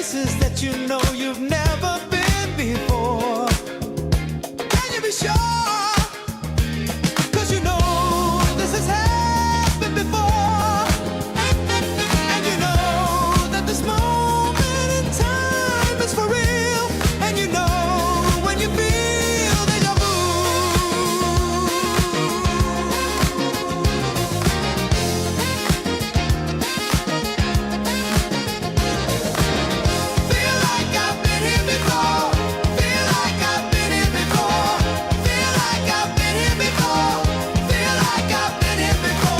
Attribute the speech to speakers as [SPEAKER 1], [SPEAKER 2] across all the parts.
[SPEAKER 1] places that you know you've never been before. Can you be sure? 'Cause you know this has happened before. And you know that this moment in time is for real. And you know when you feel deja vu. Feel like I've been here before. Feel like I've been here before. Feel like I've been here before. Feel like I've been here before.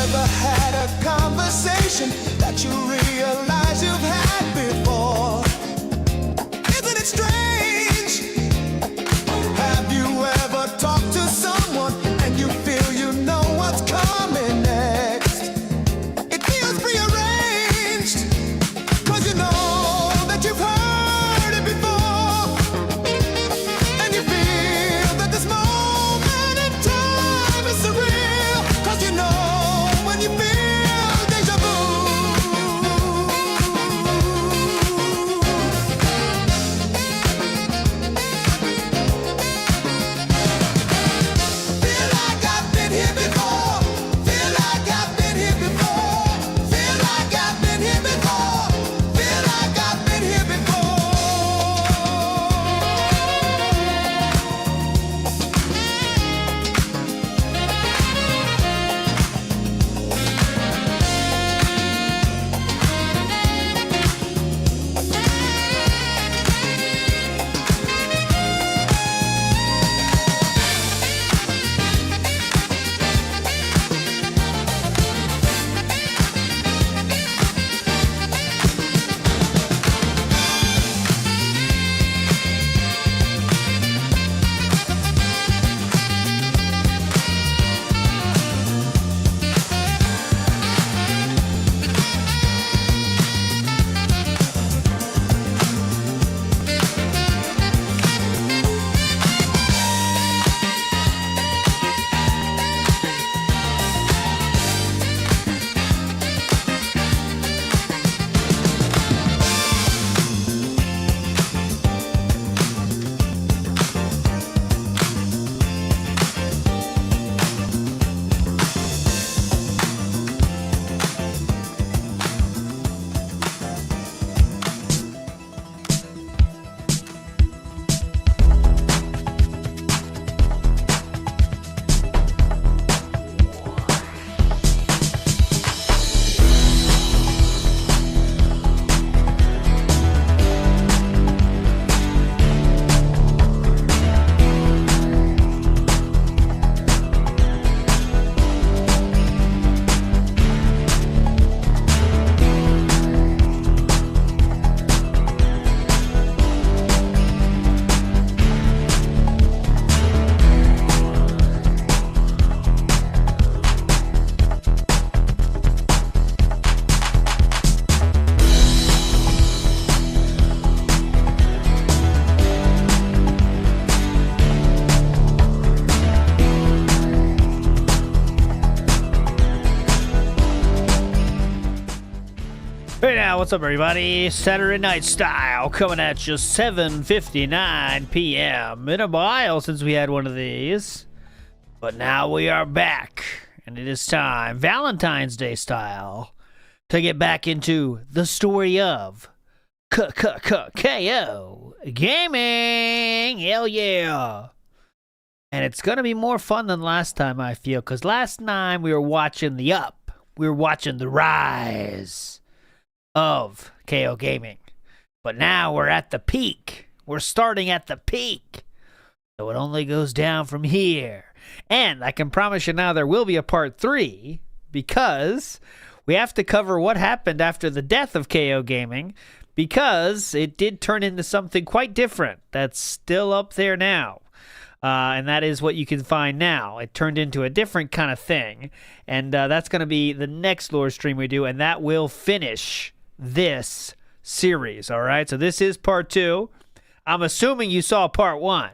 [SPEAKER 1] Ever had a conversation that you realize you've had before? Isn't it strange? Have you ever talked to someone and you feel you know what's coming next? It feels prearranged, 'cause you know that you've heard it before. And you feel that this moment in time is surreal. 'Cause you know when you feel deja vu. Feel like I've been here before. Feel like I've been here before. Feel like I've been here before. Feel like I've been here before.
[SPEAKER 2] Hey now, what's up everybody? Saturday Night Style coming at you 7:59 p.m. In a while since we had one of these. But now we are back, and it is time, Valentine's Day style, to get back into the story of KOGaming! Hell yeah! And it's going to be more fun than last time, I feel, because last time we were watching the up. We were watching the rise of KOGaming. But now we're at the peak. We're starting at the peak. So it only goes down from here. And I can promise you now there will be a part 3 because we have to cover what happened after the death of KOGaming, because it did turn into something quite different that's still up there now. And that is what you can find now. It turned into a different kind of thing. And that's going to be the next lore stream we do, and that will finish this series, all right? So this is part 2. I'm assuming you saw part 1.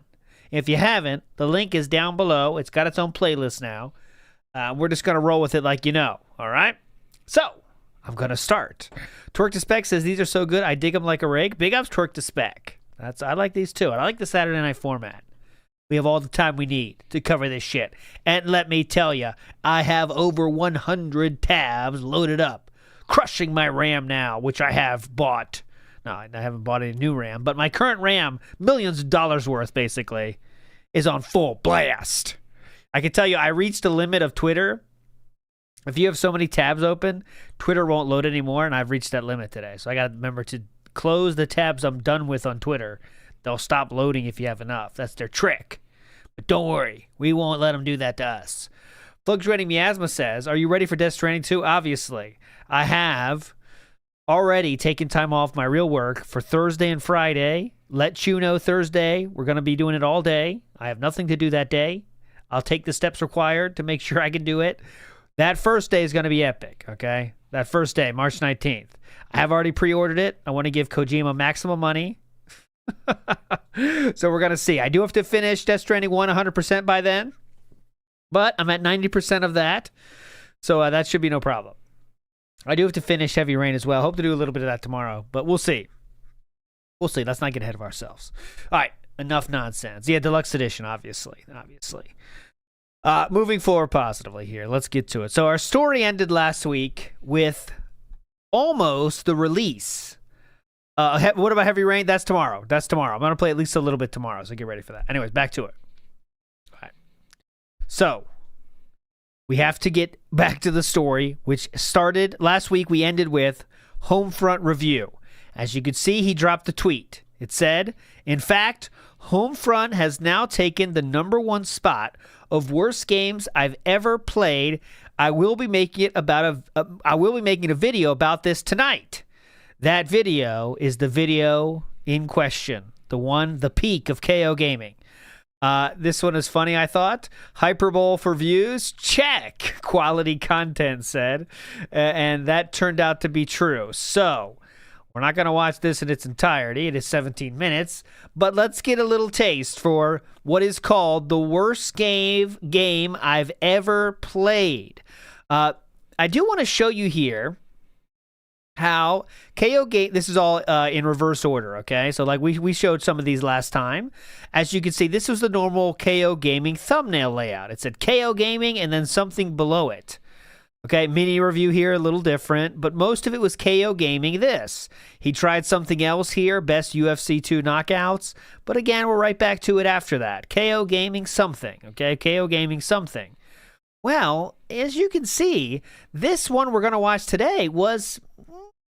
[SPEAKER 2] If you haven't, the link is down below. It's got its own playlist now. We're just going to roll with it like you know, all right? So, I'm going to start. Twerk to Spec says, these are so good, I dig them like a rake. Big ups, Twerk to Spec. I like these too. I like the Saturday night format. We have all the time we need to cover this shit. And let me tell you, I have over 100 tabs loaded up, crushing my RAM now, which I have bought. No, I haven't bought any new RAM, but my current RAM, millions of dollars worth, basically, is on full blast. I can tell you, I reached the limit of Twitter. If you have so many tabs open, Twitter won't load anymore, and I've reached that limit today. So I got to remember to close the tabs I'm done with on Twitter. They'll stop loading if you have enough. That's their trick. But don't worry, we won't let them do that to us. Fluctuating Miasma says, are you ready for Death Stranding 2? Obviously. I have already taken time off my real work for Thursday and Friday. Let you know Thursday. We're going to be doing it all day. I have nothing to do that day. I'll take the steps required to make sure I can do it. That first day is going to be epic, okay? That first day, March 19th. I have already pre-ordered it. I want to give Kojima maximum money. So we're going to see. I do have to finish Death Stranding 1 100% by then, but I'm at 90% of that, so that should be no problem. I do have to finish Heavy Rain as well. Hope to do a little bit of that tomorrow, but we'll see. We'll see. Let's not get ahead of ourselves. All right, enough nonsense. Yeah, Deluxe Edition, obviously. Moving forward positively here. Let's get to it. So our story ended last week with almost the release. What about Heavy Rain? That's tomorrow. I'm going to play at least a little bit tomorrow, so get ready for that. Anyways, back to it. All right. So, we have to get back to the story, which started last week. We ended with HomeFront review. As you can see, he dropped the tweet. It said, in fact, HomeFront has now taken the #1 spot of worst games I've ever played. I will be making a video about this tonight. That video is the video in question, the peak of KOGaming. This one is funny, I thought. Hyperbole for views? Check. Quality content said. And that turned out to be true. So, we're not going to watch this in its entirety. It is 17 minutes. But let's get a little taste for what is called the worst game I've ever played. I do want to show you here how KOGaming, this is all in reverse order, okay? So like we showed some of these last time. As you can see, this was the normal KOGaming thumbnail layout. It said KOGaming and then something below it. Okay, mini review here, a little different, but most of it was KOGaming this. He tried something else here, best UFC 2 knockouts, but again, we're right back to it after that. KOGaming something, okay? KOGaming something. Well, as you can see, this one we're going to watch today was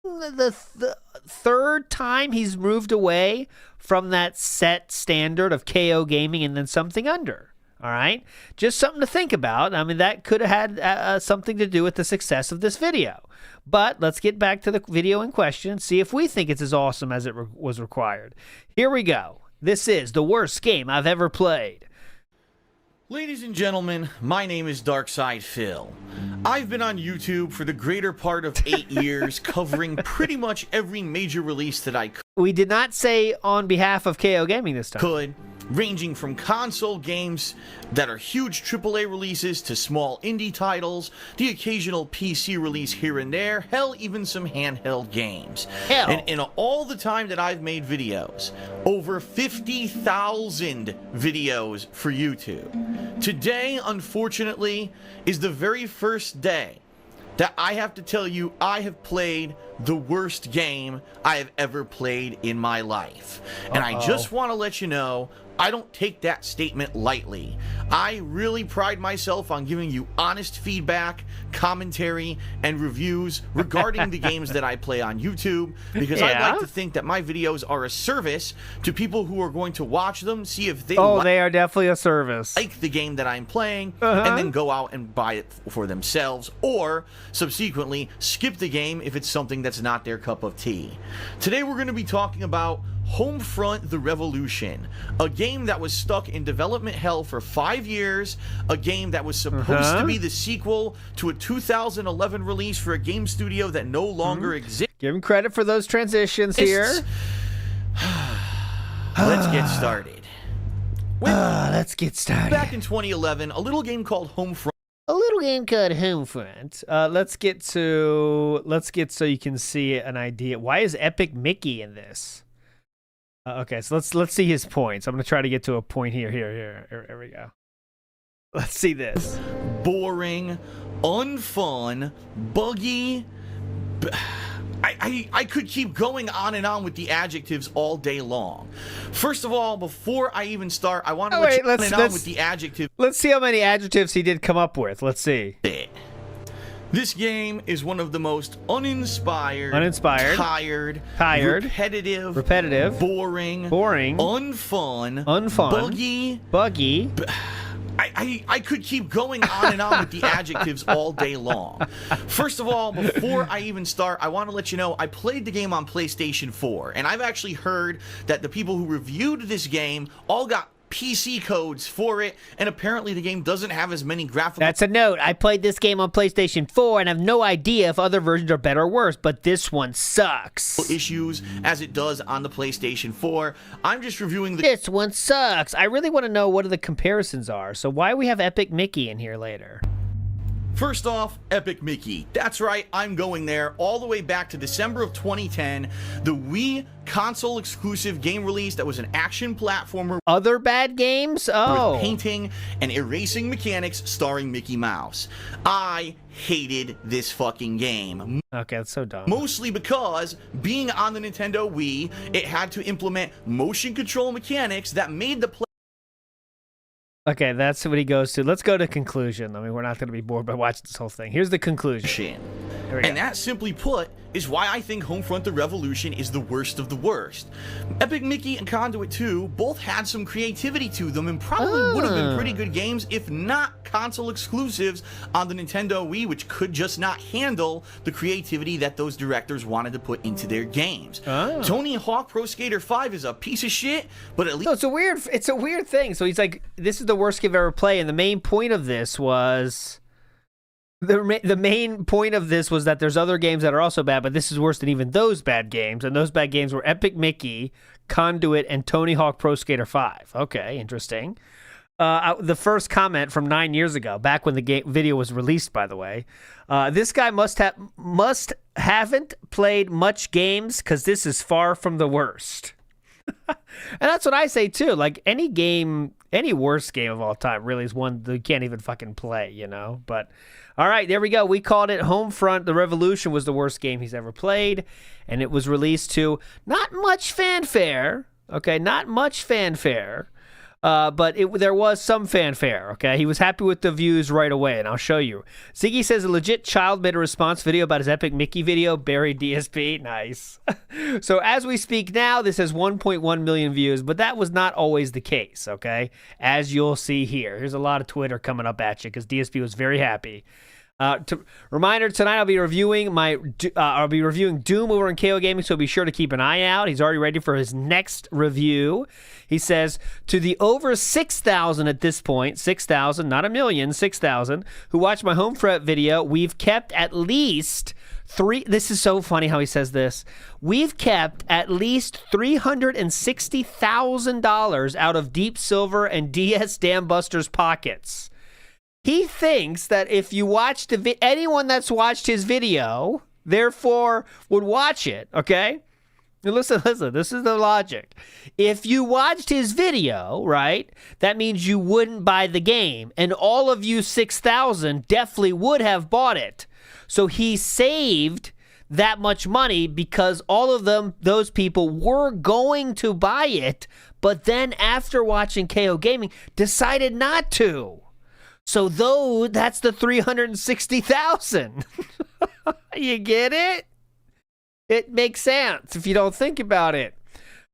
[SPEAKER 2] the third time he's moved away from that set standard of KOGaming and then something under. All right? Just something to think about. I mean, that could have had something to do with the success of this video. But let's get back to the video in question and see if we think it's as awesome as it was required. Here we go. This is the worst game I've ever played.
[SPEAKER 3] Ladies and gentlemen, my name is Darkside Phil. I've been on YouTube for the greater part of 8 years, covering pretty much every major release that I
[SPEAKER 2] We did not say on behalf of KOGaming this time.
[SPEAKER 3] could, ranging from console games that are huge AAA releases to small indie titles, the occasional PC release here and there, hell, even some handheld games.
[SPEAKER 2] Hell.
[SPEAKER 3] And in all the time that I've made videos, over 50,000 videos for YouTube. Today, unfortunately, is the very first day that I have to tell you I have played the worst game I have ever played in my life. And I just want to let you know, I don't take that statement lightly. I really pride myself on giving you honest feedback, commentary, and reviews regarding the games that I play on YouTube, because I'd like to think that my videos are a service to people who are going to watch them, see if they
[SPEAKER 2] they are definitely a service.
[SPEAKER 3] Like the game that I'm playing, and then go out and buy it for themselves, or subsequently skip the game if it's something that's not their cup of tea. Today we're going to be talking about HomeFront: The Revolution, a game that was stuck in development hell for 5 years, a game that was supposed to be the sequel to a 2011 release for a game studio that no longer exists.
[SPEAKER 2] Give him credit for those transitions here.
[SPEAKER 3] Let's get started.
[SPEAKER 2] Let's get started.
[SPEAKER 3] Back in 2011, a little game called HomeFront.
[SPEAKER 2] A little game called HomeFront. Let's get so you can see an idea. Why is Epic Mickey in this? Okay, so let's see his points. I'm gonna try to get to a point here. Here we go. Let's see this.
[SPEAKER 3] Boring, unfun, buggy. I could keep going on and on with the adjectives all day long. First of all, before I even start, I want to let you on and on with the adjectives.
[SPEAKER 2] Let's see how many adjectives he did come up with. Let's see.
[SPEAKER 3] This game is one of the most uninspired, tired, repetitive, boring, unfun,
[SPEAKER 2] buggy.
[SPEAKER 3] I could keep going on and on with the adjectives all day long. First of all, before I even start, I want to let you know I played the game on PlayStation 4, and I've actually heard that the people who reviewed this game all got PC codes for it, and apparently the game doesn't have as many graphical...
[SPEAKER 2] That's a note. I played this game on PlayStation 4 and have no idea if other versions are better or worse, but this one sucks.
[SPEAKER 3] ...issues as it does on the PlayStation 4. I'm just reviewing the...
[SPEAKER 2] This one sucks. I really want to know what the comparisons are, so why we have Epic Mickey in here later?
[SPEAKER 3] First off, Epic Mickey. That's right, I'm going there all the way back to December of 2010, the Wii console exclusive game release that was an action platformer.
[SPEAKER 2] Other bad games? Oh.
[SPEAKER 3] With painting and erasing mechanics starring Mickey Mouse. I hated this fucking game.
[SPEAKER 2] Okay, that's so dumb.
[SPEAKER 3] Mostly because, being on the Nintendo Wii, it had to implement motion control mechanics that made the
[SPEAKER 2] Okay, that's what he goes to. Let's go to conclusion. I mean, we're not going to be bored by watching this whole thing. Here's the conclusion.
[SPEAKER 3] And that, simply put, is why I think HomeFront: The Revolution is the worst of the worst. Epic Mickey and Conduit 2 both had some creativity to them and probably would have been pretty good games if not console exclusives on the Nintendo Wii, which could just not handle the creativity that those directors wanted to put into their games. Tony Hawk Pro Skater 5 is a piece of shit, but at least...
[SPEAKER 2] No, it's a weird thing. So he's like, this is the worst game I've ever played, and the main point of this was... The main point of this was that there's other games that are also bad, but this is worse than even those bad games, and those bad games were Epic Mickey, Conduit, and Tony Hawk Pro Skater 5. Okay, interesting. The first comment from 9 years ago, back when the video was released, by the way. This guy haven't played much games because this is far from the worst. And that's what I say too. Like any worst game of all time really is one that you can't even fucking play, you know? But all right, there we go. We called it HomeFront: The Revolution was the worst game he's ever played, and it was released to not much fanfare. Okay, not much fanfare. But there was some fanfare, okay? He was happy with the views right away, and I'll show you. Ziggy says a legit child made a response video about his Epic Mickey video, buried DSP. Nice. So as we speak now, this has 1.1 million views, but that was not always the case, okay? As you'll see here. Here's a lot of Twitter coming up at you because DSP was very happy. Reminder, tonight I'll be reviewing Doom over in KOGaming, so be sure to keep an eye out. He's already ready for his next review. He says, to the over 6,000 at this point, 6,000, not a million, 6,000, who watched my HomeFront video, we've kept at least this is so funny how he says this. We've kept at least $360,000 out of Deep Silver and DS Dambuster's pockets. He thinks that if you watched anyone that's watched his video, therefore would watch it, okay? Now listen, this is the logic. If you watched his video, right, that means you wouldn't buy the game, and all of you 6,000 definitely would have bought it. So he saved that much money because all of those people were going to buy it, but then after watching KOGaming, decided not to. So that's the 360,000. You get it? It makes sense if you don't think about it.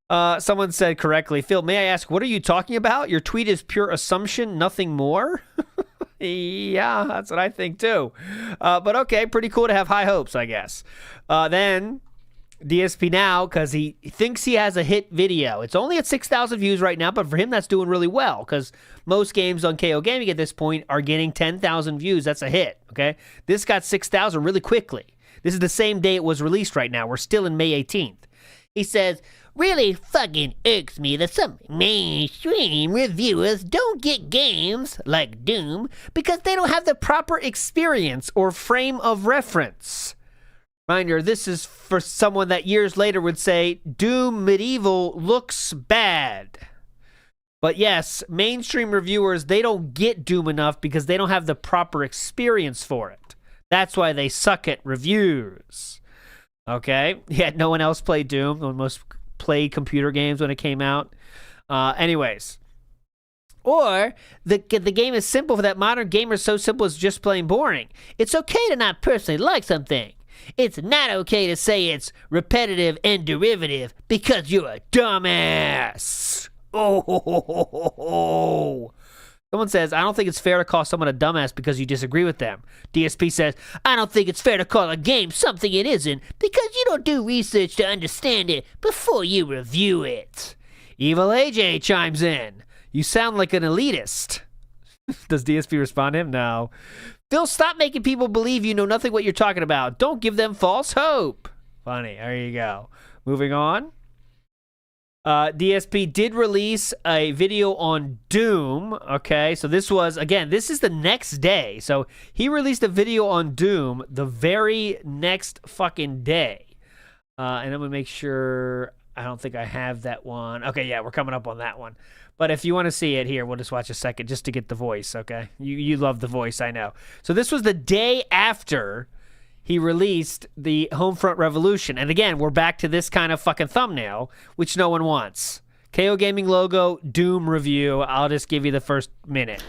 [SPEAKER 2] Someone said correctly, Phil, may I ask, what are you talking about? Your tweet is pure assumption, nothing more? Yeah, that's what I think too. But okay, pretty cool to have high hopes, I guess. Then DSP now, because he thinks he has a hit video. It's only at 6,000 views right now, but for him, that's doing really well because most games on KOGaming at this point are getting 10,000 views. That's a hit, okay? This got 6,000 really quickly. This is the same day it was released right now. We're still in May 18th. He says, really fucking irks me that some mainstream reviewers don't get games like Doom because they don't have the proper experience or frame of reference. Reminder, this is for someone that years later would say, Doom Medieval looks bad. But yes, mainstream reviewers, they don't get Doom enough because they don't have the proper experience for it. That's why they suck at reviews. Okay? Yet no one else played Doom, the most played computer games when it came out. Anyways. Or the game is simple for that modern gamer, so simple it's just plain boring. It's okay to not personally like something. It's not okay to say it's repetitive and derivative because you're a dumbass. Oh. Someone says, I don't think it's fair to call someone a dumbass because you disagree with them. DSP says, I don't think it's fair to call a game something it isn't because you don't do research to understand it before you review it. Evil AJ chimes in. You sound like an elitist. Does DSP respond to him? No. Phil, stop making people believe you know nothing what you're talking about. Don't give them false hope. Funny. There you go. Moving on. DSP did release a video on Doom. Okay, so this was, again, this is the next day. So he released a video on Doom the very next fucking day. And I'm going to make sure, I don't think I have that one. Okay, yeah, we're coming up on that one. But if you want to see it here, we'll just watch a second just to get the voice, okay? You love the voice, I know. So this was the day after he released the Homefront Revolution. And again, we're back to this kind of fucking thumbnail, which no one wants. KOGaming logo, Doom review. I'll just give you the first minute.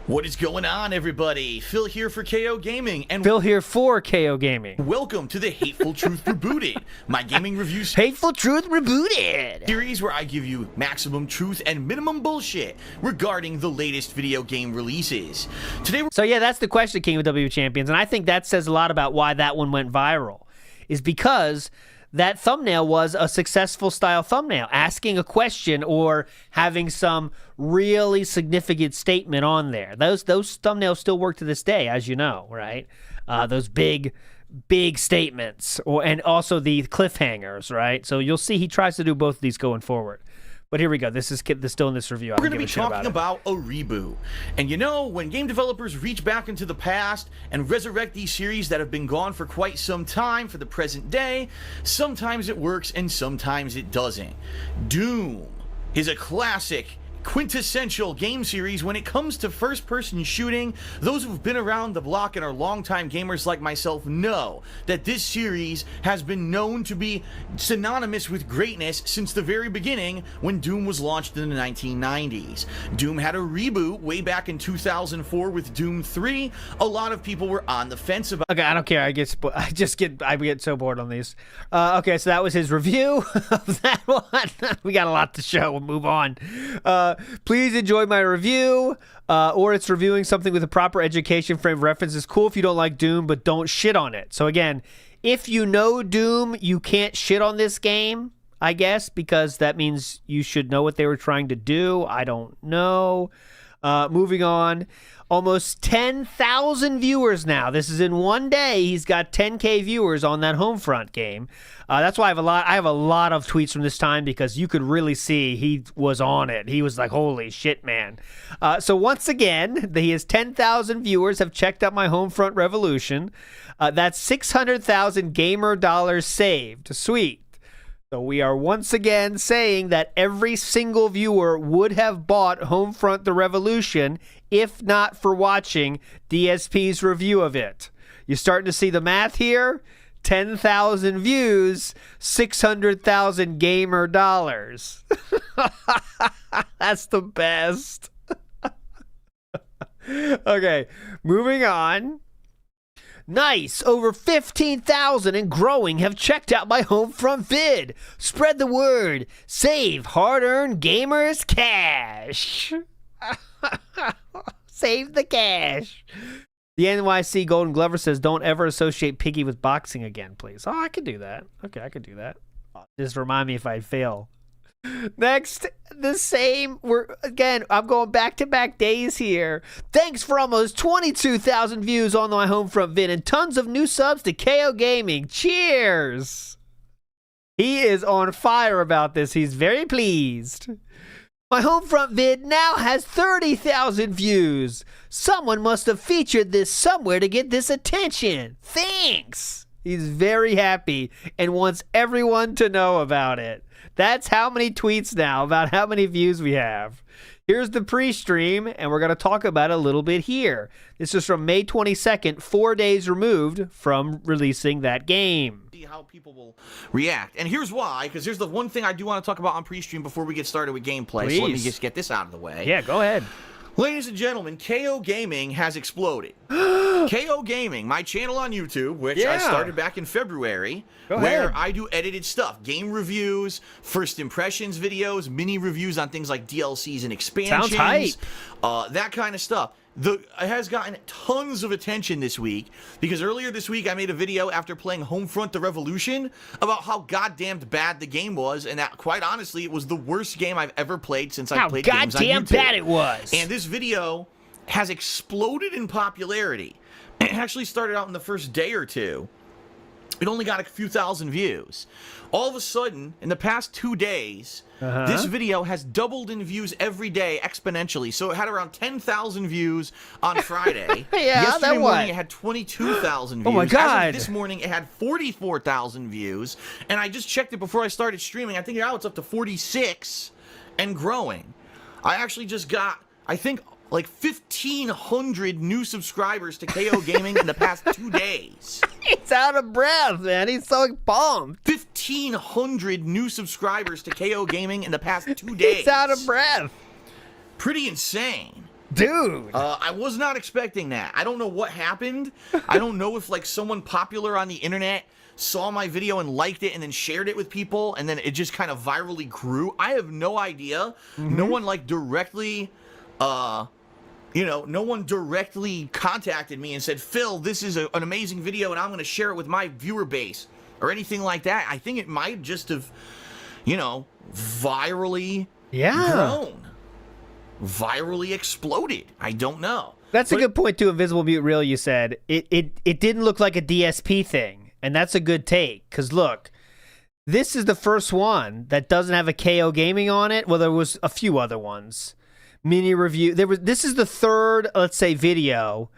[SPEAKER 3] What is going on, everybody? Phil here for KOGaming, and
[SPEAKER 2] Phil here for KOGaming.
[SPEAKER 3] welcome to the Hateful Truth Rebooted, my gaming reviews
[SPEAKER 2] Hateful Truth Rebooted.
[SPEAKER 3] series where I give you maximum truth and minimum bullshit regarding the latest video game releases. Today,
[SPEAKER 2] So yeah, that's the question, King of W Champions, and I think that says a lot about why that one went viral, is because that thumbnail was a successful style thumbnail, asking a question or having some really significant statement on there. Those thumbnails still work to this day, as you know, right? Those big statements, and also the cliffhangers, right? So you'll see he tries to do both of these going forward. But here we go. This is still in this review.
[SPEAKER 3] we're going to be talking about a reboot. And you know, when game developers reach back into the past and resurrect these series that have been gone for quite some time for the present day, sometimes it works and sometimes it doesn't. Doom is a classic, quintessential game series when it comes to first-person shooting. Those who've been around the block and are longtime gamers like myself know that this series has been known to be synonymous with greatness since the very beginning when Doom was launched in the 1990s. Doom had a reboot way back in 2004 with Doom 3. A lot of people were on the fence about.
[SPEAKER 2] Okay, I don't care. I get so bored on these. Okay, so that was his review of that one. We got a lot to show. We'll move on. Please enjoy my review, or it's reviewing something with a proper education frame of reference. It's cool if you don't like Doom, but don't shit on it. So again, if you know Doom, you can't shit on this game, I guess, because that means you should know what they were trying to do. I don't know. Moving on. Almost 10,000 viewers now. This is in one day. He's got 10K viewers on that Homefront game. That's why I have a lot of tweets from this time because you could really see he was on it. He was like, holy shit, man. So once again, he has 10,000 viewers have checked out my Homefront Revolution. That's 600,000 gamer dollars saved. Sweet. So we are once again saying that every single viewer would have bought Homefront the Revolution if not for watching DSP's review of it. You're starting to see the math here? 10,000 views, 600,000 gamer dollars. That's the best. Okay, moving on. Nice! Over 15,000 and growing have checked out my Homefront vid. Spread the word. Save hard-earned gamers cash. Save the cash. The NYC Golden Glover says, don't ever associate Piggy with boxing again, please. Oh, I could do that. Okay, I could do that. Just remind me if I fail. Next, the same. I'm going back-to-back days here. Thanks for almost 22,000 views on my Homefront vid and tons of new subs to KOGaming. Cheers. He is on fire about this. He's very pleased. My Homefront vid now has 30,000 views. Someone must have featured this somewhere to get this attention. Thanks. He's very happy and wants everyone to know about it. That's how many tweets now about how many views we have. Here's the pre-stream, and we're going to talk about it a little bit here. This is from May 22nd, 4 days removed from releasing that game.
[SPEAKER 3] See how people will react. And here's why, because here's the one thing I do want to talk about on pre-stream before we get started with gameplay.
[SPEAKER 2] Please.
[SPEAKER 3] So let me just get this out of the way.
[SPEAKER 2] Yeah, go ahead.
[SPEAKER 3] Ladies and gentlemen, KOGaming has exploded. KOGaming, my channel on YouTube, which I started back in February, where I do edited stuff. Game reviews, first impressions videos, mini reviews on things like DLCs and expansions.
[SPEAKER 2] Sounds
[SPEAKER 3] that kind of stuff. It has gotten tons of attention this week because earlier this week I made a video after playing Homefront The Revolution about how goddamn bad the game was, and that quite honestly it was the worst game I've ever played since I played games on YouTube.
[SPEAKER 2] How goddamn bad it was.
[SPEAKER 3] And this video has exploded in popularity. It actually started out in the first day or two. It only got a few thousand views. All of a sudden, in the past 2 days, this video has doubled in views every day exponentially. So it had around 10,000 views on Friday. Yesterday morning, it had 22,000 views.
[SPEAKER 2] Oh my God.
[SPEAKER 3] As of this morning, it had 44,000 views. And I just checked it before I started streaming. I think now it's up to 46 and growing. I actually just got, I think, like 1,500 new subscribers to KOGaming in the past 2 days.
[SPEAKER 2] He's out of breath, man. He's so pumped.
[SPEAKER 3] 1,500 new subscribers to KOGaming in the past 2 days.
[SPEAKER 2] He's out of breath.
[SPEAKER 3] Pretty insane.
[SPEAKER 2] Dude.
[SPEAKER 3] I was not expecting that. I don't know what happened. I don't know if like someone popular on the internet saw my video and liked it and then shared it with people and then it just kind of virally grew. I have no idea. No one like directly... no one directly contacted me and said, Phil, this is an amazing video and I'm going to share it with my viewer base or anything like that. I think it might just have, virally grown. Virally exploded. I don't know.
[SPEAKER 2] That's a good point too, Invisible Mute Real, you said. It didn't look like a DSP thing, and that's a good take, because look, this is the first one that doesn't have a KOGaming on it. Well, there was a few other ones. Mini review. This is the third, let's say, video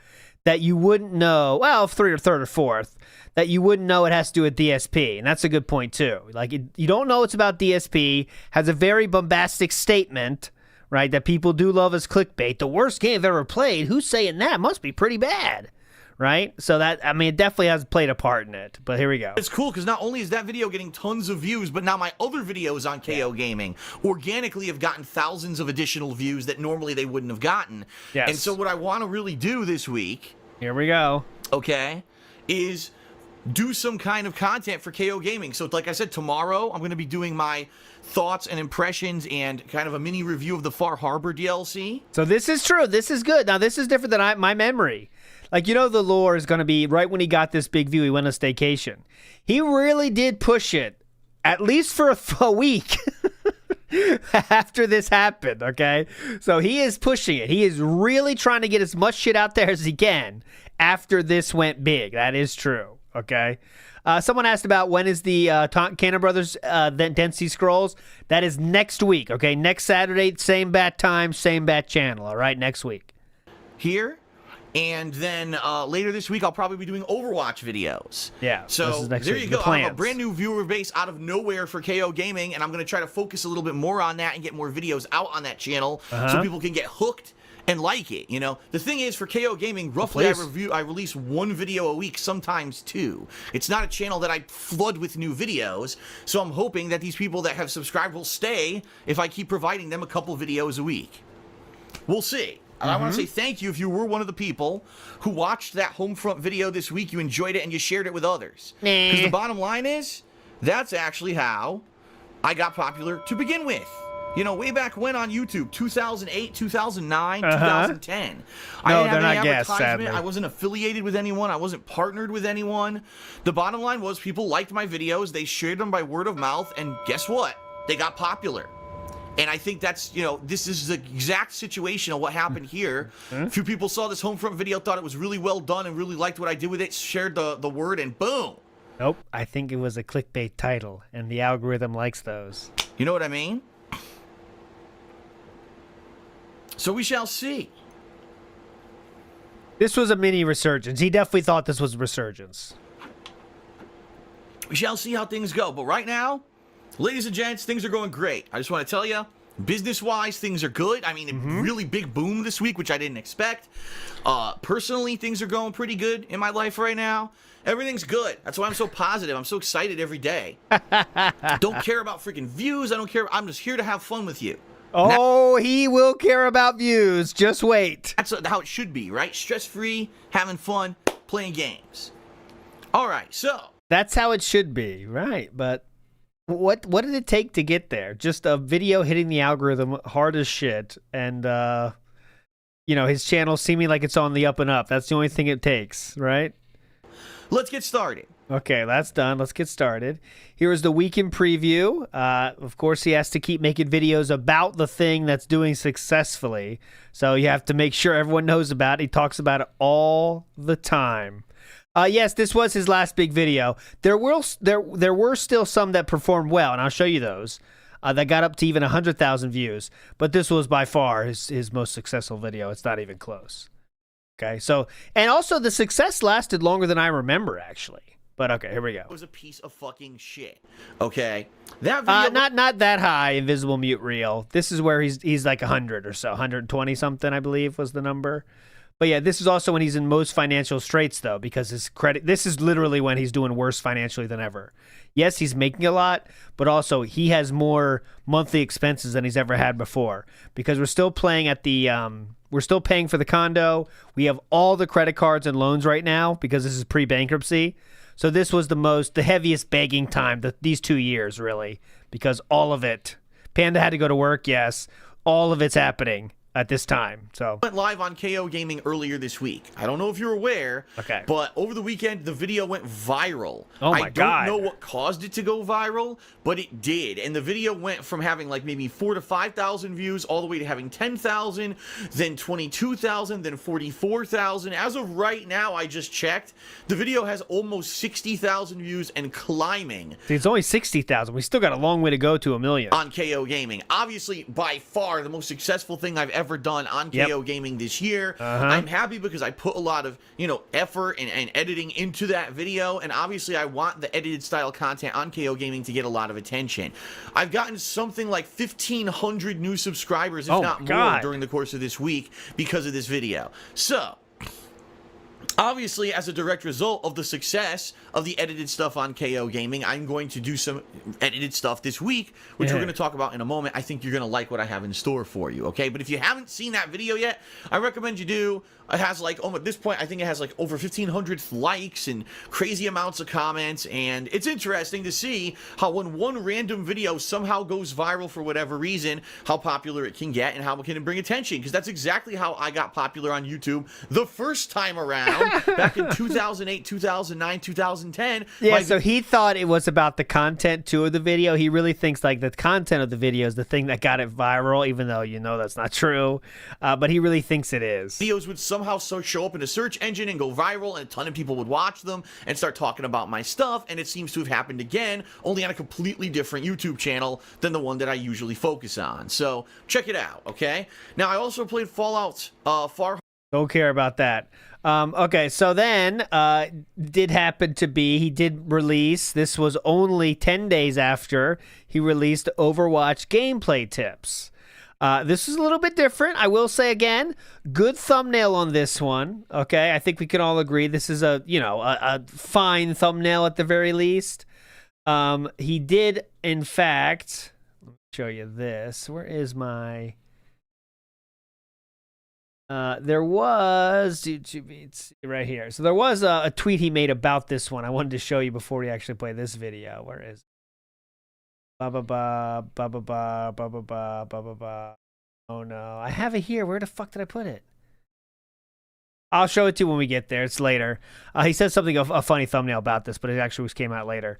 [SPEAKER 2] that you wouldn't know. Well, third or fourth that you wouldn't know it has to do with DSP, and that's a good point too. Like you don't know it's about DSP. Has a very bombastic statement, right? That people do love as clickbait. The worst game I've ever played. Who's saying that? Must be pretty bad. Right? So that, I mean, it definitely has played a part in it. But here we go.
[SPEAKER 3] It's cool because not only is that video getting tons of views, but now my other videos on KOGaming organically have gotten thousands of additional views that normally they wouldn't have gotten.
[SPEAKER 2] Yes.
[SPEAKER 3] And so what I want to really do this week,
[SPEAKER 2] here we go,
[SPEAKER 3] okay, is do some kind of content for KOGaming. So like I said, tomorrow I'm going to be doing my thoughts and impressions and kind of a mini review of the Far Harbor DLC.
[SPEAKER 2] So this is true. This is good. Now this is different than my memory. Like, the lore is going to be right when he got this big view, he went on Staycation. He really did push it, at least for a week after this happened, okay? So he is pushing it. He is really trying to get as much shit out there as he can after this went big. That is true, okay? Someone asked about when is the Cannon Brothers Density Scrolls. That is next week, okay? Next Saturday, same bat time, same bat channel, all right? Next week.
[SPEAKER 3] Here. And then later this week, I'll probably be doing Overwatch videos.
[SPEAKER 2] Yeah.
[SPEAKER 3] So there you go. I have a brand new viewer base out of nowhere for KOGaming, and I'm going to try to focus a little bit more on that and get more videos out on that channel so people can get hooked and like it. The thing is, for KOGaming, roughly I release one video a week, sometimes two. It's not a channel that I flood with new videos, so I'm hoping that these people that have subscribed will stay if I keep providing them a couple videos a week. We'll see. And I want to say thank you if you were one of the people who watched that Homefront video this week, you enjoyed it, and you shared it with others. Because the bottom line is, that's actually how I got popular to begin with. You know, way back when on YouTube, 2008, 2009,
[SPEAKER 2] Uh-huh.
[SPEAKER 3] 2010. I
[SPEAKER 2] No,
[SPEAKER 3] didn't
[SPEAKER 2] they're
[SPEAKER 3] have any
[SPEAKER 2] not guests,
[SPEAKER 3] advertisement.
[SPEAKER 2] sadly.
[SPEAKER 3] I wasn't affiliated with anyone. I wasn't partnered with anyone. The bottom line was people liked my videos. They shared them by word of mouth. And guess what? They got popular. And I think that's, you know, this is the exact situation of what happened here. A few people saw this Homefront video, thought it was really well done and really liked what I did with it, shared the word, and boom.
[SPEAKER 2] Nope. I think it was a clickbait title, and the algorithm likes those.
[SPEAKER 3] You know what I mean? So we shall see.
[SPEAKER 2] This was a mini resurgence. He definitely thought this was a resurgence.
[SPEAKER 3] We shall see how things go. But right now, ladies and gents, things are going great. I just want to tell you, business-wise, things are good. I mean, a really big boom this week, which I didn't expect. Personally, things are going pretty good in my life right now. Everything's good. That's why I'm so positive. I'm so excited every day. Don't care about freaking views. I don't care. I'm just here to have fun with you.
[SPEAKER 2] Oh, he will care about views. Just wait.
[SPEAKER 3] That's how it should be, right? Stress-free, having fun, playing games. All right, so.
[SPEAKER 2] That's how it should be, right? But what did it take to get there? Just a video hitting the algorithm hard as shit, and you know, his channel seeming like it's on the up and up. That's the only thing it takes, right?
[SPEAKER 3] Let's get started.
[SPEAKER 2] Okay, that's done. Let's get started. Here is the weekend preview. Of course, he has to keep making videos about the thing that's doing successfully. So you have to make sure everyone knows about it. He talks about it all the time. Yes, this was his last big video. There were still some that performed well, and I'll show you those. That got up to even 100,000 views. But this was by far his most successful video. It's not even close. Okay, so, and also the success lasted longer than I remember, actually. But okay, here we go.
[SPEAKER 3] It was a piece of fucking shit. Okay, that video.
[SPEAKER 2] Not that high. Invisible Mute Reel. This is where he's like 100 or so, 120 something, I believe was the number. But yeah, this is also when he's in most financial straits, though, because his credit. This is literally when he's doing worse financially than ever. Yes, he's making a lot, but also he has more monthly expenses than he's ever had before, because we're still playing at the. We're still paying for the condo. We have all the credit cards and loans right now because this is pre-bankruptcy. So this was the heaviest begging time, these 2 years, really, because all of it. Panda had to go to work, yes. All of it's happening at this time. So
[SPEAKER 3] went live on KOGaming earlier this week. I don't know if you're aware,
[SPEAKER 2] okay,
[SPEAKER 3] but over the weekend the video went viral.
[SPEAKER 2] Oh my God.
[SPEAKER 3] I don't know what caused it to go viral, but it did. And the video went from having like maybe 4,000 to 5,000 views all the way to having 10,000, then 22,000, then 44,000. As of right now, I just checked, the video has almost 60,000 views and climbing.
[SPEAKER 2] See, it's only 60,000. We still got a long way to go to 1 million.
[SPEAKER 3] On KOGaming. Obviously, by far the most successful thing I've ever done on KOGaming this year. I'm happy because I put a lot of, you know, effort and editing into that video, and obviously I want the edited style content on KOGaming to get a lot of attention. I've gotten something like 1,500 new subscribers, if not more, during the course of this week because of this video. So obviously, as a direct result of the success of the edited stuff on KOGaming, I'm going to do some edited stuff this week, which we're going to talk about in a moment. I think you're going to like what I have in store for you, okay? But if you haven't seen that video yet, I recommend you do. It has like, at this point, I think it has like over 1,500 likes and crazy amounts of comments, and it's interesting to see how when one random video somehow goes viral for whatever reason, how popular it can get and how it can bring attention, because that's exactly how I got popular on YouTube the first time around, back in 2008, 2009, 2010.
[SPEAKER 2] Yeah, so he thought it was about the content, too, of the video. He really thinks like the content of the video is the thing that got it viral, even though you know that's not true, but he really thinks it is.
[SPEAKER 3] Videos would somehow show up in a search engine and go viral, and a ton of people would watch them and start talking about my stuff, and it seems to have happened again, only on a completely different YouTube channel than the one that I usually focus on. So check it out, okay? Now, I also played Fallout Far.
[SPEAKER 2] Don't care about that. Okay, so then he did release, this was only 10 days after he released Overwatch gameplay tips. This is a little bit different. I will say again, good thumbnail on this one. Okay, I think we can all agree this is a fine thumbnail at the very least. He did, in fact, let me show you this. Where is my? There was right here. So there was a tweet he made about this one. I wanted to show you before we actually play this video. Where is? Ba ba ba ba ba ba ba ba ba ba ba ba. Oh no, I have it here. Where the fuck did I put it? I'll show it to you when we get there. It's later. He said something a funny thumbnail about this, but it actually came out later.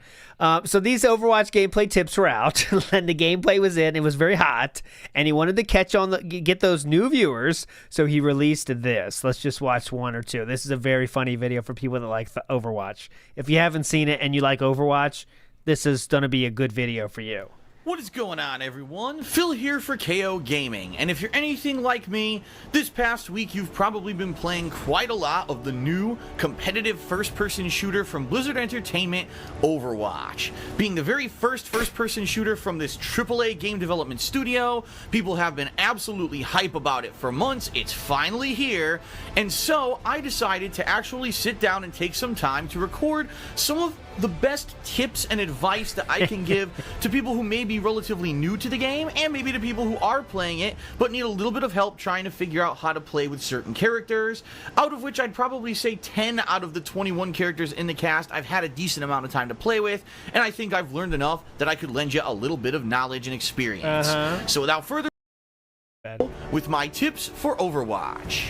[SPEAKER 2] So these Overwatch gameplay tips were out, and the gameplay was in. It was very hot, and he wanted to get those new viewers, so he released this. Let's just watch one or two. This is a very funny video for people that like Overwatch. If you haven't seen it and you like Overwatch, this is going to be a good video for you.
[SPEAKER 3] What is going on, everyone? Phil here for KOGaming, and if you're anything like me, this past week you've probably been playing quite a lot of the new competitive first-person shooter from Blizzard Entertainment, Overwatch. Being the very first-person shooter from this AAA game development studio, people have been absolutely hype about it for months. It's finally here, and so I decided to actually sit down and take some time to record some of the best tips and advice that I can give to people who may be relatively new to the game, and maybe to people who are playing it but need a little bit of help trying to figure out how to play with certain characters, out of which I'd probably say 10 out of the 21 characters in the cast I've had a decent amount of time to play with, and I think I've learned enough that I could lend you a little bit of knowledge and experience. So without further ado, with my tips for Overwatch.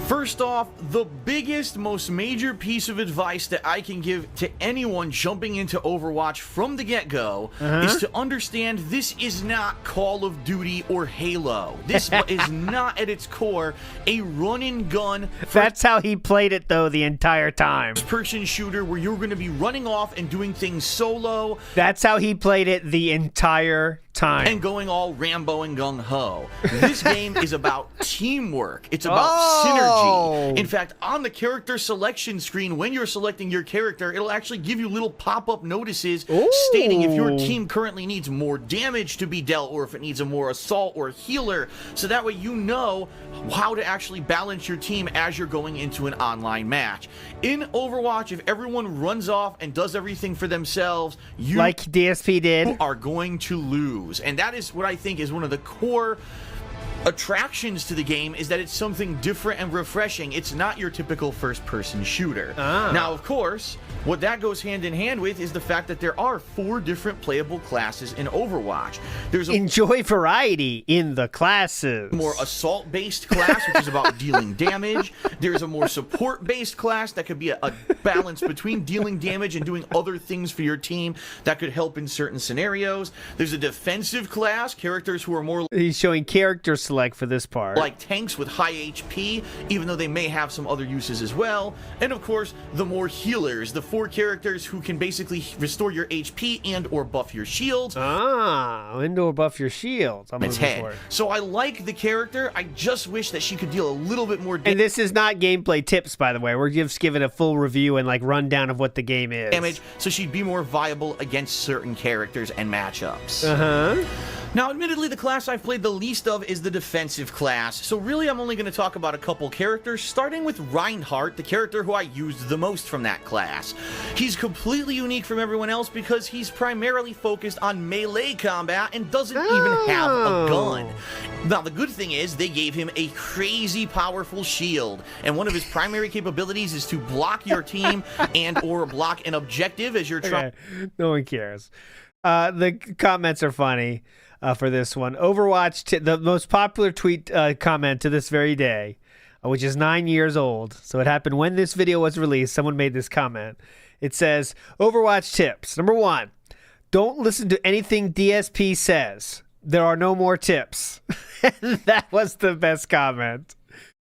[SPEAKER 3] First off, the biggest, most major piece of advice that I can give to anyone jumping into Overwatch from the get-go is to understand this is not Call of Duty or Halo. This is not at its core a run-and-gun.
[SPEAKER 2] That's how he played it, though, the entire time.
[SPEAKER 3] First-person shooter where you're going to be running off and doing things solo.
[SPEAKER 2] That's how he played it the entire time.
[SPEAKER 3] And going all Rambo and gung-ho. This game is about teamwork. It's about synergy. In fact, on the character selection screen, when you're selecting your character, it'll actually give you little pop-up notices stating if your team currently needs more damage to be dealt or if it needs a more assault or healer. So that way you know how to actually balance your team as you're going into an online match. In Overwatch, if everyone runs off and does everything for themselves, you
[SPEAKER 2] like DSP did,
[SPEAKER 3] are going to lose. And that is what I think is one of the core attractions to the game, is that it's something different and refreshing. It's not your typical first-person shooter. Now, of course, what that goes hand in hand with is the fact that there are 4 different playable classes in Overwatch. There's a
[SPEAKER 2] enjoy variety in the classes.
[SPEAKER 3] More assault-based class, which is about dealing damage. There's a more support-based class that could be a balance between dealing damage and doing other things for your team that could help in certain scenarios. There's a defensive class, characters who are more...
[SPEAKER 2] He's showing character select for this part.
[SPEAKER 3] Like tanks with high HP, even though they may have some other uses as well. And of course, the more healers, the 4 characters who can basically restore your HP and or buff your shields.
[SPEAKER 2] And or buff your shields. I'm
[SPEAKER 3] its head. So I like the character. I just wish that she could deal a little bit more damage.
[SPEAKER 2] And this is not gameplay tips, by the way. We're just giving a full review and like rundown of what the game is.
[SPEAKER 3] Damage, so she'd be more viable against certain characters and matchups. Now, admittedly, the class I've played the least of is the defensive class, so really I'm only going to talk about a couple characters, starting with Reinhardt, the character who I used the most from that class. He's completely unique from everyone else because he's primarily focused on melee combat and doesn't even have a gun. Now, the good thing is they gave him a crazy powerful shield, and one of his primary capabilities is to block your team and or block an objective as you're trying.
[SPEAKER 2] No one cares. The comments are funny. For this one, Overwatch, the most popular tweet comment to this very day, which is 9 years old. So it happened when this video was released. Someone made this comment. It says, Overwatch tips. Number 1, don't listen to anything DSP says. There are no more tips. That was the best comment.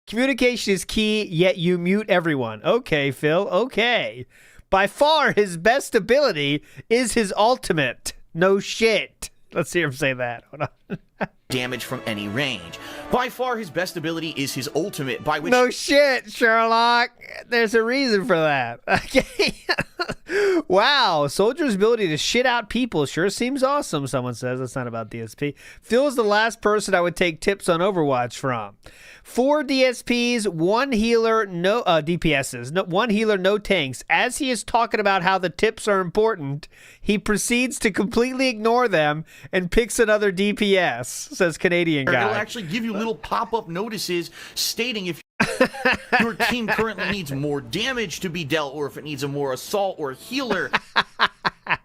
[SPEAKER 2] Communication is key, yet you mute everyone. Okay, Phil, okay. By far, his best ability is his ultimate. No shit. Let's hear him say that. Hold on.
[SPEAKER 3] Damage from any range. By far, his best ability is his ultimate, by which...
[SPEAKER 2] No shit, Sherlock. There's a reason for that. Okay. Wow. Soldier's ability to shit out people sure seems awesome, someone says. That's not about DSP. Phil's the last person I would take tips on Overwatch from. 4 DSPs, 1 healer, no DPSs, no, 1 healer, no tanks. As he is talking about how the tips are important, he proceeds to completely ignore them and picks another DPS, says Canadian guy.
[SPEAKER 3] It'll actually give you little pop-up notices stating if your team currently needs more damage to be dealt or if it needs a more assault or healer.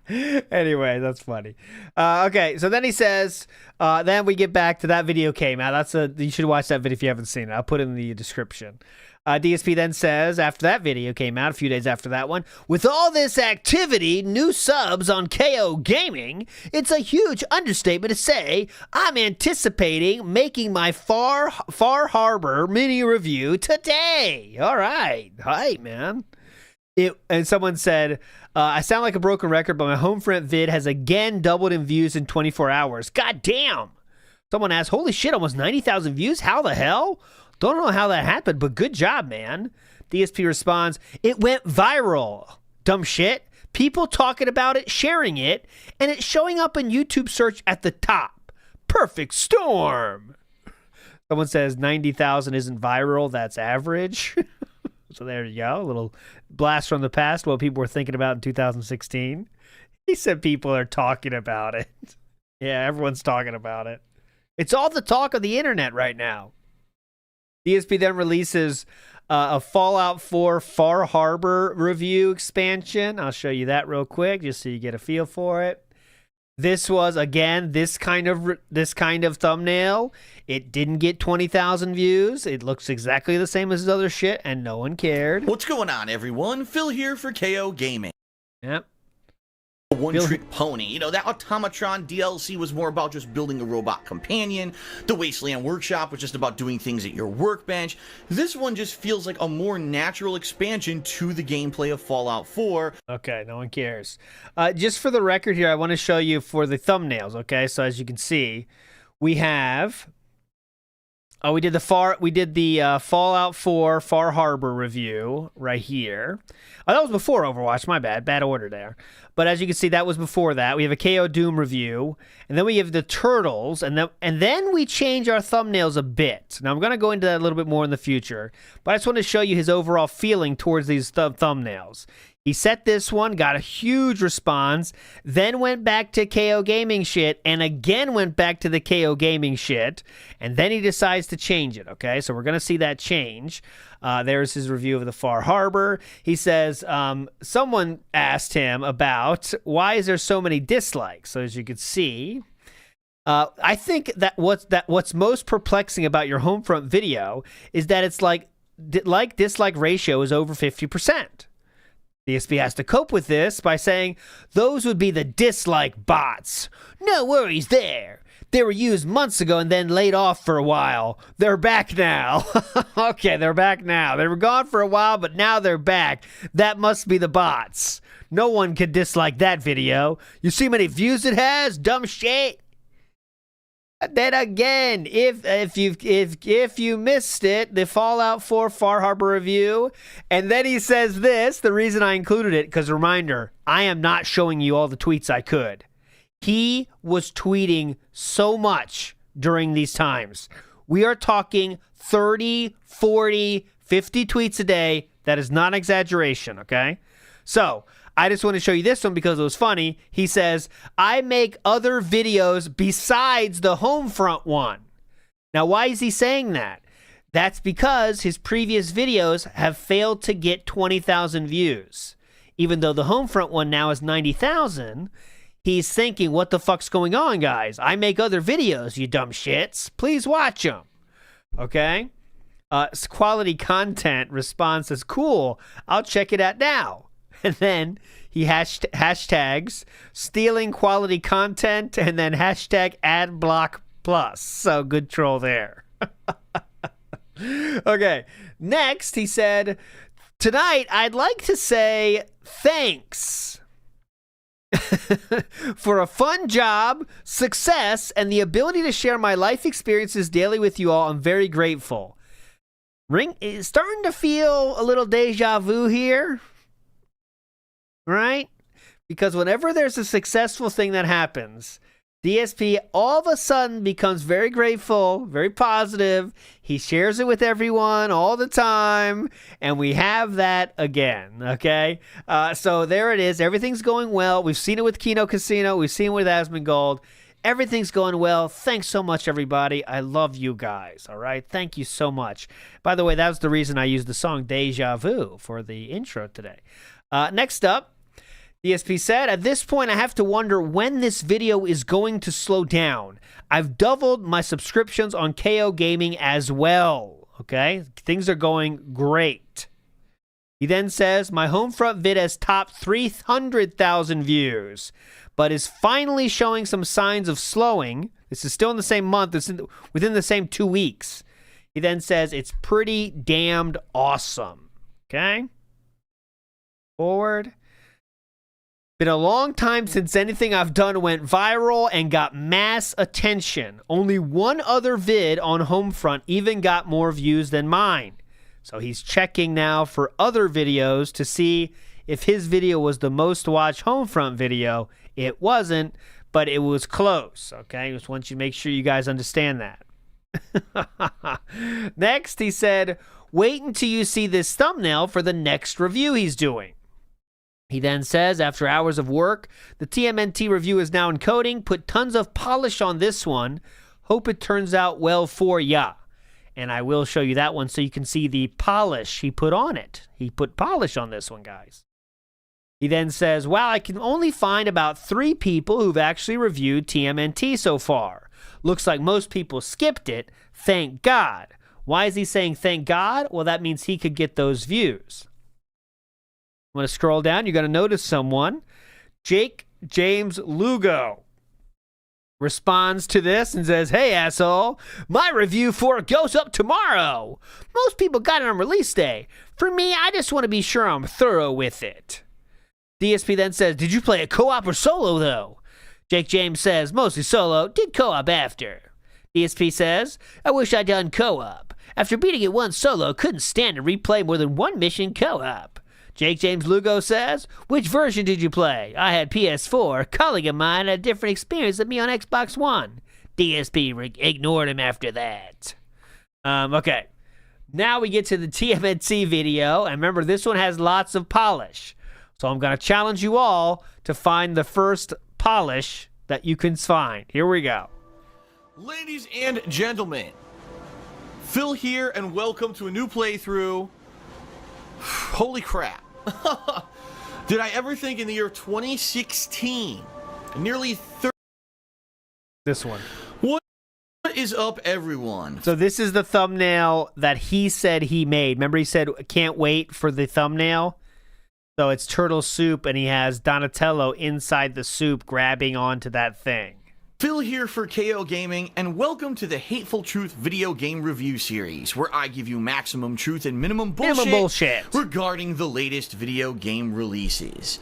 [SPEAKER 2] Anyway, that's funny. Okay, so then he says, then we get back to that video came out. You should watch that video if you haven't seen it. I'll put it in the description. DSP then says, after that video came out, a few days after that one, with all this activity, new subs on KOGaming, it's a huge understatement to say I'm anticipating making my Far Harbor mini review today. All right. Hi, man. And someone said, I sound like a broken record, but my HomeFront vid has again doubled in views in 24 hours. God damn. Someone asked, holy shit, almost 90,000 views? How the hell? Don't know how that happened, but good job, man. DSP responds, it went viral. Dumb shit. People talking about it, sharing it, and it's showing up in YouTube search at the top. Perfect storm. Someone says 90,000 isn't viral, that's average. So there you go. A little blast from the past, what people were thinking about in 2016. He said people are talking about it. Yeah, everyone's talking about it. It's all the talk of the internet right now. DSP then releases a Fallout 4 Far Harbor review expansion. I'll show you that real quick just so you get a feel for it. This was, again, this kind of thumbnail. It didn't get 20,000 views. It looks exactly the same as his other shit, and no one cared.
[SPEAKER 3] What's going on, everyone? Phil here for KOGaming.
[SPEAKER 2] Yep.
[SPEAKER 3] One-trick pony. You know, that Automatron DLC was more about just building a robot companion. The Wasteland Workshop was just about doing things at your workbench. This one just feels like a more natural expansion to the gameplay of Fallout 4.
[SPEAKER 2] Okay, no one cares. Just for the record here, I want to show you for the thumbnails, okay? So as you can see, we have... we did the Fallout 4 Far Harbor review right here. Oh, that was before Overwatch. My bad. Bad order there. But as you can see, that was before that. We have a KO Doom review, and then we have the Turtles, and then we change our thumbnails a bit. Now, I'm going to go into that a little bit more in the future, but I just want to show you his overall feeling towards these thumbnails. He set this one, got a huge response, then went back to KOGaming shit, and again went back to the KOGaming shit, and then he decides to change it, okay? So we're going to see that change. There's his review of the Far Harbor. He says, someone asked him about why is there so many dislikes? So as you can see, I think that what's most perplexing about your HomeFront video is that it's like-dislike ratio is over 50%. DSP has to cope with this by saying, those would be the dislike bots. No worries there. They were used months ago and then laid off for a while. They're back now. Okay, they're back now. They were gone for a while, but now they're back. That must be the bots. No one could dislike that video. You see how many views it has? Dumb shit. Then again, if you missed it, the Fallout 4 Far Harbor review, and then he says this, the reason I included it, because reminder, I am not showing you all the tweets I could. He was tweeting so much during these times. We are talking 30, 40, 50 tweets a day. That is not an exaggeration, okay? So, I just want to show you this one because it was funny. He says, I make other videos besides the HomeFront one. Now, why is he saying that? That's because his previous videos have failed to get 20,000 views. Even though the HomeFront one now is 90,000, he's thinking, what the fuck's going on, guys? I make other videos, you dumb shits. Please watch them. Okay? Quality content response says, cool, I'll check it out now. And then he hashtags stealing quality content and then hashtag adblock plus. So good troll there. Okay. Next, he said, tonight I'd like to say thanks for a fun job, success, and the ability to share my life experiences daily with you all. I'm very grateful. Is starting to feel a little deja vu here. Right? Because whenever there's a successful thing that happens, DSP all of a sudden becomes very grateful, very positive. He shares it with everyone all the time, and we have that again, okay? So there it is. Everything's going well. We've seen it with Kino Casino. We've seen it with Asmongold. Everything's going well. Thanks so much, everybody. I love you guys, all right? Thank you so much. By the way, that was the reason I used the song Deja Vu for the intro today. Next up, DSP said, at this point, I have to wonder when this video is going to slow down. I've doubled my subscriptions on KOGaming as well. Okay, things are going great. He then says, my HomeFront vid has topped 300,000 views, but is finally showing some signs of slowing. This is still in the same month. It's within the same 2 weeks. He then says, it's pretty damned awesome. Okay? Forward. Been a long time since anything I've done went viral and got mass attention. Only one other vid on HomeFront even got more views than mine. So he's checking now for other videos to see if his video was the most watched HomeFront video. It wasn't, but it was close. Okay, just want you to make sure you guys understand that. Next, he said, wait until you see this thumbnail for the next review he's doing. He then says, after hours of work, the TMNT review is now encoding. Put tons of polish on this one. Hope it turns out well for ya. And I will show you that one so you can see the polish he put on it. He put polish on this one, guys. He then says, wow, I can only find about 3 people who've actually reviewed TMNT so far. Looks like most people skipped it. Thank God. Why is he saying thank God? Well, that means he could get those views. I'm going to scroll down. You're going to notice someone. Jake James Lugo responds to this and says, hey, asshole, my review for it goes up tomorrow. Most people got it on release day. For me, I just want to be sure I'm thorough with it. DSP then says, did you play a co-op or solo, though? Jake James says, mostly solo, did co-op after. DSP says, I wish I'd done co-op. After beating it once solo, couldn't stand to replay more than one mission co-op. Jake James Lugo says, which version did you play? I had PS4. A colleague of mine had a different experience than me on Xbox One. DSP ignored him after that. Okay. Now we get to the TMNT video. And remember, this one has lots of polish. So I'm going to challenge you all to find the first polish that you can find. Here we go.
[SPEAKER 3] Ladies and gentlemen, Phil here, and welcome to a new playthrough. Holy crap. Did I ever think in the year 2016, nearly 30...
[SPEAKER 2] This one.
[SPEAKER 3] What is up, everyone?
[SPEAKER 2] So this is the thumbnail that he said he made. Remember he said, can't wait for the thumbnail? So it's turtle soup, and he has Donatello inside the soup grabbing onto that thing.
[SPEAKER 3] Phil here for KOGaming, and welcome to the Hateful Truth video game review series, where I give you maximum truth and minimum bullshit regarding the latest video game releases.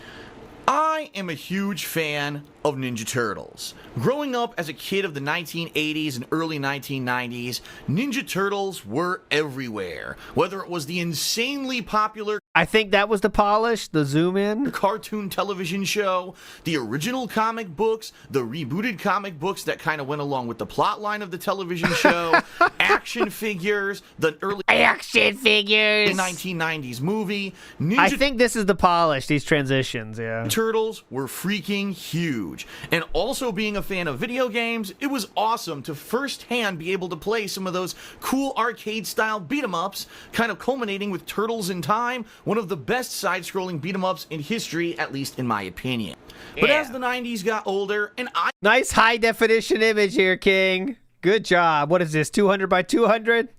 [SPEAKER 3] I am a huge fan of Ninja Turtles. Growing up as a kid of the 1980s and early 1990s, Ninja Turtles were everywhere. Whether it was the insanely popular...
[SPEAKER 2] I think that was the polish, the zoom in.
[SPEAKER 3] ...cartoon television show, the original comic books, the rebooted comic books that kind of went along with the plot line of the television show, action figures, the early...
[SPEAKER 2] Action figures!
[SPEAKER 3] 1990s movie,
[SPEAKER 2] I think this is the polish, these transitions, yeah.
[SPEAKER 3] Turtles were freaking huge. And also being a fan of video games, it was awesome to firsthand be able to play some of those cool arcade-style beat-em-ups, kind of culminating with Turtles in Time, one of the best side-scrolling beat-em-ups in history, at least in my opinion. Yeah. But as the 90s got older, and I...
[SPEAKER 2] Nice high-definition image here, King. Good job. What is this, 200 by 200?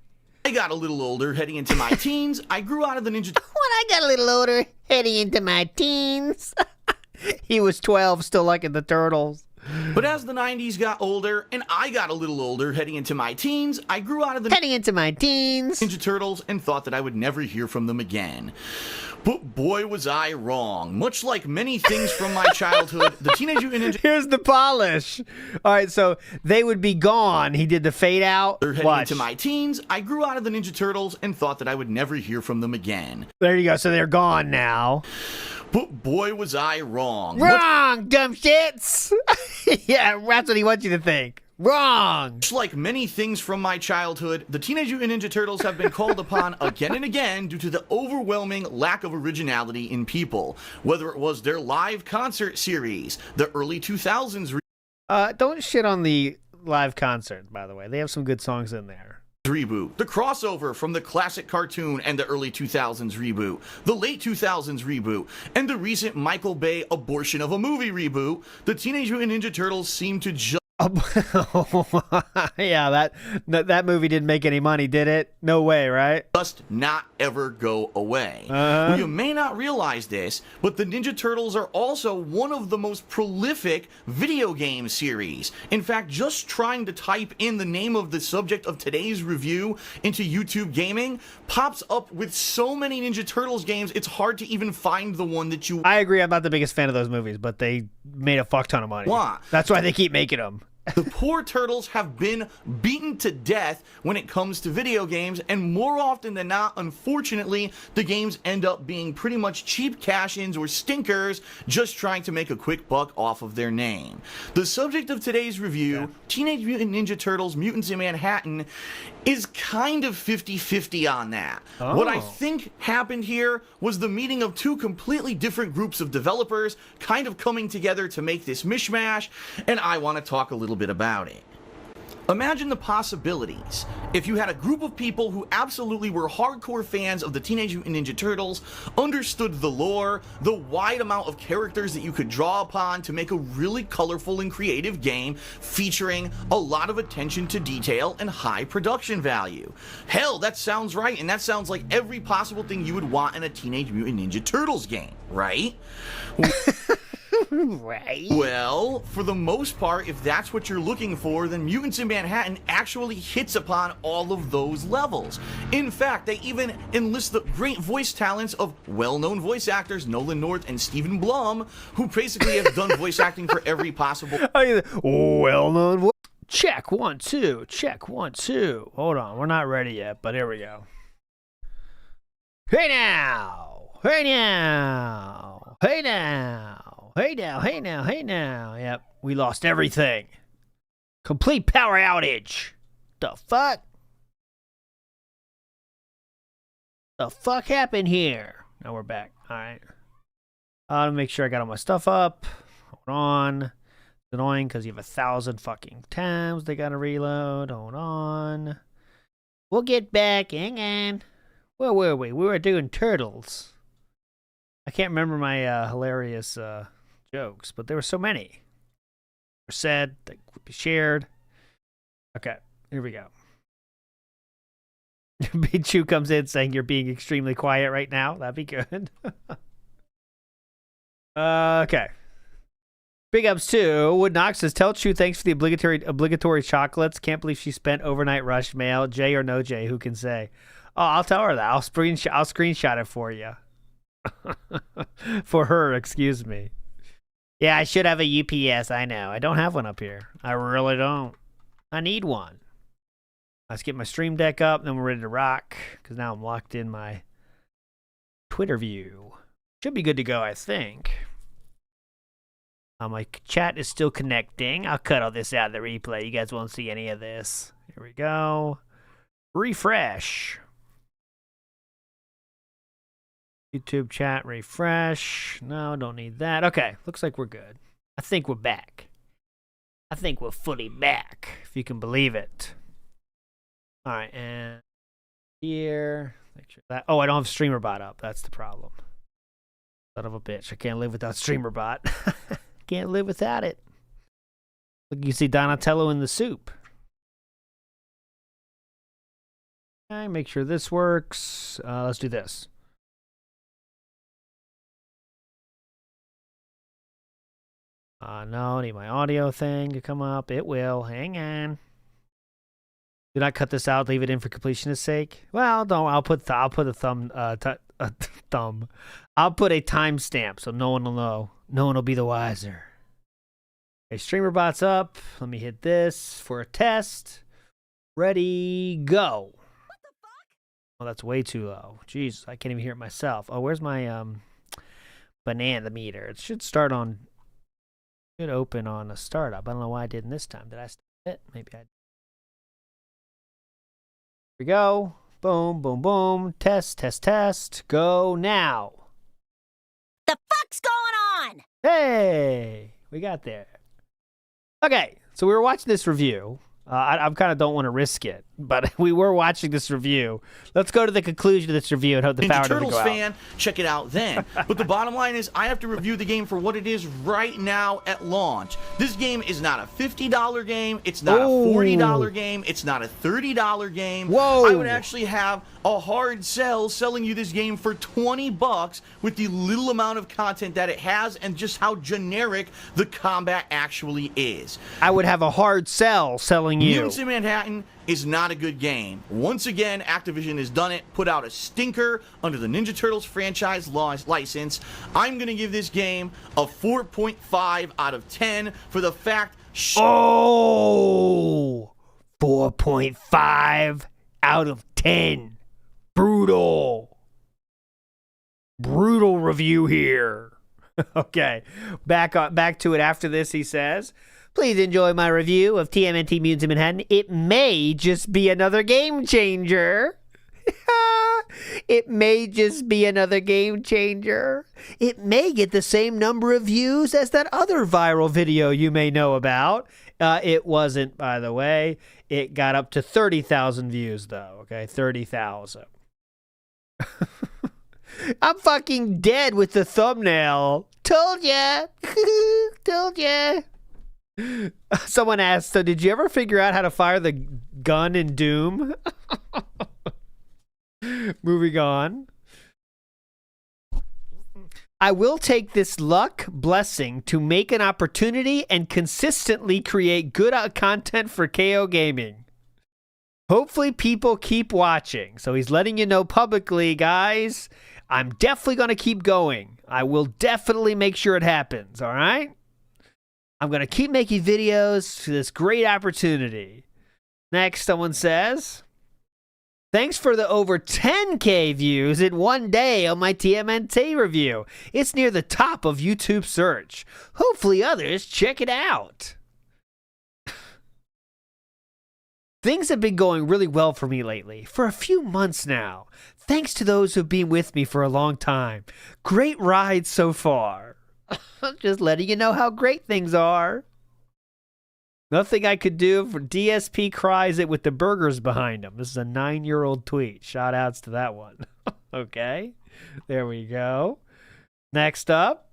[SPEAKER 3] I got a little older, heading into my teens. I grew out of the Ninja...
[SPEAKER 2] When I got a little older, heading into my teens... He was 12, still liking the Turtles.
[SPEAKER 3] But as the 90s got older, and I got a little older, heading into my teens, I grew out of the Ninja Turtles and thought that I would never hear from them again. But boy, was I wrong. Much like many things from my childhood, the Teenage Mutant Ninja...
[SPEAKER 2] Here's the polish. All right, so they would be gone. He did the fade out.
[SPEAKER 3] Heading into my teens, I grew out of the Ninja Turtles and thought that I would never hear from them again.
[SPEAKER 2] There you go. So they're gone now.
[SPEAKER 3] But boy, was I wrong.
[SPEAKER 2] Wrong, dumb shits. Yeah, that's what he wants you to think. Wrong.
[SPEAKER 3] Much like many things from my childhood, the Teenage Mutant Ninja Turtles have been called upon again and again due to the overwhelming lack of originality in people. Whether it was their live concert series, the early 2000s...
[SPEAKER 2] Don't shit on the live concert, by the way. They have some good songs in there.
[SPEAKER 3] reboot, the crossover from the classic cartoon and the early 2000s reboot, the late 2000s reboot, and the recent Michael Bay abortion of a movie reboot, the Teenage Mutant Ninja Turtles seem to just
[SPEAKER 2] Yeah, that movie didn't make any money, did it? No way, right?
[SPEAKER 3] not ever go away. Well, you may not realize this, but the Ninja Turtles are also one of the most prolific video game series. In fact, just trying to type in the name of the subject of today's review into YouTube Gaming pops up with so many Ninja Turtles games, it's hard to even find the one that you...
[SPEAKER 2] I agree, I'm not the biggest fan of those movies, but they made a fuck ton of money.
[SPEAKER 3] Why?
[SPEAKER 2] That's why they keep making them.
[SPEAKER 3] The poor turtles have been beaten to death when it comes to video games, and more often than not, unfortunately, the games end up being pretty much cheap cash-ins or stinkers just trying to make a quick buck off of their name. The subject of today's review, Teenage Mutant Ninja Turtles Mutants in Manhattan, is kind of 50-50 on that. What I think happened here was the meeting of two completely different groups of developers kind of coming together to make this mishmash, and I want to talk a little bit about it. Imagine the possibilities if you had a group of people who absolutely were hardcore fans of the Teenage Mutant Ninja Turtles, understood the lore, the wide amount of characters that you could draw upon to make a really colorful and creative game featuring a lot of attention to detail and high production value. Hell, that sounds right, and that sounds like every possible thing you would want in a Teenage Mutant Ninja Turtles game, right?
[SPEAKER 2] Right.
[SPEAKER 3] Well, for the most part, if that's what you're looking for, then Mutants in Manhattan actually hits upon all of those levels. In fact, they even enlist the great voice talents of well-known voice actors Nolan North and Stephen Blum, who basically have done voice acting for every possible...
[SPEAKER 2] Well-known Check, 1, 2. Check, 1, 2. Hold on, we're not ready yet, but here we go. Hey now! Hey now! Hey now! Hey now, hey now, hey now. Yep, we lost everything. Complete power outage. The fuck? The fuck happened here? Now we're back. Alright. I'll make sure I got all my stuff up. Hold on. It's annoying because you have 1,000 fucking times they gotta reload. Hold on. We'll get back. Hang on. Where were we? We were doing turtles. I can't remember my hilarious jokes, but there were so many. They were said, they would be shared. Okay, here we go. Big Chew comes in saying you're being extremely quiet right now. That'd be good. Okay. Big ups to Wood Knox says, tell Chew thanks for the obligatory chocolates. Can't believe she spent overnight rush mail. J or no J, who can say? Oh, I'll tell her that. I'll screenshot it for you. For her, excuse me. Yeah, I should have a UPS. I know. I don't have one up here. I really don't. I need one. Let's get my stream deck up, then we're ready to rock. Because now I'm locked in my Twitter view. Should be good to go, I think. My chat is still connecting. I'll cut all this out of the replay. You guys won't see any of this. Here we go. Refresh. YouTube chat, refresh. No, don't need that. Okay, looks like we're good. I think we're back. I think we're fully back, if you can believe it. All right, and here. Make sure that. Oh, I don't have StreamerBot up. That's the problem. Son of a bitch. I can't live without StreamerBot. Can't live without it. Look, you see Donatello in the soup. Okay, make sure this works. Let's do this. No, I need my audio thing to come up. It will. Hang on. Did I cut this out? Leave it in for completionist sake? Well, don't. I'll put a thumb. I'll put a timestamp so no one will know. No one will be the wiser. Okay, StreamerBot's up. Let me hit this for a test. Ready, go. What the fuck? Oh, that's way too low. Jeez, I can't even hear it myself. Oh, where's my banana meter? It should start on. Should open on a startup. I don't know why I didn't this time. Did I start it? Maybe I did. Here we go. Boom, boom, boom. Test, test, test. Go now.
[SPEAKER 4] The fuck's going on?
[SPEAKER 2] Hey, we got there. Okay, so we were watching this review. I kind of don't want to risk it, but we were watching this review. Let's go to the conclusion of this review and hope the power doesn't
[SPEAKER 3] Turtles
[SPEAKER 2] go out.
[SPEAKER 3] fan, check it out then. But the bottom line is, I have to review the game for what it is right now at launch. This game is not a $50 game. It's not a $40 game. It's not a $30 game.
[SPEAKER 2] Whoa!
[SPEAKER 3] I would actually have a hard sell selling you this game for $20 with the little amount of content that it has and just how generic the combat actually is.
[SPEAKER 2] I would have a hard sell selling you.
[SPEAKER 3] Mutants in Manhattan is not a good game. Once again, Activision has done it, put out a stinker under the Ninja Turtles franchise license. I'm going to give this game a 4.5 out of 10 for the fact...
[SPEAKER 2] Oh! 4.5 out of 10. Brutal. Brutal review here. Okay, back to it after this, he says... Please enjoy my review of TMNT Mutants in Manhattan. It may just be another game changer. It may just be another game changer. It may get the same number of views as that other viral video you may know about. It wasn't, by the way. It got up to 30,000 views, though. Okay, 30,000. I'm fucking dead with the thumbnail. Told ya. Told ya. Someone asked, so did you ever figure out how to fire the gun in Doom? Moving on. I will take this luck blessing to make an opportunity and consistently create good content for KOGaming. Hopefully people keep watching. So he's letting you know publicly, guys, I'm definitely going to keep going. I will definitely make sure it happens, all right? I'm going to keep making videos for this great opportunity. Next, someone says, thanks for the over 10K views in one day on my TMNT review. It's near the top of YouTube search. Hopefully others check it out. Things have been going really well for me lately, for a few months now. Thanks to those who've been with me for a long time. Great ride so far. Just letting you know how great things are. Nothing I could do for DSP cries it with the burgers behind him. This is a 9-year-old tweet. Shout outs to that one. Okay. There we go. Next up.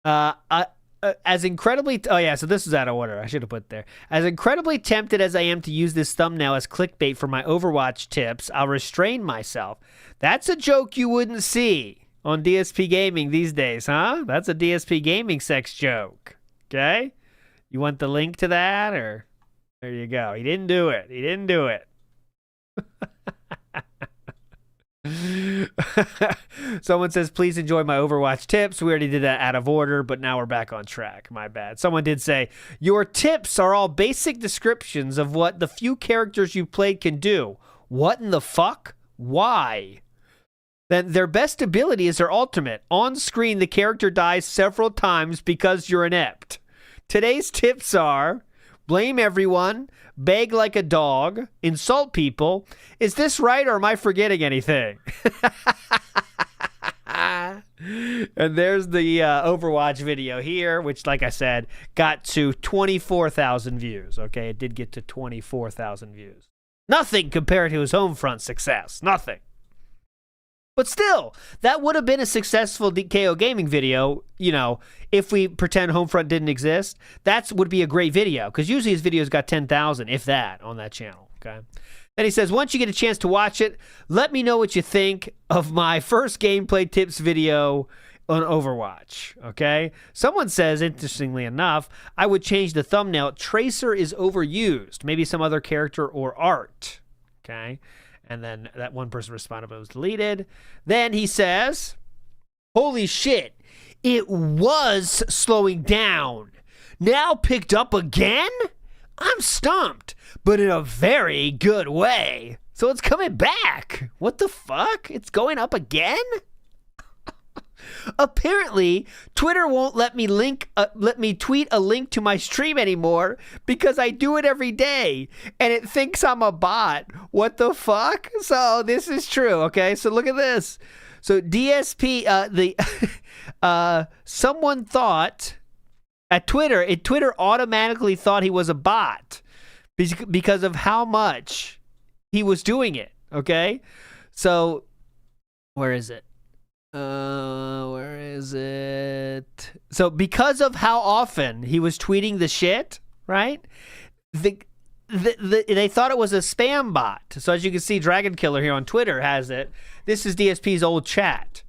[SPEAKER 2] As incredibly... Oh, yeah. So this is out of order. I should have put there. As incredibly tempted as I am to use this thumbnail as clickbait for my Overwatch tips, I'll restrain myself. That's a joke you wouldn't see on DSP Gaming these days, huh? That's a DSP Gaming sex joke. Okay? You want the link to that, or... There you go. He didn't do it. He didn't do it. Someone says, please enjoy my Overwatch tips. We already did that out of order, but now we're back on track. My bad. Someone did say, your tips are all basic descriptions of what the few characters you played can do. What in the fuck? Why? Then their best ability is their ultimate. On screen, the character dies several times because you're inept. Today's tips are: blame everyone, beg like a dog, insult people. Is this right, or am I forgetting anything? And there's the Overwatch video here, which, like I said, got to 24,000 views. Okay, it did get to 24,000 views. Nothing compared to his HomeFront success. Nothing. But still, that would have been a successful KOGaming video, you know, if we pretend HomeFront didn't exist. That would be a great video, because usually his videos got 10,000, if that, on that channel, okay? Then he says, once you get a chance to watch it, let me know what you think of my first gameplay tips video on Overwatch, okay? Someone says, interestingly enough, I would change the thumbnail. Tracer is overused. Maybe some other character or art, okay? And then that one person responded, but it was deleted. Then he says, holy shit, it was slowing down. Now picked up again? I'm stumped, but in a very good way. So it's coming back. What the fuck? It's going up again? Apparently, Twitter won't let me tweet a link to my stream anymore because I do it every day and it thinks I'm a bot. What the fuck? So this is true, okay? So look at this. So DSP, someone thought At Twitter, Twitter automatically thought he was a bot because of how much he was doing it, okay? So, where is it? Where is it? So, because of how often he was tweeting the shit, right? They thought it was a spam bot. So, as you can see, Dragon Killer here on Twitter has it. This is DSP's old chat.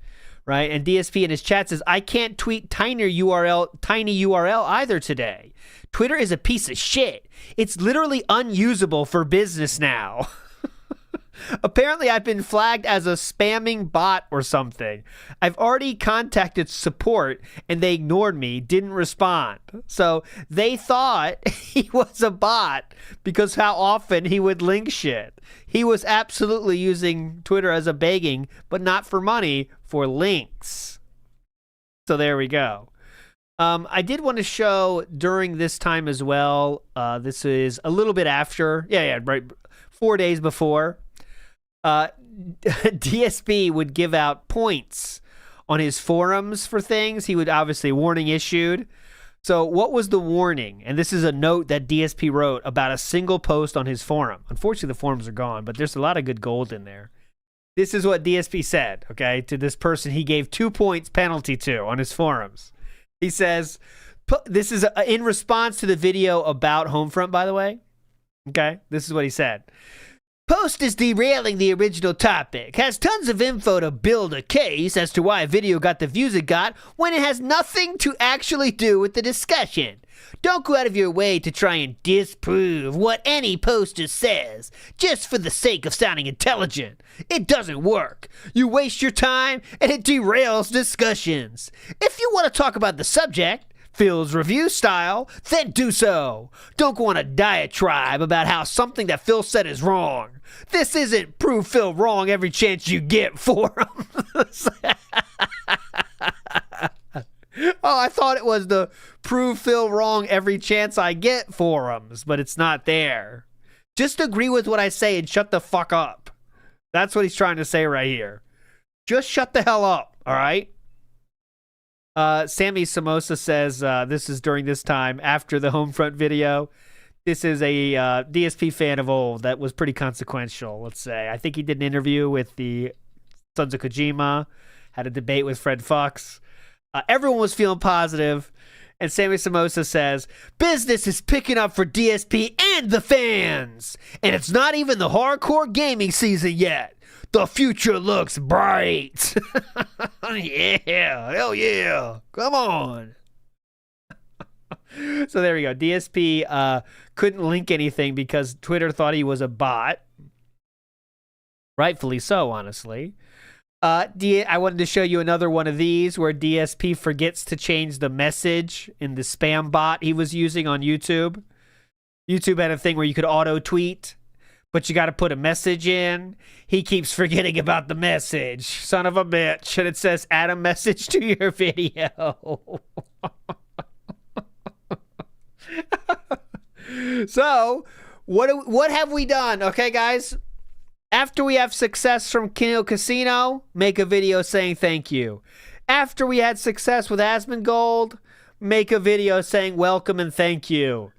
[SPEAKER 2] Right, and DSP in his chat says, I can't tweet tiny URL either today. Twitter is a piece of shit. It's literally unusable for business now. Apparently, I've been flagged as a spamming bot or something. I've already contacted support, and they ignored me, didn't respond. So they thought he was a bot because how often he would link shit. He was absolutely using Twitter as a begging, but not for money, for links. So there we go. I did want to show during this time as well. This is a little bit after. Yeah, right. 4 days before. DSP would give out points on his forums for things. He would obviously warning issued. So what was the warning? And this is a note that DSP wrote about a single post on his forum. Unfortunately, the forums are gone, but there's a lot of good gold in there. This is what DSP said, okay, to this person he gave 2 points penalty to on his forums. He says, this is in response to the video about HomeFront, by the way. Okay, this is what he said. Post is derailing the original topic, has tons of info to build a case as to why a video got the views it got when it has nothing to actually do with the discussion. Don't go out of your way to try and disprove what any poster says, just for the sake of sounding intelligent. It doesn't work. You waste your time and it derails discussions. If you want to talk about the subject, Phil's review style, then do so. Don't go on a diatribe about how something that Phil said is wrong. This isn't prove Phil wrong every chance you get forum. Oh, I thought it was the prove Phil wrong every chance I get forums, but it's not there. Just agree with what I say and shut the fuck up. That's what he's trying to say right here. Just shut the hell up, all right? Sammy Samosa says this is during this time after the HomeFront video. This is a DSP fan of old that was pretty consequential, let's say. I think he did an interview with the Sons of Kojima, had a debate with Fred Fox. Everyone was feeling positive, and Sammy Samosa says, business is picking up for DSP and the fans, and it's not even the hardcore gaming season yet. The future looks bright. Yeah, hell yeah. Come on. So there we go. DSP couldn't link anything because Twitter thought he was a bot. Rightfully so, honestly. I wanted to show you another one of these where DSP forgets to change the message in the spam bot he was using on YouTube. YouTube had a thing where you could auto tweet, but you got to put a message in. He keeps forgetting about the message. Son of a bitch. And it says, add a message to your video. So, what have we done? Okay, guys. After we have success from Kino Casino, make a video saying thank you. After we had success with Asmongold, make a video saying welcome and thank you.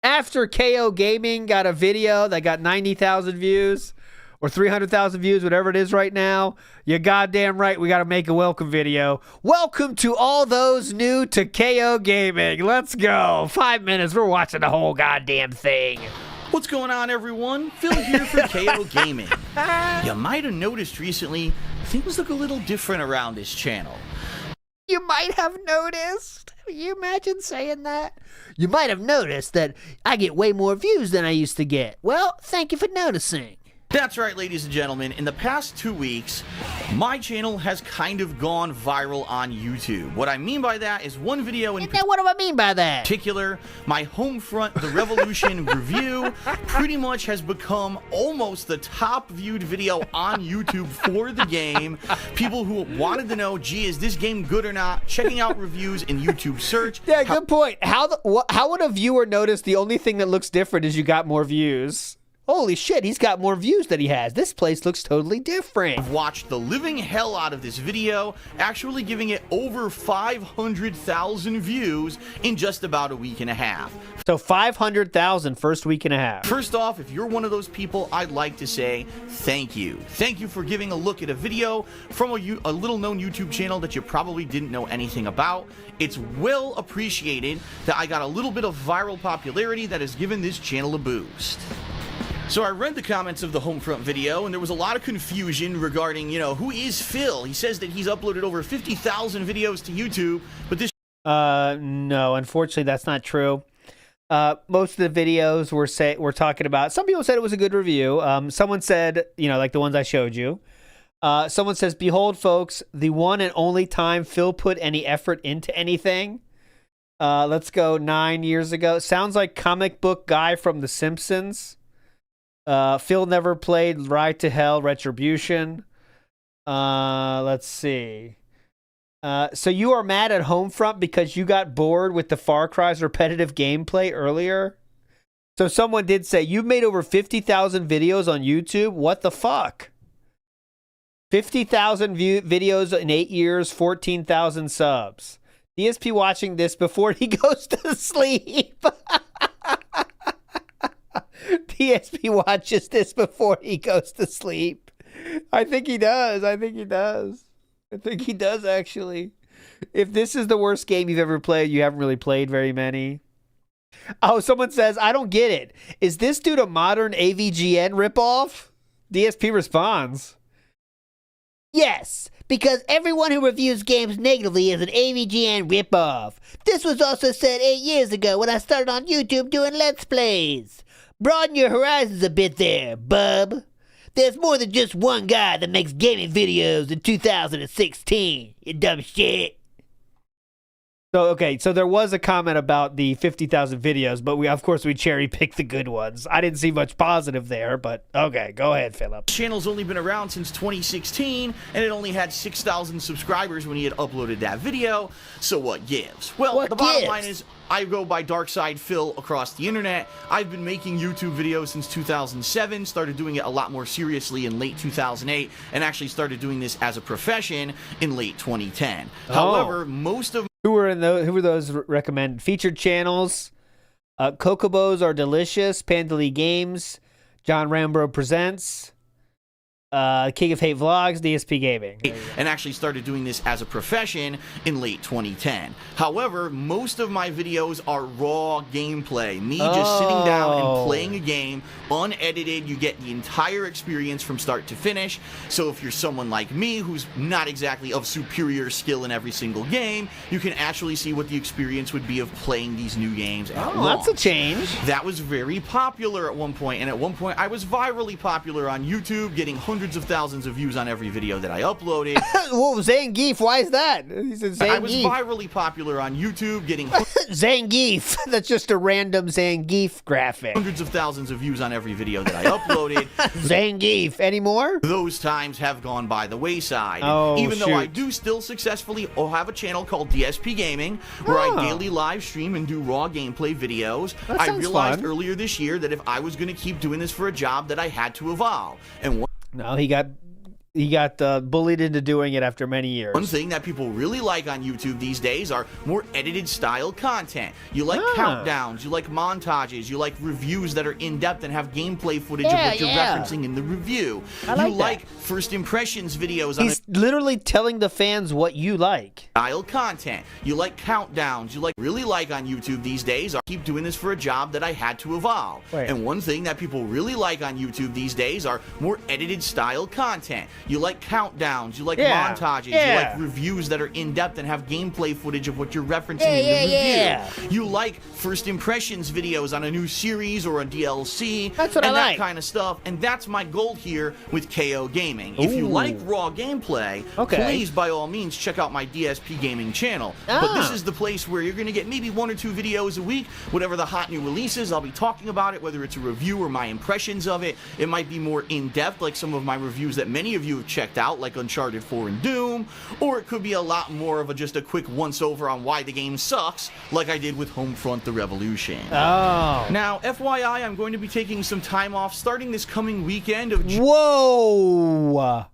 [SPEAKER 2] After KOGaming got a video that got 90,000 views or 300,000 views, whatever it is right now, you're goddamn right, we got to make a welcome video. Welcome to all those new to KOGaming. Let's go. 5 minutes, we're watching the whole goddamn thing.
[SPEAKER 3] What's going on, everyone? Phil here for KOGaming. You might have noticed recently, things look a little different around this channel.
[SPEAKER 2] You might have noticed. Can you imagine saying that? You might have noticed that I get way more views than I used to get. Well, thank you for noticing.
[SPEAKER 3] That's right, ladies and gentlemen. In the past 2 weeks, my channel has kind of gone viral on YouTube. What I mean by that is one video in
[SPEAKER 2] Now, what do I mean by that?
[SPEAKER 3] particular, my HomeFront The Revolution review, pretty much has become almost the top viewed video on YouTube for the game. People who wanted to know, gee, is this game good or not? Checking out reviews in YouTube search.
[SPEAKER 2] Yeah, good point. How would a viewer notice the only thing that looks different is you got more views? Holy shit, he's got more views than he has. This place looks totally different.
[SPEAKER 3] I've watched the living hell out of this video, actually giving it over 500,000 views in just about a week and a half.
[SPEAKER 2] So 500,000 first week and a half.
[SPEAKER 3] First off, if you're one of those people, I'd like to say thank you. Thank you for giving a look at a video from a little-known YouTube channel that you probably didn't know anything about. It's well appreciated that I got a little bit of viral popularity that has given this channel a boost. So I read the comments of the HomeFront video, and there was a lot of confusion regarding, who is Phil? He says that he's uploaded over 50,000 videos to YouTube, but this...
[SPEAKER 2] No, unfortunately, that's not true. Most of the videos we're talking about, some people said it was a good review. Someone said, like the ones I showed you. Someone says, behold, folks, the one and only time Phil put any effort into anything. Let's go 9 years ago. Sounds like comic book guy from The Simpsons. Phil never played Ride to Hell Retribution. Let's see. So you are mad at Homefront because you got bored with the Far Cry's repetitive gameplay earlier? So someone did say, you've made over 50,000 videos on YouTube? What the fuck? 50,000 videos in 8 years, 14,000 subs. DSP watching this before he goes to sleep. DSP watches this before he goes to sleep. I think he does. I think he does, actually. If this is the worst game you've ever played, you haven't really played very many. Oh, someone says, I don't get it. Is this dude a modern AVGN ripoff? DSP responds,
[SPEAKER 4] Yes, because everyone who reviews games negatively is an AVGN ripoff. This was also said 8 years ago when I started on YouTube doing Let's Plays. Broaden your horizons a bit there, bub. There's more than just one guy that makes gaming videos in 2016, you dumb shit.
[SPEAKER 2] So there was a comment about the 50,000 videos, but of course we cherry picked the good ones. I didn't see much positive there, but okay, go ahead, Philip.
[SPEAKER 3] The channel's only been around since 2016, and it only had 6,000 subscribers when he had uploaded that video. So what gives? Well, the bottom line is, I go by Darkside Phil across the internet. I've been making YouTube videos since 2007, started doing it a lot more seriously in late 2008, and actually started doing this as a profession in late 2010. However, most of
[SPEAKER 2] Who were those recommended? Featured channels. Cocobos Are Delicious. Pandely Games. John Rambo Presents. King of Hate Vlogs, DSP Gaming.
[SPEAKER 3] And actually started doing this as a profession in late 2010. However, most of my videos are raw gameplay. Me just sitting down and playing a game, unedited. You get the entire experience from start to finish. So if you're someone like me who's not exactly of superior skill in every single game, you can actually see what the experience would be of playing these new games at launch.
[SPEAKER 2] That's a change.
[SPEAKER 3] That was very popular at one point, and at one point I was virally popular on YouTube, getting hundreds of thousands of views on every video that I uploaded.
[SPEAKER 2] Whoa, Zangief, why is that? He said Zangief.
[SPEAKER 3] I was virally popular on YouTube, getting
[SPEAKER 2] Zangief. That's just a random Zangief graphic.
[SPEAKER 3] hundreds of thousands of views on every video that I uploaded.
[SPEAKER 2] Zangief. Any more?
[SPEAKER 3] Those times have gone by the wayside.
[SPEAKER 2] Oh,
[SPEAKER 3] Even though I do still successfully have a channel called DSP Gaming, where I daily live stream and do raw gameplay videos, I realized earlier this year that if I was going to keep doing this for a job, that I had to evolve. And
[SPEAKER 2] no, he got bullied into doing it after many years.
[SPEAKER 3] one thing that people really like on YouTube these days are more edited style content. You like countdowns, you like montages, you like reviews that are in-depth and have gameplay footage of what you're referencing in the review. You like first impressions videos on
[SPEAKER 2] He's literally telling the fans what you like.
[SPEAKER 3] Style content. You like countdowns. You really like on YouTube these days are keep doing this for a job that I had to evolve. And one thing that people really like on YouTube these days are more edited style content. You like countdowns, you like montages, you like reviews that are in-depth and have gameplay footage of what you're referencing in the review. You like first impressions videos on a new series or a DLC.
[SPEAKER 2] That's what I like.
[SPEAKER 3] That kind of stuff. And that's my goal here with KOGaming. If you like raw gameplay, please, by all means, check out my DSP Gaming channel. But this is the place where you're going to get maybe 1 or 2 videos a week. Whatever the hot new releases, I'll be talking about it, whether it's a review or my impressions of it. It might be more in-depth, like some of my reviews that many of you you have checked out, like Uncharted 4 and Doom, or it could be a lot more of just a quick once-over on why the game sucks, like I did with HomeFront The Revolution.
[SPEAKER 2] Oh.
[SPEAKER 3] Now, FYI, I'm going to be taking some time off starting this coming weekend of
[SPEAKER 2] Whoa!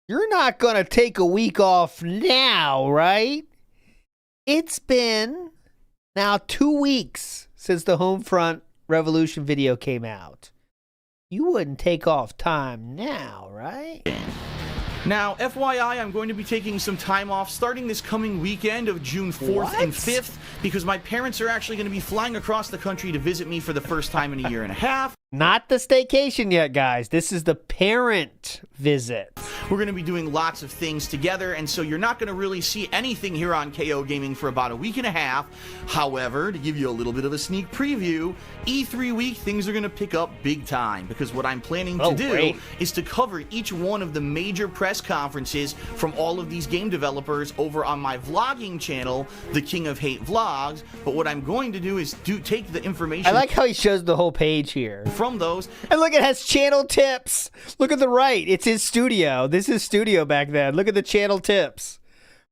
[SPEAKER 2] You're not gonna take a week off now, right? It's been now 2 weeks since the Homefront Revolution video came out. You wouldn't take off time now, right?
[SPEAKER 3] Now, FYI, I'm going to be taking some time off starting this coming weekend of June 4th and 5th because my parents are actually going to be flying across the country to visit me for the first time in a year and a half.
[SPEAKER 2] Not the staycation yet, guys. This is the parent visit.
[SPEAKER 3] We're going to be doing lots of things together, and so you're not going to really see anything here on KOGaming for about a week and a half. However, to give you a little bit of a sneak preview, E3 week, things are going to pick up big time because what I'm planning to do is to cover each one of the major press conferences from all of these game developers over on my vlogging channel, The King of Hate Vlogs. But what I'm going to do is take the information.
[SPEAKER 2] I like how he shows the whole page here.
[SPEAKER 3] From those.
[SPEAKER 2] And look, it has channel tips. Look at the right. It's his studio. This is studio back then. Look at the channel tips.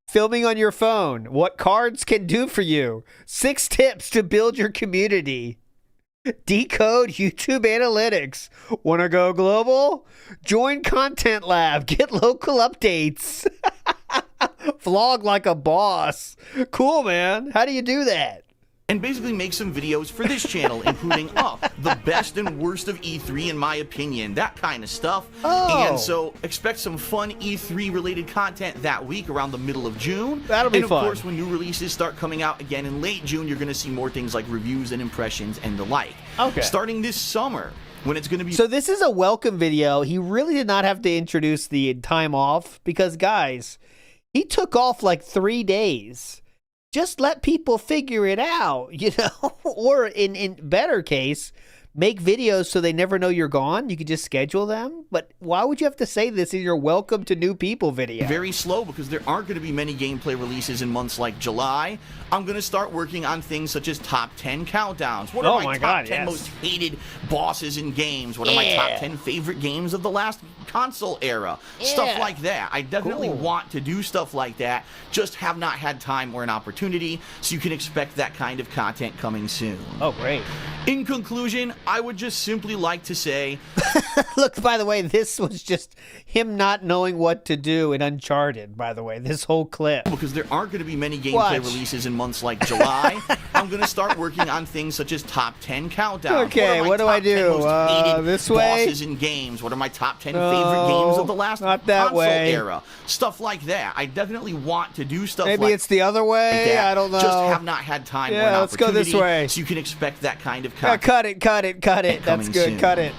[SPEAKER 2] Filming on your phone. What cards can do for you. 6 tips to build your community. Decode YouTube analytics. Wanna go global? Join Content Lab. Get local updates. Vlog like a boss. Cool, man. How do you do that?
[SPEAKER 3] And basically make some videos for this channel, including the best and worst of E3 in my opinion, that kind of stuff.
[SPEAKER 2] Oh.
[SPEAKER 3] And so expect some fun E3 related content that week around the middle of June.
[SPEAKER 2] That'll be
[SPEAKER 3] fun. And of course, when new releases start coming out again in late June, you're going to see more things like reviews and impressions and the like.
[SPEAKER 2] Okay.
[SPEAKER 3] Starting this summer, when it's going to be...
[SPEAKER 2] So this is a welcome video. He really did not have to introduce the time off because, guys, he took off like 3 days. Just let people figure it out, you know? Or in better case, make videos so they never know you're gone. You could just schedule them. But why would you have to say this in your welcome to new people video?
[SPEAKER 3] Very slow because there aren't going to be many gameplay releases in months like July. I'm going to start working on things such as top 10 countdowns. What are my top 10 most hated bosses in games? What are my top 10 favorite games of the last console era? Stuff like that. I definitely want to do stuff like that, just have not had time or an opportunity, so you can expect that kind of content coming soon.
[SPEAKER 2] Oh, great.
[SPEAKER 3] In conclusion, I would just simply like to say...
[SPEAKER 2] Look, by the way, this was just him not knowing what to do in Uncharted, by the way, this whole clip.
[SPEAKER 3] Because there aren't going to be many gameplay releases in months like July, I'm going to start working on things such as top 10 countdowns.
[SPEAKER 2] Okay, what do I do? This way?
[SPEAKER 3] Bosses in games. What are my top 10 favorite games of the last console era? Stuff like that. I definitely want to do stuff
[SPEAKER 2] Maybe it's the other way?
[SPEAKER 3] that.
[SPEAKER 2] I don't know.
[SPEAKER 3] Just have not had time or an
[SPEAKER 2] Yeah, let's go this way.
[SPEAKER 3] so you can expect that kind of
[SPEAKER 2] Yeah,
[SPEAKER 3] content.
[SPEAKER 2] cut it. That's good.
[SPEAKER 3] Soon.
[SPEAKER 2] Cut it.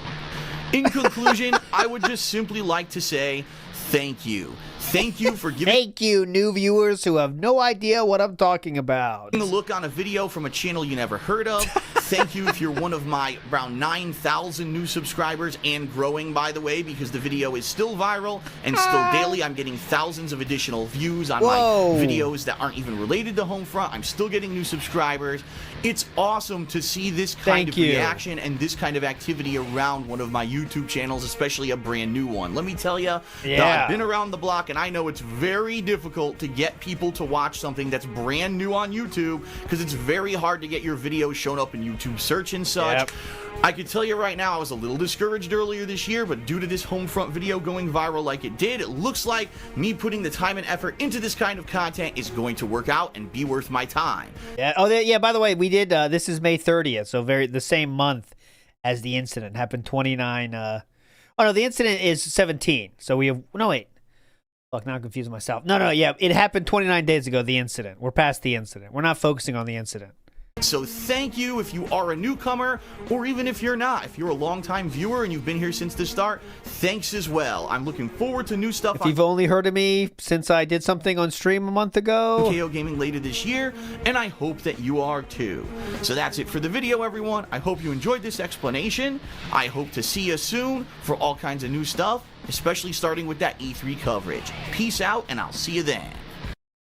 [SPEAKER 3] In conclusion, I would just simply like to say thank you. Thank you for giving...
[SPEAKER 2] Thank you, new viewers who have no idea what I'm talking about.
[SPEAKER 3] A look on a video from a channel you never heard of. Thank you if you're one of my around 9,000 new subscribers and growing, by the way, because the video is still viral and still daily. I'm getting thousands of additional views on my videos that aren't even related to Homefront. I'm still getting new subscribers. It's awesome to see this kind of reaction and this kind of activity around one of my YouTube channels, especially a brand new one. Let me tell you, I've been around the block and I know it's very difficult to get people to watch something that's brand new on YouTube because it's very hard to get your videos shown up in YouTube search and such.
[SPEAKER 2] Yep.
[SPEAKER 3] I could tell you right now I was a little discouraged earlier this year, but due to this Homefront video going viral like it did, it looks like me putting the time and effort into this kind of content is going to work out and be worth my time.
[SPEAKER 2] Yeah. Oh, yeah. By the way, we did. This is May 30th, so the same month as the incident happened. 29. Oh no, the incident is 17. So we have wait. Look, now I'm confusing myself. No. Yeah, it happened 29 days ago. The incident. We're past the incident. We're not focusing on the incident.
[SPEAKER 3] So thank you if you are a newcomer, or even if you're not. If you're a longtime viewer and you've been here since the start, thanks as well. I'm looking forward to new stuff.
[SPEAKER 2] If you've only heard of me since I did something on stream a month ago.
[SPEAKER 3] KOGaming later this year, and I hope that you are too. So that's it for the video, everyone. I hope you enjoyed this explanation. I hope to see you soon for all kinds of new stuff, especially starting with that E3 coverage. Peace out, and I'll see you then.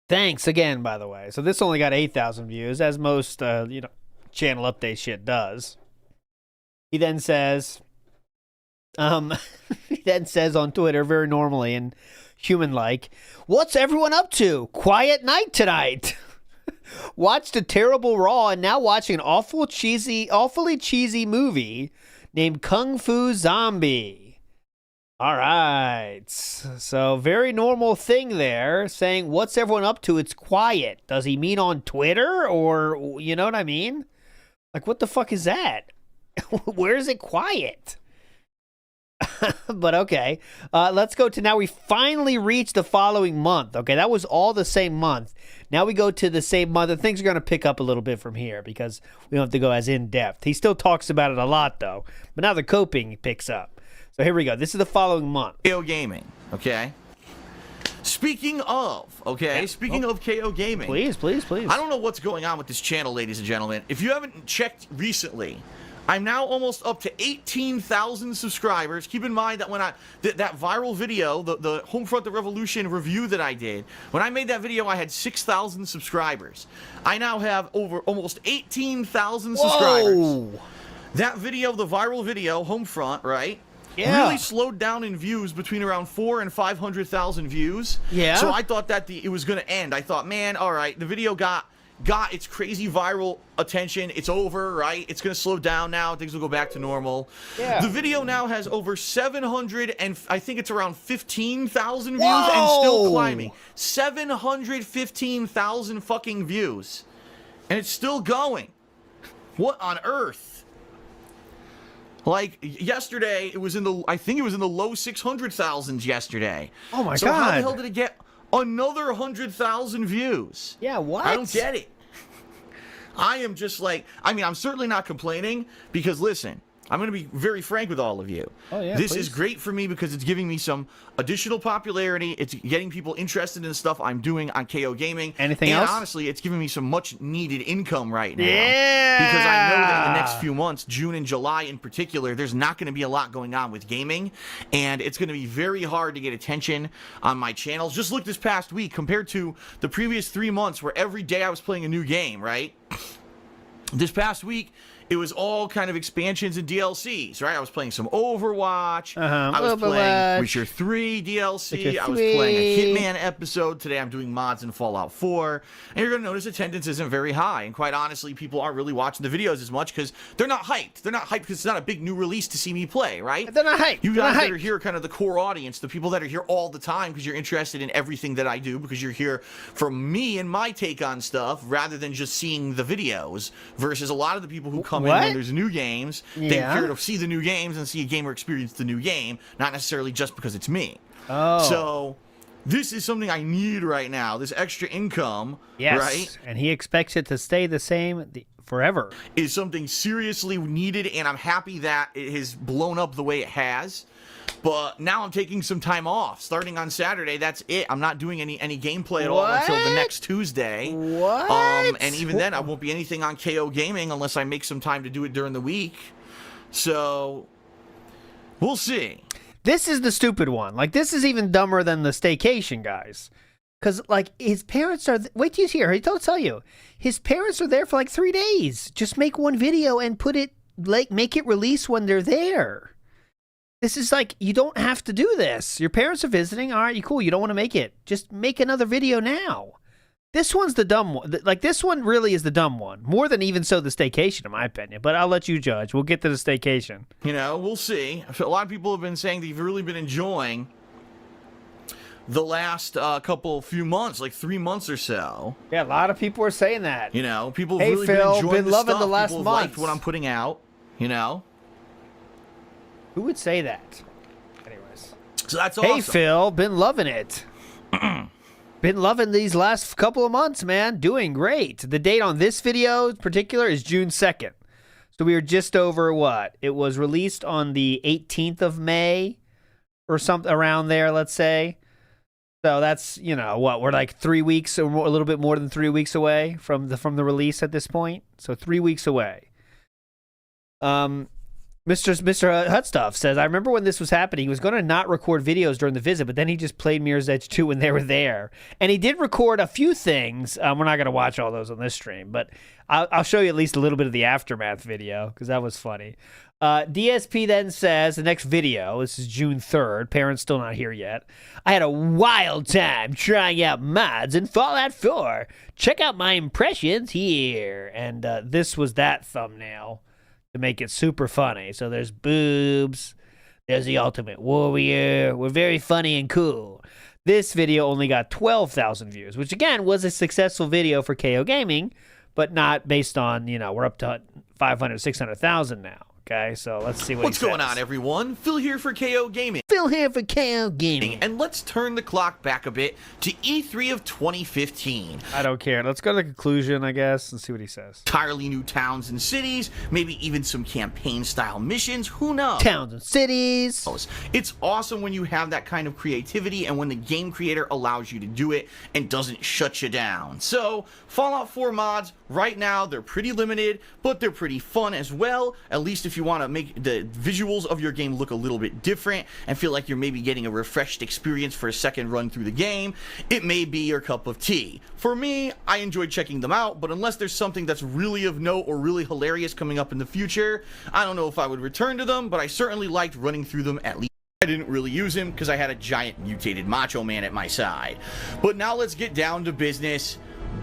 [SPEAKER 2] Thanks again, by the way. So this only got 8,000 views, as most, channel update shit does. He then says, He then says on Twitter, very normally and human-like, "What's everyone up to? Quiet night tonight." Watched a terrible Raw and now watching an awfully cheesy movie named Kung Fu Zombie. All right. So very normal thing there, saying, "What's everyone up to? It's quiet." Does he mean on Twitter, or you know what I mean? Like, what the fuck is that? Where is it quiet? But okay, let's go to now. We finally reached the following month. Okay, that was all the same month. Now we go to the same month, and things are going to pick up a little bit from here because we don't have to go as in depth. He still talks about it a lot, though. But now the coping picks up. So here we go. This is the following month.
[SPEAKER 3] KOGaming, okay? Speaking of, okay? Speaking of KOGaming.
[SPEAKER 2] Please.
[SPEAKER 3] I don't know what's going on with this channel, ladies and gentlemen. If you haven't checked recently, I'm now almost up to 18,000 subscribers. Keep in mind that when that viral video, the HomeFront the Revolution review that I did, when I made that video, I had 6,000 subscribers. I now have over almost 18,000 subscribers.
[SPEAKER 2] Whoa.
[SPEAKER 3] That video, the viral video, HomeFront, right?
[SPEAKER 2] Yeah.
[SPEAKER 3] Really slowed down in views between around 400,000 and 500,000 views.
[SPEAKER 2] Yeah.
[SPEAKER 3] So I thought that it was going to end. I thought, man, all right, the video got its crazy viral attention. It's over, right? It's going to slow down now. Things will go back to normal.
[SPEAKER 2] Yeah.
[SPEAKER 3] The video now has over 700 and I think it's around 15,000 views
[SPEAKER 2] Whoa.
[SPEAKER 3] and still climbing. 715,000 fucking views. And it's still going. What on earth? Like yesterday, I think it was in the low 600,000s yesterday.
[SPEAKER 2] Oh my
[SPEAKER 3] so how the
[SPEAKER 2] God.
[SPEAKER 3] hell did it get another 100,000 views?
[SPEAKER 2] Yeah, what?
[SPEAKER 3] I don't get it. I am just like, I mean, I'm certainly not complaining because listen, I'm going to be very frank with all of you.
[SPEAKER 2] Oh, yeah,
[SPEAKER 3] this
[SPEAKER 2] please.
[SPEAKER 3] is great for me because it's giving me some additional popularity. It's getting people interested in the stuff I'm doing on KOGaming.
[SPEAKER 2] Anything
[SPEAKER 3] and
[SPEAKER 2] else?
[SPEAKER 3] honestly, it's giving me some much needed income right now.
[SPEAKER 2] Yeah.
[SPEAKER 3] Because I know that in the next few months, June and July in particular, there's not going to be a lot going on with gaming. And it's going to be very hard to get attention on my channels. Just look this past week compared to the previous 3 months where every day I was playing a new game, right? This past week, it was all kind of expansions and DLCs, right? I was playing some Overwatch. I was playing Witcher 3 DLC. I was playing a Hitman episode. Today I'm doing mods in Fallout 4. And you're going to notice attendance isn't very high. And quite honestly, people aren't really watching the videos as much because they're not hyped. They're not hyped because it's not a big new release to see me play, right?
[SPEAKER 2] They're not hyped.
[SPEAKER 3] You
[SPEAKER 2] They're
[SPEAKER 3] guys
[SPEAKER 2] not
[SPEAKER 3] that are
[SPEAKER 2] hyped.
[SPEAKER 3] here are kind of the core audience, the people that are here all the time because you're interested in everything that I do because you're here for me and my take on stuff rather than just seeing the videos versus a lot of the people who come in when there's new games. They're here to see the new games and see a gamer experience the new game, not necessarily just because it's me.
[SPEAKER 2] Oh.
[SPEAKER 3] So this is something I need right now, this extra income,
[SPEAKER 2] Yes.
[SPEAKER 3] right?
[SPEAKER 2] And he expects it to stay the same forever.
[SPEAKER 3] Is something seriously needed, and I'm happy that it has blown up the way it has. But now I'm taking some time off. Starting on Saturday, that's it. I'm not doing any gameplay at all until the next Tuesday.
[SPEAKER 2] What?
[SPEAKER 3] And even then, I won't be anything on KOGaming unless I make some time to do it during the week. So, we'll see.
[SPEAKER 2] This is the stupid one. Like, this is even dumber than the Staycation guys. Because, like, his parents are... wait till you hear. He'll tell you. His parents are there for, like, 3 days. Just make one video and put it... like, make it release when they're there. This is like, you don't have to do this. Your parents are visiting. All right, you cool. You don't want to make it. Just make another video now. This one's the dumb one. Like, this one really is the dumb one. More than even so the Staycation, in my opinion. But I'll let you judge. We'll get to the Staycation.
[SPEAKER 3] You know, we'll see. A lot of people have been saying they've really been enjoying the last few months, like 3 months or so.
[SPEAKER 2] Yeah, a lot of people are saying that.
[SPEAKER 3] You know, people have
[SPEAKER 2] Hey,
[SPEAKER 3] really
[SPEAKER 2] Phil,
[SPEAKER 3] been enjoying
[SPEAKER 2] been loving
[SPEAKER 3] stuff.
[SPEAKER 2] the last
[SPEAKER 3] People have liked
[SPEAKER 2] months.
[SPEAKER 3] what I'm putting out, you know?
[SPEAKER 2] Who would say that? Anyways.
[SPEAKER 3] So that's awesome.
[SPEAKER 2] Hey, Phil, been loving it. Been loving these last couple of months, man. Doing great. The date on this video in particular is June 2nd. So we were just over what? It was released on the 18th of May or something around there, let's say. So that's, you know, what? We're like 3 weeks or more, a little bit more than 3 weeks away from the release at this point. So 3 weeks away. Mr. Hutstuff says, I remember when this was happening, he was going to not record videos during the visit, but then he just played Mirror's Edge 2 when they were there. And he did record a few things. We're not going to watch all those on this stream, but I'll show you at least a little bit of the Aftermath video, because that was funny. DSP then says, the next video, this is June 3rd, parents still not here yet. I had a wild time trying out mods in Fallout 4. Check out my impressions here. And this was that thumbnail to make it super funny. So there's boobs, there's the Ultimate Warrior. We're very funny and cool. This video only got 12,000 views, which again was a successful video for KOGaming, but not based on, we're up to 500, 600,000 now. Okay, so let's see
[SPEAKER 3] what's going on, everyone. Phil here for KOGaming.
[SPEAKER 4] Phil here for KOGaming.
[SPEAKER 3] And let's turn the clock back a bit to E3 of 2015.
[SPEAKER 2] I don't care. Let's go to the conclusion, I guess, and see what he says.
[SPEAKER 3] Entirely new towns and cities, maybe even some campaign-style missions. Who knows?
[SPEAKER 4] Towns and cities.
[SPEAKER 3] It's awesome when you have that kind of creativity and when the game creator allows you to do it and doesn't shut you down. So, Fallout 4 mods, right now, they're pretty limited, but they're pretty fun as well, at least if you want to make the visuals of your game look a little bit different and feel like you're maybe getting a refreshed experience for a second run through the game, it may be your cup of tea. For me, I enjoyed checking them out, but unless there's something that's really of note or really hilarious coming up in the future, I don't know if I would return to them, but I certainly liked running through them at least. I didn't really use him because I had a giant mutated Macho Man at my side. But now let's get down to business.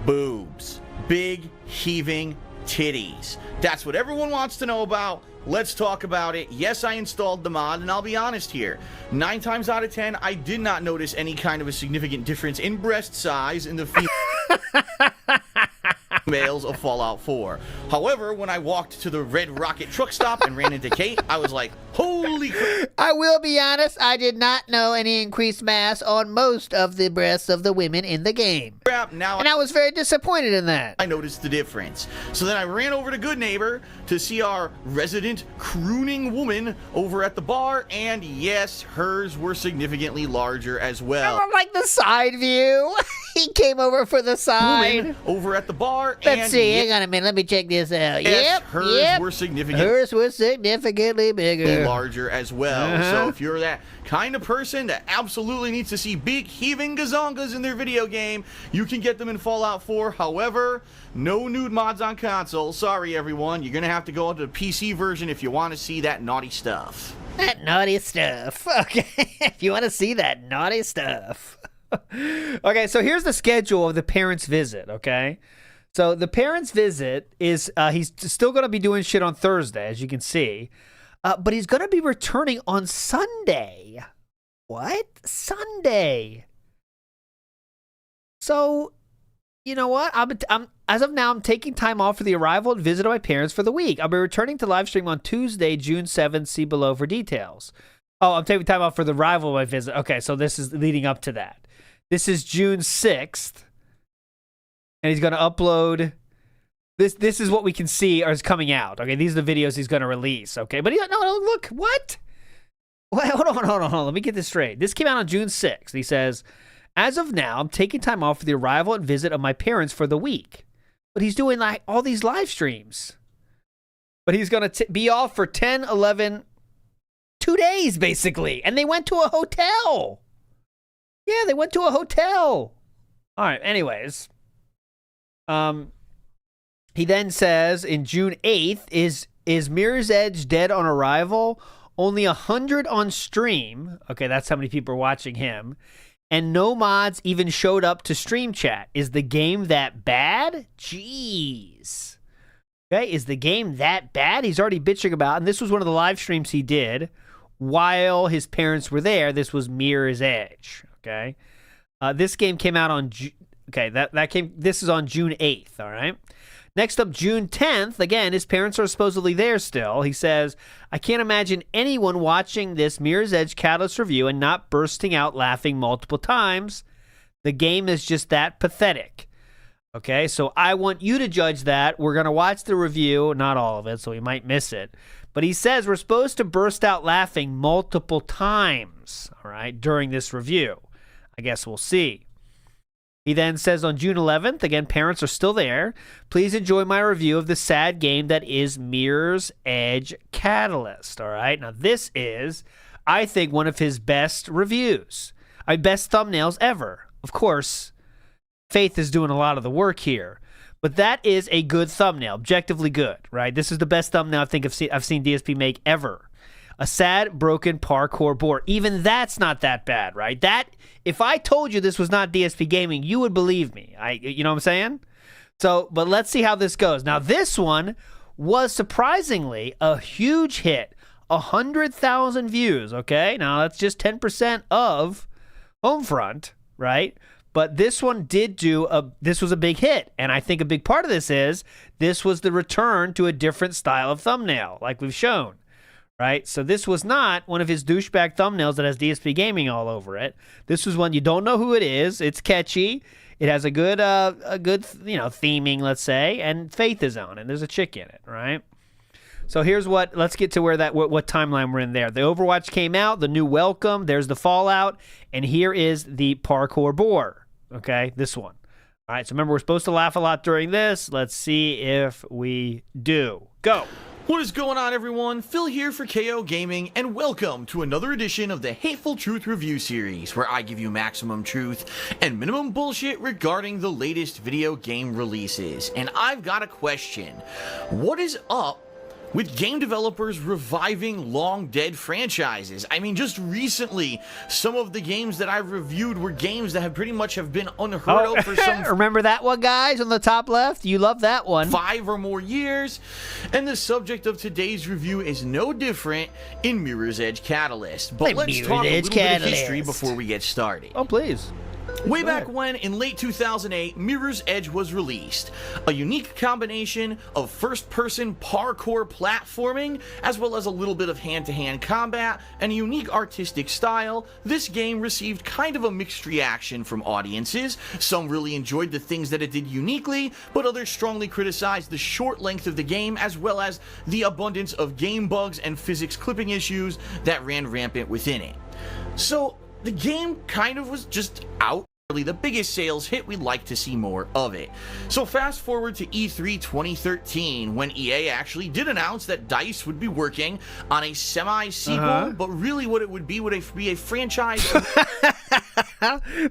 [SPEAKER 3] Boobs. Big, heaving titties. That's what everyone wants to know about. Let's talk about it. Yes, I installed the mod, and I'll be honest here. 9 times out of 10, I did not notice any kind of a significant difference in breast size in the females of Fallout 4. However, when I walked to the Red Rocket truck stop and ran into Kate, I was like, holy crap.
[SPEAKER 4] I will be honest, I did not know any increased mass on most of the breasts of the women in the game.
[SPEAKER 3] Now
[SPEAKER 4] and I was very disappointed in that.
[SPEAKER 3] I noticed the difference. So then I ran over to Good Neighbor to see our resident crooning woman over at the bar, and yes, hers were significantly larger as well.
[SPEAKER 4] I like the side view. He came over for the side.
[SPEAKER 3] Woman over at the bar.
[SPEAKER 4] Let's see, hang on a minute, let me check this out.
[SPEAKER 3] Yes, hers were significant.
[SPEAKER 4] Hers was significantly bigger.
[SPEAKER 3] Larger as well. So if you're that kind of person that absolutely needs to see big heaving gazongas in their video game, you can get them in Fallout 4. However, no nude mods on console. Sorry everyone, you're gonna have to go into the PC version if you want to see that naughty stuff.
[SPEAKER 4] That naughty stuff. Okay, if you want to see that naughty stuff.
[SPEAKER 2] Okay, so here's the schedule of the parents' visit, okay? So the parents' visit is, he's still going to be doing shit on Thursday, as you can see. But he's going to be returning on Sunday. What? Sunday. So, you know what? I'm as of now, I'm taking time off for the arrival and visit of my parents for the week. I'll be returning to live stream on Tuesday, June 7th. See below for details. Oh, I'm taking time off for the arrival of my visit. Okay, so this is leading up to that. This is June 6th. And he's going to upload... This is what we can see is coming out. Okay, these are the videos he's going to release. Okay, but no, look, what? Wait, hold on. Let me get this straight. This came out on June 6th. He says, as of now, I'm taking time off for the arrival and visit of my parents for the week. But he's doing like all these live streams. But he's going to be off for 10, 11, 2 days basically. And they went to a hotel. Yeah, they went to a hotel. All right, anyways. He then says in June 8th, is Mirror's Edge dead on arrival? Only 100 on stream. Okay, that's how many people are watching him. And no mods even showed up to stream chat. Is the game that bad? Jeez. Okay, is the game that bad? He's already bitching about, and this was one of the live streams he did while his parents were there. This was Mirror's Edge. Okay. This game came out on... This is on June 8th, all right? Next up, June 10th, again, his parents are supposedly there still. He says, I can't imagine anyone watching this Mirror's Edge Catalyst review and not bursting out laughing multiple times. The game is just that pathetic. Okay, so I want you to judge that. We're going to watch the review, not all of it, so we might miss it. But he says we're supposed to burst out laughing multiple times, all right, during this review. I guess we'll see. He then says on June 11th, again, parents are still there. Please enjoy my review of the sad game that is Mirror's Edge Catalyst. All right. Now, this is, I think, one of his best reviews. Best thumbnails ever. Of course, Faith is doing a lot of the work here. But that is a good thumbnail, objectively good, right? This is the best thumbnail I think I've seen DSP make ever. A sad, broken parkour board. Even that's not that bad, right? That, if I told you this was not DSP Gaming, you would believe me. You know what I'm saying? So, but let's see how this goes. Now, this one was surprisingly a huge hit. 100,000 views, okay? Now, that's just 10% of HomeFront, right? But this one this was a big hit. And I think a big part of this was the return to a different style of thumbnail, like we've shown, right? So this was not one of his douchebag thumbnails that has DSP Gaming all over it. This was one you don't know who it is. It's catchy. It has a good theming, let's say, and Faith is on it. There's a chick in it, right? So let's get to what timeline we're in there. The Overwatch came out, the new Welcome, there's the Fallout, and here is the parkour board, okay, this one. All right, so remember, we're supposed to laugh a lot during this. Let's see if we do. Go.
[SPEAKER 3] What is going on, everyone? Phil here for KOGaming, and welcome to another edition of the Hateful Truth Review Series, where I give you maximum truth and minimum bullshit regarding the latest video game releases. And I've got a question. What is up with game developers reviving long-dead franchises? I mean, just recently, some of the games that I've reviewed were games that have pretty much been unheard of for some
[SPEAKER 2] remember that one, guys, on the top left? You love that one.
[SPEAKER 3] 5 or more years. And the subject of today's review is no different in Mirror's Edge Catalyst. But let's talk a little bit of history before we get started.
[SPEAKER 2] Oh, please.
[SPEAKER 3] Way back when, in late 2008, Mirror's Edge was released. A unique combination of first-person parkour platforming, as well as a little bit of hand-to-hand combat, and a unique artistic style, this game received kind of a mixed reaction from audiences. Some really enjoyed the things that it did uniquely, but others strongly criticized the short length of the game, as well as the abundance of game bugs and physics clipping issues that ran rampant within it. So, the game kind of was just out. Really the biggest sales hit. We'd like to see more of it. So fast forward to E3 2013, when EA actually did announce that DICE would be working on a semi-sequel, but really what it would be a franchise.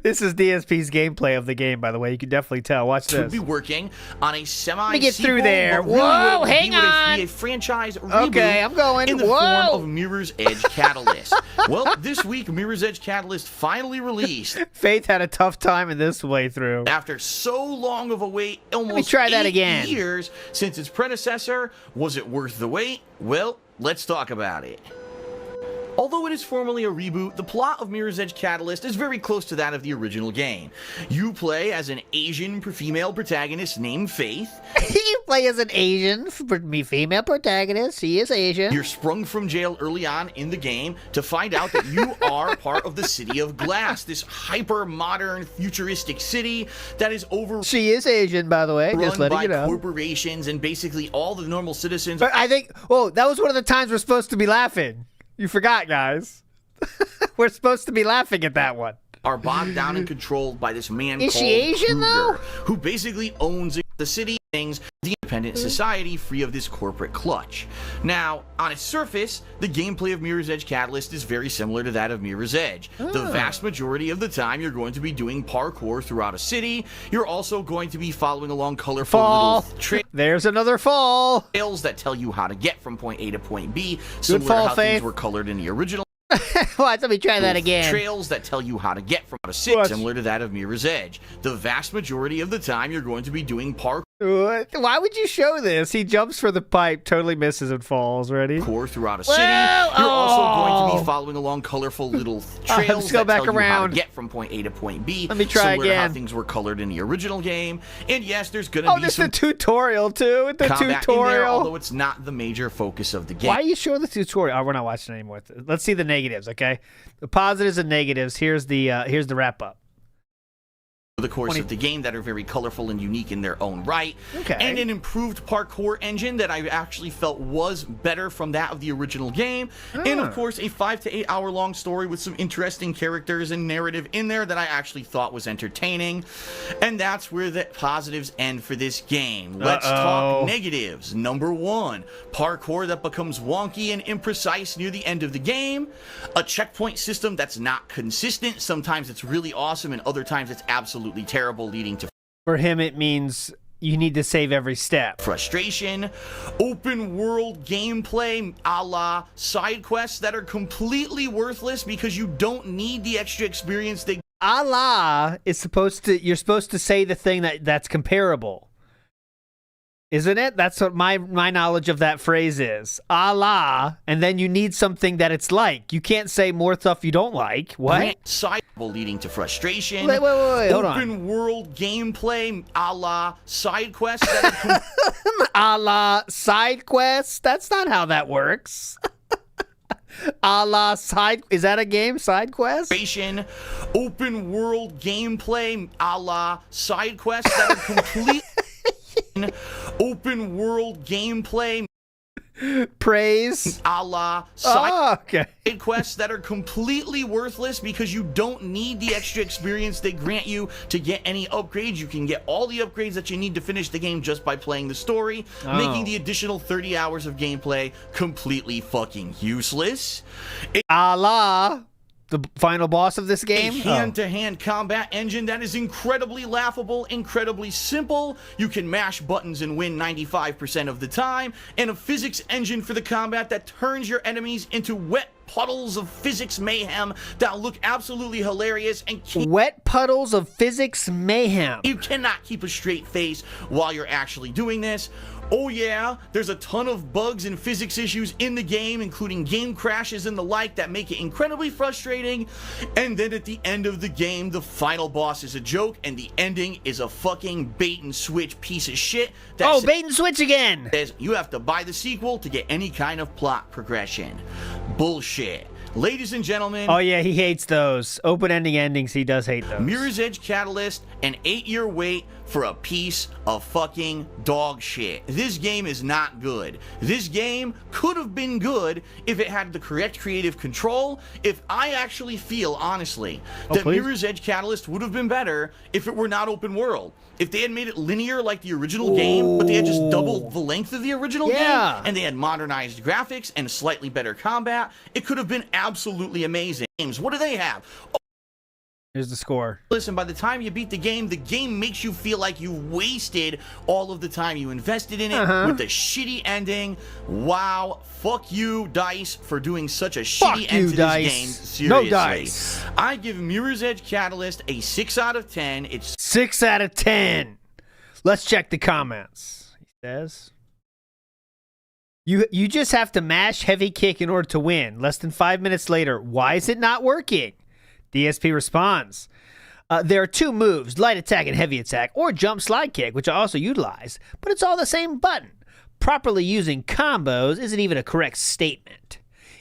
[SPEAKER 2] This is DSP's gameplay of the game, by the way. You can definitely tell. Watch this.
[SPEAKER 3] Would be working on a semi-sequel.
[SPEAKER 2] Let me get through there.
[SPEAKER 3] Really
[SPEAKER 2] whoa, hang on.
[SPEAKER 3] Would be a franchise reboot.
[SPEAKER 2] Okay, I'm going.
[SPEAKER 3] In the form of Mirror's Edge Catalyst. Well, this week Mirror's Edge Catalyst finally released.
[SPEAKER 2] Faith had a tough time in this way through.
[SPEAKER 3] After so long of a wait, almost
[SPEAKER 2] Let me try that again.
[SPEAKER 3] years since its predecessor, was it worth the wait? Well, let's talk about it. Although it is formally a reboot, the plot of Mirror's Edge Catalyst is very close to that of the original game. You play as an Asian female protagonist named Faith.
[SPEAKER 4] You play as an Asian female protagonist. She is Asian.
[SPEAKER 3] You're sprung from jail early on in the game to find out that you are part of the City of Glass, this hyper-modern, futuristic city that is
[SPEAKER 2] She is Asian, by the way, just letting you know.
[SPEAKER 3] Corporations and basically all the normal citizens.
[SPEAKER 2] But I think, that was one of the times we're supposed to be laughing. You forgot, guys. We're supposed to be laughing at that one.
[SPEAKER 3] Are bogged down and controlled by this man
[SPEAKER 4] called
[SPEAKER 3] she
[SPEAKER 4] Asian,
[SPEAKER 3] Kruger,
[SPEAKER 4] though?
[SPEAKER 3] who basically owns the city, things, the independent society free of this corporate clutch. Now, on its surface, the gameplay of Mirror's Edge Catalyst is very similar to that of Mirror's Edge. The vast majority of the time, you're going to be doing parkour throughout a city. You're also going to be following along colorful little trails.
[SPEAKER 2] There's another fall.
[SPEAKER 3] Trails that tell you how to get from point A to point B, similar to how things were colored in the original.
[SPEAKER 4] What? Let me try that again.
[SPEAKER 3] Trails that tell you how to get from a 6, similar to that of Mirror's Edge. The vast majority of the time, you're going to be doing parkour.
[SPEAKER 2] Why would you show this? He jumps for the pipe, totally misses and falls. Ready?
[SPEAKER 3] Throughout a city. You're also going to be following along colorful little trails
[SPEAKER 2] let's go
[SPEAKER 3] that
[SPEAKER 2] back
[SPEAKER 3] tell you how
[SPEAKER 2] around.
[SPEAKER 3] to get from point A to point B.
[SPEAKER 2] Let me try
[SPEAKER 3] similar to how
[SPEAKER 2] again.
[SPEAKER 3] things were colored in the original game. And yes, there's going to be
[SPEAKER 2] there's
[SPEAKER 3] some
[SPEAKER 2] the tutorial too. The
[SPEAKER 3] combat
[SPEAKER 2] tutorial.
[SPEAKER 3] in there, although it's not the major focus of the game.
[SPEAKER 2] Why are you showing the tutorial? Oh, we're not watching anymore. Let's see the negatives, okay? The positives and negatives. Here's the wrap up.
[SPEAKER 3] the course of the game that are very colorful and unique in their own right.
[SPEAKER 2] Okay.
[SPEAKER 3] And an improved parkour engine that I actually felt was better from that of the original game. And of course, a 5 to 8 hour long story with some interesting characters and narrative in there that I actually thought was entertaining. And that's where the positives end for this game. Let's talk negatives. Number 1, parkour that becomes wonky and imprecise near the end of the game. A checkpoint system that's not consistent. Sometimes it's really awesome and other times it's absolutely terrible, leading to
[SPEAKER 2] For him, it means you need to save every step.
[SPEAKER 3] frustration. Open world gameplay a la side quests that are completely worthless because you don't need the extra experience they
[SPEAKER 2] Allah is you're supposed to say the thing that's comparable. Isn't it? That's what my knowledge of that phrase is. Allah, and then you need something that it's like. You can't say more stuff you don't like. What?
[SPEAKER 3] side leading to frustration.
[SPEAKER 2] Wait, hold on.
[SPEAKER 3] Open world gameplay a la side quests that are
[SPEAKER 2] Allah side quests? That's not how that works. Allah side... Is that a game? Side quest?
[SPEAKER 3] frustration. Open world gameplay a la side quests that are complete open world gameplay
[SPEAKER 2] Praise?
[SPEAKER 3] a la side
[SPEAKER 2] okay.
[SPEAKER 3] quests that are completely worthless because you don't need the extra experience they grant you to get any upgrades. You can get all the upgrades that you need to finish the game just by playing the story, making the additional 30 hours of gameplay completely fucking useless.
[SPEAKER 2] Allah, the final boss of this
[SPEAKER 3] A
[SPEAKER 2] game?
[SPEAKER 3] hand-to-hand combat engine that is incredibly laughable, incredibly simple. You can mash buttons and win 95% of the time. And a physics engine for the combat that turns your enemies into wet puddles of physics mayhem that look absolutely hilarious and
[SPEAKER 2] Wet puddles of physics mayhem.
[SPEAKER 3] you cannot keep a straight face while you're actually doing this. Oh yeah, there's a ton of bugs and physics issues in the game, including game crashes and the like that make it incredibly frustrating. And then at the end of the game, the final boss is a joke and the ending is a fucking bait and switch piece of shit that
[SPEAKER 2] Bait and switch again.
[SPEAKER 3] says you have to buy the sequel to get any kind of plot progression. Bullshit. Ladies and gentlemen,
[SPEAKER 2] Oh yeah, he hates those. Open-ending endings, he does hate those.
[SPEAKER 3] Mirror's Edge Catalyst, an 8-year wait for a piece of fucking dog shit. This game is not good. This game could have been good if it had the correct creative control. If I actually feel, honestly, that
[SPEAKER 2] please?
[SPEAKER 3] Mirror's Edge Catalyst would have been better if it were not open world. If they had made it linear like the original game, but they had just doubled the length of the original game, and they had modernized graphics and slightly better combat, it could have been absolutely amazing. What do they have?
[SPEAKER 2] Here's the score.
[SPEAKER 3] Listen, by the time you beat the game makes you feel like you wasted all of the time you invested in it with the shitty ending. Wow. Fuck you, DICE, for doing such a shitty end to this game. Seriously.
[SPEAKER 2] No DICE.
[SPEAKER 3] I give Mirror's Edge Catalyst a 6 out of 10. It's
[SPEAKER 2] 6 out of 10. Let's check the comments. He says, You just have to mash heavy kick in order to win. Less than 5 minutes later, why is it not working? DSP responds, there are 2 moves, light attack and heavy attack, or jump slide kick, which I also utilize, but it's all the same button. Properly using combos isn't even a correct statement.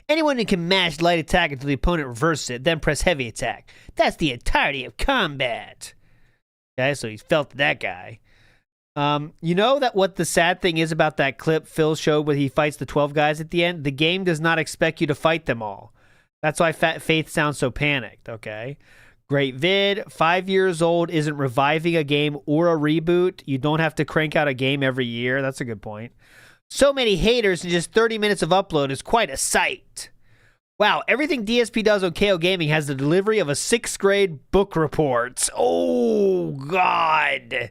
[SPEAKER 2] Anyone who can mash light attack until the opponent reverses it, then press heavy attack. That's the entirety of combat. Okay, so he felt that guy. You know that what the sad thing is about that clip Phil showed where he fights the 12 guys at the end? The game does not expect you to fight them all. That's why Faith sounds so panicked, okay? Great vid. 5 years old isn't reviving a game or a reboot. You don't have to crank out a game every year. That's a good point. So many haters in just 30 minutes of upload is quite a sight. Wow, everything DSP does on KOGaming has the delivery of a 6th grade book report. Oh, God.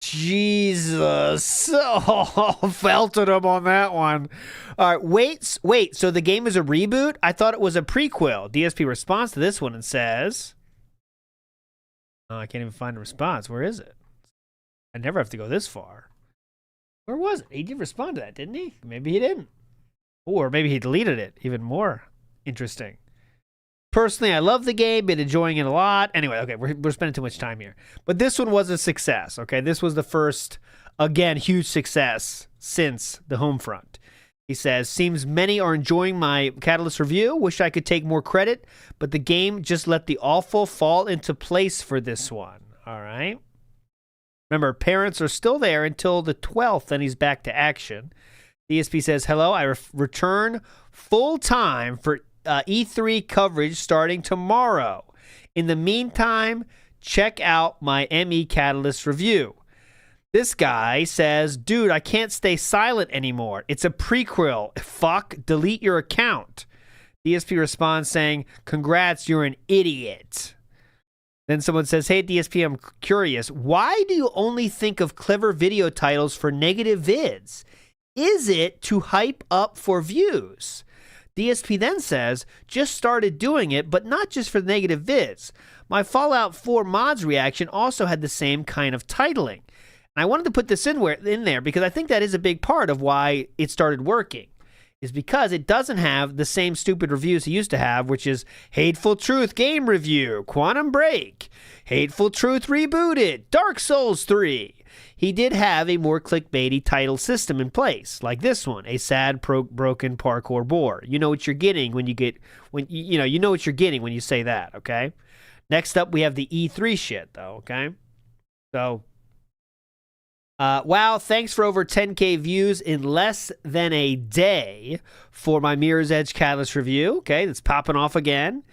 [SPEAKER 2] Jesus. Oh, felted him on that one. All right, wait, so the game is a reboot? I thought it was a prequel. DSP responds to this one and says, oh, I can't even find a response. Where is it? I never have to go this far. Where was it? He did respond to that, didn't he? Maybe he didn't. Or maybe he deleted it. Even more interesting. Personally, I love the game, been enjoying it a lot. Anyway, okay, we're spending too much time here. But this one was a success, okay? This was the first, again, huge success since the HomeFront. He says, seems many are enjoying my Catalyst review. Wish I could take more credit, but the game just let the awful fall into place for this one. All right. Remember, parents are still there until the 12th, then he's back to action. DSP says, hello, I return full-time for E3 coverage starting tomorrow. In the meantime, check out my ME Catalyst review. This guy says, dude, I can't stay silent anymore. It's a prequel. Fuck, delete your account. DSP responds saying, congrats, you're an idiot. Then someone says, hey, DSP, I'm curious. Why do you only think of clever video titles for negative vids? Is it to hype up for views? DSP then says, just started doing it, but not just for negative vids. My Fallout 4 mods reaction also had the same kind of titling. And I wanted to put this in there because I think that is a big part of why it started working. Is because it doesn't have the same stupid reviews he used to have, which is Hateful Truth Game Review, Quantum Break, Hateful Truth Rebooted, Dark Souls 3. He did have a more clickbaity title system in place, like this one, a sad broken parkour bore. You know what you're getting when you know what you're getting when you say that, okay? Next up, we have the E3 shit, though, okay? So, wow, thanks for over 10K views in less than a day for my Mirror's Edge Catalyst review. Okay, that's popping off again.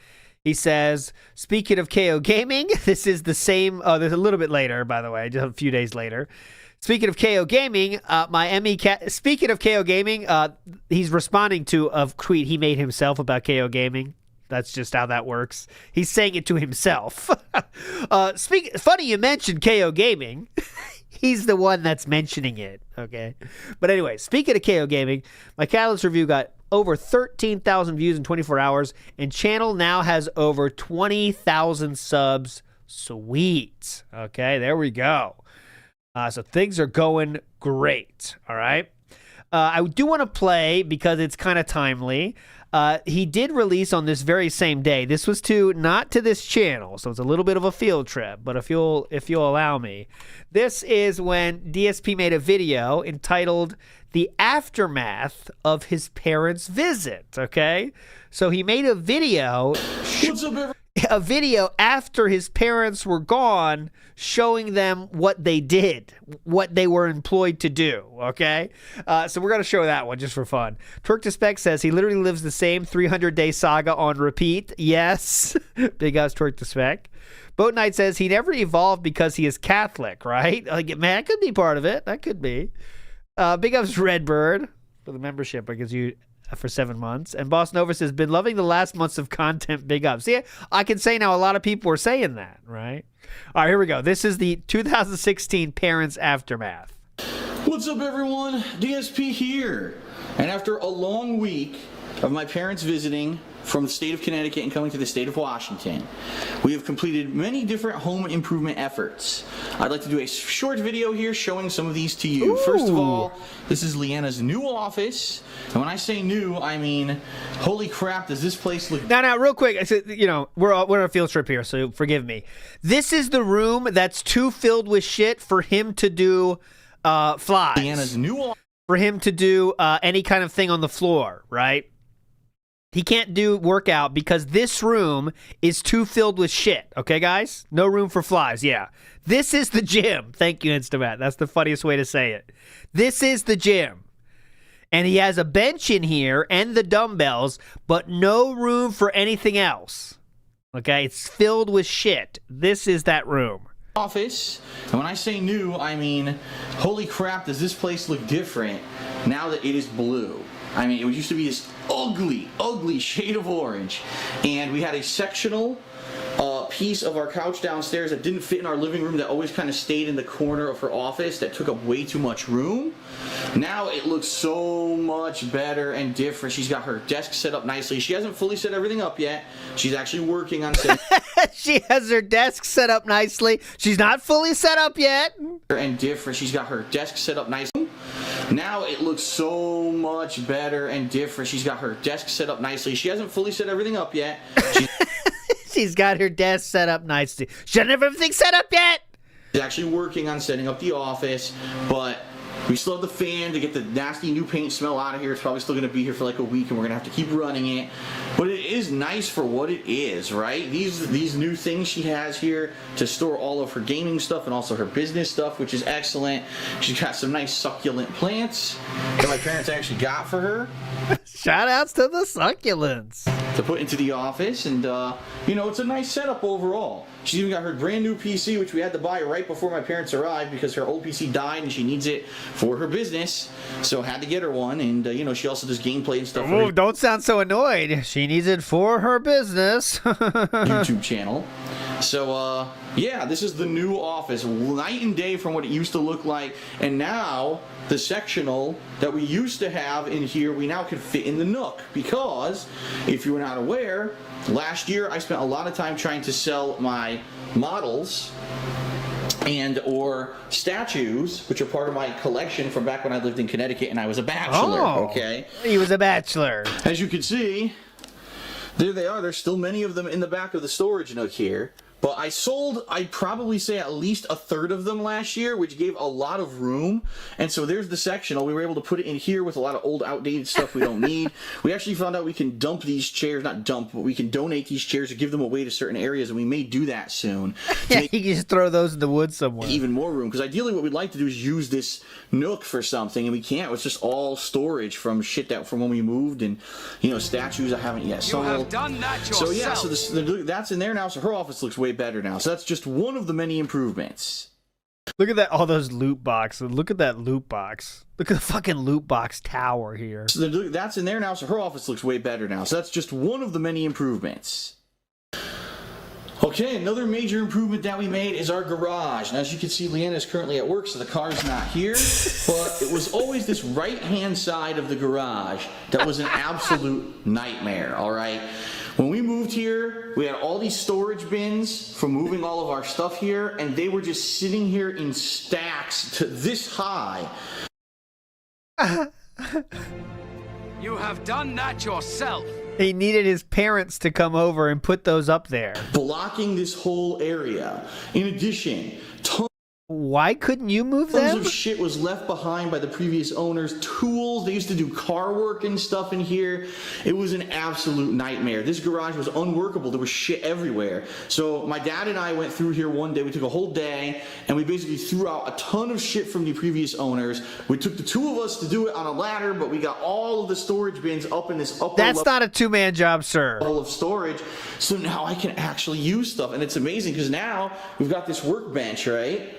[SPEAKER 2] He says, speaking of KOGaming, this is the same, there's a little bit later, by the way, just a few days later. Speaking of KOGaming, speaking of KOGaming, he's responding to a tweet he made himself about KOGaming. That's just how that works. He's saying it to himself. Funny you mentioned KOGaming. He's the one that's mentioning it, okay? But anyway, speaking of KOGaming, my Catalyst review got over 13,000 views in 24 hours, and channel now has over 20,000 subs. Sweet. Okay, there we go. So things are going great, all right? I do want to play, because it's kind of timely, he did release on this very same day. This was not to this channel, so it's a little bit of a field trip, but if you'll allow me. This is when DSP made a video entitled The Aftermath of His Parents' Visit, okay? So he made a video, a video after his parents were gone, showing them what they did, what they were employed to do, okay? So we're going to show that one just for fun. Twerk to Spec says he literally lives the same 300-day saga on repeat. Yes. Big ups, Twerk to Spec. Boat Knight says he never evolved because he is Catholic, right? Like, man, that could be part of it. That could be. Big ups, Redbird, for the membership. It gives you for 7 months. And Boss Nova says, been loving the last months of content. Big ups. See, I can say now a lot of people are saying that, right? All right, here we go. This is the 2016 Parents Aftermath.
[SPEAKER 3] What's up, everyone? DSP here. And after a long week of my parents visiting from the state of Connecticut and coming to the state of Washington, we have completed many different home improvement efforts. I'd like to do a short video here showing some of these to you.
[SPEAKER 2] Ooh.
[SPEAKER 3] First of all, this is Leanna's new office. And when I say new, I mean, holy crap, does this place look...
[SPEAKER 2] Now, real quick, I said, we're on a field trip here, so forgive me. This is the room that's too filled with shit for him to do flies.
[SPEAKER 3] Leanna's new office.
[SPEAKER 2] For him to do any kind of thing on the floor, right? He can't do workout because this room is too filled with shit. Okay, guys? No room for flies. Yeah. This is the gym. Thank you, Instamat. That's the funniest way to say it. This is the gym. And he has a bench in here and the dumbbells, but no room for anything else. Okay? It's filled with shit. This is that room.
[SPEAKER 3] Office. And when I say new, I mean, holy crap, does this place look different now that it is blue? I mean, it used to be this ugly, ugly shade of orange. And we had a sectional piece of our couch downstairs that didn't fit in our living room that always kind of stayed in the corner of her office that took up way too much room. Now it looks so much better and different. She's got her desk set up nicely. She hasn't fully set everything up yet. She's actually working on setting
[SPEAKER 2] She has her desk set up nicely. She's not fully set up yet.
[SPEAKER 3] And different. She's got her desk set up nicely. Now it looks so much better and different. She's got her desk set up nicely. She hasn't fully set everything up yet.
[SPEAKER 2] She's got her desk set up nicely. She doesn't have everything set up yet.
[SPEAKER 3] She's actually working on setting up the office, but We still have the fan to get the nasty new paint smell out of here. It's probably still going to be here for like a week, and we're going to have to keep running it. But it is nice for what it is, right? These new things she has here to store all of her gaming stuff and also her business stuff, which is excellent. She's got some nice succulent plants that my parents actually got for her.
[SPEAKER 2] Shout outs to the succulents.
[SPEAKER 3] To put into the office, and you know, it's a nice setup overall. She's even got her brand new PC, which we had to buy right before my parents arrived because her old PC died and she needs it for her business, so had to get her one. And you know, she also does gameplay and stuff for
[SPEAKER 2] Oh,
[SPEAKER 3] her
[SPEAKER 2] don't sound so annoyed. She needs it for her business.
[SPEAKER 3] YouTube channel. So yeah, this is the new office, night and day from what it used to look like. And now the sectional that we used to have in here, we now can fit in the nook, because if you were not aware, last year I spent a lot of time trying to sell my models and or statues, which are part of my collection from back when I lived in Connecticut and I was a bachelor. Okay,
[SPEAKER 2] He was a bachelor.
[SPEAKER 3] as you can see, there they are. There's still many of them in the back of the storage nook here. But I sold, I'd probably say, at least a third of them last year, which gave a lot of room. And so there's the sectional. We were able to put it in here with a lot of old, outdated stuff we don't need. We actually found out we can dump these chairs, not dump, but we can donate these chairs or give them away to certain areas, and we may do that soon.
[SPEAKER 2] Yeah, you can just throw those in the woods somewhere.
[SPEAKER 3] Even more room, because ideally what we'd like to do is use this nook for something, and we can't. It's just all storage from shit that from when we moved, and you know, statues I haven't yet sold.
[SPEAKER 5] You have done that yourself.
[SPEAKER 3] So yeah, so that's in there now. So her office looks way better now. So that's just one of the many improvements.
[SPEAKER 2] Look at that, all those loot boxes. Look at that loot box. Look at the fucking loot box tower here.
[SPEAKER 3] So that's in there now. So her office looks way better now. So that's just one of the many improvements. Okay, another major improvement that we made is our garage. Now, as you can see, Leanna is currently at work, so the car's not here. But it was always this right-hand side of the garage that was an absolute nightmare, all right? When we moved here, we had all these storage bins from moving all of our stuff here, and they were just sitting here in stacks to this high.
[SPEAKER 5] You have done that yourself.
[SPEAKER 2] He needed his parents to come over and put those up there.
[SPEAKER 3] Blocking this whole area. In addition,
[SPEAKER 2] Why couldn't you move
[SPEAKER 3] tons
[SPEAKER 2] them?
[SPEAKER 3] of shit was left behind by the previous owners. Tools, they used to do car work and stuff in here. It was an absolute nightmare. This garage was unworkable. There was shit everywhere. So my dad and I went through here one day. We took a whole day and we basically threw out a ton of shit from the previous owners. We took the two of us to do it on a ladder, but we got all of the storage bins up in this upper
[SPEAKER 2] That's
[SPEAKER 3] level
[SPEAKER 2] not a two-man job, sir.
[SPEAKER 3] of storage. So now I can actually use stuff. And it's amazing because now we've got this workbench, right?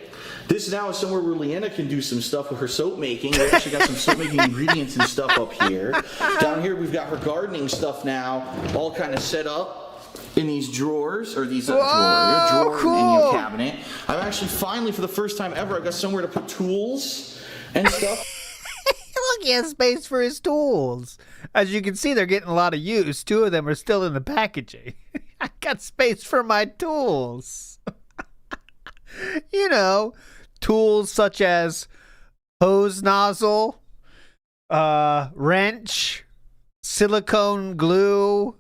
[SPEAKER 3] This now is somewhere where Leanna can do some stuff with her soap making. We actually got some soap making ingredients and stuff up here. Down here we've got her gardening stuff now, all kind of set up in these drawers, or these drawer
[SPEAKER 2] cool.
[SPEAKER 3] in your cabinet. I've actually finally, for the first time ever, I've got somewhere to put tools and stuff.
[SPEAKER 2] Look, he has space for his tools. As you can see, they're getting a lot of use. Two of them are still in the packaging. I got space for my tools. You know, tools such as hose nozzle, wrench, silicone glue,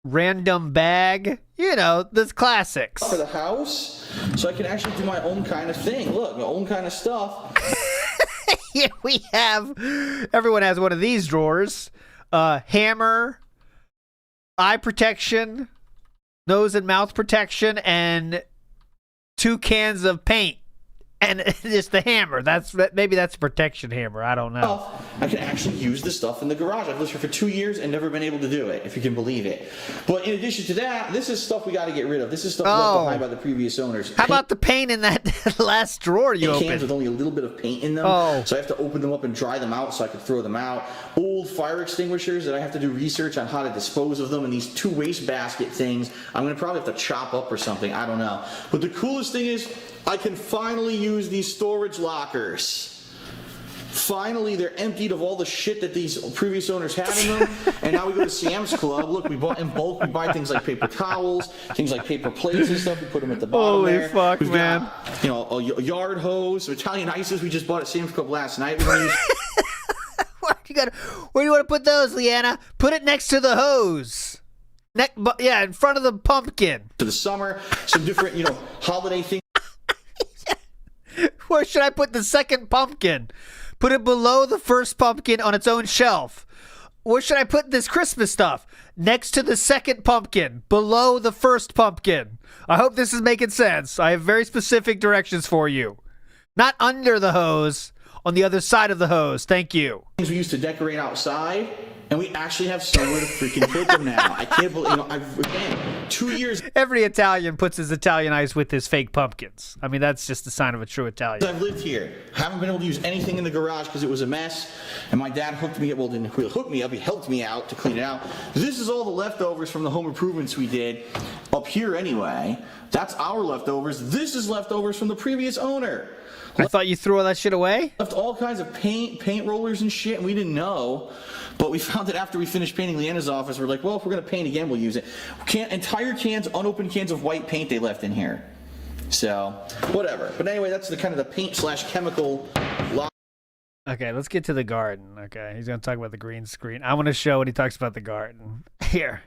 [SPEAKER 2] random bag, you know, the classics.
[SPEAKER 3] For the house, so I can actually do my own kind of thing. Look, my own kind of stuff.
[SPEAKER 2] Here we have, everyone has one of these drawers, hammer, eye protection, nose and mouth protection, and 2 cans of paint. And just the hammer. Maybe that's a protection hammer. I don't know.
[SPEAKER 3] I can actually use the stuff in the garage. I've lived here for 2 years and never been able to do it, if you can believe it. But in addition to that, this is stuff we got to get rid of. This is stuff left behind by the previous owners.
[SPEAKER 2] How about the paint in that last drawer you
[SPEAKER 3] Cans
[SPEAKER 2] opened?
[SPEAKER 3] with only a little bit of paint in them.
[SPEAKER 2] Oh.
[SPEAKER 3] So I have to open them up and dry them out so I can throw them out. Old fire extinguishers that I have to do research on how to dispose of them. And these 2 wastebasket things, I'm going to probably have to chop up or something. I don't know. But the coolest thing is I can finally use these storage lockers. Finally, they're emptied of all the shit that these previous owners had in them. And now we go to Sam's Club. Look, we bought in bulk. We buy things like paper towels, things like paper plates and stuff. We put them at the bottom
[SPEAKER 2] Holy
[SPEAKER 3] there.
[SPEAKER 2] fuck,
[SPEAKER 3] We've
[SPEAKER 2] man.
[SPEAKER 3] got, you know, a yard hose, some Italian ices we just bought at Sam's Club last night. We're gonna use
[SPEAKER 2] Where do you want to put those, Leanna? Put it next to the hose. Yeah, in front of the pumpkin.
[SPEAKER 3] for the summer, some different, you know, holiday things.
[SPEAKER 2] Where should I put the second pumpkin? Put it below the first pumpkin on its own shelf. Where should I put this Christmas stuff? Next to the second pumpkin, below the first pumpkin. I hope this is making sense. I have very specific directions for you. Not under the hose, on the other side of the hose. Thank you.
[SPEAKER 3] Things we used to decorate outside, and we actually have somewhere to freaking put them now. I can't believe, again, 2 years
[SPEAKER 2] Every Italian puts his Italian ice with his fake pumpkins. I mean, that's just a sign of a true Italian.
[SPEAKER 3] I've lived here. Haven't been able to use anything in the garage because it was a mess. And my dad hooked me up. Well, didn't really hook me up. He helped me out to clean it out. This is all the leftovers from the home improvements we did up here anyway. That's our leftovers. This is leftovers from the previous owner.
[SPEAKER 2] I thought you threw all that shit away?
[SPEAKER 3] Left all kinds of paint rollers and shit, and we didn't know. But we found it after we finished painting Leanna's office. We're like, well, if we're going to paint again, we'll use it. Entire cans, unopened cans of white paint they left in here. So, whatever. But anyway, that's the kind of the paint/chemical lot.
[SPEAKER 2] Okay, let's get to the garden. Okay, he's going to talk about the green screen. I want to show when he talks about the garden. Here.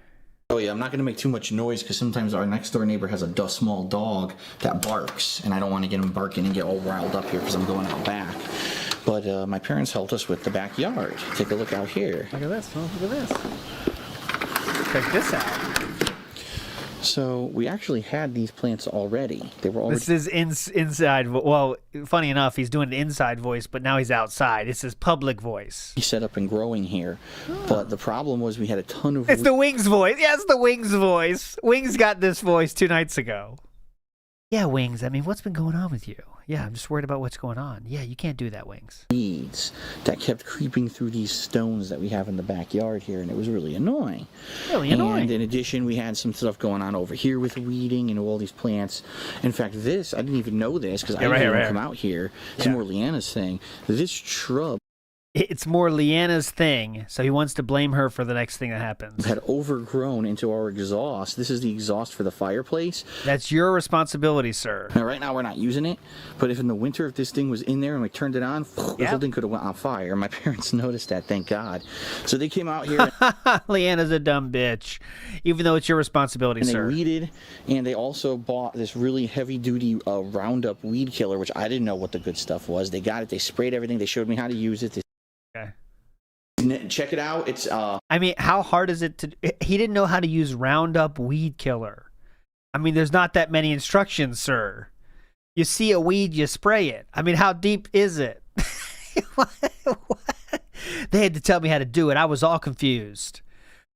[SPEAKER 3] Oh yeah, I'm not going to make too much noise because sometimes our next door neighbor has a small dog that barks, and I don't want to get him barking and get all riled up here because I'm going out back. But my parents helped us with the backyard. Take a look out here.
[SPEAKER 2] Look at this. Look at this. Check this out.
[SPEAKER 3] So we actually had these plants already. They were already.
[SPEAKER 2] This is inside. Well, funny enough, he's doing the inside voice, but now he's outside. It's his public voice.
[SPEAKER 3] Set up and growing here, but the problem was we had a ton of.
[SPEAKER 2] It's the Wings voice. Yeah, it's the Wings voice. Wings got this voice 2 nights ago. Yeah, Wings. I mean, what's been going on with you? Yeah, I'm just worried about what's going on. Yeah, you can't do that, Wings.
[SPEAKER 3] Weeds that kept creeping through these stones that we have in the backyard here, and it was really annoying.
[SPEAKER 2] Really annoying.
[SPEAKER 3] And in addition, we had some stuff going on over here with weeding and all these plants. In fact, this, I didn't even know this because I didn't even come out here. It's more Leanna's thing. This shrub.
[SPEAKER 2] It's more Leanna's thing, so he wants to blame her for the next thing that happens.
[SPEAKER 3] Had overgrown into our exhaust. This is the exhaust for the fireplace.
[SPEAKER 2] That's your responsibility, sir.
[SPEAKER 3] Now, right now we're not using it, but if in the winter, if this thing was in there and we turned it on, the whole thing could have went on fire. My parents noticed that, thank God. So they came out here.
[SPEAKER 2] Leanna's a dumb bitch, even though it's your responsibility,
[SPEAKER 3] and
[SPEAKER 2] sir.
[SPEAKER 3] They weeded, and they also bought this really heavy-duty Roundup weed killer, which I didn't know what the good stuff was. They got it. They sprayed everything. They showed me how to use it.
[SPEAKER 2] Okay.
[SPEAKER 3] Check it out. It's
[SPEAKER 2] I mean, how hard is it to... He didn't know how to use Roundup weed killer. I mean, there's not that many instructions, sir. You see a weed, you spray it. I mean, how deep is it? What? They had to tell me how to do it. I was all confused.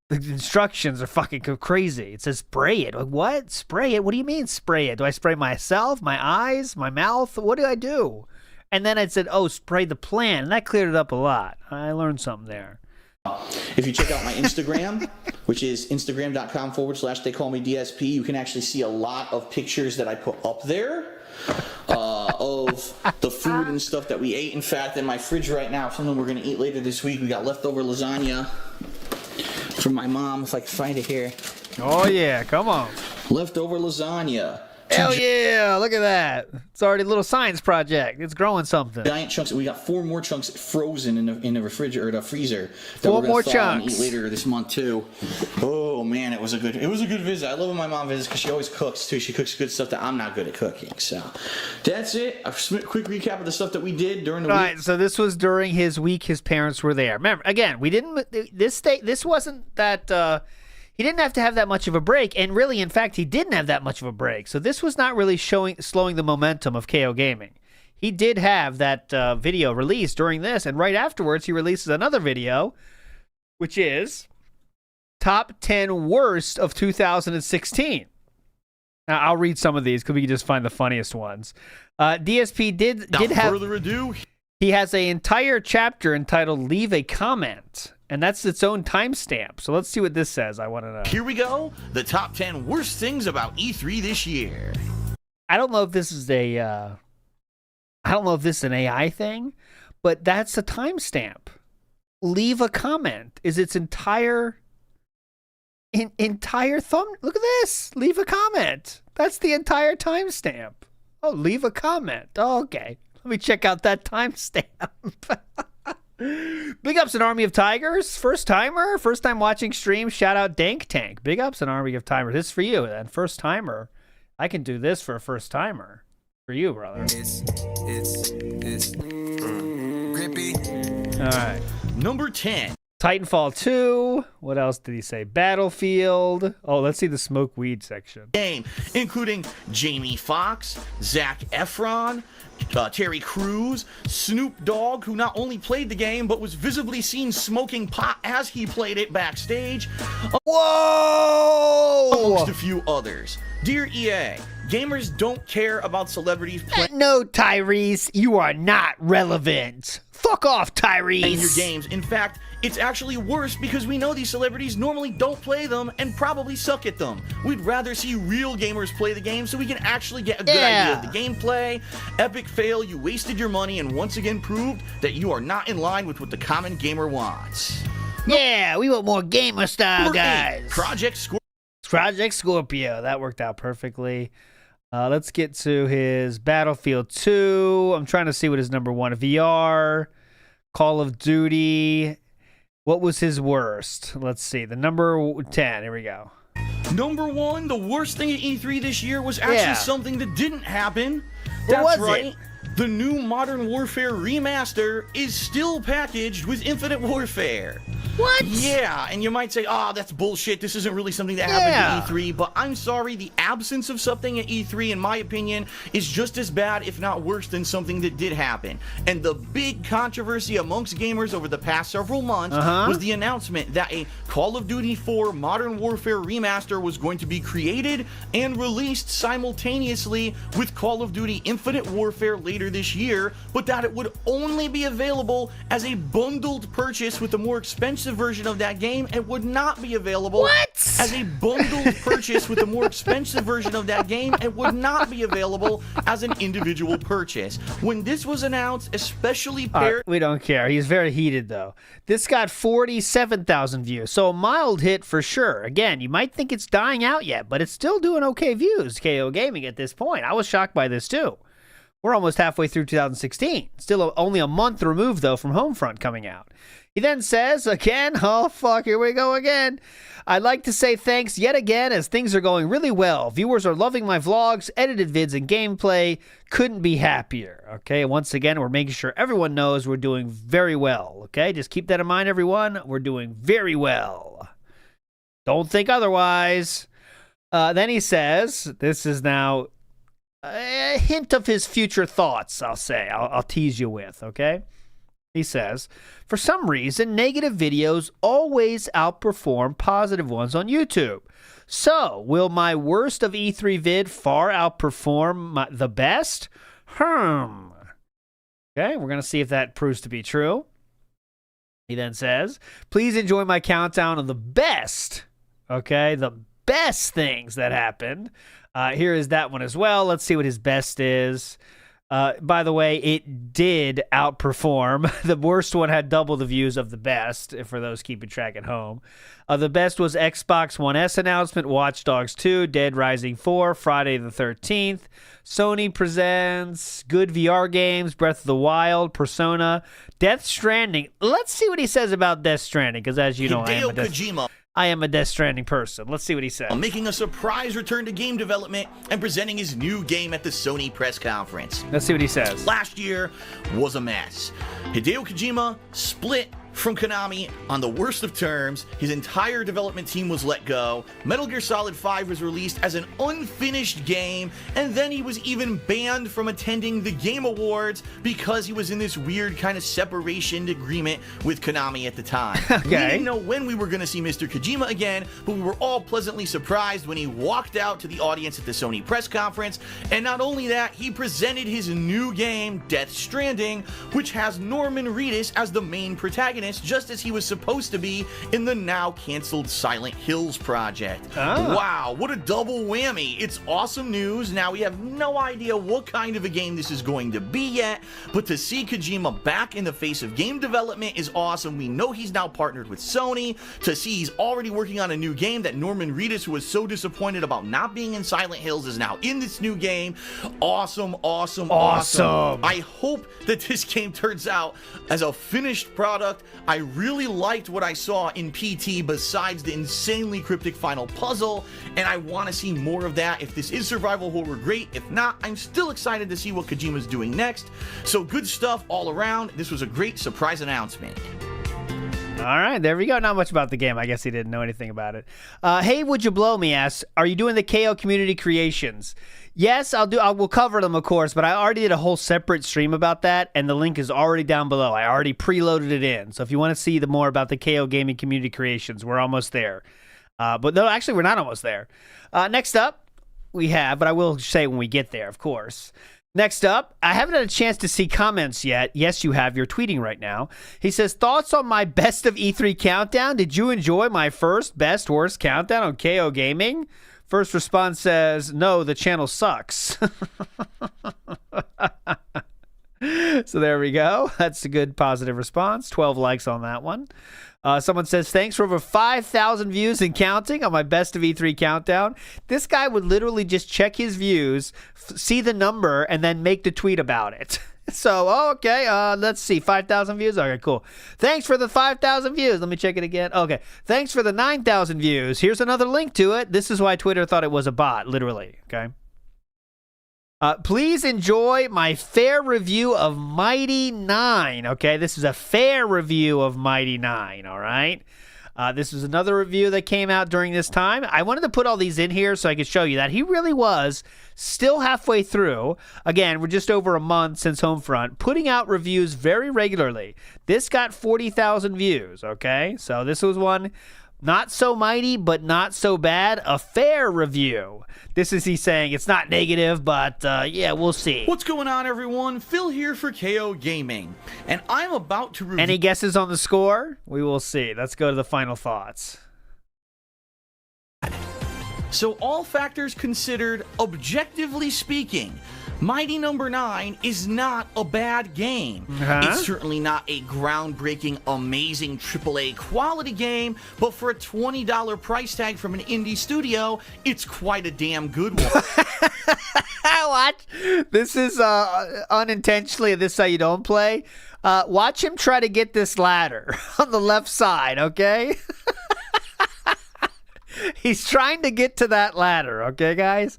[SPEAKER 2] The instructions are fucking crazy. It says spray it. Like, what? Spray it? What do you mean spray it? Do I spray myself, my eyes, my mouth? What do I do? And then I said, oh, spray the plant. And that cleared it up a lot. I learned something there.
[SPEAKER 3] If you check out my Instagram, which is instagram.com/theycallmeDSP, you can actually see a lot of pictures that I put up there of the food and stuff that we ate. In fact, in my fridge right now, something we're going to eat later this week, we got leftover lasagna from my mom, if I can find it here.
[SPEAKER 2] Oh, yeah. Come on.
[SPEAKER 3] Leftover lasagna.
[SPEAKER 2] Hell yeah, look at that. It's already a little science project. It's growing something.
[SPEAKER 3] Giant chunks. We got 4 more chunks frozen in the refrigerator, or the freezer. That
[SPEAKER 2] 4
[SPEAKER 3] we're
[SPEAKER 2] more
[SPEAKER 3] gonna thaw and
[SPEAKER 2] chunks.
[SPEAKER 3] eat later this month too. Oh man, it was a good visit. I love when my mom visits because she always cooks too. She cooks good stuff that I'm not good at cooking. So that's it. A quick recap of the stuff that we did during the week.
[SPEAKER 2] All right, so this was during his week. His parents were there. Remember, again, we didn't. This wasn't that. He didn't have to have that much of a break, and really, in fact, he didn't have that much of a break. So this was not really slowing the momentum of KOGaming. He did have that video released during this, and right afterwards, he releases another video, which is Top 10 Worst of 2016. Now, I'll read some of these because we can just find the funniest ones. DSP did have...
[SPEAKER 3] Without further ado...
[SPEAKER 2] He has an entire chapter entitled Leave a Comment, and that's its own timestamp. So let's see what this says. I want to know.
[SPEAKER 3] Here we go. The top 10 worst things about E3 this year.
[SPEAKER 2] I don't know if this is an AI thing, but that's a timestamp. Leave a comment is its entire thumb. Look at this. Leave a comment. That's the entire timestamp. Oh, leave a comment. Oh, okay. Let me check out that timestamp. Big ups an Army of Tigers. First timer. First time watching stream. Shout out Dank Tank. Big ups an Army of Tigers. This is for you. And first timer. I can do this for a first timer. For you, brother.
[SPEAKER 1] It's grippy.
[SPEAKER 2] All right.
[SPEAKER 3] Number 10.
[SPEAKER 2] Titanfall 2. What else did he say? Battlefield. Oh, let's see the smoke weed section.
[SPEAKER 3] Game, including Jamie Foxx, Zac Efron, Terry Crews, Snoop Dogg, who not only played the game, but was visibly seen smoking pot as he played it backstage,
[SPEAKER 2] Whoa!
[SPEAKER 3] amongst a few others. Dear EA, gamers don't care about celebrities playing
[SPEAKER 2] No, Tyrese, you are not relevant. Fuck off, Tyrese.
[SPEAKER 3] your games. In fact, it's actually worse because we know these celebrities normally don't play them and probably suck at them. We'd rather see real gamers play the game so we can actually get a good idea of the gameplay. Epic fail, you wasted your money and once again proved that you are not in line with what the common gamer wants.
[SPEAKER 2] Yeah, we want more gamer style
[SPEAKER 3] Number 8,
[SPEAKER 2] guys.
[SPEAKER 3] Project
[SPEAKER 2] Scorpio. That worked out perfectly. Let's get to his Battlefield 2. I'm trying to see what his number 1. VR, Call of Duty. What was his worst? Let's see. The number 10. Here we go.
[SPEAKER 3] Number 1, the worst thing at E3 this year was actually something that didn't happen. That's
[SPEAKER 2] was
[SPEAKER 3] right.
[SPEAKER 2] it?
[SPEAKER 3] The new Modern Warfare remaster is still packaged with Infinite Warfare.
[SPEAKER 2] What?
[SPEAKER 3] Yeah, and you might say, oh, that's bullshit. This isn't really something that happened at E3. But I'm sorry, the absence of something at E3, in my opinion, is just as bad, if not worse, than something that did happen. And the big controversy amongst gamers over the past several months was the announcement that a Call of Duty 4 Modern Warfare remaster was going to be created and released simultaneously with Call of Duty Infinite Warfare later this year, but that it would only be available as a bundled purchase with a more expensive version of that game. It would not be available as a bundled purchase with a more expensive version of that game. It would not be available as an individual purchase. When this was announced, especially paired...
[SPEAKER 2] we don't care. He's very heated, though. This got 47,000 views, so a mild hit for sure. Again, you might think it's dying out yet, but it's still doing okay views, KOGaming, at this point. I was shocked by this, too. We're almost halfway through 2016. Still only a month removed, though, from Homefront coming out. He then says, again, oh, fuck, here we go again. I'd like to say thanks yet again as things are going really well. Viewers are loving my vlogs, edited vids, and gameplay. Couldn't be happier. Okay, once again, we're making sure everyone knows we're doing very well. Okay, just keep that in mind, everyone. We're doing very well. Don't think otherwise. Then he says, this is now a hint of his future thoughts, I'll say. I'll tease you with, okay? He says, for some reason, negative videos always outperform positive ones on YouTube. So, will my worst of E3 vid far outperform the best? Okay, we're going to see if that proves to be true. He then says, please enjoy my countdown of the best, okay, the best things that happened. Here is that one as well. Let's see what his best is. By the way, it did outperform. The worst one had double the views of the best, for those keeping track at home. The best was Xbox One S announcement, Watch Dogs 2, Dead Rising 4, Friday the 13th. Sony presents good VR games, Breath of the Wild, Persona, Death Stranding. Let's see what he says about Death Stranding, because as you know, I am a Death Stranding person. Let's see what he says.
[SPEAKER 3] Making a surprise return to game development and presenting his new game at the Sony press conference.
[SPEAKER 2] Let's see what he says.
[SPEAKER 3] Last year was a mess. Hideo Kojima split from Konami on the worst of terms. His entire development team was let go. Metal Gear Solid 5 was released as an unfinished game, and then he was even banned from attending the Game Awards because he was in this weird kind of separation agreement with Konami at the time. We didn't know when we were going to see Mr. Kojima again, but we were all pleasantly surprised when he walked out to the audience at the Sony press conference. And not only that, he presented his new game, Death Stranding, which has Norman Reedus as the main protagonist, just as he was supposed to be in the now canceled Silent Hills project. Wow, what a double whammy. It's awesome news. Now, we have no idea what kind of a game this is going to be yet, but to see Kojima back in the face of game development is awesome. We know he's now partnered with Sony. To see he's already working on a new game, that Norman Reedus, who was so disappointed about not being in Silent Hills, is now in this new game. Awesome, awesome, awesome. I hope that this game turns out as a finished product I really liked what I saw in PT besides the insanely cryptic final puzzle, and I want to see more of that. If this is survival horror, great. If not, I'm still excited to see what Kojima's doing next. So good stuff all around. This was a great surprise announcement.
[SPEAKER 2] All right, there we go. Not much about the game. I guess he didn't know anything about it. Hey, Would You Blow Me asks, are you doing the KO community creations? Yes, I will cover them, of course, but I already did a whole separate stream about that, and the link is already down below. I already preloaded it in. So if you want to see more about the KOGaming community creations, we're almost there. But no, actually, we're not almost there. Next up, we have, but I will say when we get there, of course. Next up, I haven't had a chance to see comments yet. Yes, you have. You're tweeting right now. He says, thoughts on my best of E3 countdown? Did you enjoy my first best worst countdown on KOGaming? First response says, no, the channel sucks. So there we go. That's a good positive response. 12 likes on that one. Someone says, thanks for over 5,000 views and counting on my best of E3 countdown. This guy would literally just check his views, see the number, and then make the tweet about it. So, okay, let's see. 5,000 views? Okay, cool. Thanks for the 5,000 views. Let me check it again. Okay. Thanks for the 9,000 views. Here's another link to it. This is why Twitter thought it was a bot, literally. Okay. Please enjoy my fair review of Mighty 9. Okay, this is a fair review of Mighty 9, all right? This is another review that came out during this time. I wanted to put all these in here so I could show you that he really was still halfway through. Again, we're just over a month since Homefront, putting out reviews very regularly. This got 40,000 views, okay? So this was one not so mighty, but not so bad. A fair review. This is he saying it's not negative, but yeah, we'll see.
[SPEAKER 3] What's going on, everyone? Phil here for KOGaming, and I'm about to review...
[SPEAKER 2] Any guesses on the score? We will see. Let's go to the final thoughts.
[SPEAKER 3] So all factors considered, objectively speaking, Mighty Number 9 is not a bad game. It's certainly not a groundbreaking, amazing AAA quality game, but for a $20 price tag from an indie studio, it's quite a damn good one.
[SPEAKER 2] What? This is unintentionally, this is how you don't play. Watch him try to get this ladder on the left side, okay? He's trying to get to that ladder, okay, guys?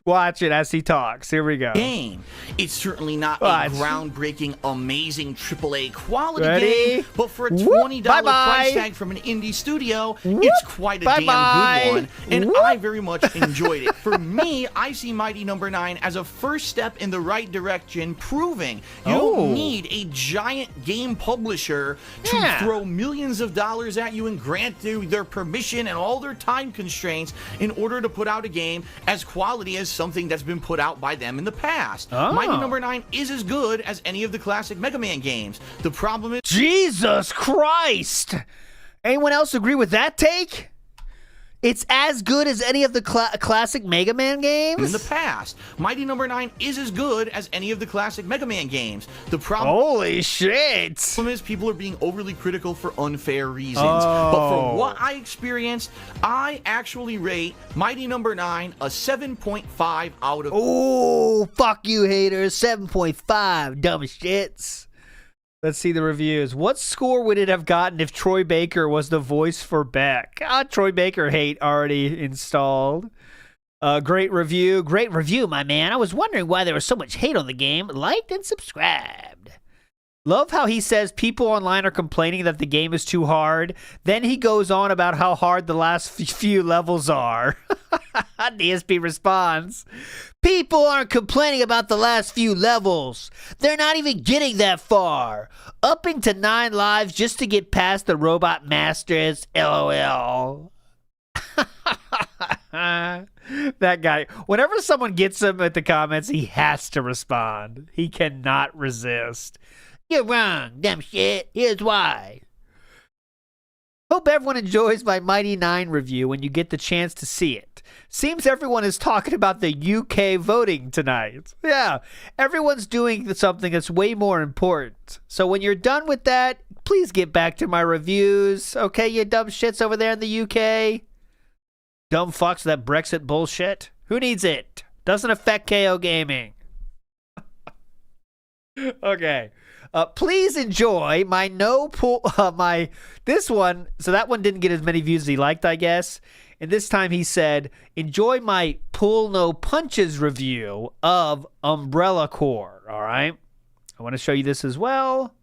[SPEAKER 2] Watch it as he talks. Here we go.
[SPEAKER 3] Game. It's certainly not
[SPEAKER 2] Watch.
[SPEAKER 3] a groundbreaking, amazing AAA quality
[SPEAKER 2] Ready?
[SPEAKER 3] game, but for a $20
[SPEAKER 2] Bye-bye.
[SPEAKER 3] price tag from an indie studio, it's quite a damn good one, and I very much enjoyed it. For me, I see Mighty Number 9 as a first step in the right direction, proving you don't need a giant game publisher to throw millions of dollars at you and grant you their permission and all their time constraints in order to put out a game as quality as something that's been put out by them in the past. Mighty Number 9 is as good as any of the classic Mega Man games. The problem is...
[SPEAKER 2] Jesus Christ! Anyone else agree with that take? It's as good as any of the classic Mega Man games?
[SPEAKER 3] in the past. Mighty Number 9 is as good as any of the classic Mega Man games. The problem...
[SPEAKER 2] Holy shit!
[SPEAKER 3] is people are being overly critical for unfair reasons. But for what I experienced, I actually rate Mighty Number 9 a 7.5 out of...
[SPEAKER 2] Oh, fuck you haters. 7.5, dumb shits. Let's see the reviews. What score would it have gotten if Troy Baker was the voice for Beck? Troy Baker hate already installed. Great review, my man. I was wondering why there was so much hate on the game. Liked and subscribed. Love how he says people online are complaining that the game is too hard. Then he goes on about how hard the last few levels are. DSP responds, people aren't complaining about the last few levels. They're not even getting that far. Upping to 9 lives just to get past the robot masters. LOL. That guy, whenever someone gets him at the comments, he has to respond. He cannot resist. You're wrong, dumb shit. Here's why. Hope everyone enjoys my Mighty 9 review when you get the chance to see it. Seems everyone is talking about the UK voting tonight. Yeah, everyone's doing something that's way more important. So when you're done with that, please get back to my reviews. Okay, you dumb shits over there in the UK? Dumb fucks with that Brexit bullshit? Who needs it? Doesn't affect KOGaming. Okay. Please enjoy my no pool, this one. So that one didn't get as many views as he liked, I guess. And this time he said, enjoy my pull no punches review of Umbrella Corps. All right. I want to show you this as well.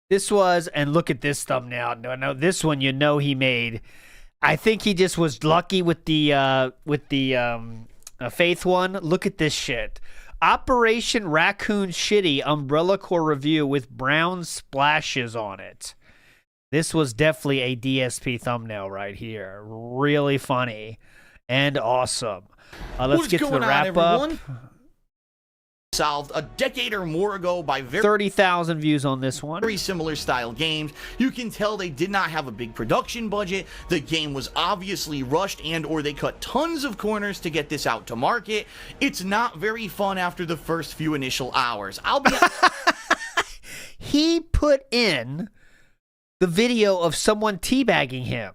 [SPEAKER 2] This was, and look at this thumbnail. No, this one, you know, he made. I think he just was lucky with the Faith one. Look at this shit. Operation Raccoon Shitty Umbrella Corps review with brown splashes on it. This was definitely a DSP thumbnail right here. Really funny and awesome. Let's get to the wrap up.
[SPEAKER 3] Solved a decade or more ago by
[SPEAKER 2] 30,000 views on this one.
[SPEAKER 3] Very similar style games. You can tell they did not have a big production budget. The game was obviously rushed and or they cut tons of corners to get this out to market. It's not very fun after the first few initial hours. I'll be
[SPEAKER 2] He put in the video of someone teabagging him.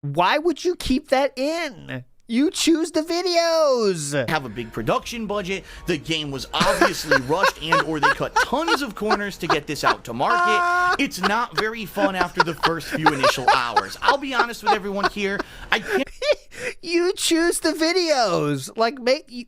[SPEAKER 2] Why would you keep that in? You choose the videos.
[SPEAKER 3] Have a big production budget. The game was obviously rushed and or they cut tons of corners to get this out to market. It's not very fun after the first few initial hours. I'll be honest with everyone here. I can't
[SPEAKER 2] You choose the videos. Like,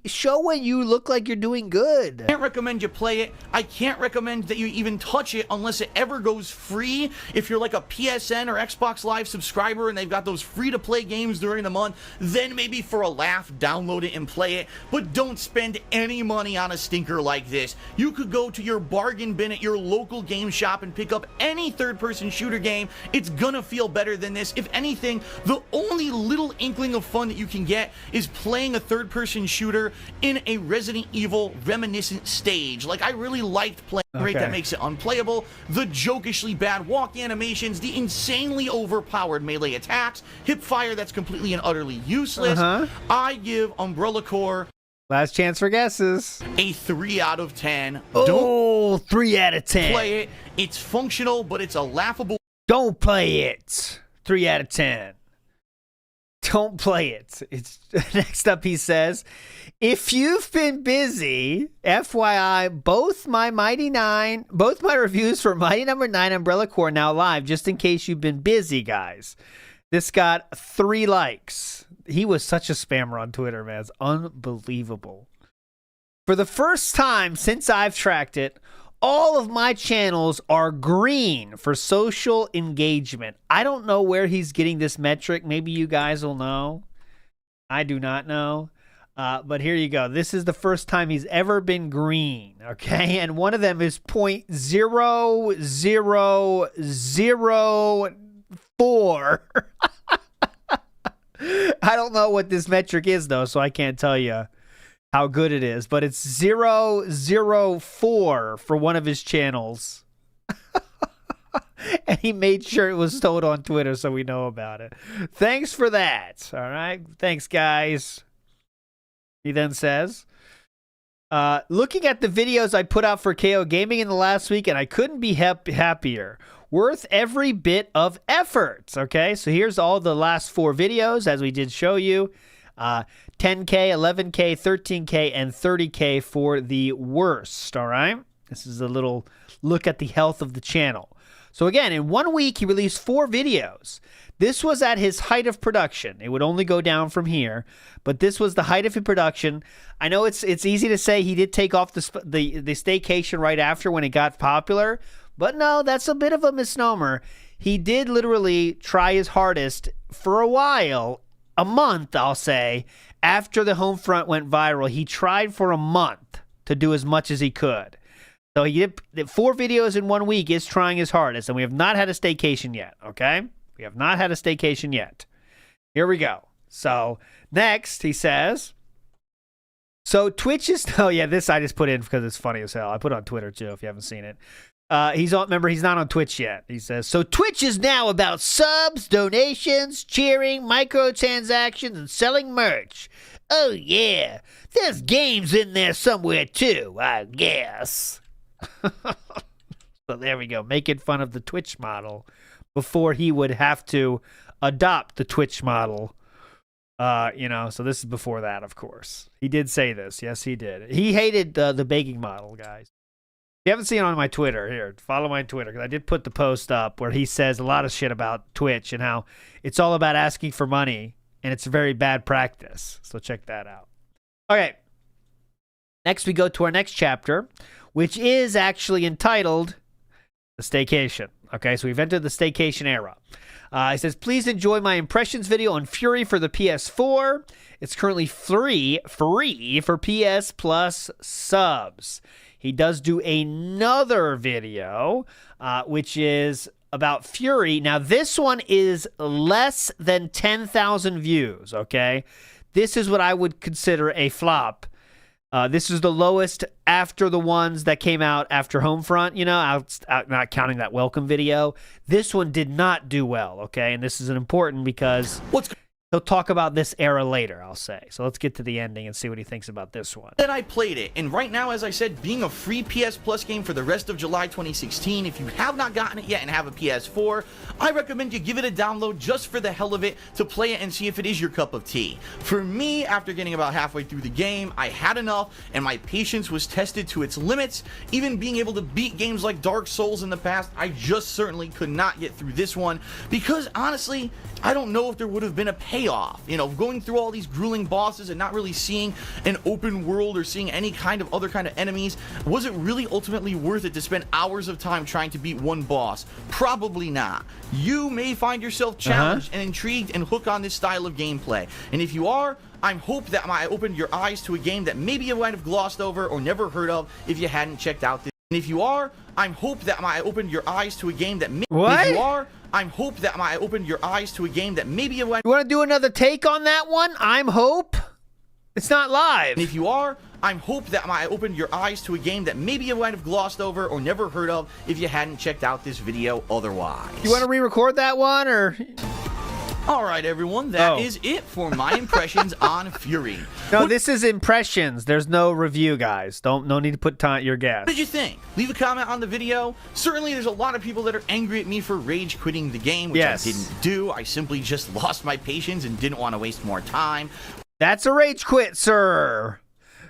[SPEAKER 2] show when you look like you're doing good.
[SPEAKER 3] I can't recommend you play it. I can't recommend that you even touch it unless it ever goes free. If you're like a PSN or Xbox Live subscriber and they've got those free-to-play games during the month, then maybe for a laugh, download it and play it. But don't spend any money on a stinker like this. You could go to your bargain bin at your local game shop and pick up any third-person shooter game. It's gonna feel better than this. If anything, the only little inkling of fun that you can get is playing a third-person shooter in a Resident Evil reminiscent stage. Like, I really liked playing rate that makes it unplayable, the jokishly bad walk animations, the insanely overpowered melee attacks, hip fire that's completely and utterly useless. I give Umbrella Corps
[SPEAKER 2] Last chance for guesses.
[SPEAKER 3] a 3 out of 10.
[SPEAKER 2] Oh, 3 out of 10.
[SPEAKER 3] Don't play it. It's functional, but it's a laughable.
[SPEAKER 2] Don't play it. 3 out of 10. Don't play it. It's next up. He says, "If you've been busy, FYI, both my reviews for Mighty Number 9 Umbrella Corps now live. Just in case you've been busy, guys." This got 3 likes. He was such a spammer on Twitter, man. It's unbelievable. For the first time since I've tracked it, all of my channels are green for social engagement. I don't know where he's getting this metric. Maybe you guys will know. I do not know. But here you go. This is the first time he's ever been green, okay? And one of them is 0.0004. I don't know what this metric is, though, so I can't tell you how good it is, but it's 004 for one of his channels. And he made sure it was told on Twitter so we know about it. Thanks for that. All right. Thanks, guys. He then says, looking at the videos I put out for KOGaming in the last week, and I couldn't be happier. Worth every bit of effort. Okay, so here's all the last 4 videos, as we did show you. 10K, 11K, 13K, and 30K for the worst, all right? This is a little look at the health of the channel. So again, in 1 week, he released 4 videos. This was at his height of production. It would only go down from here, but this was the height of his production. I know it's easy to say he did take off the Staycation right after when it got popular, but no, that's a bit of a misnomer. He did literally try his hardest for a while, a month, I'll say, after the HomeFront went viral. He tried for a month to do as much as he could. So he did 4 videos in 1 week is trying his hardest, and we have not had a staycation yet, okay? We have not had a staycation yet. Here we go. So next, he says, so Twitch is, oh yeah, this I just put in because it's funny as hell. I put it on Twitter too if you haven't seen it. Remember, he's not on Twitch yet. He says, so Twitch is now about subs, donations, cheering, microtransactions, and selling merch. Oh yeah, there's games in there somewhere too, I guess. So there we go, making fun of the Twitch model before he would have to adopt the Twitch model. So this is before that, of course. He did say this. Yes, he did. He hated the begging model, guys. you haven't seen it on my Twitter, here, follow my Twitter, because I did put the post up where he says a lot of shit about Twitch and how it's all about asking for money, and it's a very bad practice. So check that out. Okay. Next, we go to our next chapter, which is actually entitled The Staycation. Okay, so we've entered the Staycation era. It says, please enjoy my impressions video on Fury for the PS4. It's currently free for PS Plus subs. He does do another video, which is about Fury. Now, this one is less than 10,000 views, okay? This is what I would consider a flop. This is the lowest after the ones that came out after Homefront, you know, out not counting that welcome video. This one did not do well, okay? And this is important because he'll talk about this era later, I'll say. So let's get to the ending and see what he thinks about this one.
[SPEAKER 3] Then I played it, and right now, as I said, being a free PS Plus game for the rest of July 2016, if you have not gotten it yet and have a PS4, I recommend you give it a download just for the hell of it to play it and see if it is your cup of tea. For me, after getting about halfway through the game, I had enough, and my patience was tested to its limits. Even being able to beat games like Dark Souls in the past, I just certainly could not get through this one, because honestly, I don't know if there would have been a payoff. You know, going through all these grueling bosses and not really seeing an open world or seeing any kind of other kind of enemies, was it really ultimately worth it to spend hours of time trying to beat one boss? Probably not. You may find yourself challenged and intrigued and hooked on this style of gameplay. And if you are, I hope that I opened your eyes to a game that maybe you might have glossed over or never heard of if you hadn't checked out this. And if you are, I hope that I opened your eyes to a game that maybe if you are, I hope that I opened your eyes to a game that maybe you
[SPEAKER 2] want to do another take on that one? I'm Hope. It's not live.
[SPEAKER 3] And if you are, I hope that I opened your eyes to a game that maybe you might have glossed over or never heard of if you hadn't checked out this video otherwise.
[SPEAKER 2] You want to re-record that one, or?
[SPEAKER 3] Alright everyone, that is it for my impressions on Fury.
[SPEAKER 2] No, this is impressions. There's no review, guys. No need to put your guess.
[SPEAKER 3] What did you think? Leave a comment on the video. Certainly there's a lot of people that are angry at me for rage quitting the game, which I didn't do. I simply just lost my patience and didn't want to waste more time.
[SPEAKER 2] That's a rage quit, sir.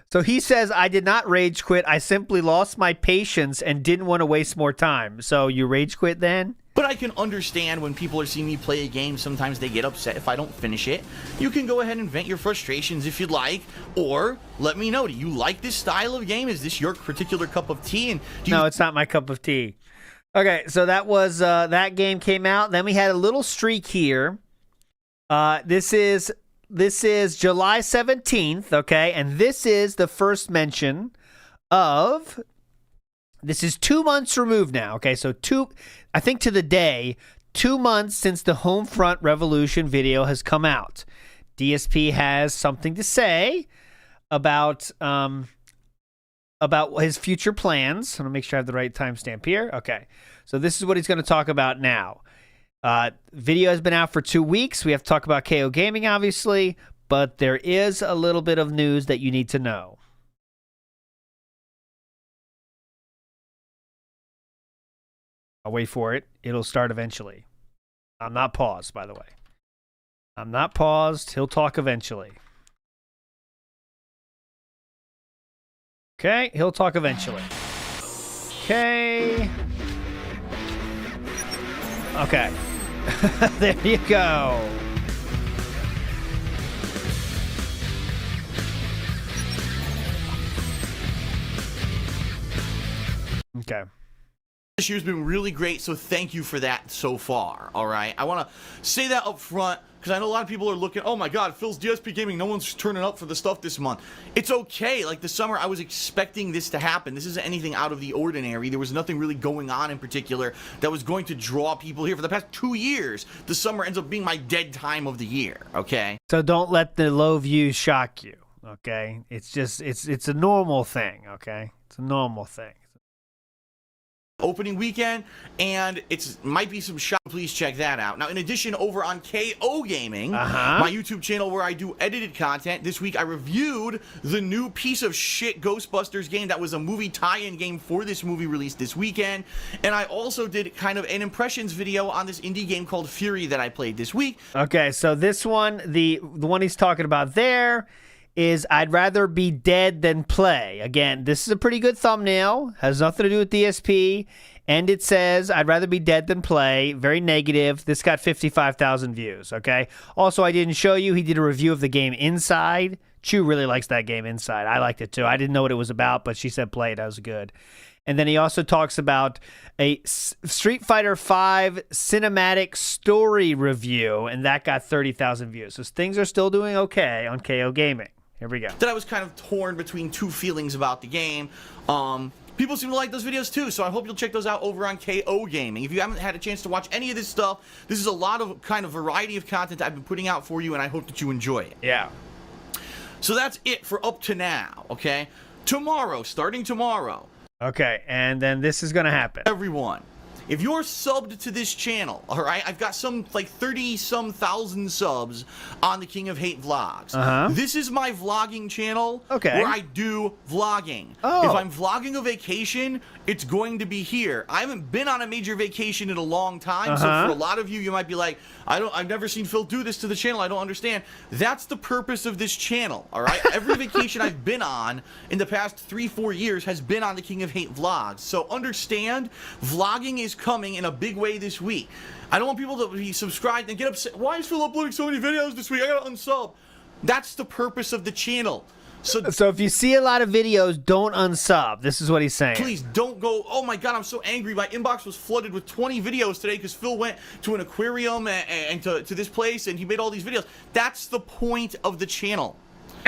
[SPEAKER 2] So he says, I did not rage quit. I simply lost my patience and didn't want to waste more time. So you rage quit then?
[SPEAKER 3] But I can understand when people are seeing me play a game, sometimes they get upset if I don't finish it. You can go ahead and vent your frustrations if you'd like, or let me know, do you like this style of game? Is this your particular cup of tea? And
[SPEAKER 2] no, it's not my cup of tea. Okay, so that was, that game came out. Then we had a little streak here. This is July 17th, okay? And this is the first mention of... This is 2 months removed now, okay? So I think to the day, 2 months since the Homefront Revolution video has come out. DSP has something to say about his future plans. I'm going to make sure I have the right timestamp here. Okay, so this is what he's going to talk about now. Video has been out for 2 weeks. We have to talk about KOGaming, obviously, but there is a little bit of news that you need to know. I'll wait for it. It'll start eventually. I'm not paused, by the way. I'm not paused. He'll talk eventually. Okay, he'll talk eventually. Okay. Okay. There you go. Okay.
[SPEAKER 3] This year's been really great, so thank you for that so far, alright? I want to say that up front, because I know a lot of people are looking, oh my god, Phil's DSP Gaming, no one's turning up for the stuff this month. It's okay, like the summer, I was expecting this to happen. This isn't anything out of the ordinary. There was nothing really going on in particular that was going to draw people here. For the past 2 years, the summer ends up being my dead time of the year, okay?
[SPEAKER 2] So don't let the low views shock you, okay? It's just, it's a normal thing, okay? It's a normal thing.
[SPEAKER 3] Opening weekend, and it's might be some shot. Please check that out. Now, in addition, over on KOGaming, my YouTube channel where I do edited content, this week I reviewed the new piece of shit Ghostbusters game that was a movie tie-in game for this movie released this weekend, and I also did kind of an impressions video on this indie game called Fury that I played this week.
[SPEAKER 2] Okay, so this one, the one he's talking about there, is I'd rather be dead than play. Again, this is a pretty good thumbnail. Has nothing to do with DSP. And it says, I'd rather be dead than play. Very negative. This got 55,000 views, okay? Also, I didn't show you, he did a review of the game Inside. Chew really likes that game Inside. I liked it too. I didn't know what it was about, but she said play it. That was good. And then he also talks about a Street Fighter V cinematic story review, and that got 30,000 views. So things are still doing okay on KOGaming. Here we go.
[SPEAKER 3] That I was kind of torn between two feelings about the game. People seem to like those videos too, so I hope you'll check those out over on KOGaming. If you haven't had a chance to watch any of this stuff, this is a lot of kind of variety of content I've been putting out for you, and I hope that you enjoy it.
[SPEAKER 2] Yeah.
[SPEAKER 3] So that's it for up to now, okay? Tomorrow, starting tomorrow.
[SPEAKER 2] Okay, and then this is going to happen.
[SPEAKER 3] Everyone, if you're subbed to this channel, all right, I've got some like 30-some thousand subs on the King of Hate vlogs. This is my vlogging channel where I do vlogging. If I'm vlogging a vacation, it's going to be here. I haven't been on a major vacation in a long time, so for a lot of you, you might be like, I've never seen Phil do this to the channel. I don't understand. That's the purpose of this channel, all right? Every vacation I've been on in the past 3-4 years has been on the King of Hate vlogs. So understand, vlogging is coming in a big way this week. I don't want people to be subscribed and get upset. Why is Phil uploading so many videos this week? I gotta unsub. That's the purpose of the channel. So
[SPEAKER 2] if you see a lot of videos, don't unsub. This is what he's saying.
[SPEAKER 3] Please don't go, oh my god, I'm so angry. My inbox was flooded with 20 videos today because Phil went to an aquarium and to this place and he made all these videos. That's the point of the channel.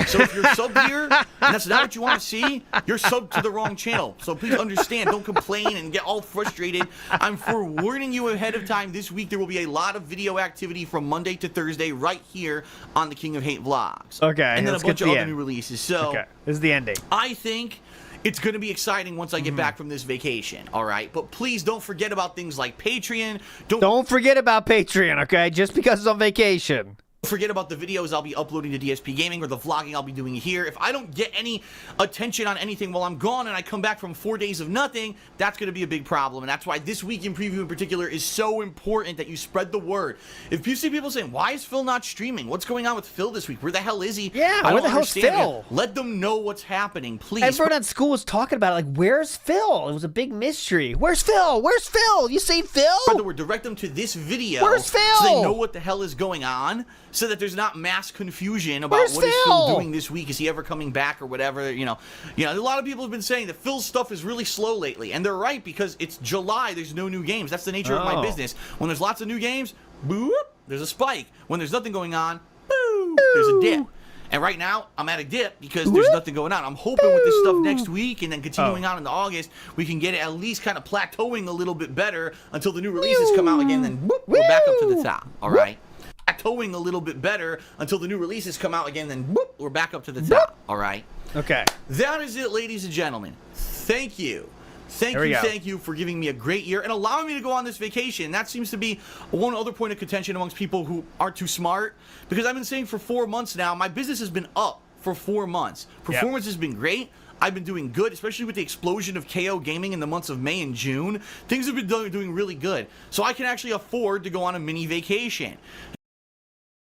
[SPEAKER 3] So if you're subbed here and that's not what you want to see, you're subbed to the wrong channel. So please understand, don't complain and get all frustrated. I'm forewarning you ahead of time. This week there will be a lot of video activity from Monday to Thursday right here on the King of Hate vlogs.
[SPEAKER 2] Okay,
[SPEAKER 3] and then a bunch of other new releases. So
[SPEAKER 2] this is the ending.
[SPEAKER 3] I think it's going to be exciting once I get back from this vacation, all right? But please don't forget about things like Patreon.
[SPEAKER 2] Don't forget about Patreon, okay? Just because it's on vacation.
[SPEAKER 3] Forget about the videos I'll be uploading to dspgaming or the vlogging I'll be doing here. If I don't get any attention on anything while I'm gone and I come back from 4 days of nothing, that's going to be a big problem. And that's why this week in preview in particular is so important that you spread the word. If you see people saying, why is Phil not streaming? What's going on with Phil this week? Where the hell is he?
[SPEAKER 2] Yeah, where the hell's Phil?
[SPEAKER 3] Let them know what's happening, please.
[SPEAKER 2] Everyone at school was talking about it, like, where's Phil? It was a big mystery. Where's Phil? Where's Phil? You say Phil?
[SPEAKER 3] Spread the word. Direct them to this video.
[SPEAKER 2] Where's Phil?
[SPEAKER 3] So they know what the hell is going on, so that there's not mass confusion about what is Phil doing this week. Is he ever coming back or whatever? You know, a lot of people have been saying that Phil's stuff is really slow lately, and they're right because it's July. There's no new games. That's the nature of my business. When there's lots of new games, boop, there's a spike. When there's nothing going on, boop, there's a dip. And right now, I'm at a dip because there's nothing going on. I'm hoping with this stuff next week and then continuing on into August, we can get it at least kind of plateauing a little bit better until the new releases come out again. Then whoop, we're back up to the top. All right. Plateauing a little bit better until the new releases come out again. Then whoop, we're back up to the top. All right.
[SPEAKER 2] Okay.
[SPEAKER 3] That is it, ladies and gentlemen. Thank you. Thank you for giving me a great year and allowing me to go on this vacation. That seems to be one other point of contention amongst people who aren't too smart, because I've been saying for 4 months now, my business has been up for 4 months. Performance has been great. I've been doing good, especially with the explosion of KOGaming in the months of May and June. Things have been doing really good. So I can actually afford to go on a mini vacation.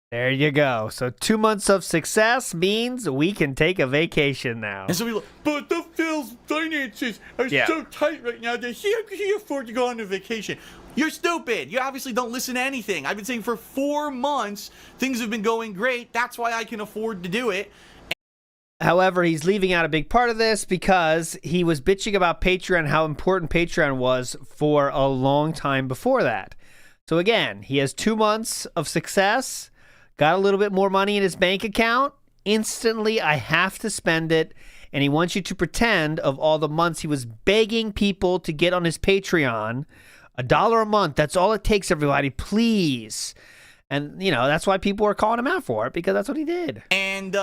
[SPEAKER 2] There you go. So 2 months of success means we can take a vacation now.
[SPEAKER 3] And so people, but the Phil's finances are so tight right now that he can afford to go on a vacation. You're stupid. You obviously don't listen to anything. I've been saying for 4 months, things have been going great. That's why I can afford to do it.
[SPEAKER 2] However, he's leaving out a big part of this because he was bitching about Patreon, how important Patreon was for a long time before that. So again, he has 2 months of success. Got a little bit more money in his bank account. Instantly, I have to spend it. And he wants you to pretend of all the months he was begging people to get on his Patreon. $1 a month. That's all it takes, everybody. Please. And, that's why people are calling him out for it, because that's what he did.
[SPEAKER 3] And,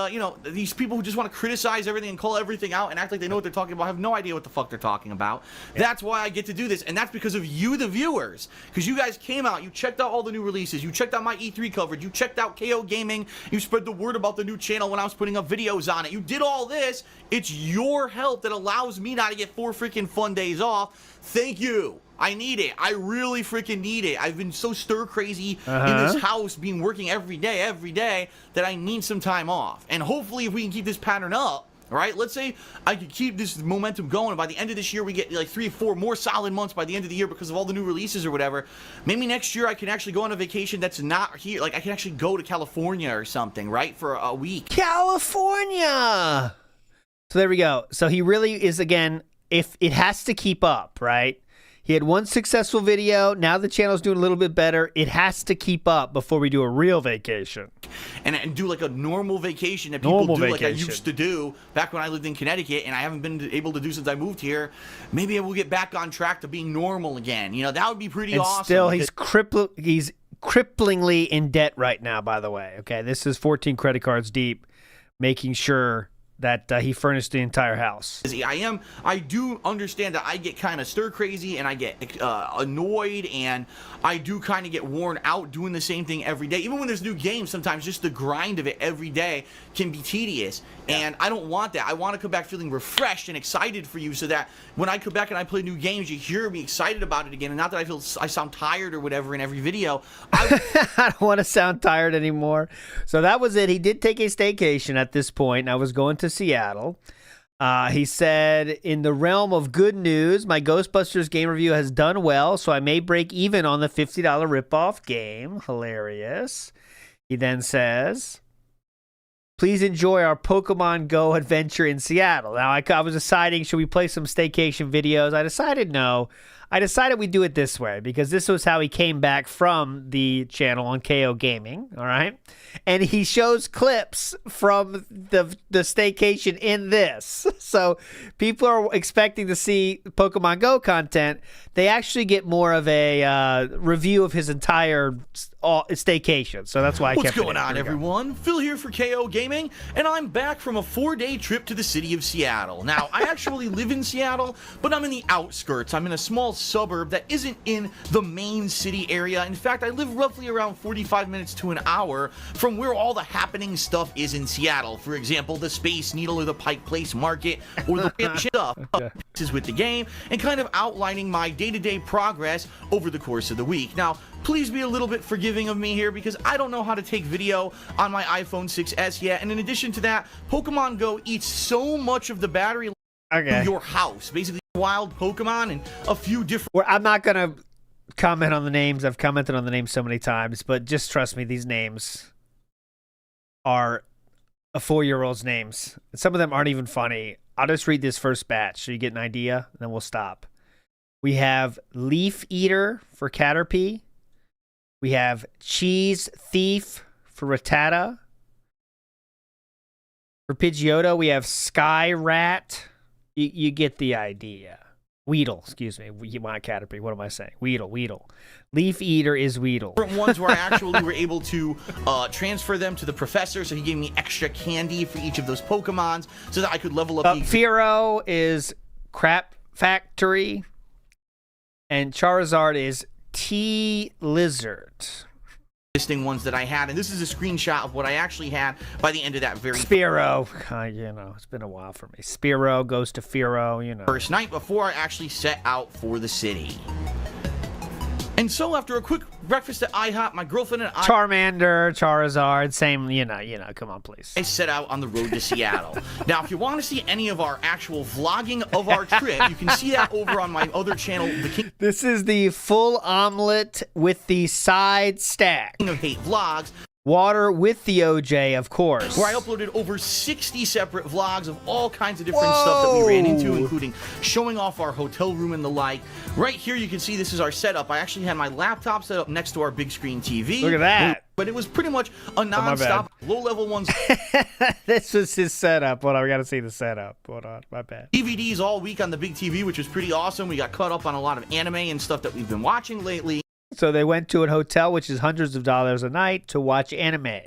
[SPEAKER 3] these people who just want to criticize everything and call everything out and act like they know what they're talking about have no idea what the fuck they're talking about. Yeah. That's why I get to do this, and that's because of you, the viewers. Because you guys came out, you checked out all the new releases, you checked out my E3 coverage, you checked out KOGaming, you spread the word about the new channel when I was putting up videos on it. You did all this. It's your help that allows me now to get 4 freaking fun days off. Thank you. I need it. I really freaking need it. I've been so stir crazy in this house, working every day, that I need some time off. And hopefully, if we can keep this pattern up, all right, let's say I could keep this momentum going, and by the end of this year, we get like 3 or 4 more solid months by the end of the year because of all the new releases or whatever. Maybe next year I can actually go on a vacation that's not here. Like, I can actually go to California or something, right, for a week.
[SPEAKER 2] California! So there we go. So he really is, again, if it has to keep up, right? He had one successful video. Now the channel's doing a little bit better. It has to keep up before we do a real vacation.
[SPEAKER 3] And do like a normal vacation that people do like I used to do back when I lived in Connecticut, and I haven't been able to do since I moved here. Maybe I will get back on track to being normal again. You know, that would be pretty awesome.
[SPEAKER 2] Still, he's cripplingly in debt right now, by the way. Okay, this is 14 credit cards deep, making sure that he furnished the entire house.
[SPEAKER 3] I do understand that I get kind of stir crazy and I get annoyed, and I do kind of get worn out doing the same thing every day. Even when there's new games, sometimes just the grind of it every day can be tedious. Yeah. And I don't want that. I want to come back feeling refreshed and excited for you, so that when I come back and I play new games, you hear me excited about it again. And not that I sound tired or whatever in every video.
[SPEAKER 2] I don't want to sound tired anymore. So that was it. He did take a staycation at this point, and I was going to Seattle. He said, in the realm of good news, my Ghostbusters game review has done well, so I may break even on the $50 ripoff game. Hilarious. He then says, please enjoy our Pokemon Go adventure in Seattle. Now, I was deciding, should we play some staycation videos? I decided no. I decided we'd do it this way, because this was how he came back from the channel on KOGaming, all right? And he shows clips from the staycation in this. So people are expecting to see Pokemon Go content. They actually get more of a review of his entire staycation. So that's why I kept it.
[SPEAKER 3] What's going on, everyone? Phil here for KOGaming, and I'm back from a 4-day trip to the city of Seattle. Now, I actually live in Seattle, but I'm in the outskirts. I'm in a small suburb that isn't in the main city area. In fact, I live roughly around 45 minutes to an hour from where all the happening stuff is in Seattle. For example, the Space Needle or the Pike Place Market, or the stuff is with the game, and kind of outlining my day-to-day progress over the course of the week. Now, please be a little bit forgiving of me here, because I don't know how to take video on my iPhone 6s yet, and in addition to that, Pokemon Go eats so much of the battery in your house. Basically, wild Pokemon and a few different...
[SPEAKER 2] Well, I'm not going to comment on the names. I've commented on the names so many times, but just trust me, these names are a 4-year-old's names. Some of them aren't even funny. I'll just read this first batch so you get an idea, and then we'll stop. We have Leaf Eater for Caterpie. We have Cheese Thief for Rattata. For Pidgeotto, we have Sky Rat. You get the idea. Weedle, excuse me. You want Caterpie. What am I saying? Weedle. Leaf Eater is Weedle.
[SPEAKER 3] Different ones where I actually were able to transfer them to the professor, so he gave me extra candy for each of those Pokemons so that I could level up.
[SPEAKER 2] Fearow is Crap Factory. And Charizard is T-Lizard.
[SPEAKER 3] Listing ones that I had, and this is a screenshot of what I actually had by the end of that very
[SPEAKER 2] Spearow. You know, it's been a while for me. Spearow goes to Fearow, you know.
[SPEAKER 3] First night before I actually set out for the city. And so after a quick breakfast at IHOP, my girlfriend and I...
[SPEAKER 2] Charmander, Charizard, same, you know, come on, please.
[SPEAKER 3] I set out on the road to Seattle. Now, if you want to see any of our actual vlogging of our trip, you can see that over on my other channel, The King...
[SPEAKER 2] This is the full omelet with the side stack.
[SPEAKER 3] King of Hate Vlogs.
[SPEAKER 2] Water with the OJ, of course.
[SPEAKER 3] Where I uploaded over 60 separate vlogs of all kinds of different stuff that we ran into, including showing off our hotel room and the like. Right here, you can see this is our setup. I actually had my laptop set up next to our big screen TV.
[SPEAKER 2] Look at that.
[SPEAKER 3] But it was pretty much a non-stop, low-level ones.
[SPEAKER 2] This was his setup. Hold on, we got to see the setup. Hold on, my bad.
[SPEAKER 3] DVDs all week on the big TV, which was pretty awesome. We got caught up on a lot of anime and stuff that we've been watching lately.
[SPEAKER 2] So they went to a hotel, which is hundreds of dollars a night, to watch anime.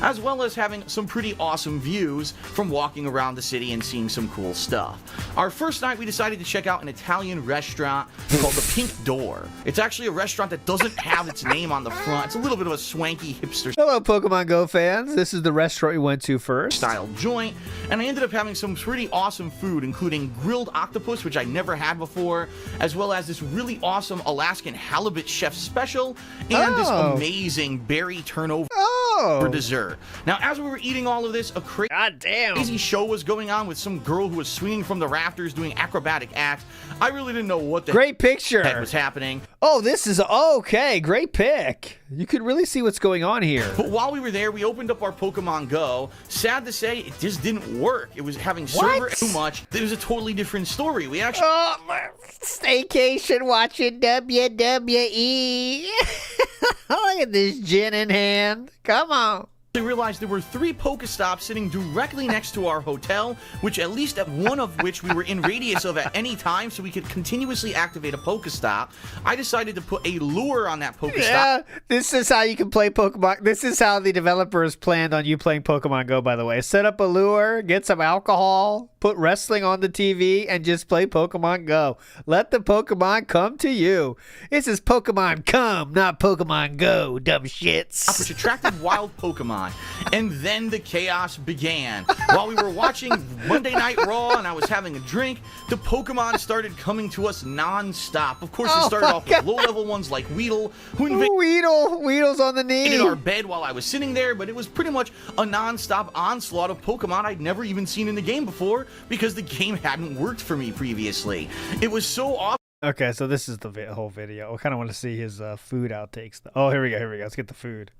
[SPEAKER 3] As well as having some pretty awesome views from walking around the city and seeing some cool stuff. Our first night, we decided to check out an Italian restaurant called the Pink Door. It's actually a restaurant that doesn't have its name on the front. It's a little bit of a swanky hipster
[SPEAKER 2] Hello, Pokemon Go fans. This is the restaurant we went to first.
[SPEAKER 3] style joint, and I ended up having some pretty awesome food, including grilled octopus, which I never had before, as well as this really awesome Alaskan halibut chef special, and this amazing berry turnover for dessert. Now, as we were eating all of this, a crazy show was going on with some girl who was swinging from the rafters doing acrobatic acts. I really didn't know what the
[SPEAKER 2] Great picture.
[SPEAKER 3] heck was happening.
[SPEAKER 2] Oh, this is okay. Great pick. You could really see what's going on here.
[SPEAKER 3] But while we were there, we opened up our Pokemon Go. Sad to say, it just didn't work. It was having server too much. It was a totally different story. We actually
[SPEAKER 4] Staycation watching WWE. Look at this gin in hand. Come on.
[SPEAKER 3] realized there were 3 Pokestops sitting directly next to our hotel, which at least at one of which we were in radius of at any time, so we could continuously activate a Pokestop. I decided to put a lure on that Pokestop.
[SPEAKER 2] Yeah, this is how you can play Pokemon. This is how the developers planned on you playing Pokemon Go, by the way. Set up a lure, get some alcohol, put wrestling on the TV, and just play Pokemon Go. Let the Pokemon come to you. This is Pokemon Come, not Pokemon Go, dumb shits.
[SPEAKER 3] Which attracted wild Pokemon. And then the chaos began. While we were watching Monday Night Raw and I was having a drink, the Pokemon started coming to us non-stop. Of course, it started off with low-level ones like Weedle, who
[SPEAKER 2] Weedle's on the knee.
[SPEAKER 3] in our bed while I was sitting there, but it was pretty much a non-stop onslaught of Pokemon I'd never even seen in the game before because the game hadn't worked for me previously. It was so awesome.
[SPEAKER 2] Okay, so this is the whole video. I kind of want to see his food outtakes. Oh, here we go. Let's get the food.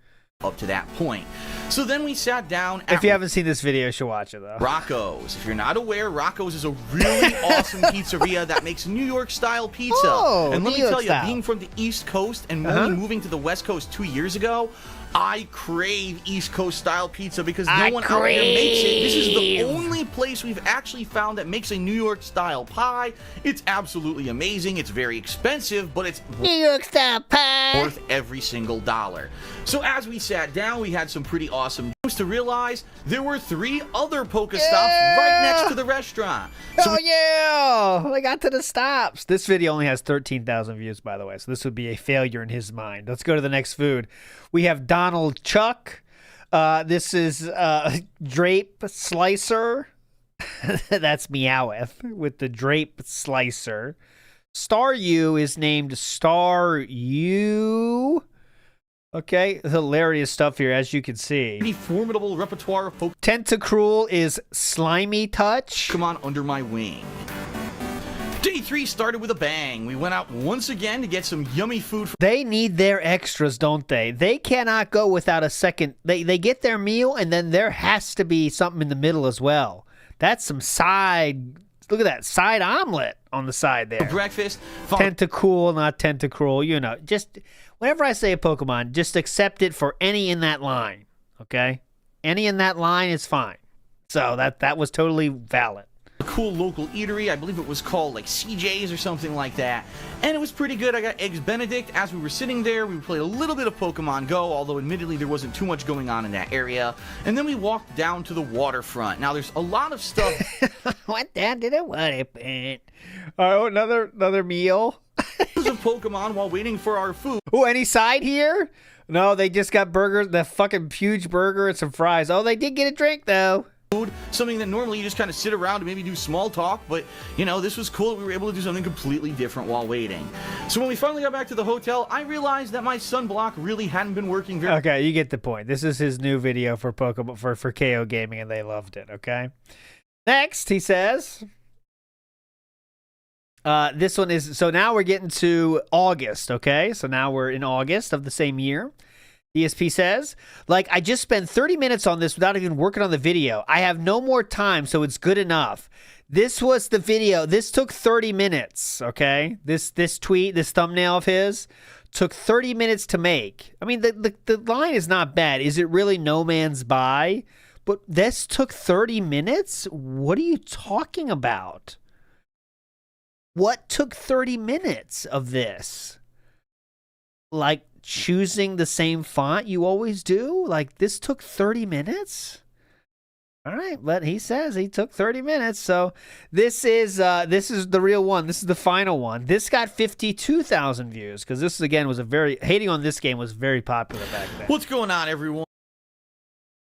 [SPEAKER 3] Up to that point. So then we sat down at
[SPEAKER 2] If you haven't seen this video, you should watch it, though.
[SPEAKER 3] Rocco's. If you're not aware, Rocco's is a really awesome pizzeria that makes New York-style pizza.
[SPEAKER 2] Oh,
[SPEAKER 3] and let
[SPEAKER 2] New
[SPEAKER 3] me
[SPEAKER 2] York
[SPEAKER 3] tell you,
[SPEAKER 2] style.
[SPEAKER 3] being from the East Coast and only moving to the West Coast 2 years ago, I crave East Coast style pizza because no one out there makes it. This is the only place we've actually found that makes a New York style pie. It's absolutely amazing. It's very expensive, but it's
[SPEAKER 4] New York style pie.
[SPEAKER 3] worth every single dollar. So as we sat down, we had some pretty awesome news to realize there were 3 other Pokestops right next to the restaurant. So
[SPEAKER 2] Oh, yeah! I got to the stops. This video only has 13,000 views, by the way, so this would be a failure in his mind. Let's go to the next food. We have Donald Chuck. This is Drape Slicer. That's Meowth with the Drape Slicer. Staryu is named Staryu. Okay, hilarious stuff here, as you can see.
[SPEAKER 3] pretty formidable repertoire of
[SPEAKER 2] Tentacruel is Slimy Touch.
[SPEAKER 3] Pokemon under my wing. Day 3 started with a bang. We went out once again to get some yummy food.
[SPEAKER 2] They need their extras, don't they? They cannot go without a second. They get their meal, and then there has to be something in the middle as well. That's some side... Look at that. Side omelet on the side there.
[SPEAKER 3] Breakfast.
[SPEAKER 2] Tentacool, not Tentacruel. You know, just... Whenever I say a Pokemon, just accept it for any in that line, okay? Any in that line is fine. So that was totally valid.
[SPEAKER 3] A cool local eatery. I believe it was called like CJ's or something like that. And it was pretty good. I got Eggs Benedict. As we were sitting there, we played a little bit of Pokemon Go, although admittedly there wasn't too much going on in that area. And then we walked down to the waterfront. Now there's a lot of stuff.
[SPEAKER 4] Went down to the waterfront.
[SPEAKER 2] Oh, another meal.
[SPEAKER 3] of Pokemon while waiting for our food.
[SPEAKER 2] Oh, any side here? No, they just got burgers, the fucking huge burger and some fries. Oh, they did get a drink, though.
[SPEAKER 3] Something that normally you just kind of sit around and maybe do small talk, but, you know, this was cool that we were able to do something completely different while waiting. So when we finally got back to the hotel, I realized that my sunblock really hadn't been working very
[SPEAKER 2] Okay, you get the point. This is his new video for Pokemon for KOGaming, and they loved it, okay? Next, he says... this one is, so now we're getting to August, okay? So now we're in August of the same year. ESP says, like, I just spent 30 minutes on this without even working on the video. I have no more time, so it's good enough. This was the video. This took 30 minutes, okay? This tweet, this thumbnail of his took 30 minutes to make. I mean, the line is not bad. Is it really No Man's Buy? But this took 30 minutes? What are you talking about? What took 30 minutes of this? like choosing the same font you always do? Like, this took 30 minutes? All right, but he says he took 30 minutes. So this is the real one. This is the final one. This got 52,000 views because this again was hating on this game was very popular back then.
[SPEAKER 3] What's going on, everyone?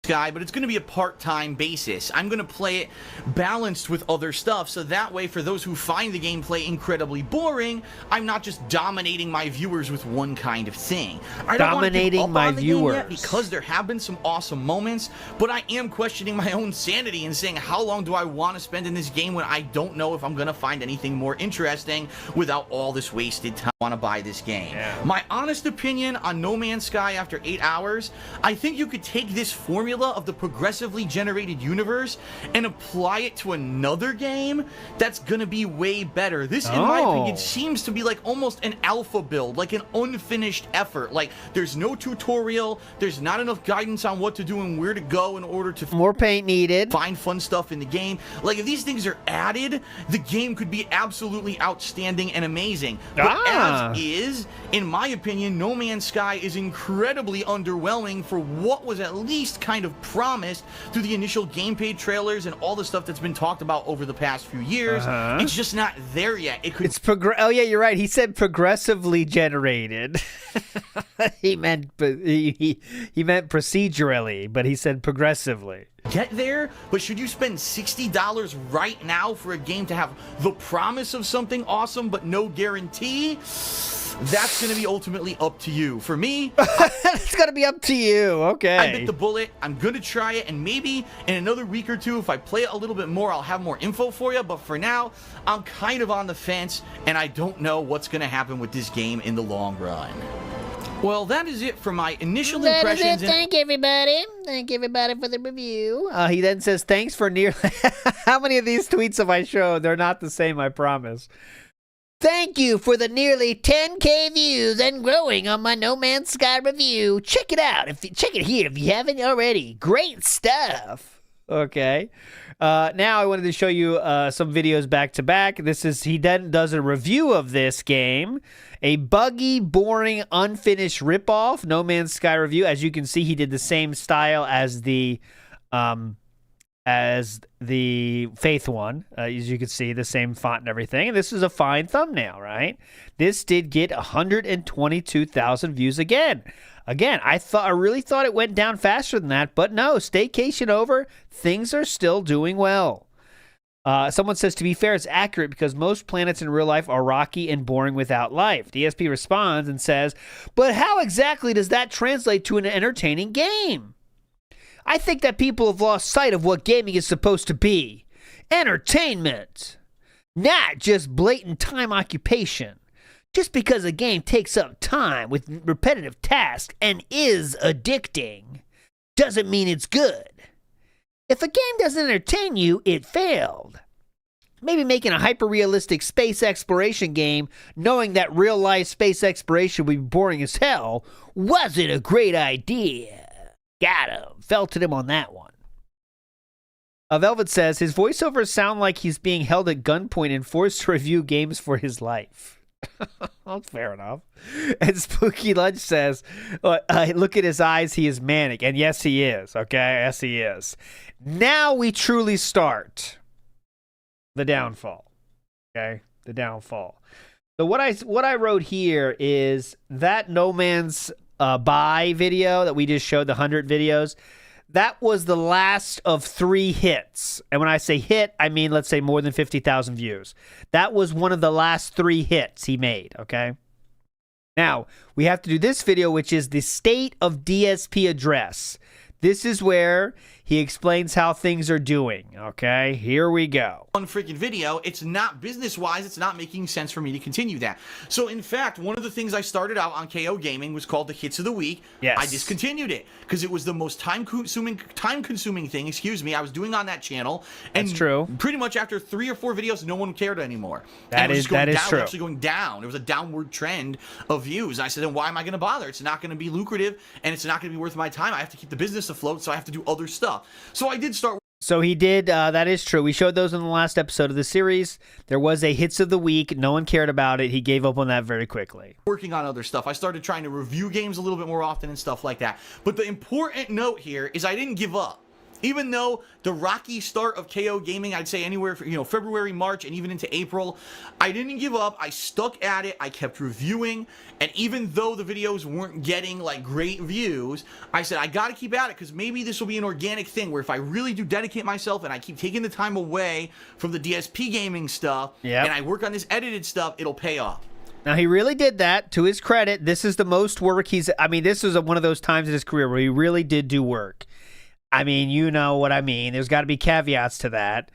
[SPEAKER 3] Guy, but it's going to be a part-time basis. I'm going to play it balanced with other stuff, so that way for those who find the gameplay incredibly boring, I'm not just dominating my viewers with one kind of thing. I don't want to give up on the game yet because there have been some awesome moments, but I am questioning my own sanity and saying, how long do I want to spend in this game when I don't know if I'm going to find anything more interesting without all this wasted time? I want to buy this game. Yeah. My honest opinion on No Man's Sky after 8 hours, I think you could take this formula of the progressively generated universe and apply it to another game that's gonna be way better. This, in my opinion, seems to be like almost an alpha build, like an unfinished effort. Like, there's no tutorial, there's not enough guidance on what to do and where to go in order to
[SPEAKER 2] more paint needed,
[SPEAKER 3] find fun stuff in the game. Like, if these things are added, the game could be absolutely outstanding and amazing. But as is, in my opinion, No Man's Sky is incredibly underwhelming for what was at least kind of promised through the initial gameplay trailers and all the stuff that's been talked about over the past few years. It's just not there yet.
[SPEAKER 2] Oh yeah, you're right. He said progressively generated. he meant procedurally, but he said progressively.
[SPEAKER 3] Get there, but should you spend $60 right now for a game to have the promise of something awesome but no guarantee? That's going to be ultimately up to you. For me,
[SPEAKER 2] it's going to be up to you. Okay.
[SPEAKER 3] I bit the bullet. I'm going to try it, and maybe in another week or two, if I play it a little bit more, I'll have more info for you. But for now, I'm kind of on the fence, and I don't know what's going to happen with this game in the long run. Well, that is it for my initial impressions.
[SPEAKER 4] That is it. Thank everybody. Thank everybody for the review.
[SPEAKER 2] He then says, thanks for nearly... How many of these tweets have I showed? They're not the same, I promise.
[SPEAKER 4] Thank you for the nearly 10K views and growing on my No Man's Sky review. Check it out. Check it here if you haven't already. Great stuff.
[SPEAKER 2] Okay. Now I wanted to show you some videos back to back. He then does a review of this game. A buggy, boring, unfinished ripoff. No Man's Sky review. As you can see, he did the same style as the Faith one. As you can see, the same font and everything. And this is a fine thumbnail, right? This did get 122,000 views again. I really thought it went down faster than that, but no, Staycation over. Things are still doing well. Someone says, to be fair, it's accurate because most planets in real life are rocky and boring without life. DSP responds and says, but how exactly does that translate to an entertaining game? I think that people have lost sight of what gaming is supposed to be. Entertainment. Not just blatant time occupation. Just because a game takes up time with repetitive tasks and is addicting doesn't mean it's good. If a game doesn't entertain you, it failed. Maybe making a hyper-realistic space exploration game knowing that real-life space exploration would be boring as hell wasn't a great idea. Got him. Felted him on that one. Velvet says, his voiceovers sound like he's being held at gunpoint and forced to review games for his life. Well, fair enough. And Spooky Lunch says, look at his eyes, he is manic. And yes, he is. Okay, yes, he is. Now we truly start the downfall. Okay, the downfall. So what I wrote here is that No Man's Buy video that we just showed, the 100 videos, that was the last of 3 hits. And when I say hit, I mean, let's say more than 50,000 views. That was one of the last 3 hits he made, okay? Now, we have to do this video, which is the state of DSP address. This is where he explains how things are doing, okay? Here we go.
[SPEAKER 3] One freaking video, it's not business-wise, it's not making sense for me to continue that. So, in fact, one of the things I started out on KOGaming was called the Hits of the Week.
[SPEAKER 2] Yes.
[SPEAKER 3] I discontinued it because it was the most time-consuming thing, I was doing on that channel. And
[SPEAKER 2] that's true.
[SPEAKER 3] Pretty much after 3 or 4 videos, no one cared anymore.
[SPEAKER 2] That is true.
[SPEAKER 3] It was actually going down. There was a downward trend of views. I said, then why am I going to bother? It's not going to be lucrative, and it's not going to be worth my time. I have to keep the business afloat, so I have to do other stuff. So I did start
[SPEAKER 2] So he did. That is true. We showed those in the last episode of the series. There was a hits of the week. No one cared about it. He gave up on that very quickly.
[SPEAKER 3] Working on other stuff. I started trying to review games a little bit more often and stuff like that. But the important note here is I didn't give up. Even though the rocky start of KOGaming, I'd say anywhere from, February, March, and even into April, I didn't give up. I stuck at it. I kept reviewing. And even though the videos weren't getting like great views, I said, I got to keep at it because maybe this will be an organic thing where if I really do dedicate myself and I keep taking the time away from the DSP gaming stuff and I work on this edited stuff, it'll pay off.
[SPEAKER 2] Now, he really did that. To his credit, this is the most work this is one of those times in his career where he really did do work. I mean, you know what I mean. There's got to be caveats to that.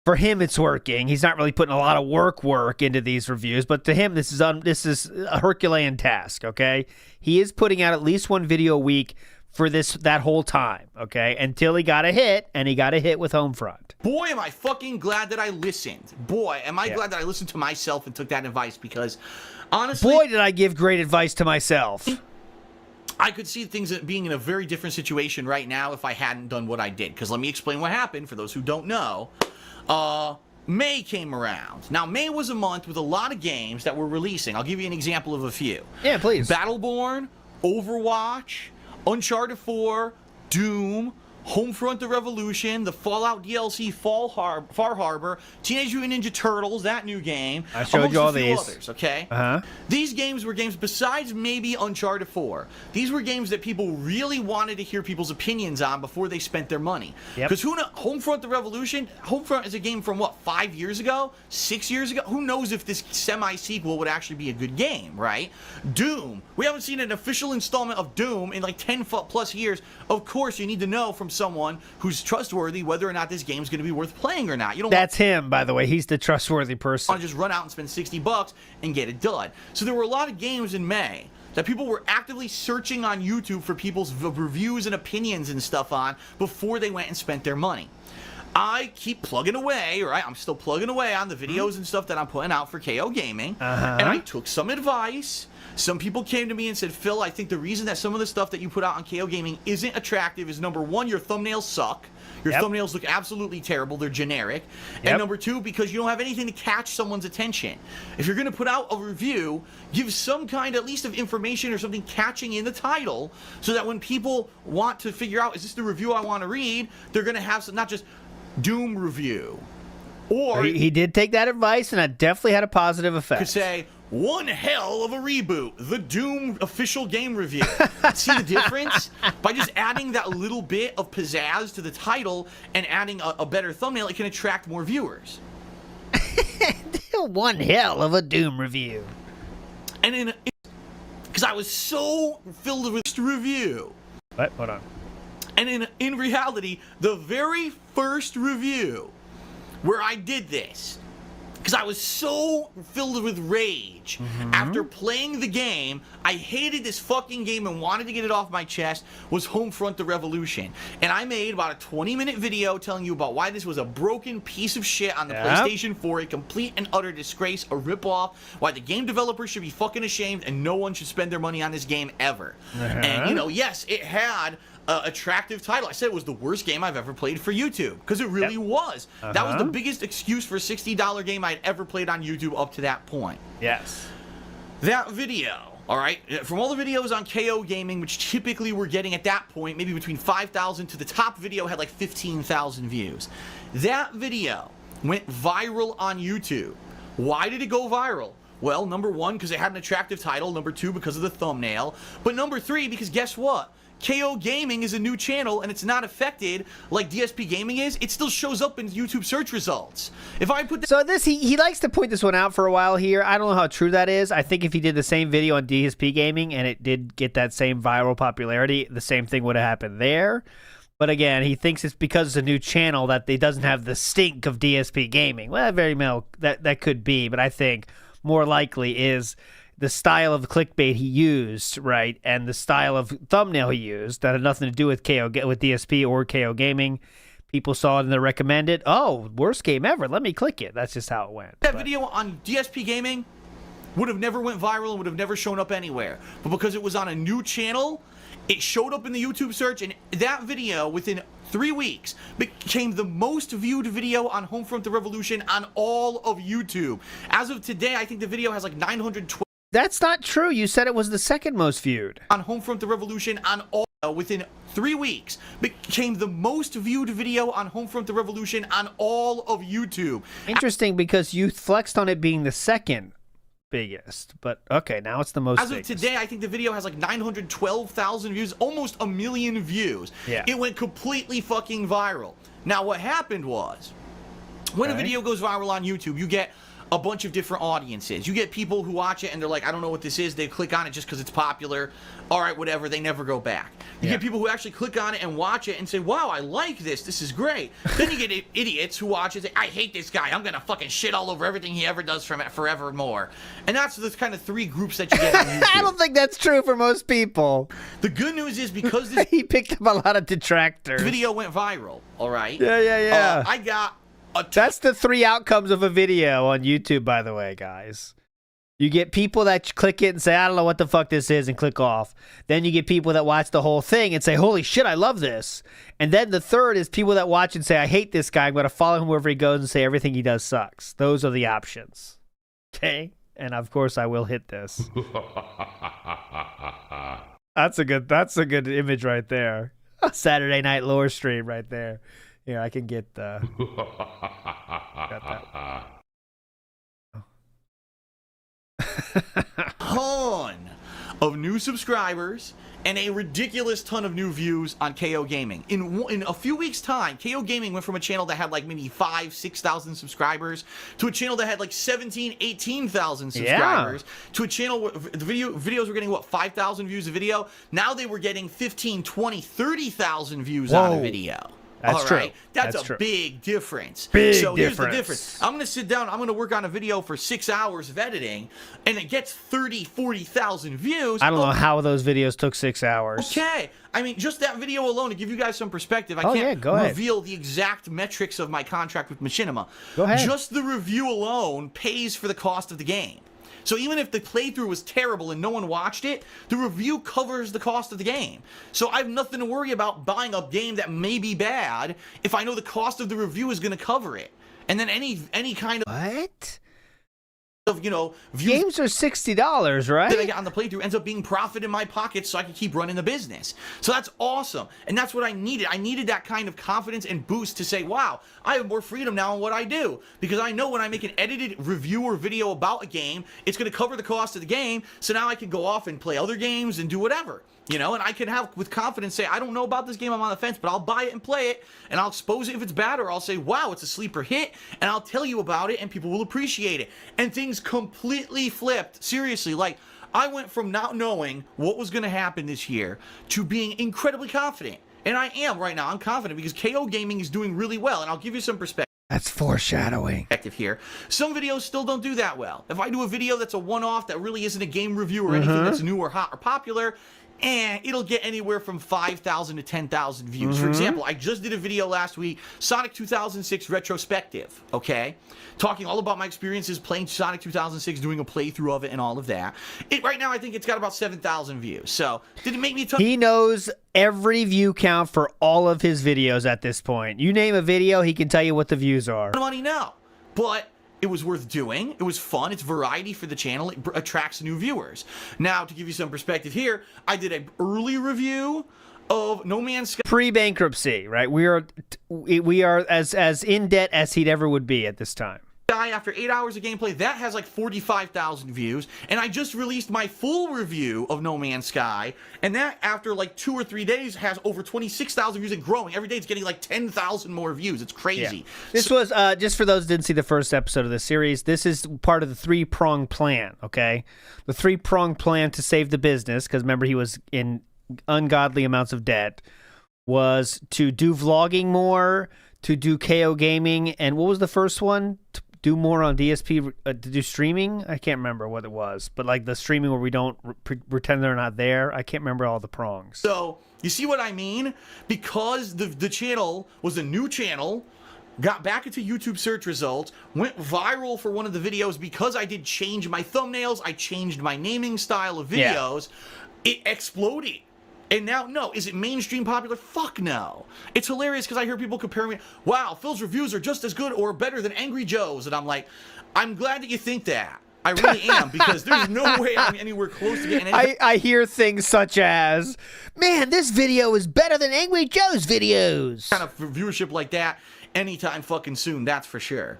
[SPEAKER 2] For him, it's working. He's not really putting a lot of work into these reviews, but to him, this is a Herculean task, okay? He is putting out at least one video a week for that whole time, okay? Until he got a hit, and he got a hit with Homefront.
[SPEAKER 3] Boy, am I fucking glad that I listened. Boy, am I glad that I listened to myself and took that advice because, honestly...
[SPEAKER 2] Boy, did I give great advice to myself.
[SPEAKER 3] I could see things being in a very different situation right now if I hadn't done what I did. Because let me explain what happened for those who don't know. May came around. Now, May was a month with a lot of games that were releasing. I'll give you an example of a few.
[SPEAKER 2] Yeah, please.
[SPEAKER 3] Battleborn, Overwatch, Uncharted 4, Doom, Homefront: The Revolution, the Fallout DLC Far Harbor, Teenage Mutant Ninja Turtles, that new game.
[SPEAKER 2] I showed you all these.
[SPEAKER 3] Others, okay?
[SPEAKER 2] Uh-huh.
[SPEAKER 3] These games were games, besides maybe Uncharted 4, these were games that people really wanted to hear people's opinions on before they spent their money. Because Homefront: The Revolution, Homefront is a game from, 5 years ago? 6 years ago? Who knows if this semi-sequel would actually be a good game, right? Doom. We haven't seen an official installment of Doom in 10 plus years. Of course, you need to know from someone who's trustworthy whether or not this game's going to be worth playing or not.
[SPEAKER 2] That's him, by the way. He's the trustworthy person.
[SPEAKER 3] Want to just run out and spend $60 and get it done. So there were a lot of games in May that people were actively searching on YouTube for people's reviews and opinions and stuff on before they went and spent their money. I keep plugging away, right? I'm still plugging away on the videos and stuff that I'm putting out for KOGaming. And I took some advice. Some people came to me and said, Phil, I think the reason that some of the stuff that you put out on KOGaming isn't attractive is, number one, your thumbnails suck. Your thumbnails look absolutely terrible. They're generic. And number two, because you don't have anything to catch someone's attention. If you're going to put out a review, give some kind at least of information or something catching in the title so that when people want to figure out, is this the review I want to read, they're going to have some, not just Doom review. Or
[SPEAKER 2] he did take that advice, and it definitely had a positive effect.
[SPEAKER 3] Could say, one hell of a reboot, the Doom official game review. See the difference? By just adding that little bit of pizzazz to the title and adding a better thumbnail, it can attract more viewers.
[SPEAKER 2] One hell of a Doom review.
[SPEAKER 3] And because I was so filled with review.
[SPEAKER 2] What? Hold on.
[SPEAKER 3] And in reality, the very first review where I did this, because I was so filled with rage after playing the game, I hated this fucking game and wanted to get it off my chest, was Homefront: The Revolution. And I made about a 20-minute video telling you about why this was a broken piece of shit on the PlayStation 4, a complete and utter disgrace, a ripoff, why the game developers should be fucking ashamed and no one should spend their money on this game ever. And, yes, it had attractive title. I said it was the worst game I've ever played for YouTube, because it really was. That was the biggest excuse for a $60 game I'd ever played on YouTube up to that point.
[SPEAKER 2] Yes.
[SPEAKER 3] That video, all right, from all the videos on KOGaming, which typically were getting at that point maybe between 5,000 to the top video had 15,000 views. That video went viral on YouTube. Why did it go viral? Well, number one, because it had an attractive title. Number two, because of the thumbnail. But number three, because guess what? KOGaming is a new channel and it's not affected like DSP Gaming is. It still shows up in YouTube search results. If I put
[SPEAKER 2] So he likes to point this one out for a while here. I don't know how true that is. I think if he did the same video on DSP Gaming and it did get that same viral popularity, the same thing would have happened there. But again, he thinks it's because it's a new channel that it doesn't have the stink of DSP Gaming. Well, very well, that could be, but I think more likely is the style of clickbait he used, right, and the style of thumbnail he used that had nothing to do with DSP or KOGaming. People saw it and they recommended, oh, worst game ever, let me click it. That's just how it went.
[SPEAKER 3] That video on DSP Gaming would have never went viral and would have never shown up anywhere. But because it was on a new channel, It showed up in the YouTube search, and that video, within 3 weeks, became the most viewed video on Homefront: The Revolution on all of YouTube. As of today, I think the video has like 912
[SPEAKER 2] That's not true. You said it was the second most viewed.
[SPEAKER 3] on Homefront: The Revolution on all. Within 3 weeks, became the most viewed video on Homefront: The Revolution on all of YouTube.
[SPEAKER 2] Interesting, because you flexed on it being the second biggest, but okay, now it's the most
[SPEAKER 3] As of
[SPEAKER 2] biggest.
[SPEAKER 3] today, I think the video has like 912,000 views, almost 1 million views.
[SPEAKER 2] Yeah.
[SPEAKER 3] It went completely fucking viral. Now, what happened was, when a video goes viral on YouTube, you get a bunch of different audiences. You get people who watch it and they're like, I don't know what this is. They click on it just because it's popular. All right, whatever. They never go back. You get people who actually click on it and watch it and say, wow, I like this. This is great. Then you get idiots who watch it and say, I hate this guy. I'm going to fucking shit all over everything he ever does from it forevermore. And that's the kind of 3 groups that you get on YouTube.
[SPEAKER 2] I don't think that's true for most people.
[SPEAKER 3] The good news is, because this
[SPEAKER 2] He picked up a lot of detractors.
[SPEAKER 3] video went viral, all right?
[SPEAKER 2] Yeah.
[SPEAKER 3] I got a
[SPEAKER 2] That's the 3 outcomes of a video on YouTube, by the way, guys. You get people that click it and say, I don't know what the fuck this is, and click off. Then you get people that watch the whole thing and say, holy shit, I love this. And then the third is people that watch and say, I hate this guy. I'm going to follow him wherever he goes and say everything he does sucks. Those are the options. Okay? And of course, I will hit this. That's a good image right there. Saturday night lore stream right there. Here, I can get the... Got that.
[SPEAKER 3] ton of new subscribers and a ridiculous ton of new views on KOGaming. In a few weeks' time, KOGaming went from a channel that had like maybe 5,000-6,000 subscribers to a channel that had like 17,000-18,000 subscribers to a channel where the videos were getting, what, 5,000 views a video? Now they were getting 15, 20, 30,000 views on a video.
[SPEAKER 2] That's
[SPEAKER 3] All right?
[SPEAKER 2] true.
[SPEAKER 3] That's
[SPEAKER 2] That's
[SPEAKER 3] a
[SPEAKER 2] true.
[SPEAKER 3] big difference.
[SPEAKER 2] Big
[SPEAKER 3] so here's the
[SPEAKER 2] difference.
[SPEAKER 3] difference. I'm going to sit down, I'm going to work on a video for 6 hours of editing, and it gets 30, 40,000 views.
[SPEAKER 2] I don't know how those videos took 6 hours.
[SPEAKER 3] Okay. I mean, just that video alone, to give you guys some perspective, I
[SPEAKER 2] Oh,
[SPEAKER 3] can't
[SPEAKER 2] yeah, go ahead.
[SPEAKER 3] reveal the exact metrics of my contract with Machinima.
[SPEAKER 2] Go ahead.
[SPEAKER 3] Just the review alone pays for the cost of the game. So even if the playthrough was terrible and no one watched it, the review covers the cost of the game. So I have nothing to worry about buying a game that may be bad if I know the cost of the review is going to cover it. And then any kind
[SPEAKER 2] What?
[SPEAKER 3] of, views
[SPEAKER 2] Games are $60,
[SPEAKER 3] that I
[SPEAKER 2] right?
[SPEAKER 3] get on the playthrough ends up being profit in my pocket so I can keep running the business. So that's awesome. And that's what I needed. I needed that kind of confidence and boost to say, wow, I have more freedom now in what I do. Because I know when I make an edited review or video about a game, it's going to cover the cost of the game. So now I can go off and play other games and do whatever. And I can have, with confidence, say, I don't know about this game, I'm on the fence, but I'll buy it and play it, and I'll expose it if it's bad, or I'll say, wow, it's a sleeper hit, and I'll tell you about it, and people will appreciate it. And things completely flipped. Seriously, like, I went from not knowing what was going to happen this year to being incredibly confident. And I am right now. I'm confident because KOGaming is doing really well, and I'll give you some perspective.
[SPEAKER 2] That's foreshadowing.
[SPEAKER 3] Here. Some videos still don't do that well. If I do a video that's a one-off that really isn't a game review or anything that's new or hot or popular, it'll get anywhere from 5,000 to 10,000 views. For example, I just did a video last week, Sonic 2006 retrospective, okay? Talking all about my experiences playing Sonic 2006, doing a playthrough of it and all of that. Right now, I think it's got about 7,000 views. So, did it make me a ton
[SPEAKER 2] He knows every view count for all of his videos at this point. You name a video, he can tell you what the views are.
[SPEAKER 3] of money? No. But it was worth doing. It was fun. It's variety for the channel. It attracts new viewers. Now, to give you some perspective here, I did an early review of No Man's Sky.
[SPEAKER 2] Pre-bankruptcy, right? We are as in debt as he'd ever would be at this time.
[SPEAKER 3] After 8 hours of gameplay, that has like 45,000 views, and I just released my full review of No Man's Sky, and that after like 2 or 3 days has over 26,000 views and growing. Every day it's getting like 10,000 more views. It's crazy.
[SPEAKER 2] This was, just for those who didn't see the first episode of the series, this is part of the 3-pronged plan, okay? The 3-pronged plan to save the business, because remember he was in ungodly amounts of debt, was to do vlogging more, to do KOGaming, and what was the first one? To do more on DSP, to do streaming? I can't remember what it was, but like the streaming where we don't pretend they're not there. I can't remember all the prongs.
[SPEAKER 3] So, you see what I mean? Because the channel was a new channel, got back into YouTube search results, went viral for one of the videos because I did change my thumbnails, I changed my naming style of videos, it exploded. And now, no, is it mainstream popular? Fuck no. It's hilarious because I hear people comparing me, wow, Phil's reviews are just as good or better than Angry Joe's. And I'm like, I'm glad that you think that. I really am, because there's no way I'm anywhere close to getting anything.
[SPEAKER 2] I hear things such as, man, this video is better than Angry Joe's videos.
[SPEAKER 3] Kind of viewership like that anytime fucking soon, that's for sure.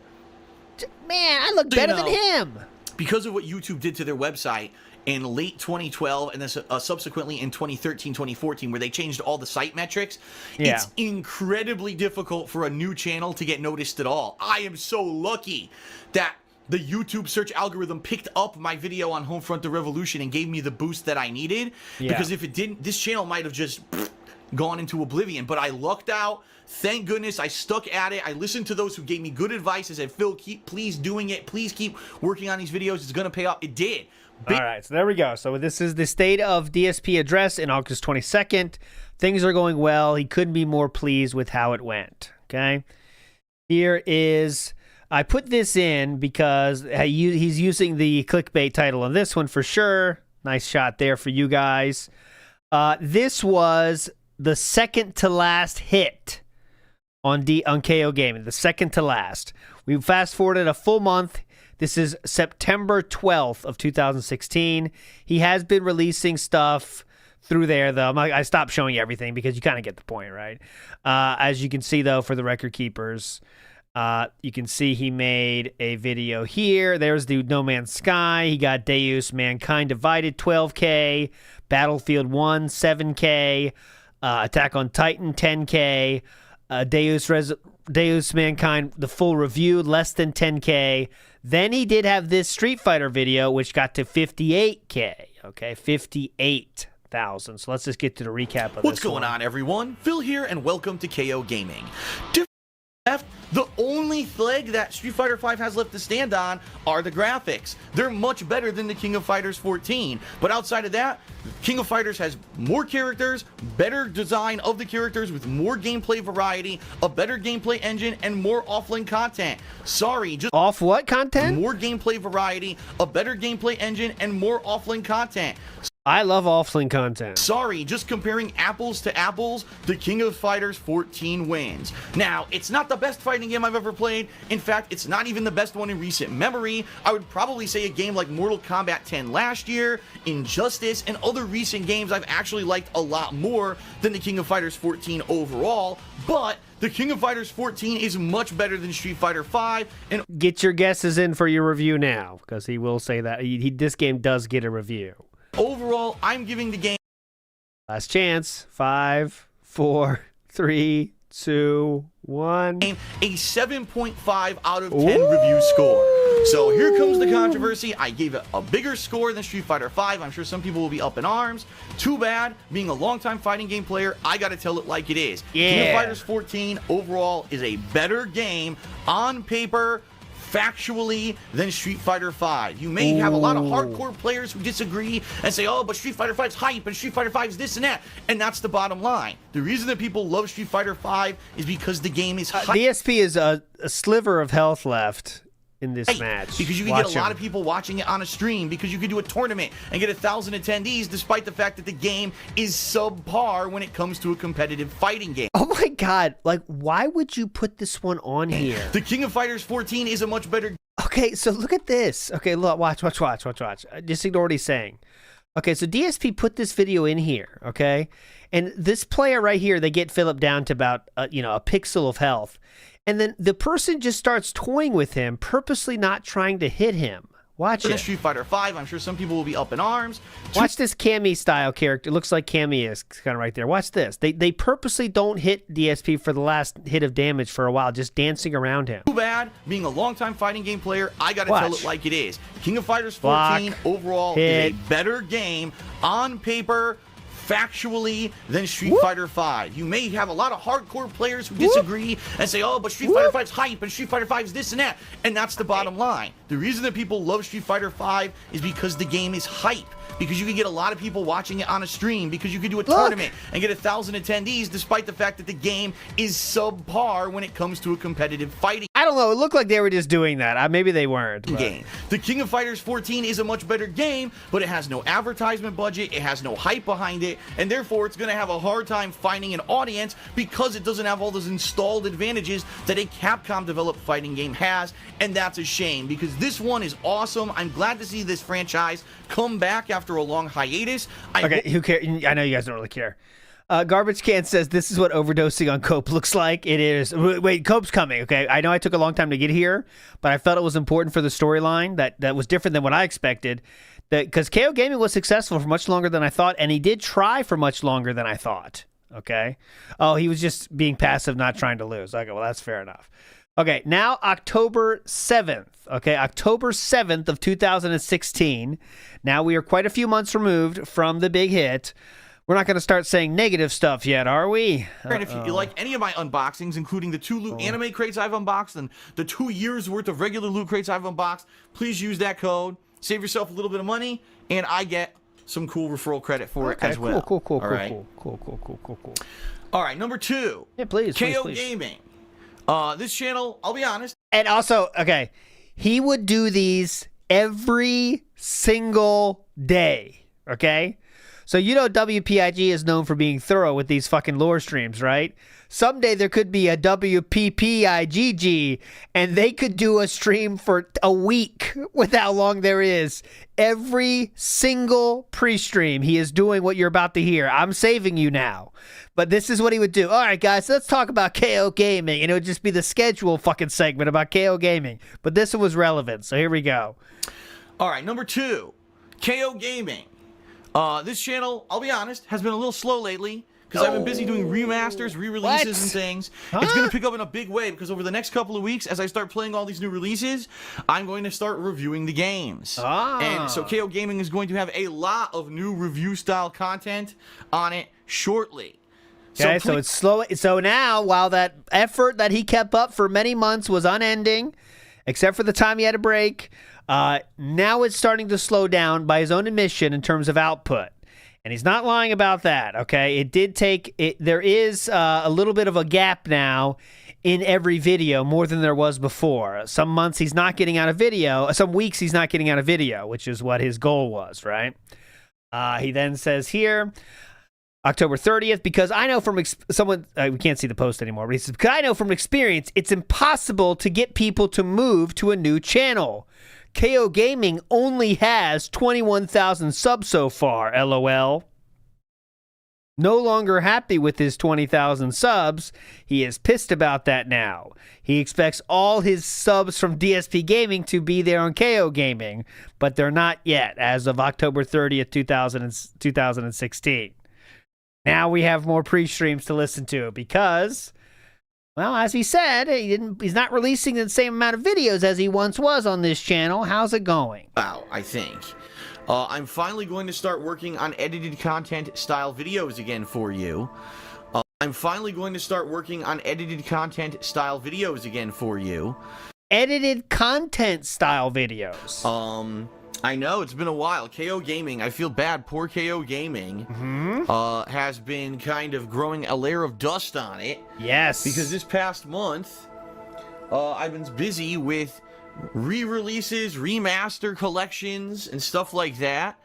[SPEAKER 2] Man, I look better than him.
[SPEAKER 3] Because of what YouTube did to their website in late 2012 and then subsequently in 2013, 2014, where they changed all the site metrics, it's incredibly difficult for a new channel to get noticed at all. I am so lucky that the YouTube search algorithm picked up my video on Homefront: The Revolution and gave me the boost that I needed. Because if it didn't, this channel might have just gone into oblivion. But I lucked out. Thank goodness I stuck at it. I listened to those who gave me good advice. I said, Phil, please doing it. Please keep working on these videos. It's going to pay off. It did.
[SPEAKER 2] All right, so there we go. So this is the state of DSP address in August 22nd. Things are going well. He couldn't be more pleased with how it went. Okay. Here is, I put this in because he's using the clickbait title on this one for sure. Nice shot there for you guys. This was the second to last hit on KOGaming, the second to last. We fast forwarded a full month. This is September 12th of 2016. He has been releasing stuff through there, though. I stopped showing you everything because you kind of get the point, right? As you can see, though, for the record keepers, you can see he made a video here. There's the No Man's Sky. He got Deus Mankind Divided 12K, Battlefield 1 7K, Attack on Titan 10K, Deus Mankind, the full review, less than 10K. Then he did have this Street Fighter video, which got to 58K. Okay, 58,000. So let's just get to the recap of this.
[SPEAKER 3] What's going on, everyone? Phil here, and welcome to KOGaming. Left, the only leg that Street Fighter V has left to stand on are the graphics. They're much better than the King of Fighters 14. But outside of that, King of Fighters has more characters, better design of the characters with more gameplay variety, a better gameplay engine, and more offline content. Sorry, just
[SPEAKER 2] off what content?
[SPEAKER 3] More gameplay variety, a better gameplay engine, and more offline content.
[SPEAKER 2] I love offline content.
[SPEAKER 3] Sorry, just comparing apples to apples, the King of Fighters 14 wins. Now, it's not the best fighting game I've ever played. In fact, it's not even the best one in recent memory. I would probably say a game like Mortal Kombat 10 last year, Injustice, and other recent games I've actually liked a lot more than the King of Fighters 14 overall, but the King of Fighters 14 is much better than Street Fighter 5. And
[SPEAKER 2] get your guesses in for your review now, because he will say that this game does get a review.
[SPEAKER 3] Overall, I'm giving the game
[SPEAKER 2] last chance. 5, 4, 3, 2, 1.
[SPEAKER 3] A 7.5 out of 10 review score. So here comes the controversy. I gave it a bigger score than Street Fighter 5. I'm sure some people will be up in arms. Too bad. Being a longtime fighting game player, I gotta tell it like it is. King of Fighters 14 overall is a better game on paper, factually, than Street Fighter V. You may have a lot of hardcore players who disagree and say, oh, but Street Fighter V's hype and Street Fighter V is this and that. And that's the bottom line. The reason that people love Street Fighter V is because the game is hype.
[SPEAKER 2] DSP is a sliver of health left in this match.
[SPEAKER 3] Because you can get a lot of people watching it on a stream, because you can do a tournament and get 1,000 attendees, despite the fact that the game is subpar when it comes to a competitive fighting game.
[SPEAKER 2] Oh my god, like, why would you put this one on here?
[SPEAKER 3] The King of Fighters 14 is a much better...
[SPEAKER 2] Okay, so look at this. Okay, look, watch. Just ignore what he's saying. Okay, so DSP put this video in here, okay? And this player right here, they get Philip down to about, a pixel of health. And then the person just starts toying with him, purposely not trying to hit him. Watch it.
[SPEAKER 3] Street Fighter V, I'm sure some people will be up in arms.
[SPEAKER 2] Watch this Cammy style character. It looks like Cammy is kind of right there. Watch this. They purposely don't hit DSP for the last hit of damage for a while, just dancing around him.
[SPEAKER 3] Too bad. Being a longtime fighting game player, I gotta tell it like it is. King of Fighters 14 overall is a better game on paper, factually, than Street Fighter V. You may have a lot of hardcore players who disagree and say, oh, but Street Fighter V's hype and Street Fighter V is this and that. And that's the bottom line. The reason that people love Street Fighter V is because the game is hype. Because you can get a lot of people watching it on a stream, because you can do a tournament and get 1,000 attendees, despite the fact that the game is subpar when it comes to a competitive fighting.
[SPEAKER 2] I don't know. It looked like they were just doing that. Maybe they weren't. But.
[SPEAKER 3] Game. The King of Fighters 14 is a much better game, but it has no advertisement budget, it has no hype behind it, and therefore it's going to have a hard time finding an audience because it doesn't have all those installed advantages that a Capcom-developed fighting game has, and that's a shame because this one is awesome. I'm glad to see this franchise come back after a long hiatus.
[SPEAKER 2] Okay, who cares? I know you guys don't really care. Garbage Can says, this is what overdosing on cope looks like. It is. Wait, cope's coming, okay? I know I took a long time to get here, but I felt it was important for the storyline that was different than what I expected. Because KOGaming was successful for much longer than I thought, and he did try for much longer than I thought, okay? Oh, he was just being passive, not trying to lose. Okay, well, that's fair enough. Okay, now October 7th, okay? October 7th of 2016. Now we are quite a few months removed from the big hit. We're not going to start saying negative stuff yet, are we?
[SPEAKER 3] And if you like any of my unboxings, including the 2 loot anime crates I've unboxed and the 2 years worth of regular loot crates I've unboxed, please use that code. Save yourself a little bit of money, and I get some cool referral credit for it as well.
[SPEAKER 2] Cool.
[SPEAKER 3] All right. All right, number 2.
[SPEAKER 2] Yeah, please.
[SPEAKER 3] KOGaming. This channel, I'll be honest.
[SPEAKER 2] And also, okay, he would do these every single day, okay? So you know WPIG is known for being thorough with these fucking lore streams, right? Someday there could be a WPPIGG, and they could do a stream for a week with how long there is. Every single pre-stream, he is doing what you're about to hear. I'm saving you now. But this is what he would do. All right, guys, let's talk about KOGaming. And it would just be the schedule fucking segment about KOGaming. But this was relevant, so here we go.
[SPEAKER 3] All right, number 2, KOGaming. This channel, I'll be honest, has been a little slow lately because I've been busy doing remasters, re-releases, and things. Huh? It's going to pick up in a big way because over the next couple of weeks, as I start playing all these new releases, I'm going to start reviewing the games. And so KOGaming is going to have a lot of new review-style content on it shortly.
[SPEAKER 2] Okay, so it's slow. So now, while that effort that he kept up for many months was unending, except for the time he had a break, now it's starting to slow down by his own admission in terms of output. And he's not lying about that, okay? It did take, there is a little bit of a gap now in every video, more than there was before. Some months he's not getting out a video, some weeks he's not getting out a video, which is what his goal was, right? He then says here, October 30th, because I know from we can't see the post anymore, but he says, because I know from experience, it's impossible to get people to move to a new channel. KOGaming only has 21,000 subs so far, LOL. No longer happy with his 20,000 subs, he is pissed about that now. He expects all his subs from dspgaming to be there on KOGaming, but they're not yet as of October 30th, 2016. Now we have more pre-streams to listen to because, well, as he said, he's not releasing the same amount of videos as he once was on this channel. How's it going?
[SPEAKER 3] Wow, I think. I'm finally going to start working on edited content style videos again for you. Edited content style videos? I know, it's been a while. KOGaming, I feel bad. Poor KOGaming has been kind of growing a layer of dust on it.
[SPEAKER 2] Yes.
[SPEAKER 3] Because this past month, I've been busy with re-releases, remaster collections, and stuff like that.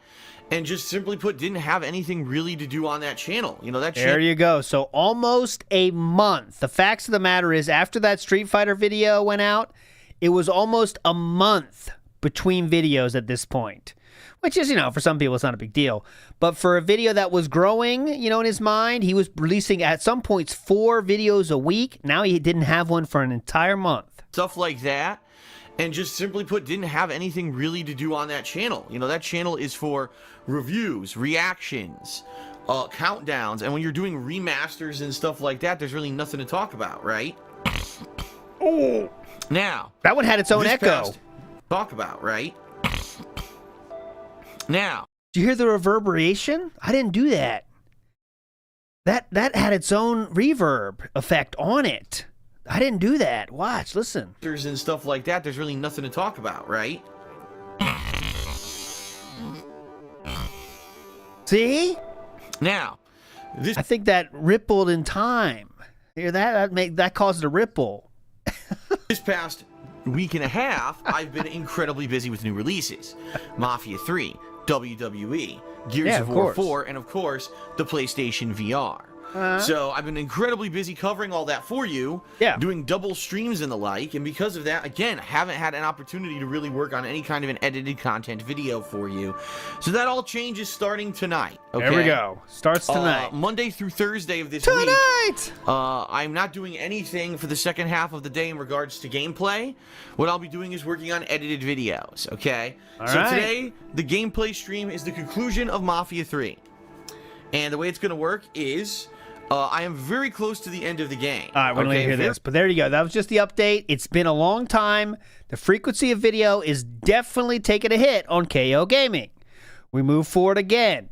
[SPEAKER 3] And just simply put, didn't have anything really to do on that channel. You know, that
[SPEAKER 2] there you go. So almost a month. The facts of the matter is, after that Street Fighter video went out, it was almost a month between videos at this point, which is, you know, for some people it's not a big deal, but for a video that was growing, you know, in his mind, he was releasing at some points 4 videos a week. Now he didn't have one for an entire month.
[SPEAKER 3] Stuff like that, and just simply put, didn't have anything really to do on that channel. You know, that channel is for reviews, reactions, countdowns, and when you're doing remasters and stuff like that, there's really nothing to talk about, right?
[SPEAKER 2] Oh,
[SPEAKER 3] now
[SPEAKER 2] that one had its own echo.
[SPEAKER 3] Talk about, right? Now,
[SPEAKER 2] did you hear the reverberation? I didn't do that. That had its own reverb effect on it. I didn't do that. Watch, listen.
[SPEAKER 3] And stuff like that, there's really nothing to talk about, right?
[SPEAKER 2] See?
[SPEAKER 3] Now,
[SPEAKER 2] I think that rippled in time. Hear that? That caused a ripple.
[SPEAKER 3] This past week and a half, I've been incredibly busy with new releases. Mafia 3, WWE, Gears of War 4, and of course, the PlayStation VR. So I've been incredibly busy covering all that for you, doing double streams and the like, and because of that, again, I haven't had an opportunity to really work on any kind of an edited content video for you. So that all changes starting tonight. Okay?
[SPEAKER 2] There we go. Starts tonight.
[SPEAKER 3] Monday through Thursday of this week. I'm not doing anything for the second half of the day in regards to gameplay. What I'll be doing is working on edited videos, okay? Today, the gameplay stream is the conclusion of Mafia 3. And the way it's going to work is... I am very close to the end of the game.
[SPEAKER 2] All right, we're going to hear this. But there you go. That was just the update. It's been a long time. The frequency of video is definitely taking a hit on KOGaming. We move forward again.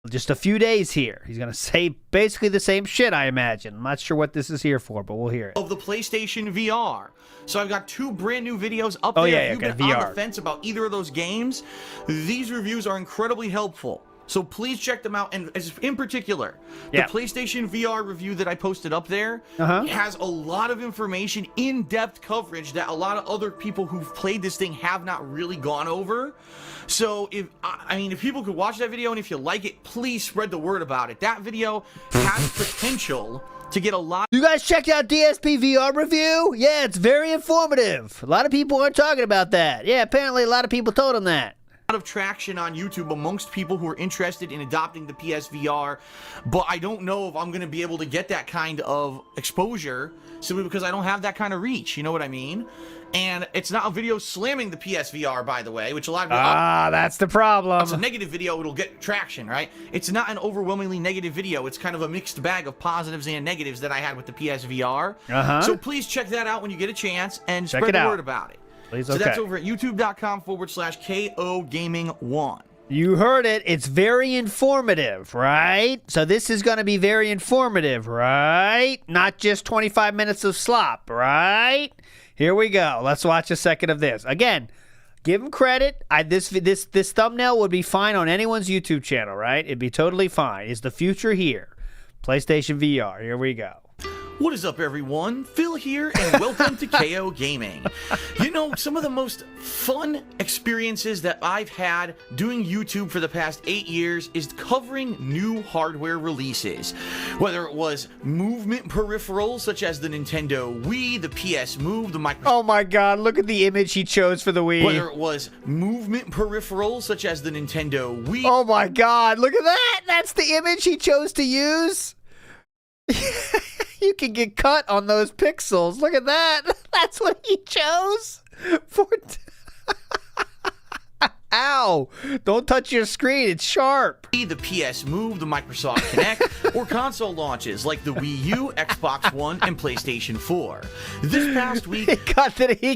[SPEAKER 2] Just a few days here. He's going to say basically the same shit, I imagine. I'm not sure what this is here for, but we'll hear it.
[SPEAKER 3] Of the PlayStation VR. So I've got 2 brand new videos up there. If you've been on the fence about either of those games, these reviews are incredibly helpful. So please check them out, and in particular, the PlayStation VR review that I posted up there has a lot of information, in-depth coverage that a lot of other people who've played this thing have not really gone over. So if people could watch that video, and if you like it, please spread the word about it. That video has potential to get a lot.
[SPEAKER 2] You guys checked out DSP VR review? Yeah, it's very informative. A lot of people aren't talking about that. Yeah, apparently a lot of people told him that.
[SPEAKER 3] Of traction on YouTube amongst people who are interested in adopting the PSVR, but I don't know if I'm going to be able to get that kind of exposure simply because I don't have that kind of reach, you know what I mean? And it's not a video slamming the PSVR, by the way, which a lot of people...
[SPEAKER 2] that's the problem.
[SPEAKER 3] It's a negative video, it'll get traction, right? It's not an overwhelmingly negative video. It's kind of a mixed bag of positives and negatives that I had with the PSVR. So please check that out when you get a chance and spread the word about it.
[SPEAKER 2] Please,
[SPEAKER 3] so that's over at youtube.com/KOGaming1.
[SPEAKER 2] You heard it. It's very informative, right? So this is going to be very informative, right? Not just 25 minutes of slop, right? Here we go. Let's watch a second of this. Again, give him credit. This thumbnail would be fine on anyone's YouTube channel, right? It'd be totally fine. Is the future here? PlayStation VR. Here we go.
[SPEAKER 3] What is up, everyone? Phil here, and welcome to KOGaming. You know, some of the most fun experiences that I've had doing YouTube for the past 8 years is covering new hardware releases. Whether it was movement peripherals such as the Nintendo Wii, the PS Move, the Microsoft...
[SPEAKER 2] Oh my god, look at the image he chose for the Wii.
[SPEAKER 3] Whether it was movement peripherals such as the Nintendo Wii...
[SPEAKER 2] Oh my god, look at that! That's the image he chose to use? You can get cut on those pixels. Look at that. That's what he chose. Ow. Don't touch your screen. It's sharp.
[SPEAKER 3] The PS Move, the Microsoft Kinect, or console launches like the Wii U, Xbox One, and PlayStation 4. This past week...
[SPEAKER 2] He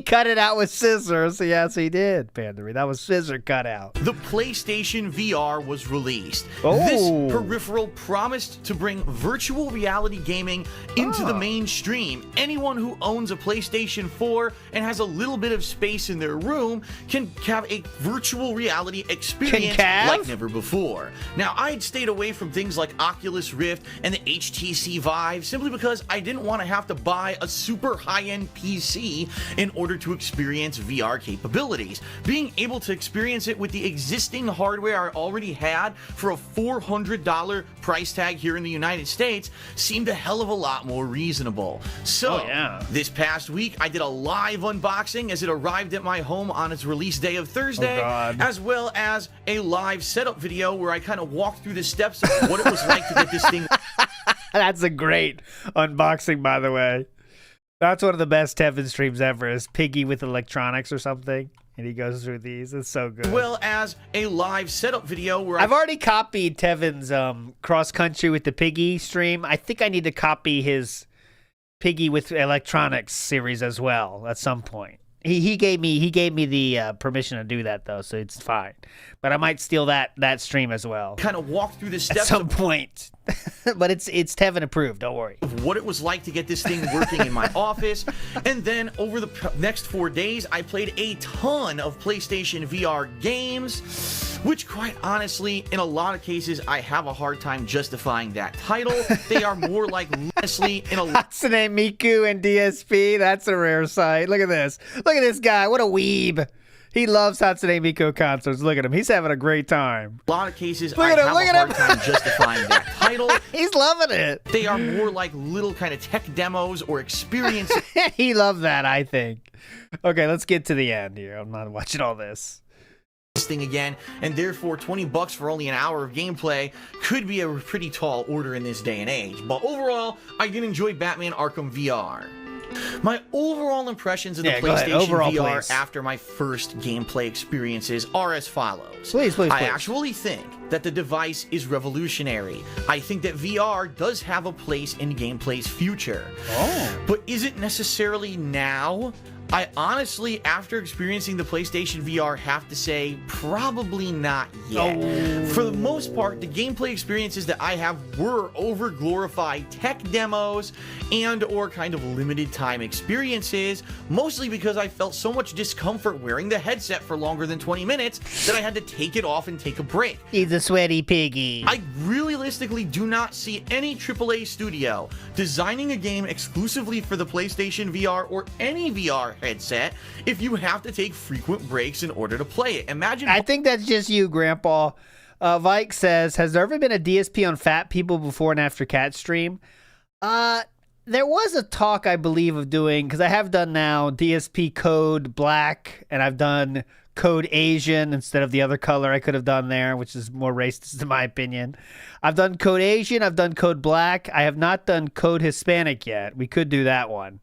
[SPEAKER 2] cut it out with scissors. Yes, he did, Pandery. That was scissor cut out.
[SPEAKER 3] The PlayStation VR was released.
[SPEAKER 2] Oh.
[SPEAKER 3] This peripheral promised to bring virtual reality gaming into the mainstream. Anyone who owns a PlayStation 4 and has a little bit of space in their room can have a virtual reality experience like never before. Now, I had stayed away from things like Oculus Rift and the HTC Vive simply because I didn't want to have to buy a super high-end PC in order to experience VR capabilities. Being able to experience it with the existing hardware I already had for a $400 price tag here in the United States seemed a hell of a lot more reasonable. So, this past week, I did a live unboxing as it arrived at my home on its release day of Thursday, as well as a live setup video where I kind of walked through the steps of what it was like to get this thing.
[SPEAKER 2] That's a great unboxing, by the way. That's one of the best Tevin streams ever, is Piggy with electronics or something. And he goes through these. It's so good.
[SPEAKER 3] As well as a live setup video where
[SPEAKER 2] I've already copied Tevin's cross country with the Piggy stream. I think I need to copy his Piggy with electronics series as well at some point. He gave me the permission to do that though, so it's fine. But I might steal that stream as well.
[SPEAKER 3] Kind of walk through the steps
[SPEAKER 2] at some point. But it's Tevin approved. Don't worry.
[SPEAKER 3] Of what it was like to get this thing working in my office, and then over the next 4 days, I played a ton of PlayStation VR games. which quite honestly, in a lot of cases, I have a hard time justifying that title. They are more like, honestly, in a
[SPEAKER 2] Hatsune Miku and DSP. That's a rare sight. Look at this. Look at this guy. What a weeb. He loves Hatsune Miku concerts. Look at him. He's having a great time.
[SPEAKER 3] lot of cases,
[SPEAKER 2] Look
[SPEAKER 3] I
[SPEAKER 2] at him,
[SPEAKER 3] have
[SPEAKER 2] look
[SPEAKER 3] a
[SPEAKER 2] at
[SPEAKER 3] hard
[SPEAKER 2] him.
[SPEAKER 3] time justifying that title.
[SPEAKER 2] He's loving it.
[SPEAKER 3] They are more like little kind of tech demos or experiences
[SPEAKER 2] He loved that, I think. Okay, let's get to the end here. I'm not watching all this.
[SPEAKER 3] thing again, and therefore $20 for only an hour of gameplay could be a pretty tall order in this day and age. But overall, I did enjoy Batman Arkham VR. My overall impressions of the
[SPEAKER 2] Yeah, go ahead.
[SPEAKER 3] PlayStation
[SPEAKER 2] Overall,
[SPEAKER 3] VR
[SPEAKER 2] please.
[SPEAKER 3] after my first gameplay experiences are as follows.
[SPEAKER 2] Please, please,
[SPEAKER 3] I
[SPEAKER 2] please.
[SPEAKER 3] actually think that the device is revolutionary. I think that VR does have a place in gameplay's future.
[SPEAKER 2] Oh.
[SPEAKER 3] But is it necessarily now? I honestly, after experiencing the PlayStation VR, have to say probably not yet.
[SPEAKER 2] Oh.
[SPEAKER 3] For the most part, the gameplay experiences that I have were over-glorified tech demos and or kind of limited time experiences, mostly because I felt so much discomfort wearing the headset for longer than 20 minutes that I had to take it off and take a break.
[SPEAKER 2] He's a sweaty piggy.
[SPEAKER 3] I realistically do not see any AAA studio designing a game exclusively for the PlayStation VR or any VR headset if you have to take frequent breaks in order to play it. Imagine
[SPEAKER 2] I think that's just you, Grandpa. Vike says, has there ever been a DSP on fat people before and after Cat stream? There was a talk, I believe, of doing, because I have done now DSP code black, and I've done code Asian instead of the other color I could have done there, which is more racist in my opinion. I've done code Asian, I've done code black. I have not done code Hispanic yet. We could do that one.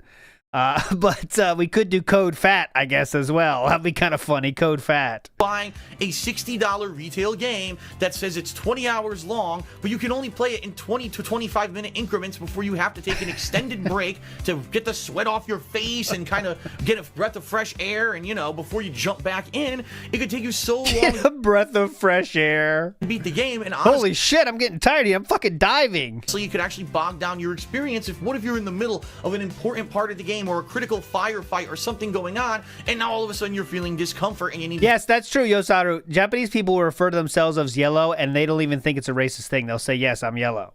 [SPEAKER 2] But we could do code fat, I guess, as well. That'd be kind of funny, code fat.
[SPEAKER 3] buying a $60 retail game that says it's 20 hours long, but you can only play it in 20 to 25 minute increments before you have to take an extended break to get the sweat off your face and kind of get a breath of fresh air, and before you jump back in. It could take you so long
[SPEAKER 2] A breath of fresh air.
[SPEAKER 3] to beat the game, and honestly,
[SPEAKER 2] Holy shit, I'm getting tired of you. I'm fucking diving.
[SPEAKER 3] you could actually bog down your experience. What if you're in the middle of an important part of the game or a critical firefight or something going on, and now all of a sudden you're feeling discomfort and you need
[SPEAKER 2] Yes, that's true, Yosaru. Japanese people will refer to themselves as yellow, and they don't even think it's a racist thing. They'll say, yes, I'm yellow.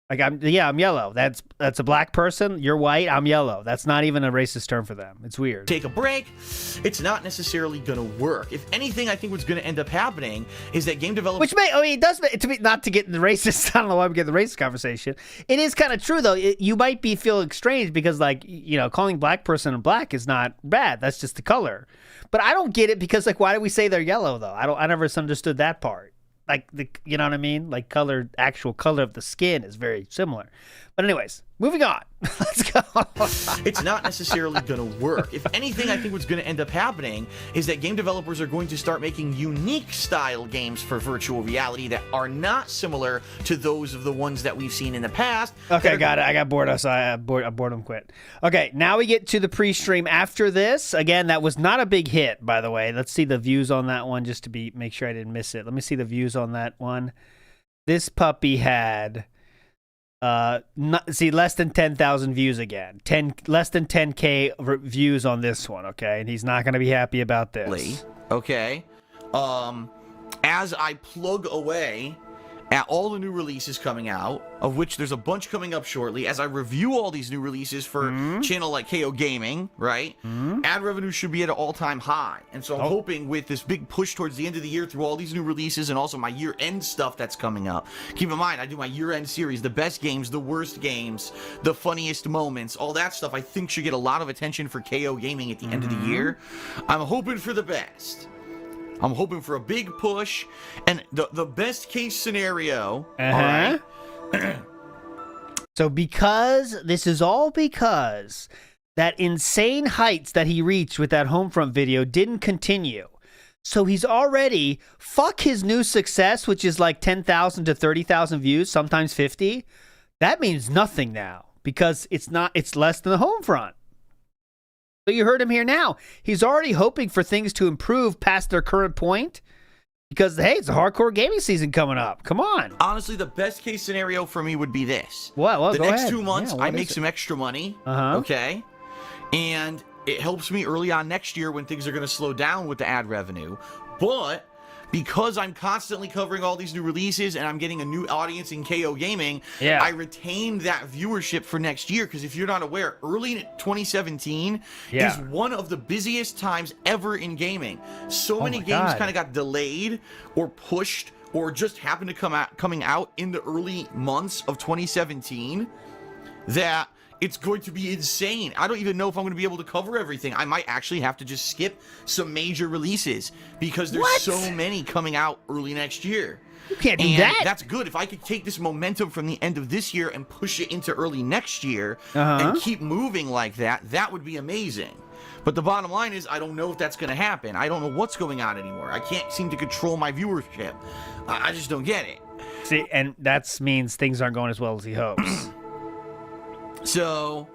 [SPEAKER 2] Like, I'm yellow. That's a black person. You're white. I'm yellow. That's not even a racist term for them. It's weird.
[SPEAKER 3] take a break. It's not necessarily going to work. If anything, I think what's going to end up happening is that game developers
[SPEAKER 2] Which it does, to me, not to get in the racist, I don't know why we get the racist conversation. It is kind of true, though. You might be feeling strange because, calling black person black is not bad. That's just the color. But I don't get it because, why do we say they're yellow, though? I never understood that part. You know what I mean? Actual color of the skin is very similar. But anyways, moving on. Let's go.
[SPEAKER 3] it's not necessarily going to work. If anything, I think what's going to end up happening is that game developers are going to start making unique style games for virtual reality that are not similar to those of the ones that we've seen in the past.
[SPEAKER 2] Okay, got it. I got bored, so I boredom quit. Okay, now we get to the pre-stream after this. Again, that was not a big hit, by the way. Let's see the views on that one just to make sure I didn't miss it. Let me see the views on that one. This puppy had less than 10,000 views again. Less than 10K views on this one, okay? And he's not going to be happy about this.
[SPEAKER 3] Okay. As I plug away at all the new releases coming out, of which there's a bunch coming up shortly, as I review all these new releases for channel like KOGaming, right? Ad revenue should be at an all-time high. And so I'm hoping with this big push towards the end of the year through all these new releases and also my year-end stuff that's coming up. Keep in mind, I do my year-end series, the best games, the worst games, the funniest moments, all that stuff I think should get a lot of attention for KOGaming at the end of the year. I'm hoping for the best. I'm hoping for a big push, and the best case scenario, all right?
[SPEAKER 2] So this is all because that insane heights that he reached with that Homefront video didn't continue. So he's already, fuck his new success, which is like 10,000 to 30,000 views, sometimes 50. That means nothing now because it's less than the Homefront. So you heard him here now. He's already hoping for things to improve past their current point because, hey, it's a hardcore gaming season coming up. Come on.
[SPEAKER 3] Honestly, the best case scenario for me would be this.
[SPEAKER 2] Well,
[SPEAKER 3] the
[SPEAKER 2] go
[SPEAKER 3] next
[SPEAKER 2] ahead.
[SPEAKER 3] 2 months,
[SPEAKER 2] Yeah,
[SPEAKER 3] I
[SPEAKER 2] what
[SPEAKER 3] make
[SPEAKER 2] is
[SPEAKER 3] some extra money,
[SPEAKER 2] Uh-huh.
[SPEAKER 3] okay? And it helps me early on next year when things are going to slow down with the ad revenue. But because I'm constantly covering all these new releases and I'm getting a new audience in KOGaming,
[SPEAKER 2] Yeah.
[SPEAKER 3] I retained that viewership for next year. Because if you're not aware, early 2017
[SPEAKER 2] Yeah.
[SPEAKER 3] is one of the busiest times ever in gaming. So many
[SPEAKER 2] my
[SPEAKER 3] games
[SPEAKER 2] God.
[SPEAKER 3] kind of got delayed or pushed or just happened to coming out in the early months of 2017 that it's going to be insane. I don't even know if I'm going to be able to cover everything. I might actually have to just skip some major releases because there's
[SPEAKER 2] What?
[SPEAKER 3] so many coming out early next year.
[SPEAKER 2] You can't do
[SPEAKER 3] And
[SPEAKER 2] that.
[SPEAKER 3] that's good. If I could take this momentum from the end of this year and push it into early next year
[SPEAKER 2] Uh-huh.
[SPEAKER 3] and keep moving like that, that would be amazing. But the bottom line is, I don't know if that's going to happen. I don't know what's going on anymore. I can't seem to control my viewership. I just don't get it.
[SPEAKER 2] See, and that means things aren't going as well as he hopes.
[SPEAKER 3] So,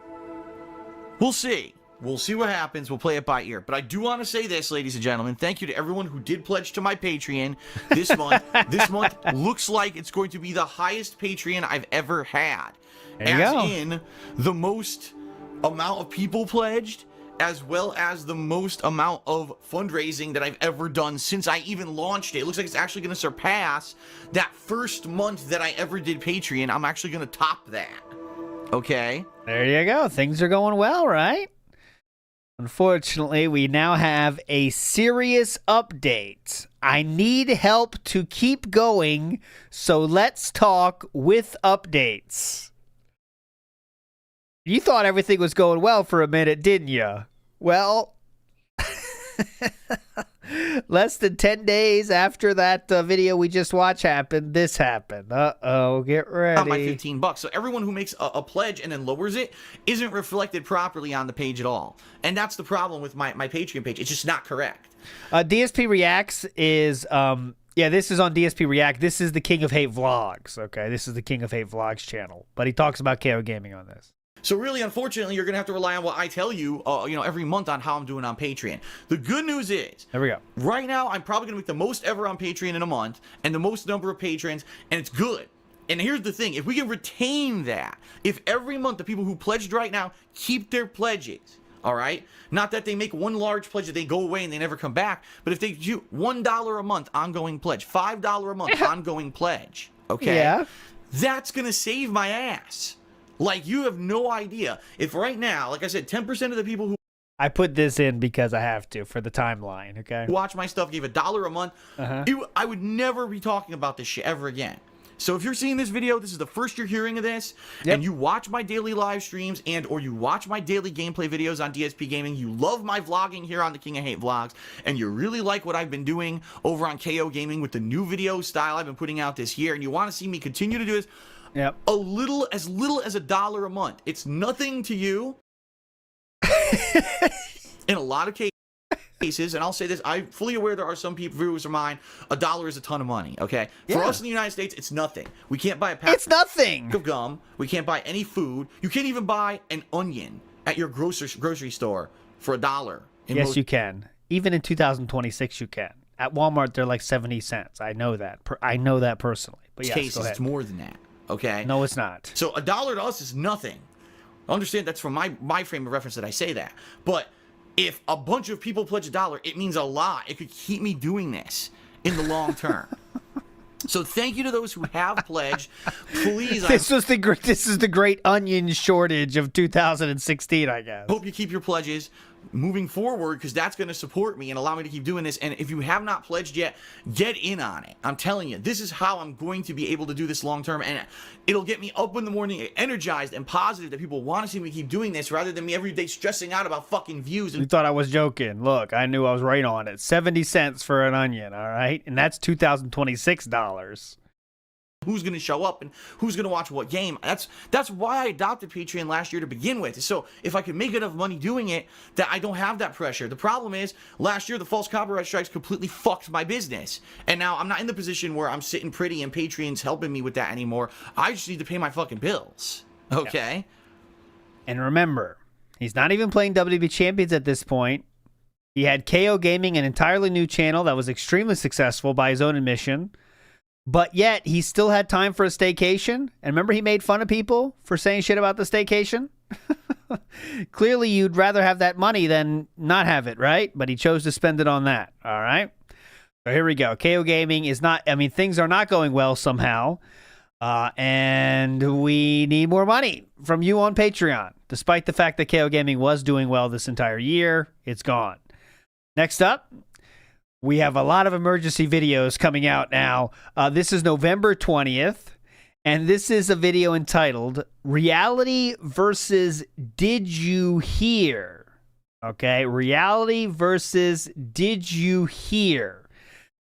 [SPEAKER 3] we'll see. We'll see what happens. We'll play it by ear. But I do want to say this, ladies and gentlemen. Thank you to everyone who did pledge to my Patreon this month. This month looks like it's going to be the highest Patreon I've ever had.
[SPEAKER 2] There you go.
[SPEAKER 3] In the most amount of people pledged, as well as the most amount of fundraising that I've ever done since I even launched it. It looks like it's actually going to surpass that first month that I ever did Patreon. I'm actually going to top that. Okay?
[SPEAKER 2] There you go. Things are going well, right? Unfortunately, we now have a serious update. I need help to keep going, so let's talk with updates. You thought everything was going well for a minute, didn't you? Well, less than 10 days after that video we just watched happened, this happened. Uh-oh, get ready.
[SPEAKER 3] Not my $15. So everyone who makes a pledge and then lowers it isn't reflected properly on the page at all. And that's the problem with my Patreon page. It's just not correct.
[SPEAKER 2] DSP Reacts is, yeah, this is on DSP React. This is the King of Hate Vlogs, okay? This is the King of Hate Vlogs channel. But he talks about KOGaming on this.
[SPEAKER 3] So really, unfortunately, you're going to have to rely on what I tell you, every month on how I'm doing on Patreon. The good news is,
[SPEAKER 2] There we go.
[SPEAKER 3] right now, I'm probably going to make the most ever on Patreon in a month and the most number of patrons, and it's good. And here's the thing. If we can retain that, if every month the people who pledged right now keep their pledges, all right? Not that they make one large pledge that they go away and they never come back, but if they do $1 a month ongoing pledge, $5 a month ongoing pledge, okay?
[SPEAKER 2] Yeah.
[SPEAKER 3] That's going to save my ass. Like, you have no idea. If right now, like I said, 10% of the people who
[SPEAKER 2] I put this in because I have to for the timeline, okay?
[SPEAKER 3] watch my stuff gave $1 a month,
[SPEAKER 2] Uh-huh.
[SPEAKER 3] I would never be talking about this shit ever again. So if you're seeing this video, this is the first you're hearing of this,
[SPEAKER 2] Yep.
[SPEAKER 3] and you watch my daily live streams or you watch my daily gameplay videos on DSP Gaming, you love my vlogging here on the King of Hate Vlogs, and you really like what I've been doing over on KOGaming with the new video style I've been putting out this year, and you want to see me continue to do this,
[SPEAKER 2] Yep.
[SPEAKER 3] little as $1 a month. It's nothing to you. In a lot of cases, and I'll say this, I'm fully aware there are some people, viewers of mine, $1 is a ton of money, okay? For
[SPEAKER 2] Yeah.
[SPEAKER 3] us in the United States, it's nothing. We can't buy a pack
[SPEAKER 2] It's nothing.
[SPEAKER 3] of gum. We can't buy any food. You can't even buy an onion at your grocery store for $1.
[SPEAKER 2] Yes, you can. Even in 2026, you can. At Walmart, they're like 70 cents. I know that. I know that personally. But yes,
[SPEAKER 3] cases,
[SPEAKER 2] go ahead.
[SPEAKER 3] it's more than that, okay?
[SPEAKER 2] No, it's not.
[SPEAKER 3] So $1 to us is nothing. I understand that's from my frame of reference that I say that. But if a bunch of people pledge $1, it means a lot. It could keep me doing this in the long term. So thank you to those who have pledged. Please,
[SPEAKER 2] This is the great onion shortage of 2016, I guess.
[SPEAKER 3] I hope you keep your pledges moving forward, because that's going to support me and allow me to keep doing this. And if you have not pledged yet, get in on it. I'm telling you, this is how I'm going to be able to do this long term, and it'll get me up in the morning energized and positive that people want to see me keep doing this rather than me every day stressing out about fucking views.
[SPEAKER 2] You
[SPEAKER 3] And
[SPEAKER 2] thought I was joking. Look, I knew I was right on it. 70 cents for an onion, all right? And that's 2026 dollars.
[SPEAKER 3] who's going to show up and who's going to watch what game. That's why I adopted Patreon last year to begin with. So if I can make enough money doing it, that I don't have that pressure. The problem is, last year the false copyright strikes completely fucked my business. And now I'm not in the position where I'm sitting pretty and Patreon's helping me with that anymore. I just need to pay my fucking bills. Okay?
[SPEAKER 2] And remember, he's not even playing WP Champions at this point. He had KOGaming, an entirely new channel that was extremely successful by his own admission. But yet, he still had time for a staycation. And remember, he made fun of people for saying shit about the staycation? Clearly, you'd rather have that money than not have it, right? But he chose to spend it on that, all right? So here we go. KOGaming is not, I mean, things are not going well somehow. And we need more money from you on Patreon. Despite the fact that KOGaming was doing well this entire year, it's gone. Next up, we have a lot of emergency videos coming out now. This is November 20th. And this is a video entitled Reality versus Did You Hear? Okay, Reality versus Did You Hear?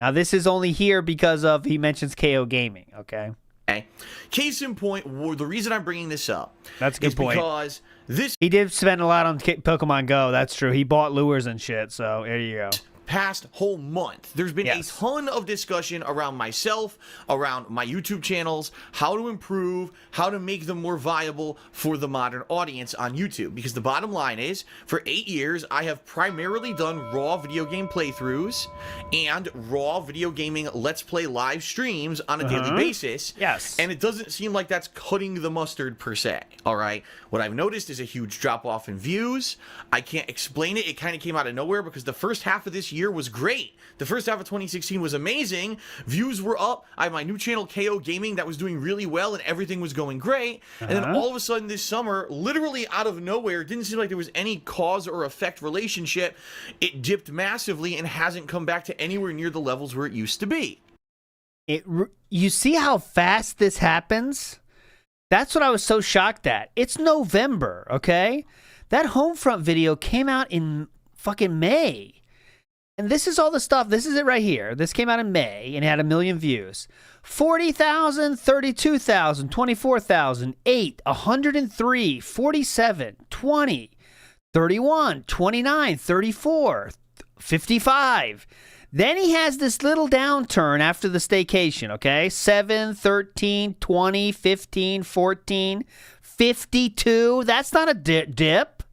[SPEAKER 2] Now, this is only here because of, he mentions KOGaming, okay?
[SPEAKER 3] Okay. Case in point, the reason I'm bringing this up
[SPEAKER 2] That's a good
[SPEAKER 3] is
[SPEAKER 2] point.
[SPEAKER 3] because this
[SPEAKER 2] He did spend a lot on Pokemon Go, that's true. He bought lures and shit, so there you go.
[SPEAKER 3] past whole month, there's been
[SPEAKER 2] Yes.
[SPEAKER 3] a ton of discussion around myself, around my YouTube channels, how to improve, how to make them more viable for the modern audience on YouTube. Because the bottom line is, for 8 years, I have primarily done raw video game playthroughs and raw video gaming Let's Play live streams on a daily basis.
[SPEAKER 2] Yes.
[SPEAKER 3] And it doesn't seem like that's cutting the mustard per se, all right? What I've noticed is a huge drop-off in views. I can't explain it. It kind of came out of nowhere because the first half of this year was great. The first half of 2016 was amazing. Views were up. I have my new channel, KOGaming, that was doing really well, and everything was going great. And then all of a sudden this summer, literally out of nowhere, it didn't seem like there was any cause or effect relationship. It dipped massively and hasn't come back to anywhere near the levels where it used to be.
[SPEAKER 2] You see how fast this happens? That's what I was so shocked at. It's November, okay? That HomeFront video came out in fucking May. And this is all the stuff. This is it right here. This came out in May and had 1 million views. 40,000, 32,000, 24,000, 8, 103, 47, 20, 31, 29, 34, 55. Then he has this little downturn after the staycation, okay? 7, 13, 20, 15, 14, 52. That's not a dip.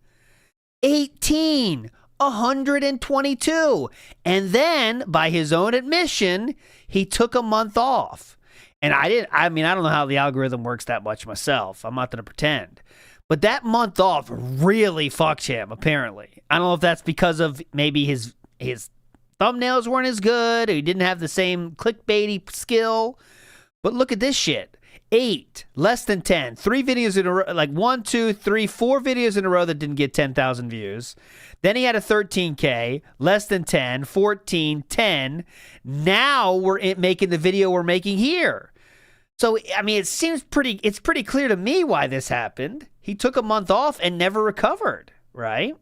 [SPEAKER 2] 18, 122. And then, by his own admission, he took a month off. And I don't know how the algorithm works that much myself. I'm not going to pretend. But that month off really fucked him, apparently. I don't know if that's because of maybe his thumbnails weren't as good, or he didn't have the same clickbaity skill. But look at this shit. 8, less than 10, 3 videos in a row, like 1, 2, 3, 4 videos in a row that didn't get 10,000 views. Then he had a 13K, less than 10, 14, 10. Now we're making the video we're making here. So, I mean, it's pretty clear to me why this happened. He took a month off and never recovered, right?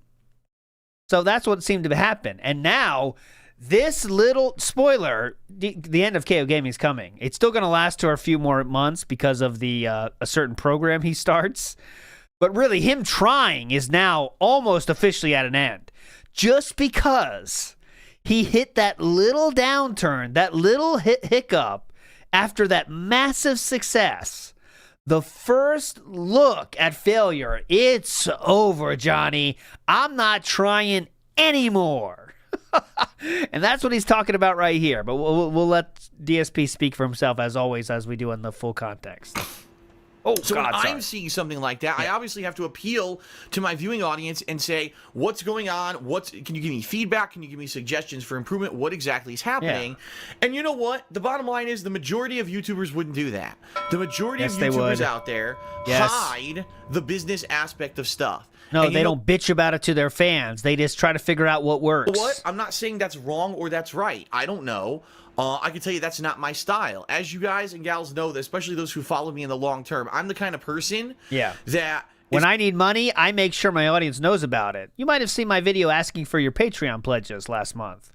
[SPEAKER 2] So that's what seemed to happen. And now, this little spoiler, the end of KOGaming is coming. It's still going to last for a few more months because of the a certain program he starts. But really, him trying is now almost officially at an end. Just because he hit that little downturn, that little hiccup after that massive success. The first look at failure. It's over, Johnny. I'm not trying anymore. And that's what he's talking about right here. But we'll let DSP speak for himself, as always, as we do in the full context. Oh,
[SPEAKER 3] so
[SPEAKER 2] God,
[SPEAKER 3] when
[SPEAKER 2] sorry.
[SPEAKER 3] I'm seeing something like that, I obviously have to appeal to my viewing audience and say, what's going on? Can you give me feedback? Can you give me suggestions for improvement? What exactly is happening? And you know what? The bottom line is the majority of YouTubers wouldn't do that. The majority of YouTubers out there hide the business aspect of stuff.
[SPEAKER 2] No, they don't bitch about it to their fans. They just try to figure out what works.
[SPEAKER 3] What? I'm not saying that's wrong or that's right. I don't know. I can tell you that's not my style. As you guys and gals know, especially those who follow me in the long term, I'm the kind of person that...
[SPEAKER 2] When I need money, I make sure my audience knows about it. You might have seen my video asking for your Patreon pledges last month.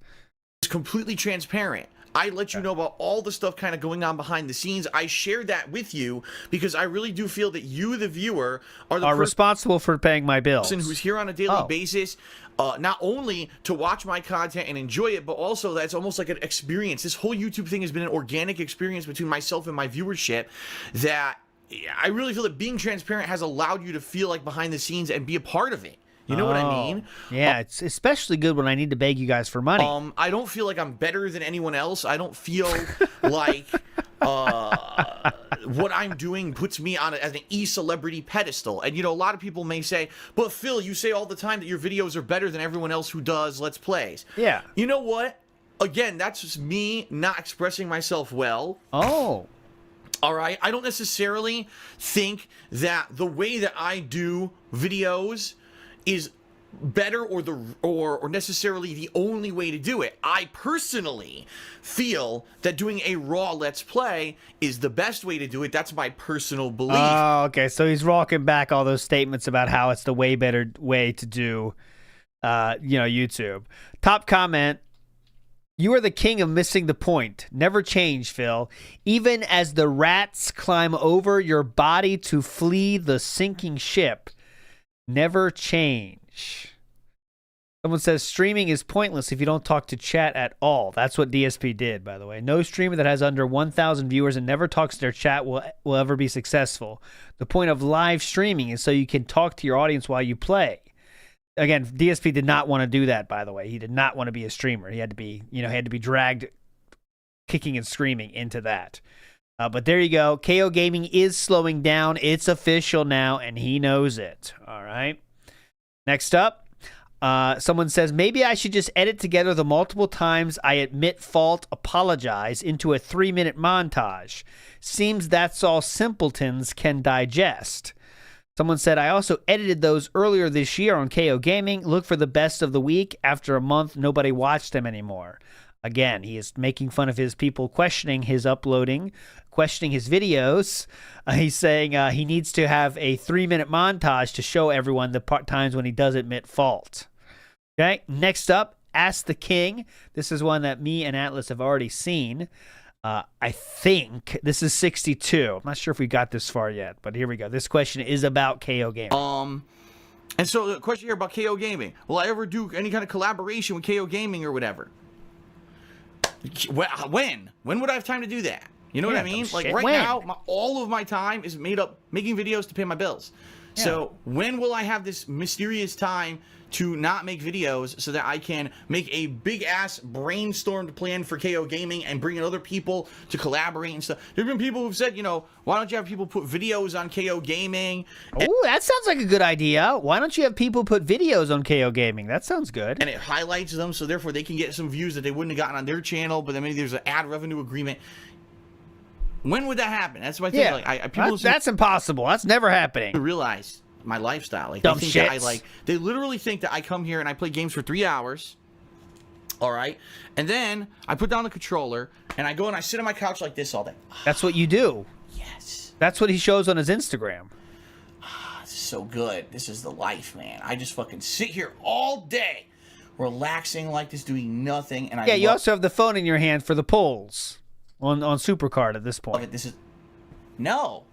[SPEAKER 3] It's completely transparent. I let you know about all the stuff kind of going on behind the scenes. I shared that with you because I really do feel that you, the viewer, are
[SPEAKER 2] responsible for paying my bills.
[SPEAKER 3] Person who's here on a daily basis, not only to watch my content and enjoy it, but also that's almost like an experience. This whole YouTube thing has been an organic experience between myself and my viewership that I really feel that being transparent has allowed you to feel like behind the scenes and be a part of it. You know what I mean?
[SPEAKER 2] Yeah, it's especially good when I need to beg you guys for money.
[SPEAKER 3] I don't feel like I'm better than anyone else. I don't feel like what I'm doing puts me on as an e-celebrity pedestal. And, you know, a lot of people may say, but Phil, you say all the time that your videos are better than everyone else who does Let's Plays.
[SPEAKER 2] Yeah.
[SPEAKER 3] You know what? again, that's just me not expressing myself well.
[SPEAKER 2] Oh.
[SPEAKER 3] All right, I don't necessarily think that the way that I do videos is better or necessarily the only way to do it. I personally feel that doing a raw let's play is the best way to do it. That's my personal belief.
[SPEAKER 2] Oh, okay. So he's rocking back all those statements about how it's the way better way to do, YouTube. Top comment. You are the king of missing the point. Never change, Phil. Even as the rats climb over your body to flee the sinking ship. Never change. Someone says streaming is pointless if you don't talk to chat at all. That's what DSP did, by the way. No streamer that has under 1,000 viewers and never talks to their chat will ever be successful. The point of live streaming is so you can talk to your audience while you play. Again, DSP did not want to do that, by the way. He did not want to be a streamer. He had to be, dragged kicking and screaming into that. But there you go. KOGaming is slowing down. It's official now, and he knows it. All right. Next up, someone says, maybe I should just edit together the multiple times I admit fault, apologize into a 3-minute montage. Seems that's all simpletons can digest. Someone said, I also edited those earlier this year on KOGaming. Look for the best of the week. After a month, nobody watched them anymore. Again, he is making fun of his people questioning his uploading, questioning his videos. He's saying he needs to have a 3-minute montage to show everyone the times when he does admit fault. Okay, next up, Ask the King. This is one that me and Atlas have already seen. I think this is 62. I'm not sure if we got this far yet, but here we go. This question is about KOGaming.
[SPEAKER 3] And so the question here about KOGaming. Will I ever do any kind of collaboration with KOGaming or whatever? When? When would I have time to do that? You know what I mean? Like right now, all of my time is made up making videos to pay my bills. Yeah. So when will I have this mysterious time to not make videos so that I can make a big-ass brainstormed plan for KOGaming and bring in other people to collaborate and stuff? There have been people who've said, why don't you have people put videos on KOGaming?
[SPEAKER 2] Oh, that sounds like a good idea. Why don't you have people put videos on KOGaming? That sounds good.
[SPEAKER 3] And it highlights them, so therefore they can get some views that they wouldn't have gotten on their channel, but then maybe there's an ad revenue agreement. When would that happen? That's my thing.
[SPEAKER 2] Yeah,
[SPEAKER 3] People
[SPEAKER 2] that's impossible. That's never happening.
[SPEAKER 3] Realize my lifestyle. Like
[SPEAKER 2] dumb
[SPEAKER 3] they think
[SPEAKER 2] shits.
[SPEAKER 3] that they literally think that I come here and I play games for 3 hours. All right. And then I put down the controller and I go and I sit on my couch like this all day.
[SPEAKER 2] That's what you do.
[SPEAKER 3] Yes.
[SPEAKER 2] That's what he shows on his Instagram.
[SPEAKER 3] This is so good. This is the life, man. I just fucking sit here all day relaxing like this, doing nothing. And
[SPEAKER 2] you also have the phone in your hand for the polls on Supercard at this point.
[SPEAKER 3] This is no.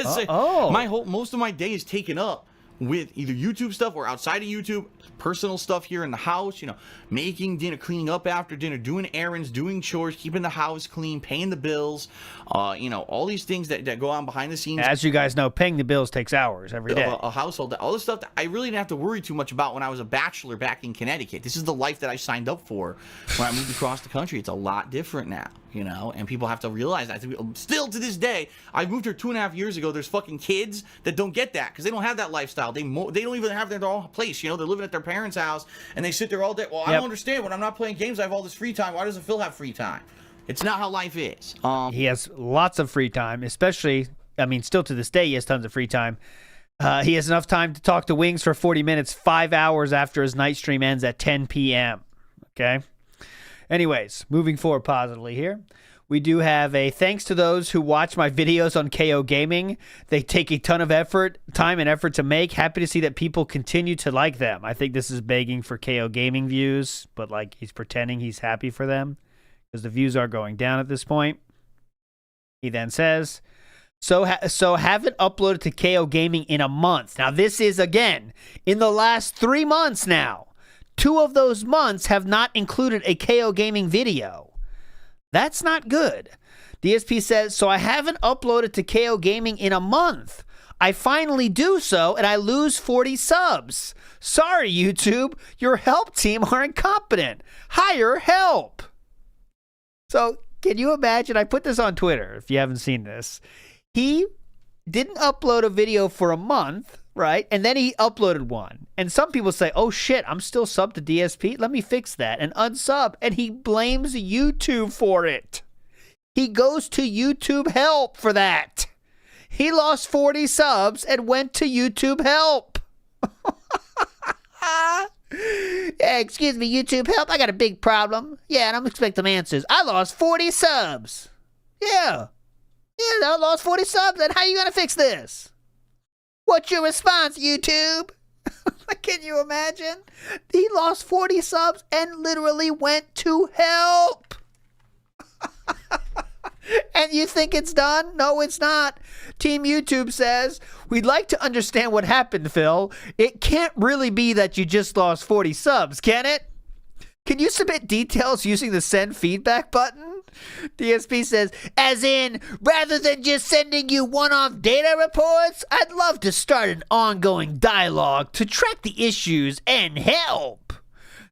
[SPEAKER 3] Most of my day is taken up with either YouTube stuff or outside of YouTube, personal stuff here in the house, making dinner, cleaning up after dinner, doing errands, doing chores, keeping the house clean, paying the bills, all these things that go on behind the scenes.
[SPEAKER 2] As you guys know, paying the bills takes hours every day.
[SPEAKER 3] A household, all this stuff that I really didn't have to worry too much about when I was a bachelor back in Connecticut. This is the life that I signed up for when I moved across the country. It's a lot different now, and people have to realize that. Still to this day, I moved here 2.5 years ago. There's fucking kids that don't get that because they don't have that lifestyle. They don't even have their own place. They're living at their parents' house and they sit there all day. Well, I don't understand. When I'm not playing games, I have all this free time. Why doesn't Phil have free time? It's not how life is.
[SPEAKER 2] He has lots of free time, especially, still to this day, he has tons of free time. He has enough time to talk to Wings for 40 minutes, 5 hours after his night stream ends at 10 p.m. Okay? Anyways, moving forward positively here. We do have a thanks to those who watch my videos on KOGaming. They take a ton of time and effort to make. Happy to see that people continue to like them. I think this is begging for KOGaming views, but he's pretending he's happy for them because the views are going down at this point. He then says, so haven't uploaded to KOGaming in a month. Now this is, again, in the last 3 months now. 2 of those months have not included a KOGaming video. That's not good. DSP says, so I haven't uploaded to KOGaming in a month. I finally do so, and I lose 40 subs. Sorry, YouTube. Your help team are incompetent. Hire help. So, can you imagine? I put this on Twitter, if you haven't seen this. He didn't upload a video for a month, right? And then he uploaded one. And some people say, oh shit, I'm still subbed to DSP. Let me fix that and unsub. And he blames YouTube for it. He goes to YouTube help for that. He lost 40 subs and went to YouTube help.
[SPEAKER 4] Yeah, excuse me, YouTube help. I got a big problem. Yeah, and I'm expecting answers. I lost 40 subs. Yeah, I lost 40 subs. And how you gonna fix this? What's your response, YouTube? Can you imagine? He lost 40 subs and literally went to help. And you think it's done? No, it's not. Team YouTube says, we'd like to understand what happened, Phil. It can't really be that you just lost 40 subs, can it? Can you submit details using the send feedback button? DSP says, as in, rather than just sending you one-off data reports, I'd love to start an ongoing dialogue to track the issues and help.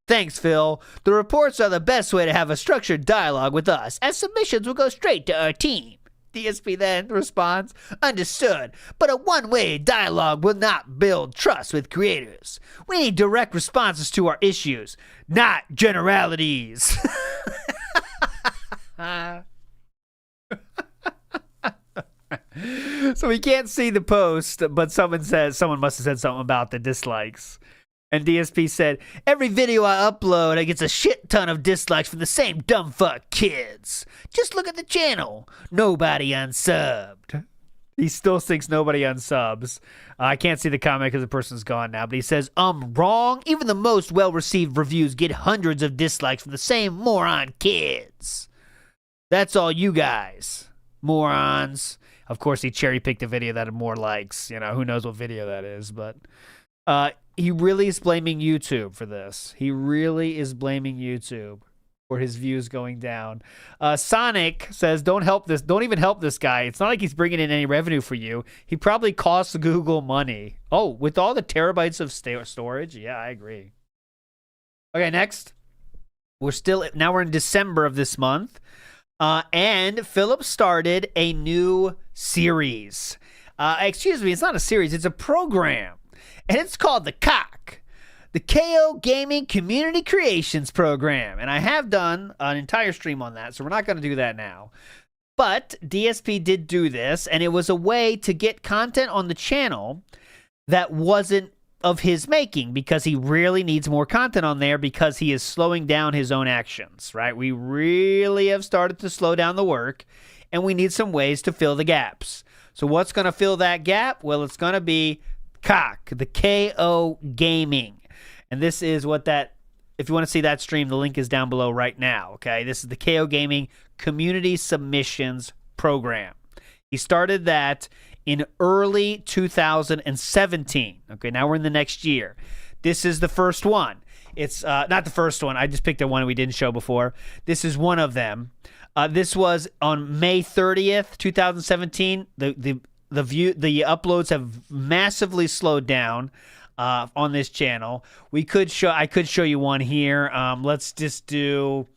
[SPEAKER 4] Thanks, Phil. The reports are the best way to have a structured dialogue with us, as submissions will go straight to our team. DSP then responds, understood, but a one-way dialogue will not build trust with creators. We need direct responses to our issues, not generalities.
[SPEAKER 2] So we can't see the post, but someone must have said something about the dislikes. And DSP said, every video I upload, I get a shit ton of dislikes from the same dumb fuck kids. Just look at the channel. Nobody unsubbed. He still thinks nobody unsubs. I can't see the comment because the person's gone now, but he says, wrong. Even the most well-received reviews get hundreds of dislikes from the same moron kids. That's all you guys. Morons. Of course, he cherry-picked a video that had more likes. You know, who knows what video that is, but... he really is blaming YouTube for this. He really is blaming YouTube for his views going down. Sonic says, don't even help this guy. It's not like he's bringing in any revenue for you. He probably costs Google money. Oh, with all the terabytes of storage? Yeah, I agree. Okay, next. Now we're in December of this month. And Philip started a new series. Excuse me, it's not a series, it's a program. And it's called the KOCC, the KOGaming Community Creations Program. And I have done an entire stream on that, so we're not going to do that now. But DSP did do this, and it was a way to get content on the channel that wasn't of his making, because he really needs more content on there because he is slowing down his own actions, right? We really have started to slow down the work, and we need some ways to fill the gaps. So what's going to fill that gap? Well, it's going to be KOCC, the KOGaming. And this is what that, if you want to see that stream, the link is down below right now, okay? This is the KOGaming Community Submissions Program. He started that in early 2017. Okay, now we're in the next year. This is the first one. It's not the first one. I just picked a one we didn't show before. This is one of them. This was on May 30th, 2017. The uploads have massively slowed down on this channel. I could show you one here. Let's just do,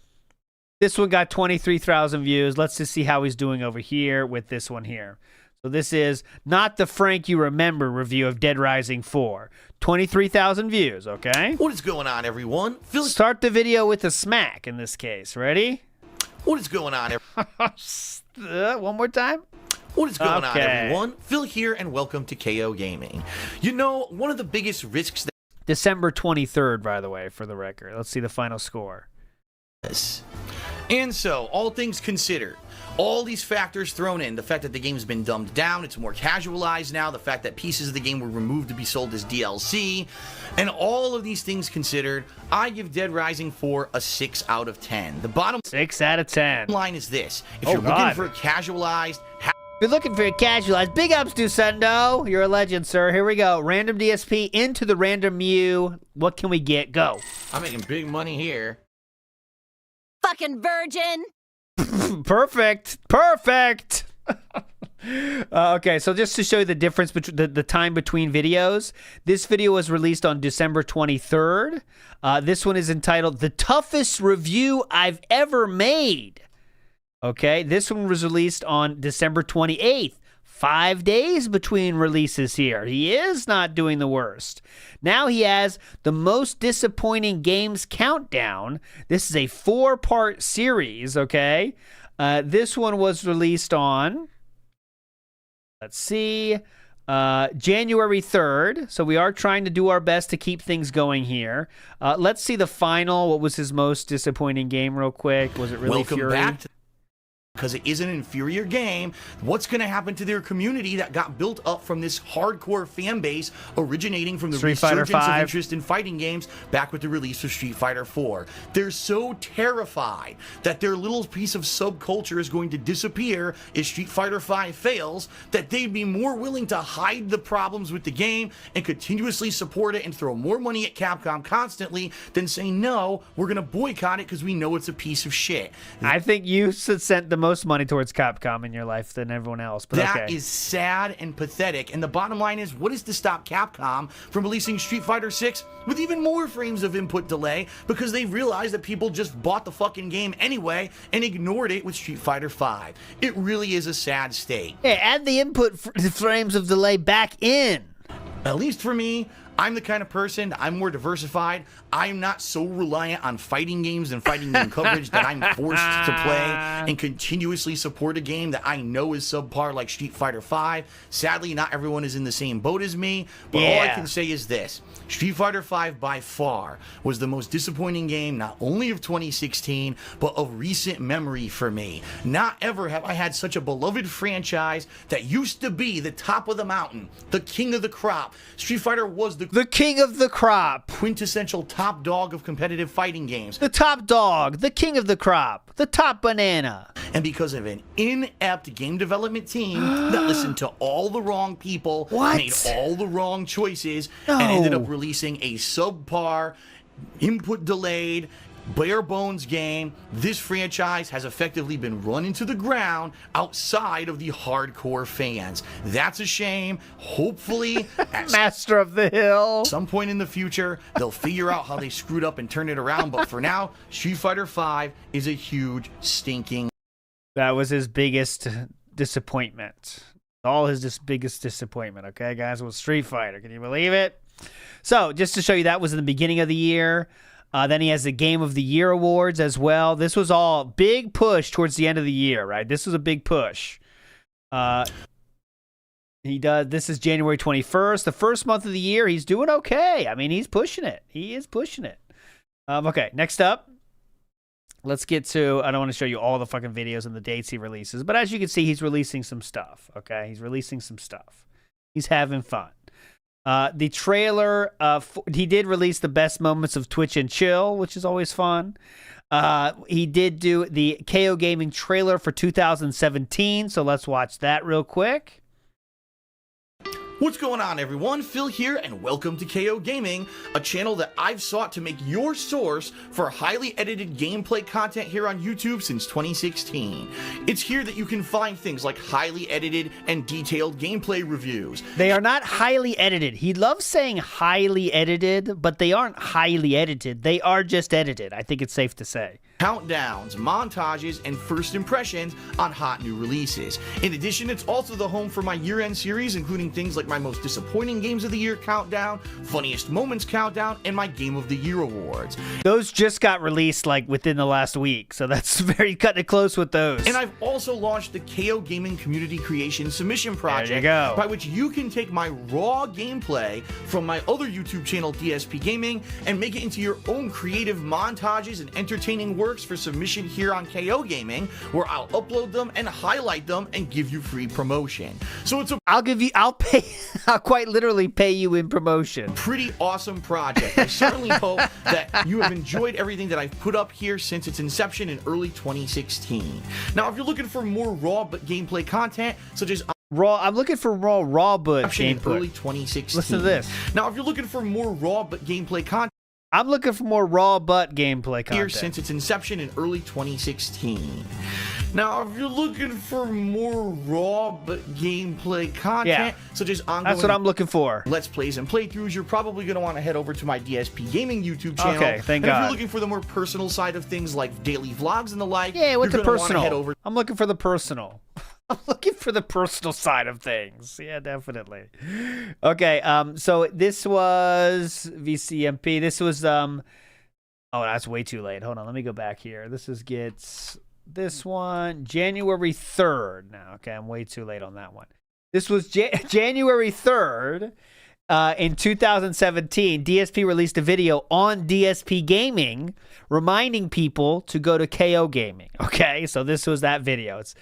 [SPEAKER 2] this one got 23,000 views. Let's just see how he's doing over here with this one here. So this is not the Frank you remember review of Dead Rising 4. 23,000 views, okay?
[SPEAKER 3] What is going on, everyone?
[SPEAKER 2] Start the video with a smack in this case. Ready?
[SPEAKER 3] What is going on,
[SPEAKER 2] one more time?
[SPEAKER 3] What is going on, everyone? Phil here, and welcome to KOGaming. You know, one of the biggest risks that...
[SPEAKER 2] December 23rd, by the way, for the record. Let's see the final score.
[SPEAKER 3] And so, all things considered, all these factors thrown in, the fact that the game's been dumbed down, it's more casualized now, the fact that pieces of the game were removed to be sold as DLC, and all of these things considered, I give Dead Rising 4 a 6 out of 10. The bottom
[SPEAKER 2] 6 out of 10
[SPEAKER 3] line is this. If you're looking for a casualized...
[SPEAKER 2] You're looking for a casualized. Big ups, Dusendo. You're a legend, sir. Here we go. Random DSP into the random Mew. What can we get? Go.
[SPEAKER 3] I'm making big money here.
[SPEAKER 6] Fucking virgin.
[SPEAKER 2] Perfect. Perfect. Okay, so just to show you the difference between the time between videos, this video was released on December 23rd. This one is entitled The Toughest Review I've Ever Made. Okay, this one was released on December 28th. 5 days between releases here. He is not doing the worst. Now he has the most disappointing games countdown. This is a 4-part series, okay? This one was released on, let's see, January 3rd. So we are trying to do our best to keep things going here. Let's see the final. What was his most disappointing game real quick? Was it really
[SPEAKER 3] Welcome
[SPEAKER 2] Fury?
[SPEAKER 3] back to because it is an inferior game. What's going to happen to their community that got built up from this hardcore fan base originating from the
[SPEAKER 2] Street Fighter
[SPEAKER 3] resurgence of
[SPEAKER 2] V.
[SPEAKER 3] interest in fighting games back with the release of Street Fighter 4? They're so terrified that their little piece of subculture is going to disappear if Street Fighter V fails that they'd be more willing to hide the problems with the game and continuously support it and throw more money at Capcom constantly than say, no, we're going to boycott it because we know it's a piece of shit.
[SPEAKER 2] I think you sent the most money towards Capcom in your life than everyone else, but
[SPEAKER 3] That
[SPEAKER 2] okay.
[SPEAKER 3] is sad and pathetic. And the bottom line is, what is to stop Capcom from releasing Street Fighter 6 with even more frames of input delay because they realized that people just bought the fucking game anyway and ignored it with Street Fighter 5. It really is a sad state.
[SPEAKER 2] Yeah, add the input frames of delay back in.
[SPEAKER 3] At least for me, I'm the kind of person, I'm more diversified. I'm not so reliant on fighting games and fighting game coverage that I'm forced to play and continuously support a game that I know is subpar like Street Fighter V. Sadly, not everyone is in the same boat as me, but all I can say is this. Street Fighter V by far was the most disappointing game not only of 2016, but of recent memory for me. Not ever have I had such a beloved franchise that used to be the top of the mountain, the king of the crop. Street Fighter was the
[SPEAKER 2] king of the crop.
[SPEAKER 3] quintessential top dog of competitive fighting games.
[SPEAKER 2] The top dog, the king of the crop, the top banana.
[SPEAKER 3] And because of an inept game development team that listened to all the wrong people,
[SPEAKER 2] What?
[SPEAKER 3] made all the wrong choices,
[SPEAKER 2] No.
[SPEAKER 3] and ended up releasing a subpar, input delayed, bare bones game, this franchise has effectively been run into the ground outside of the hardcore fans. That's a shame. Hopefully, at
[SPEAKER 2] Master of the Hill.
[SPEAKER 3] some point in the future, they'll figure out how they screwed up and turn it around. But for now, Street Fighter V is a huge, stinking.
[SPEAKER 2] That was his biggest disappointment. All his biggest disappointment, okay, guys, was Street Fighter. Can you believe it? So, just to show you, that was in the beginning of the year. Then he has the Game of the Year awards as well. This was all big push towards the end of the year, right? This was a big push. He does. This is January 21st, the first month of the year. He's doing okay. I mean, he's pushing it. He is pushing it. Okay, next up, let's get to. I don't want to show you all the fucking videos and the dates he releases, but as you can see, he's releasing some stuff. Okay, he's releasing some stuff. He's having fun. The trailer, he did release the best moments of Twitch and Chill, which is always fun. He did do the KOGaming trailer for 2017, so let's watch that real quick.
[SPEAKER 3] What's going on, everyone? Phil here, and welcome to KOGaming, a channel that I've sought to make your source for highly edited gameplay content here on YouTube since 2016. It's here that you can find things like highly edited and detailed gameplay reviews.
[SPEAKER 2] They are not highly edited. He loves saying highly edited, but they aren't highly edited. They are just edited. I think it's safe to say.
[SPEAKER 3] Countdowns, montages, and first impressions on hot new releases. In addition, it's also the home for my year-end series, including things like my most disappointing games of the year countdown, funniest moments countdown, and my Game of the Year awards.
[SPEAKER 2] Those just got released like within the last week, so that's very cutting it close with those.
[SPEAKER 3] And I've also launched the KOGaming Community Creation Submission Project,
[SPEAKER 2] There you go.
[SPEAKER 3] by which you can take my raw gameplay from my other YouTube channel, dspgaming, and make it into your own creative montages and entertaining works for submission here on KOGaming, where I'll upload them and highlight them and give you free promotion. So it's a
[SPEAKER 2] I'll quite literally pay you in promotion.
[SPEAKER 3] pretty awesome project. I certainly hope that you have enjoyed everything that I've put up here since its inception in early 2016. Now, if you're looking for more raw but gameplay content, such as
[SPEAKER 2] I'm looking for raw but
[SPEAKER 3] in early
[SPEAKER 2] gameplay.
[SPEAKER 3] 2016.
[SPEAKER 2] Listen to this.
[SPEAKER 3] Now, if you're looking for more raw but gameplay content,
[SPEAKER 2] I'm looking for more raw but gameplay
[SPEAKER 3] here
[SPEAKER 2] content.
[SPEAKER 3] since its inception in early 2016. Now, if you're looking for more raw but gameplay content, such as ongoing
[SPEAKER 2] That's what I'm looking for.
[SPEAKER 3] Let's Plays and playthroughs, you're probably going to want to head over to my DSP Gaming YouTube channel.
[SPEAKER 2] Okay, thank
[SPEAKER 3] and if
[SPEAKER 2] God.
[SPEAKER 3] you're looking for the more personal side of things like daily vlogs and the like,
[SPEAKER 2] Yeah, what's
[SPEAKER 3] you're
[SPEAKER 2] the
[SPEAKER 3] gonna wanna
[SPEAKER 2] personal?
[SPEAKER 3] head over
[SPEAKER 2] I'm looking for the personal. I'm looking for the personal side of things. Yeah, definitely. Okay, so this was VCMP. This was oh, that's way too late. Hold on, let me go back here. This one January 3rd. Now, okay, I'm way too late on that one. This was January 3rd. In 2017, DSP released a video on dspgaming reminding people to go to KOGaming. Okay, so this was that video. It's,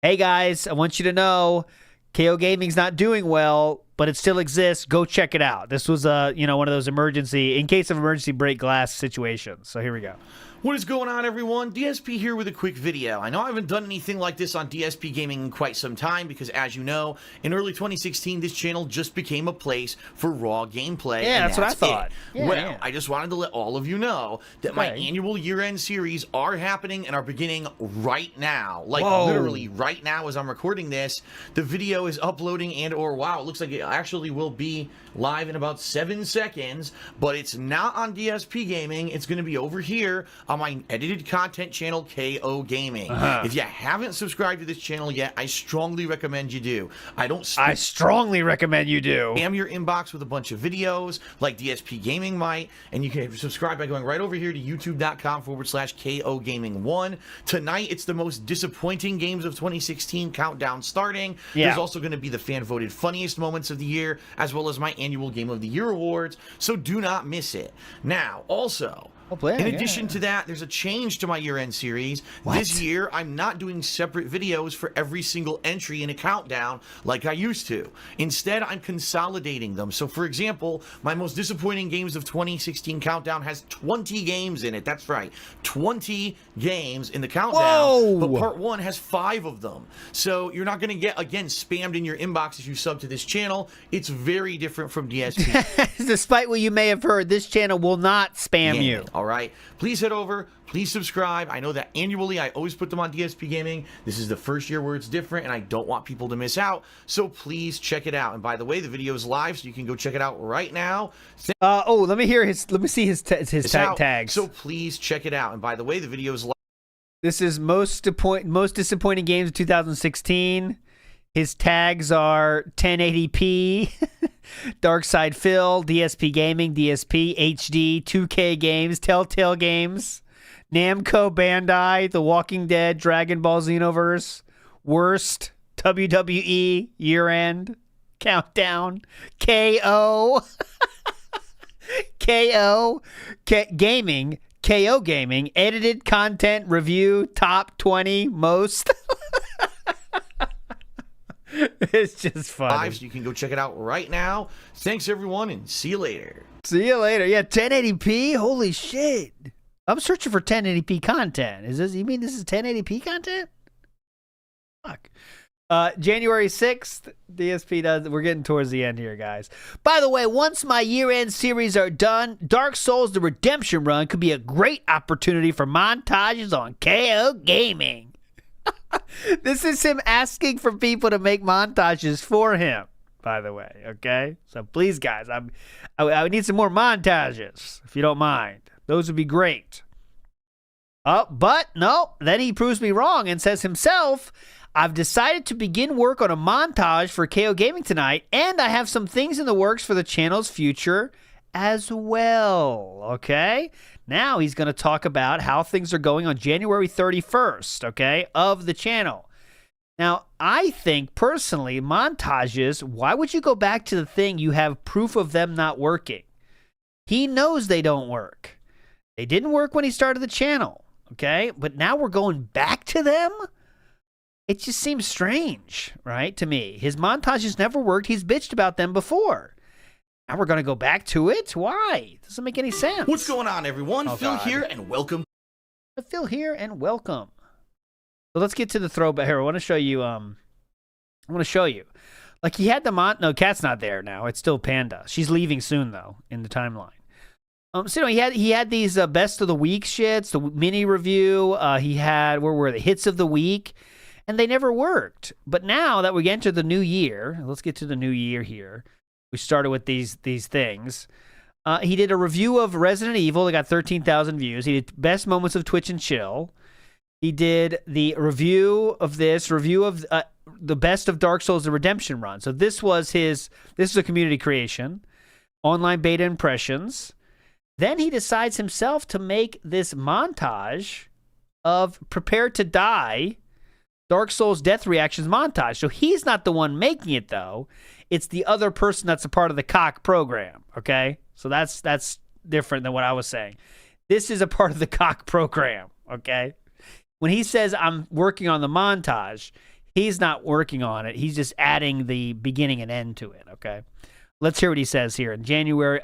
[SPEAKER 2] hey guys, I want you to know KOGaming's not doing well, but it still exists. Go check it out. This was one of those in case of emergency break glass situations. So here we go.
[SPEAKER 3] What is going on, everyone? DSP here with a quick video. I know I haven't done anything like this on DSP Gaming in quite some time because, as you know, in early 2016, this channel just became a place for raw gameplay.
[SPEAKER 2] Yeah, that's what I thought.
[SPEAKER 3] Yeah, I just wanted to let all of you know that my annual year-end series are happening and are beginning right now. Like, literally right now as I'm recording this. The video is uploading and wow, it looks like it actually will be live in about 7 seconds, but it's not on DSP Gaming. It's going to be over here on my edited content channel, KOGaming. If you haven't subscribed to this channel yet, I strongly recommend you do.
[SPEAKER 2] I strongly recommend you do.
[SPEAKER 3] Spam your inbox with a bunch of videos like DSP Gaming might, and you can subscribe by going right over here to youtube.com/KOGaming1. Tonight, it's the most disappointing games of 2016 countdown starting.
[SPEAKER 2] Yeah.
[SPEAKER 3] There's also going to be the fan-voted funniest moments of the year, as well as my annual Game of the Year awards, so do not miss it. Now, also, in addition to that, there's a change to my year-end series. This year, I'm not doing separate videos for every single entry in a countdown like I used to. Instead, I'm consolidating them. So, for example, my most disappointing games of 2016 countdown has 20 games in it. That's right, 20 games in the countdown. But part 1 has 5 of them. So you're not going to get, again, spammed in your inbox if you sub to this channel. It's very different from DSP.
[SPEAKER 2] Despite what you may have heard, this channel will not spam you.
[SPEAKER 3] All right, please head over, please subscribe. I know that annually I always put them on DSP Gaming. This is the first year where it's different, and I don't want people to miss out, so please check it out. And by the way, the video is live, so you can go check it out right now.
[SPEAKER 2] Let me see his tags.
[SPEAKER 3] So please check it out. And by the way, the video is live.
[SPEAKER 2] This is most disappointing games of 2016. His tags are 1080p, Darkside Phil, DSP Gaming, DSP, HD, 2K Games, Telltale Games, Namco Bandai, The Walking Dead, Dragon Ball Xenoverse, Worst, WWE, Year-End, Countdown, KO, Gaming, KOGaming, Edited Content Review, Top 20, Most... It's just funny.
[SPEAKER 3] So you can go check it out right now. Thanks, everyone, and see you later.
[SPEAKER 2] See you later. Yeah, 1080p? Holy shit. I'm searching for 1080p content. You mean this is 1080p content? Fuck. January 6th, DSP does. We're getting towards the end here, guys. By the way, once my year-end series are done, Dark Souls The Redemption Run could be a great opportunity for montages on KOGaming. This is him asking for people to make montages for him, by the way, okay? So please, guys, I need some more montages, if you don't mind. Those would be great. But no, then he proves me wrong and says himself, I've decided to begin work on a montage for KOGaming tonight, and I have some things in the works for the channel's future as well, okay? Now he's going to talk about how things are going on January 31st, okay, of the channel. Now, I think, personally, montages, why would you go back to the thing you have proof of them not working? He knows they don't work. They didn't work when he started the channel, okay? But now we're going back to them? It just seems strange, right, to me. His montages never worked. He's bitched about them before. Now we're going to go back to it? Why? It doesn't make any sense.
[SPEAKER 3] What's going on, everyone? Phil here, and welcome.
[SPEAKER 2] Phil here, and welcome. So let's get to the throwback here. I want to show you, Like, he had the no, Cat's not there now. It's still Panda. She's leaving soon, though, in the timeline. So, he had these best of the week shits, the mini review. He had, where were the hits of the week? And they never worked. But now that we enter the new year, let's get to the new year here. We started with these things. He did a review of Resident Evil. It got 13,000 views. He did best moments of Twitch and Chill. He did the review of this, review of the best of Dark Souls the Redemption run. So this is a community creation, online beta impressions. Then he decides himself to make this montage of Prepare to Die, Dark Souls death reactions montage. So he's not the one making it, though. It's the other person that's a part of the KOCC program, okay? So that's different than what I was saying. This is a part of the KOCC program, okay? When he says, I'm working on the montage, he's not working on it. He's just adding the beginning and end to it, okay? Let's hear what he says here in February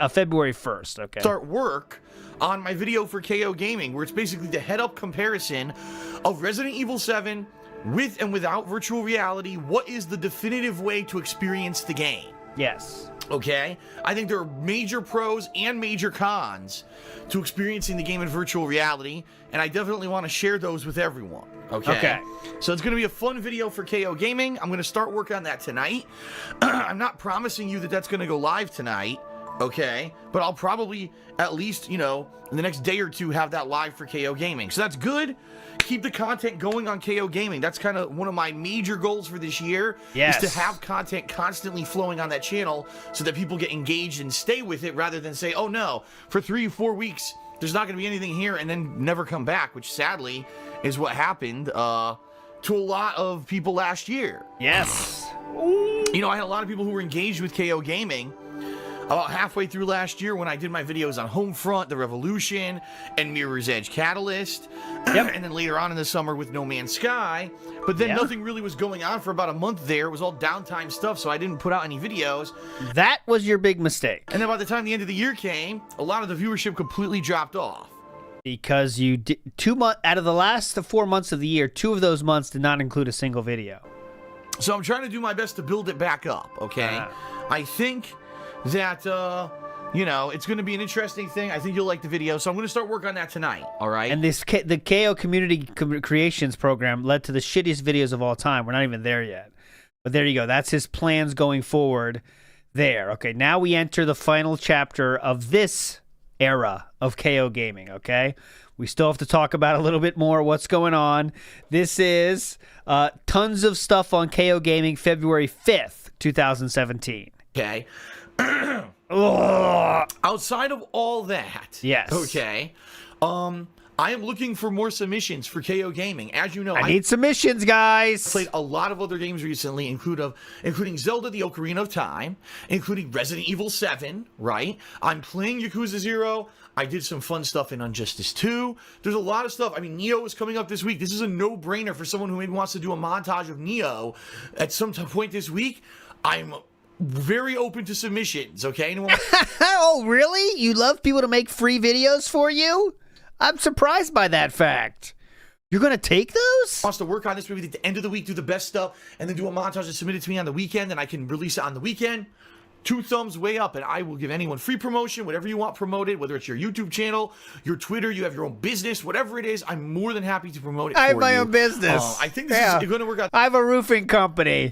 [SPEAKER 2] 1st, okay?
[SPEAKER 3] Start work on my video for KOGaming, where it's basically the head-up comparison of Resident Evil 7 with and without virtual reality. What is the definitive way to experience the game?
[SPEAKER 2] Yes.
[SPEAKER 3] Okay? I think there are major pros and major cons to experiencing the game in virtual reality, and I definitely want to share those with everyone. Okay. So it's going to be a fun video for KOGaming. I'm going to start work on that tonight. I'm not promising you that that's going to go live tonight, okay? But I'll probably at least, in the next day or two have that live for KOGaming. So that's good. Keep the content going on KOGaming. That's kind of one of my major goals for this year.
[SPEAKER 2] Yes.
[SPEAKER 3] Is to have content constantly flowing on that channel so that people get engaged and stay with it rather than say, oh no, for 3 or 4 weeks, there's not going to be anything here and then never come back, which sadly is what happened to a lot of people last year.
[SPEAKER 2] Yes.
[SPEAKER 3] I had a lot of people who were engaged with KOGaming about halfway through last year when I did my videos on HomeFront, The Revolution, and Mirror's Edge Catalyst.
[SPEAKER 2] Yep.
[SPEAKER 3] And then later on in the summer with No Man's Sky. But then nothing really was going on for about a month there. It was all downtime stuff, so I didn't put out any videos.
[SPEAKER 2] That was your big mistake.
[SPEAKER 3] And then by the time the end of the year came, a lot of the viewership completely dropped off.
[SPEAKER 2] Because you did 2 months out of the last 4 months of the year, 2 of those months did not include a single video.
[SPEAKER 3] So I'm trying to do my best to build it back up, okay? I think that, it's going to be an interesting thing. I think you'll like the video, so I'm going to start work on that tonight, all right?
[SPEAKER 2] And the KO Community Creations program led to the shittiest videos of all time. We're not even there yet. But there you go. That's his plans going forward there. Okay, now we enter the final chapter of this era of KOGaming, okay? We still have to talk about a little bit more what's going on. This is tons of stuff on KOGaming February 5th, 2017.
[SPEAKER 3] Okay. Outside of all that,
[SPEAKER 2] yes.
[SPEAKER 3] Okay, I am looking for more submissions for KOGaming. As you know,
[SPEAKER 2] I need submissions, guys.
[SPEAKER 3] Played a lot of other games recently, including Zelda: The Ocarina of Time, including Resident Evil 7. Right? I'm playing Yakuza 0. I did some fun stuff in Injustice 2. There's a lot of stuff. I mean, Neo is coming up this week. This is a no-brainer for someone who maybe wants to do a montage of Neo at some point this week. I'm very open to submissions, okay?
[SPEAKER 2] Oh, really? You love people to make free videos for you? I'm surprised by that fact. You're going to take those?
[SPEAKER 3] Wants to work on this maybe at the end of the week, do the best stuff, and then do a montage and submit it to me on the weekend, and I can release it on the weekend. 2 thumbs way up, and I will give anyone free promotion, whatever you want promoted, whether it's your YouTube channel, your Twitter, you have your own business, whatever it is, I'm more than happy to promote it for you.
[SPEAKER 2] I have my own business.
[SPEAKER 3] I think this is going to work out.
[SPEAKER 2] I have a roofing company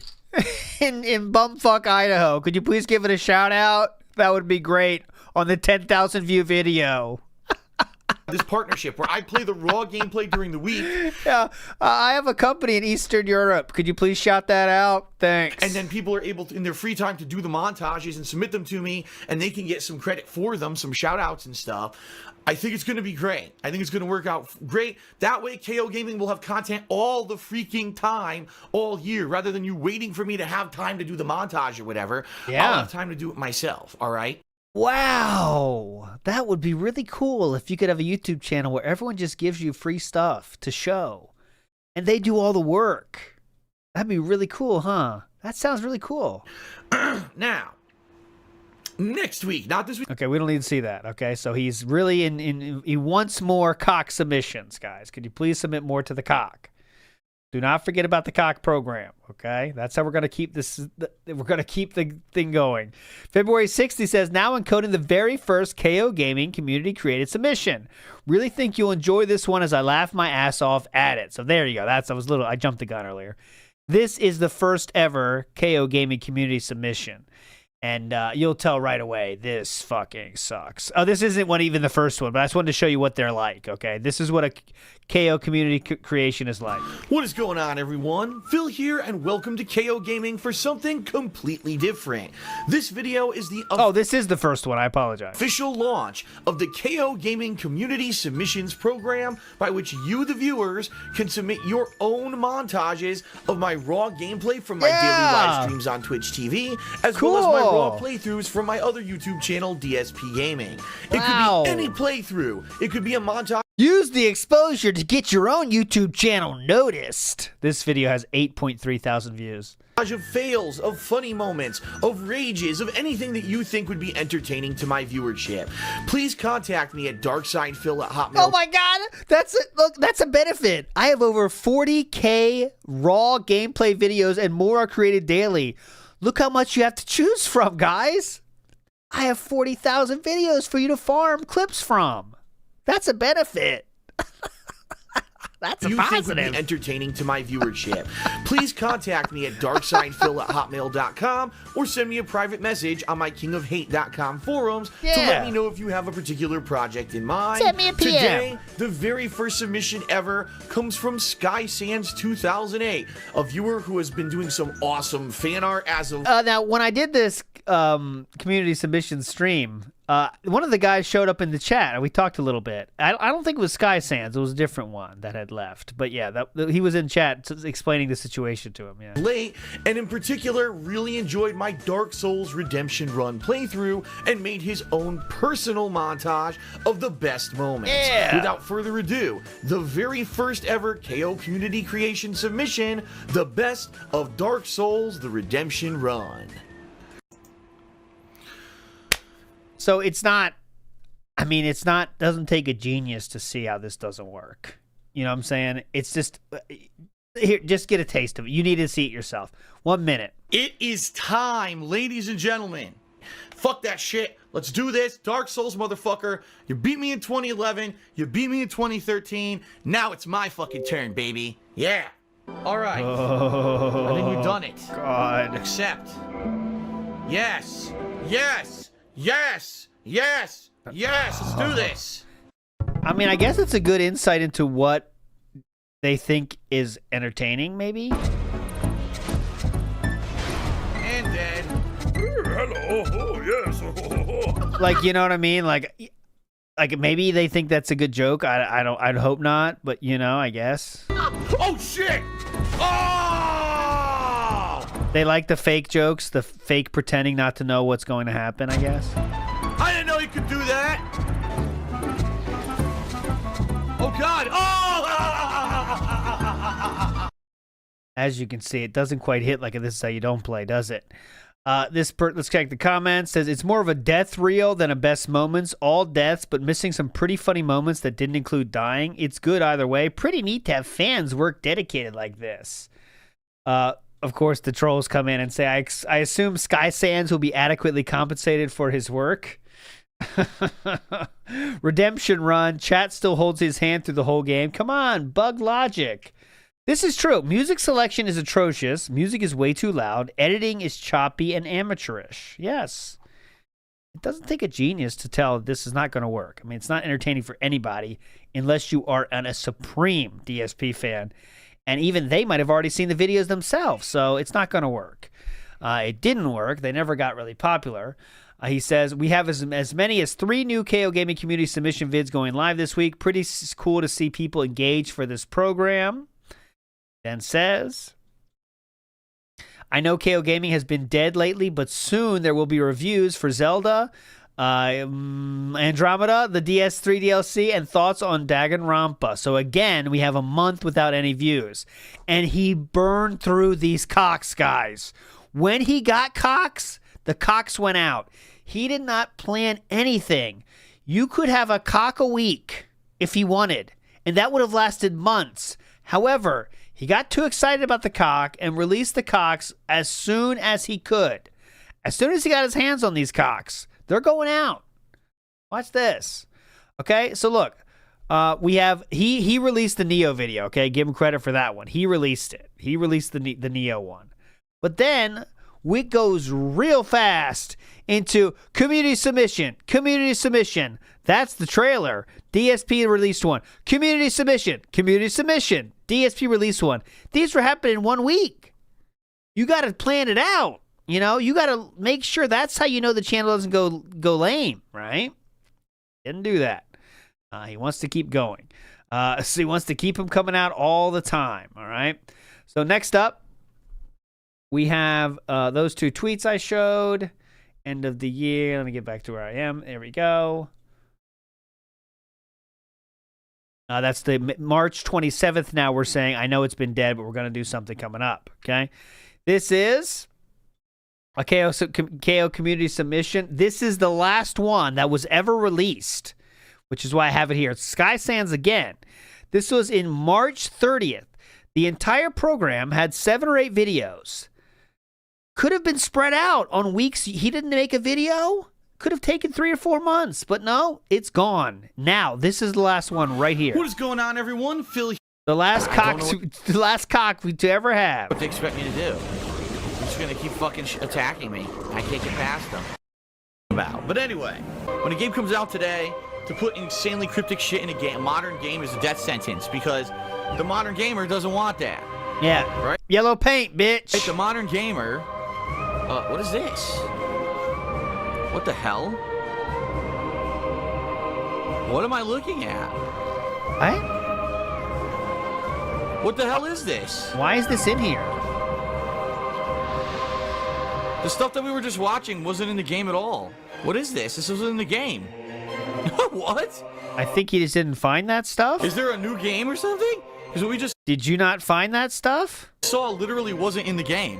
[SPEAKER 2] in bumfuck Idaho. Could you please give it a shout out? That would be great on the 10,000 view video.
[SPEAKER 3] This partnership where I play the raw gameplay during the week.
[SPEAKER 2] Yeah, I have a company in Eastern Europe. Could you please shout that out? Thanks.
[SPEAKER 3] And then people are able to, in their free time, to do the montages and submit them to me, and they can get some credit for them, some shout outs and stuff. I think it's going to be great. I think it's going to work out great. That way, KOGaming will have content all the freaking time, all year, rather than you waiting for me to have time to do the montage or whatever.
[SPEAKER 2] Yeah.
[SPEAKER 3] I'll have time to do it myself, all right?
[SPEAKER 2] Wow, that would be really cool if you could have a YouTube channel where everyone just gives you free stuff to show, and they do all the work. That'd be really cool, huh? That sounds really cool.
[SPEAKER 3] Now, next week, not this week.
[SPEAKER 2] Okay, we don't need to see that. Okay, so he's really he wants more KOCC submissions, guys. Could you please submit more to the KOCC? Do not forget about the KOCC program, okay? That's how we're going to keep this. We're going to keep the thing going. February 6th, he says, now encoding the very first KOGaming community-created submission. Really think you'll enjoy this one as I laugh my ass off at it. So there you go. I jumped the gun earlier. This is the first ever KOGaming community submission. And you'll tell right away, this fucking sucks. Oh, this isn't even the first one, but I just wanted to show you what they're like, okay? This is what a KO community creation is like.
[SPEAKER 3] What is going on, everyone? Phil here, and welcome to KOGaming for something completely different. This video is the
[SPEAKER 2] Oh, this is the first one. I apologize.
[SPEAKER 3] official launch of the KOGaming Community Submissions Program, by which you, the viewers, can submit your own montages of my raw gameplay from my daily live streams on Twitch TV, as well as my raw playthroughs from my other YouTube channel, dspgaming. It could be any playthrough. It could be a montage.
[SPEAKER 2] Use the exposure to get your own YouTube channel noticed. This video has 8.3 thousand views.
[SPEAKER 3] Of fails, of funny moments, of rages, of anything that you think would be entertaining to my viewership. Please contact me at darksidephil@hotmail.com.
[SPEAKER 2] Oh my god, that's it. Look, that's a benefit. I have over 40K raw gameplay videos and more are created daily. Look how much you have to choose from, guys. I have 40,000 videos for you to farm clips from. That's a benefit. That's a
[SPEAKER 3] you
[SPEAKER 2] positive.
[SPEAKER 3] think would be entertaining to my viewership. Please contact me at darksidephil@hotmail.com or send me a private message on my kingoфhate.com forums to let me know if you have a particular project in mind.
[SPEAKER 2] Send me a PM.
[SPEAKER 3] Today, the very first submission ever comes from SkySands2008, a viewer who has been doing some awesome fan art as of...
[SPEAKER 2] Now, when I did this community submission stream, one of the guys showed up in the chat and we talked a little bit. I don't think it was Sky Sands. It was a different one that had left. But yeah, he was in chat explaining the situation to him. Yeah.
[SPEAKER 3] Late, and in particular, really enjoyed my Dark Souls Redemption Run playthrough and made his own personal montage of the best moments.
[SPEAKER 2] Yeah.
[SPEAKER 3] Without further ado, the very first ever KO community creation submission, the best of Dark Souls The Redemption Run.
[SPEAKER 2] So it's not, I mean, doesn't take a genius to see how this doesn't work. You know what I'm saying? It's just, here, just get a taste of it. You need to see it yourself. 1 minute.
[SPEAKER 3] It is time, ladies and gentlemen. Fuck that shit. Let's do this. Dark Souls, motherfucker. You beat me in 2011. You beat me in 2013. Now it's my fucking turn, baby. Yeah. All right.
[SPEAKER 2] Oh,
[SPEAKER 3] I think we've done it.
[SPEAKER 2] God.
[SPEAKER 3] Accept. Yes. Yes. Yes. Yes. Yes. Let's do this.
[SPEAKER 2] I mean, I guess it's a good insight into what they think is entertaining, maybe.
[SPEAKER 3] And dead.
[SPEAKER 7] Hello. Oh, yes.
[SPEAKER 2] Like, you know what I mean? Like maybe they think that's a good joke. I'd hope not, but you know, I guess.
[SPEAKER 3] Oh shit! Oh!
[SPEAKER 2] They like the fake jokes, the fake pretending not to know what's going to happen, I guess.
[SPEAKER 3] I didn't know you could do that. Oh god! Oh!
[SPEAKER 2] As you can see, it doesn't quite hit like this is how you don't play, does it? Let's check the comments. Says it's more of a death reel than a best moments. All deaths, but missing some pretty funny moments that didn't include dying. It's good either way. Pretty neat to have fans work dedicated like this. Of course, the trolls come in and say, I assume Sky Sands will be adequately compensated for his work. Redemption Run. Chat still holds his hand through the whole game. Come on, bug logic. This is true. Music selection is atrocious. Music is way too loud. Editing is choppy and amateurish. Yes. It doesn't take a genius to tell this is not going to work. I mean, it's not entertaining for anybody unless you are a supreme DSP fan. And even they might have already seen the videos themselves, so it's not going to work. It didn't work. They never got really popular. He says, we have as many as 3 new KOGaming community submission vids going live this week. Pretty cool to see people engage for this program. Then says, I know KOGaming has been dead lately, but soon there will be reviews for Zelda, Andromeda, the DS3 DLC, and thoughts on Danganronpa. So again, we have a month without any views. And he burned through these cocks, guys. When he got cocks, the cocks went out. He did not plan anything. You could have a cock a week if he wanted, and that would have lasted months. However, he got too excited about the cock and released the cocks as soon as he could. As soon as he got his hands on these cocks, they're going out. Watch this. Okay, so look, we have he released the Neo video. Okay, give him credit for that one. He released it. He released the Neo one. But then We goes real fast into community submission. Community submission. That's the trailer. DSP released one. Community submission. Community submission. DSP released one. These were happening in 1 week. You got to plan it out. You know, you got to make sure that's how you know the channel doesn't go lame, right? Didn't do that. He wants to keep going. So he wants to keep them coming out all the time, all right? So next up, we have those two tweets I showed. End of the year. Let me get back to where I am. There we go. That's the March 27th now we're saying. I know it's been dead, but we're going to do something coming up, okay? This is a KO community submission. This is the last one that was ever released, which is why I have it here. It's Sky Sands again. This was in March 30th. The entire program had 7 or 8 videos. Could have been spread out on weeks he didn't make a video. Could have taken 3 or 4 months, but no, it's gone. Now, this is the last one right here.
[SPEAKER 3] What is going on, everyone? Phil.
[SPEAKER 2] The last cock to ever have.
[SPEAKER 3] What do you expect me to do? I'm just gonna keep fucking attacking me. I can't get past them. But anyway, when a game comes out today, to put insanely cryptic shit in a modern game is a death sentence because the modern gamer doesn't want that.
[SPEAKER 2] Yeah.
[SPEAKER 3] Right?
[SPEAKER 2] Yellow paint, bitch.
[SPEAKER 3] Right, the modern gamer. What is this? What the hell? What am I looking at? What the hell is this?
[SPEAKER 2] Why is this in here?
[SPEAKER 3] The stuff that we were just watching wasn't in the game at all. What is this? This wasn't in the game. What?
[SPEAKER 2] I think he just didn't find that stuff.
[SPEAKER 3] Is there a new game or something? Because we just
[SPEAKER 2] Did you not find that stuff?
[SPEAKER 3] saw literally wasn't in the game.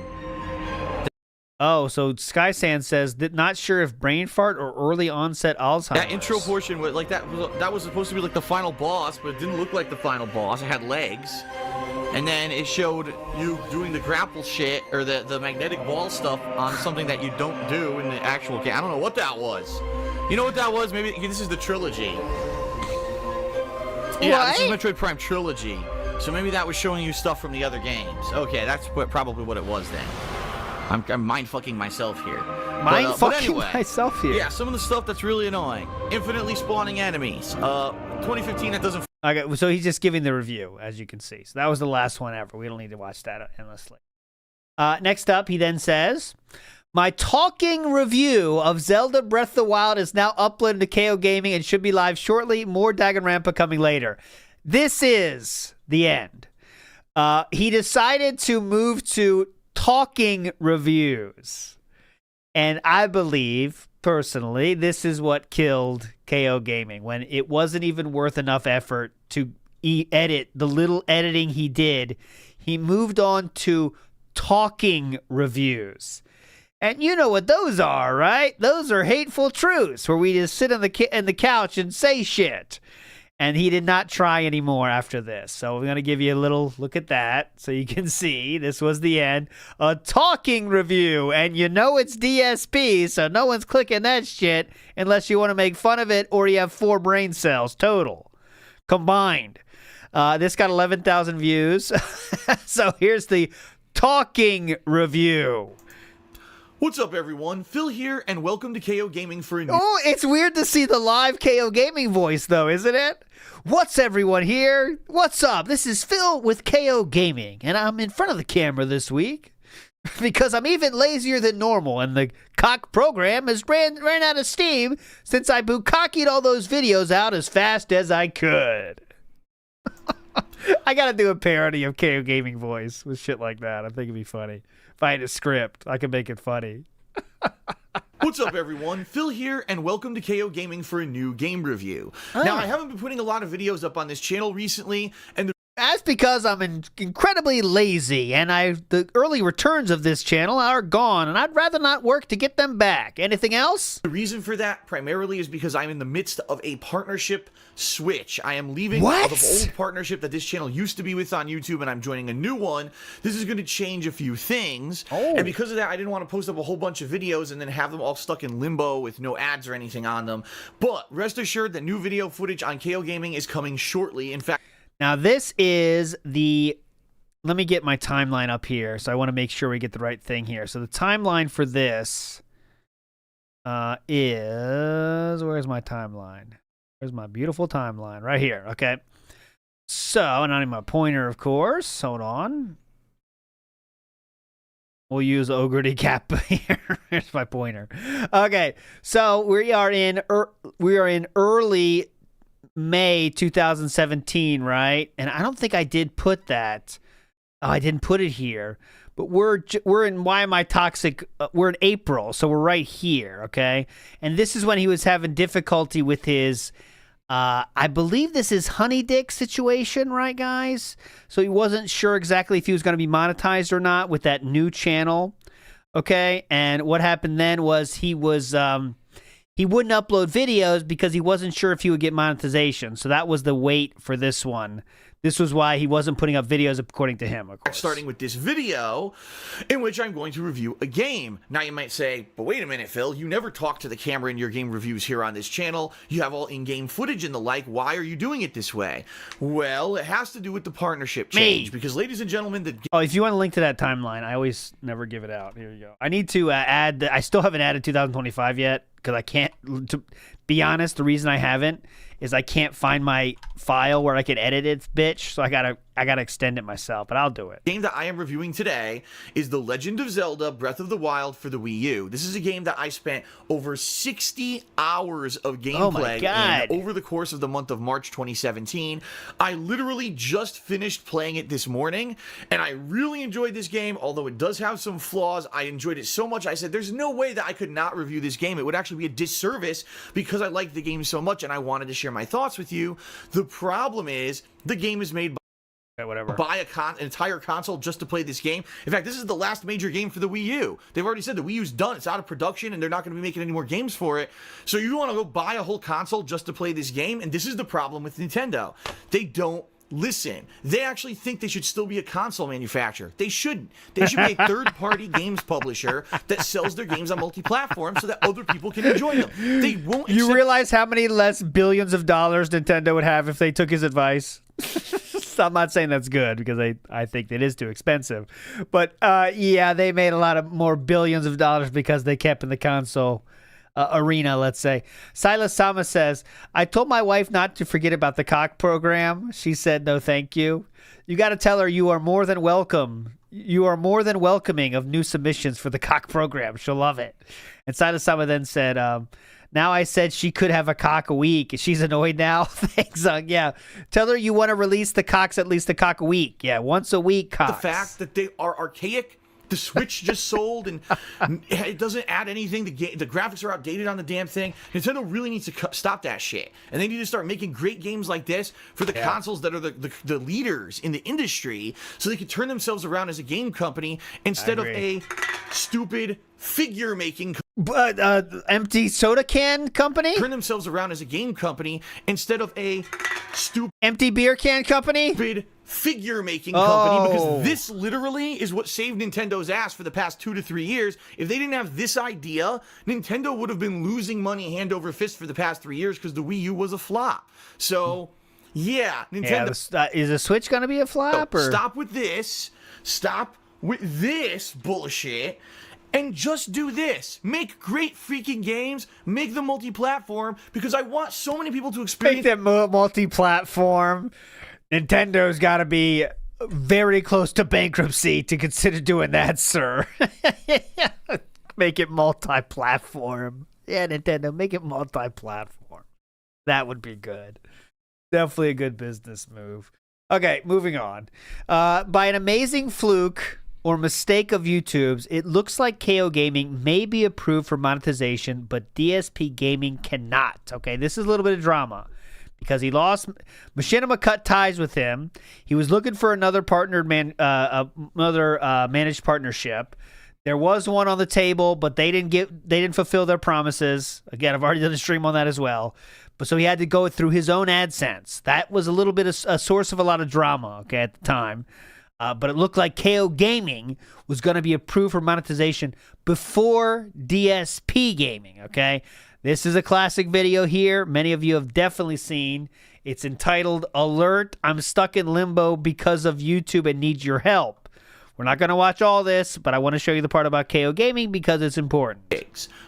[SPEAKER 2] Oh, so Sky Sand says that not sure if brain fart or early onset Alzheimer's.
[SPEAKER 3] That intro portion was like that was supposed to be like the final boss, but it didn't look like the final boss. It had legs. And then it showed you doing the grapple shit or the magnetic ball stuff on something that you don't do in the actual game. I don't know what that was. You know what that was? Maybe this is the trilogy. Yeah, this is Metroid Prime Trilogy. So maybe that was showing you stuff from the other games. Okay, that's probably what it was then. I'm mind-fucking myself here.
[SPEAKER 2] Mind-fucking myself here?
[SPEAKER 3] Yeah, some of the stuff that's really annoying. Infinitely spawning enemies. 2015, that doesn't...
[SPEAKER 2] Okay, so he's just giving the review, as you can see. So that was the last one ever. We don't need to watch that endlessly. Next up, he then says, my talking review of Zelda Breath of the Wild is now uploaded to KOGaming and should be live shortly. More Danganronpa coming later. This is the end. He decided to move to talking reviews. And I believe, personally, this is what killed KOGaming. When it wasn't even worth enough effort to edit the little editing he did, he moved on to talking reviews. And you know what those are, right? Those are hateful truths where we just sit on the couch and say shit. And he did not try anymore after this. So we're going to give you a little look at that so you can see this was the end. A talking review. And you know it's DSP, so no one's clicking that shit unless you want to make fun of it or you have 4 brain cells total combined. This got 11,000 views. So here's the talking review.
[SPEAKER 3] What's up, everyone? Phil here, and welcome to KOGaming for a new...
[SPEAKER 2] Oh, it's weird to see the live KOGaming voice, though, isn't it? What's everyone here? What's up? This is Phil with KOGaming, and I'm in front of the camera this week because I'm even lazier than normal, and the cock program has ran out of steam since I bukkakied all those videos out as fast as I could. I gotta do a parody of KOGaming voice with shit like that. I think it'd be funny. If I had a script, I could make it funny.
[SPEAKER 3] What's up, everyone? Phil here, and welcome to KOGaming for a new game review. Now, I haven't been putting a lot of videos up on this channel recently, and
[SPEAKER 2] That's because I'm incredibly lazy, and the early returns of this channel are gone, and I'd rather not work to get them back. Anything else?
[SPEAKER 3] the reason for that primarily is because I'm in the midst of a partnership switch. I am leaving
[SPEAKER 2] What?
[SPEAKER 3] the old partnership that this channel used to be with on YouTube, and I'm joining a new one. This is going to change a few things, and because of that, I didn't want to post up a whole bunch of videos and then have them all stuck in limbo with no ads or anything on them. But rest assured that new video footage on KOGaming is coming shortly. In fact,
[SPEAKER 2] Now, this is the let me get my timeline up here. So I want to make sure we get the right thing here. So the timeline for this is, where's my timeline? Where's my beautiful timeline? Right here. Okay. So, not even my pointer, of course. Hold on. We'll use Ogre Cap here. Here's my pointer. Okay, so we are in early May 2017, right? And I don't think I did put that. Oh, I didn't put it here. But we're in Why Am I Toxic? We're in April, so we're right here, okay? And this is when he was having difficulty with his, I believe this is Honey Dick situation, right, guys? So he wasn't sure exactly if he was going to be monetized or not with that new channel, okay? And what happened then was he wouldn't upload videos because he wasn't sure if he would get monetization. So that was the wait for this one. This was why he wasn't putting up videos, according to him, of course.
[SPEAKER 3] Starting with this video, in which I'm going to review a game. Now you might say, but wait a minute, Phil, you never talk to the camera in your game reviews here on this channel. You have all in-game footage and the like. Why are you doing it this way? Well, it has to do with the partnership change. Because, ladies and gentlemen,
[SPEAKER 2] oh, if you want to link to that timeline, I always never give it out. Here you go. I need to add, I still haven't added 2025 yet, because I can't, to be honest, the reason I haven't is I can't find my file where I can edit it, bitch. So I gotta extend it myself, but I'll do it.
[SPEAKER 3] The game that I am reviewing today is The Legend of Zelda Breath of the Wild for the Wii U. This is a game that I spent over 60 hours of gameplay in over the course of the month of March 2017. I literally just finished playing it this morning, and I really enjoyed this game. Although it does have some flaws, I enjoyed it so much I said there's no way that I could not review this game. It would actually be a disservice because I liked the game so much and I wanted to share my thoughts with you. The problem is the game is made by an entire console just to play this game. In fact, this is the last major game for the Wii U. They've already said the Wii U's done. It's out of production, and they're not going to be making any more games for it. So you want to go buy a whole console just to play this game? And this is the problem with Nintendo. They don't listen. They actually think they should still be a console manufacturer. They shouldn't. They should be a third-party games publisher that sells their games on multi-platform so that other people can enjoy them. They won't.
[SPEAKER 2] You realize how many less billions of dollars Nintendo would have if they took his advice? I'm not saying that's good because I think it is too expensive. But yeah, they made a lot of more billions of dollars because they kept in the console arena, let's say. Silas Sama says, I told my wife not to forget about the KOCC program. She said, no, thank you. You got to tell her you are more than welcome. You are more than welcoming of new submissions for the KOCC program. She'll love it. And Silas Sama then said, now I said she could have a KOCC a week. She's annoyed now. Thanks, yeah. Tell her you want to release the KOCCs at least a KOCC a week. Yeah, once a week KOCCs.
[SPEAKER 3] The fact that they are archaic. The Switch just sold, and it doesn't add anything. The graphics are outdated on the damn thing. Nintendo really needs to stop that shit. And they need to start making great games like this for the consoles that are the leaders in the industry so they can turn themselves around as a game company instead of a stupid figure-making
[SPEAKER 2] empty soda can company?
[SPEAKER 3] Turn themselves around as a game company instead of a stupid
[SPEAKER 2] empty beer can company?
[SPEAKER 3] Figure-making company, because this literally is what saved Nintendo's ass for the past 2 to 3 years. If they didn't have this idea, Nintendo would have been losing money hand over fist for the past 3 years because the Wii U was a flop. So, yeah, Nintendo...
[SPEAKER 2] Yeah, is the Switch going to be a flop?
[SPEAKER 3] So, stop with this. Stop with this bullshit. And just do this. Make great freaking games. Make them multi-platform, because I want so many people to experience...
[SPEAKER 2] Make them multi-platform. Nintendo's got to be very close to bankruptcy to consider doing that, sir. Make it multi-platform. Yeah, Nintendo, make it multi-platform. That would be good. Definitely a good business move. Okay, moving on. By an amazing fluke or mistake of YouTube's, it looks like KOGaming may be approved for monetization, but dspgaming cannot. Okay, this is a little bit of drama. Because he lost, Machinima cut ties with him. He was looking for another managed partnership. There was one on the table, but they didn't fulfill their promises. Again, I've already done a stream on that as well. But so he had to go through his own AdSense. That was a little bit of a source of a lot of drama, okay, at the time. But it looked like KOGaming was going to be approved for monetization before DSP Gaming, okay? This is a classic video here. Many of you have definitely seen. It's entitled Alert, I'm Stuck in Limbo Because of YouTube and Need Your Help. We're not going to watch all this, but I want to show you the part about KOGaming because it's important.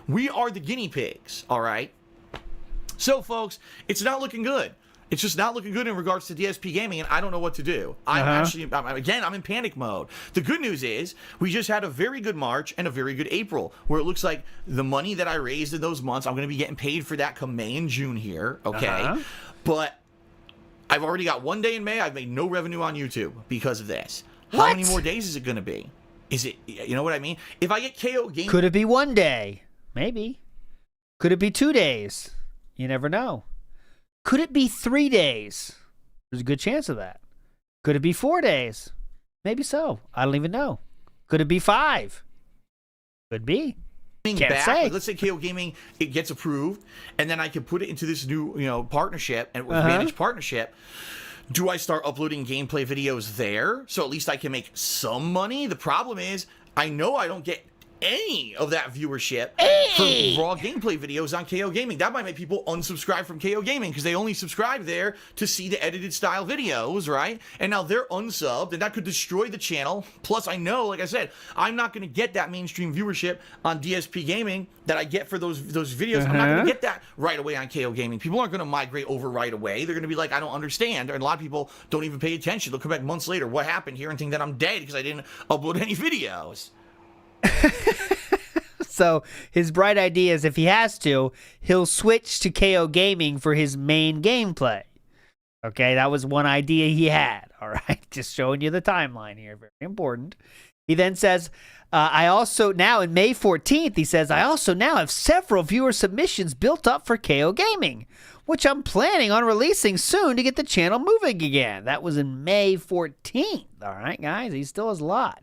[SPEAKER 3] We are the guinea pigs, all right? So, folks, it's not looking good. It's just not looking good in regards to DSP Gaming, and I don't know what to do. I'm in panic mode. The good news is we just had a very good March and a very good April, where it looks like the money that I raised in those months, I'm going to be getting paid for that come May and June here, okay? But I've already got 1 day in May. I've made no revenue on YouTube because of this. How many more days is it going to be? Is it, you know what I mean? If I get KO Gaming...
[SPEAKER 2] Could it be 1 day? Maybe. Could it be 2 days? You never know. Could it be 3 days? There's a good chance of that. Could it be 4 days? Maybe so. I don't even know. Could it be 5? Could be. Can't say.
[SPEAKER 3] Let's say KO Gaming, it gets approved, and then I can put it into this new, partnership and managed partnership. Do I start uploading gameplay videos there so at least I can make some money? The problem is I know I don't get any of that viewership for raw gameplay videos on KO Gaming. That might make people unsubscribe from KO Gaming because they only subscribe there to see the edited style videos, right? And now they're unsubbed, and that could destroy the channel. Plus, I know, like I said, I'm not going to get that mainstream viewership on DSP Gaming that I get for those videos. I'm not going to get that right away on KO Gaming. People aren't going to migrate over right away. They're going to be like, I don't understand. And a lot of people don't even pay attention. They'll come back months later. What happened here? And think that I'm dead because I didn't upload any videos.
[SPEAKER 2] So his bright idea is if he has to, he'll switch to KO Gaming for his main gameplay. Okay, that was one idea he had. All right, just showing you the timeline here. Very important. He then says, I also now in May 14th, he says, I also now have several viewer submissions built up for KO Gaming, which I'm planning on releasing soon to get the channel moving again. That was in May 14th. All right, guys, he still has a lot.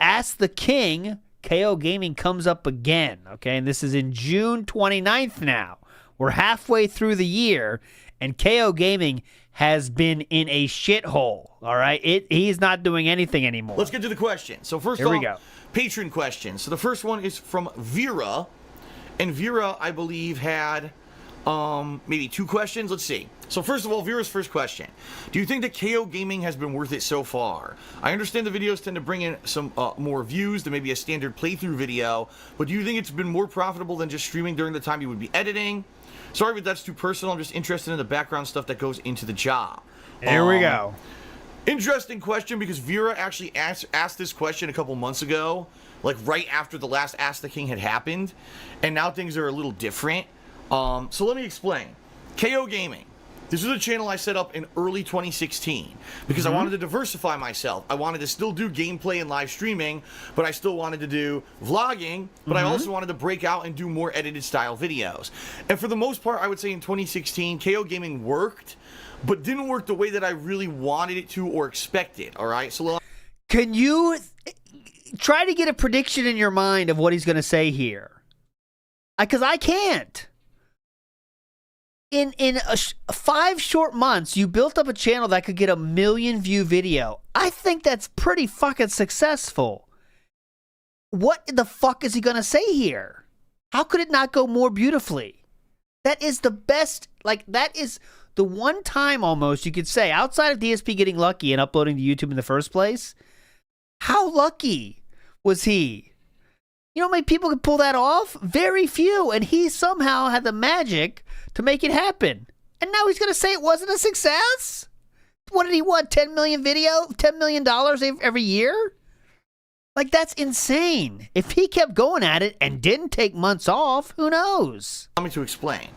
[SPEAKER 2] Ask the King, KO Gaming comes up again, okay? And this is in June 29th now. We're halfway through the year, and KO Gaming has been in a shithole, all right? He's not doing anything ananymore.
[SPEAKER 3] Let's get to the question. So first
[SPEAKER 2] Here we go.
[SPEAKER 3] patron questions. So the first one is from Vera, and Vera, I believe, had maybe 2 questions. Let's see. So first of all, Vera's first question. Do you think that KO Gaming has been worth it so far? I understand the videos tend to bring in some more views than maybe a standard playthrough video, but do you think it's been more profitable than just streaming during the time you would be editing? Sorry if that's too personal. I'm just interested in the background stuff that goes into the job.
[SPEAKER 2] Here we go.
[SPEAKER 3] Interesting question because Vera actually asked this question a couple months ago, like right after the last Ask the King had happened, and now things are a little different. So let me explain. KO Gaming. This is a channel I set up in early 2016 because I wanted to diversify myself. I wanted to still do gameplay and live streaming, but I still wanted to do vlogging, but I also wanted to break out and do more edited style videos. And for the most part, I would say in 2016, KO Gaming worked, but didn't work the way that I really wanted it to or expected, all right? So
[SPEAKER 2] can you try to get a prediction in your mind of what he's going to say here? Because I can't. In 5 short months, you built up a channel that could get a 1 million view video. I think that's pretty fucking successful. What the fuck is he going to say here? How could it not go more beautifully? That is the best, like, that is the one time almost you could say, outside of DSP getting lucky and uploading to YouTube in the first place, how lucky was he? You know how many people could pull that off? Very few. And he somehow had the magic to make it happen. And now he's going to say it wasn't a success? What did he want? 10 million video? $10 million every year? Like, that's insane. If he kept going at it and didn't take months off, who knows?
[SPEAKER 3] allow me to explain.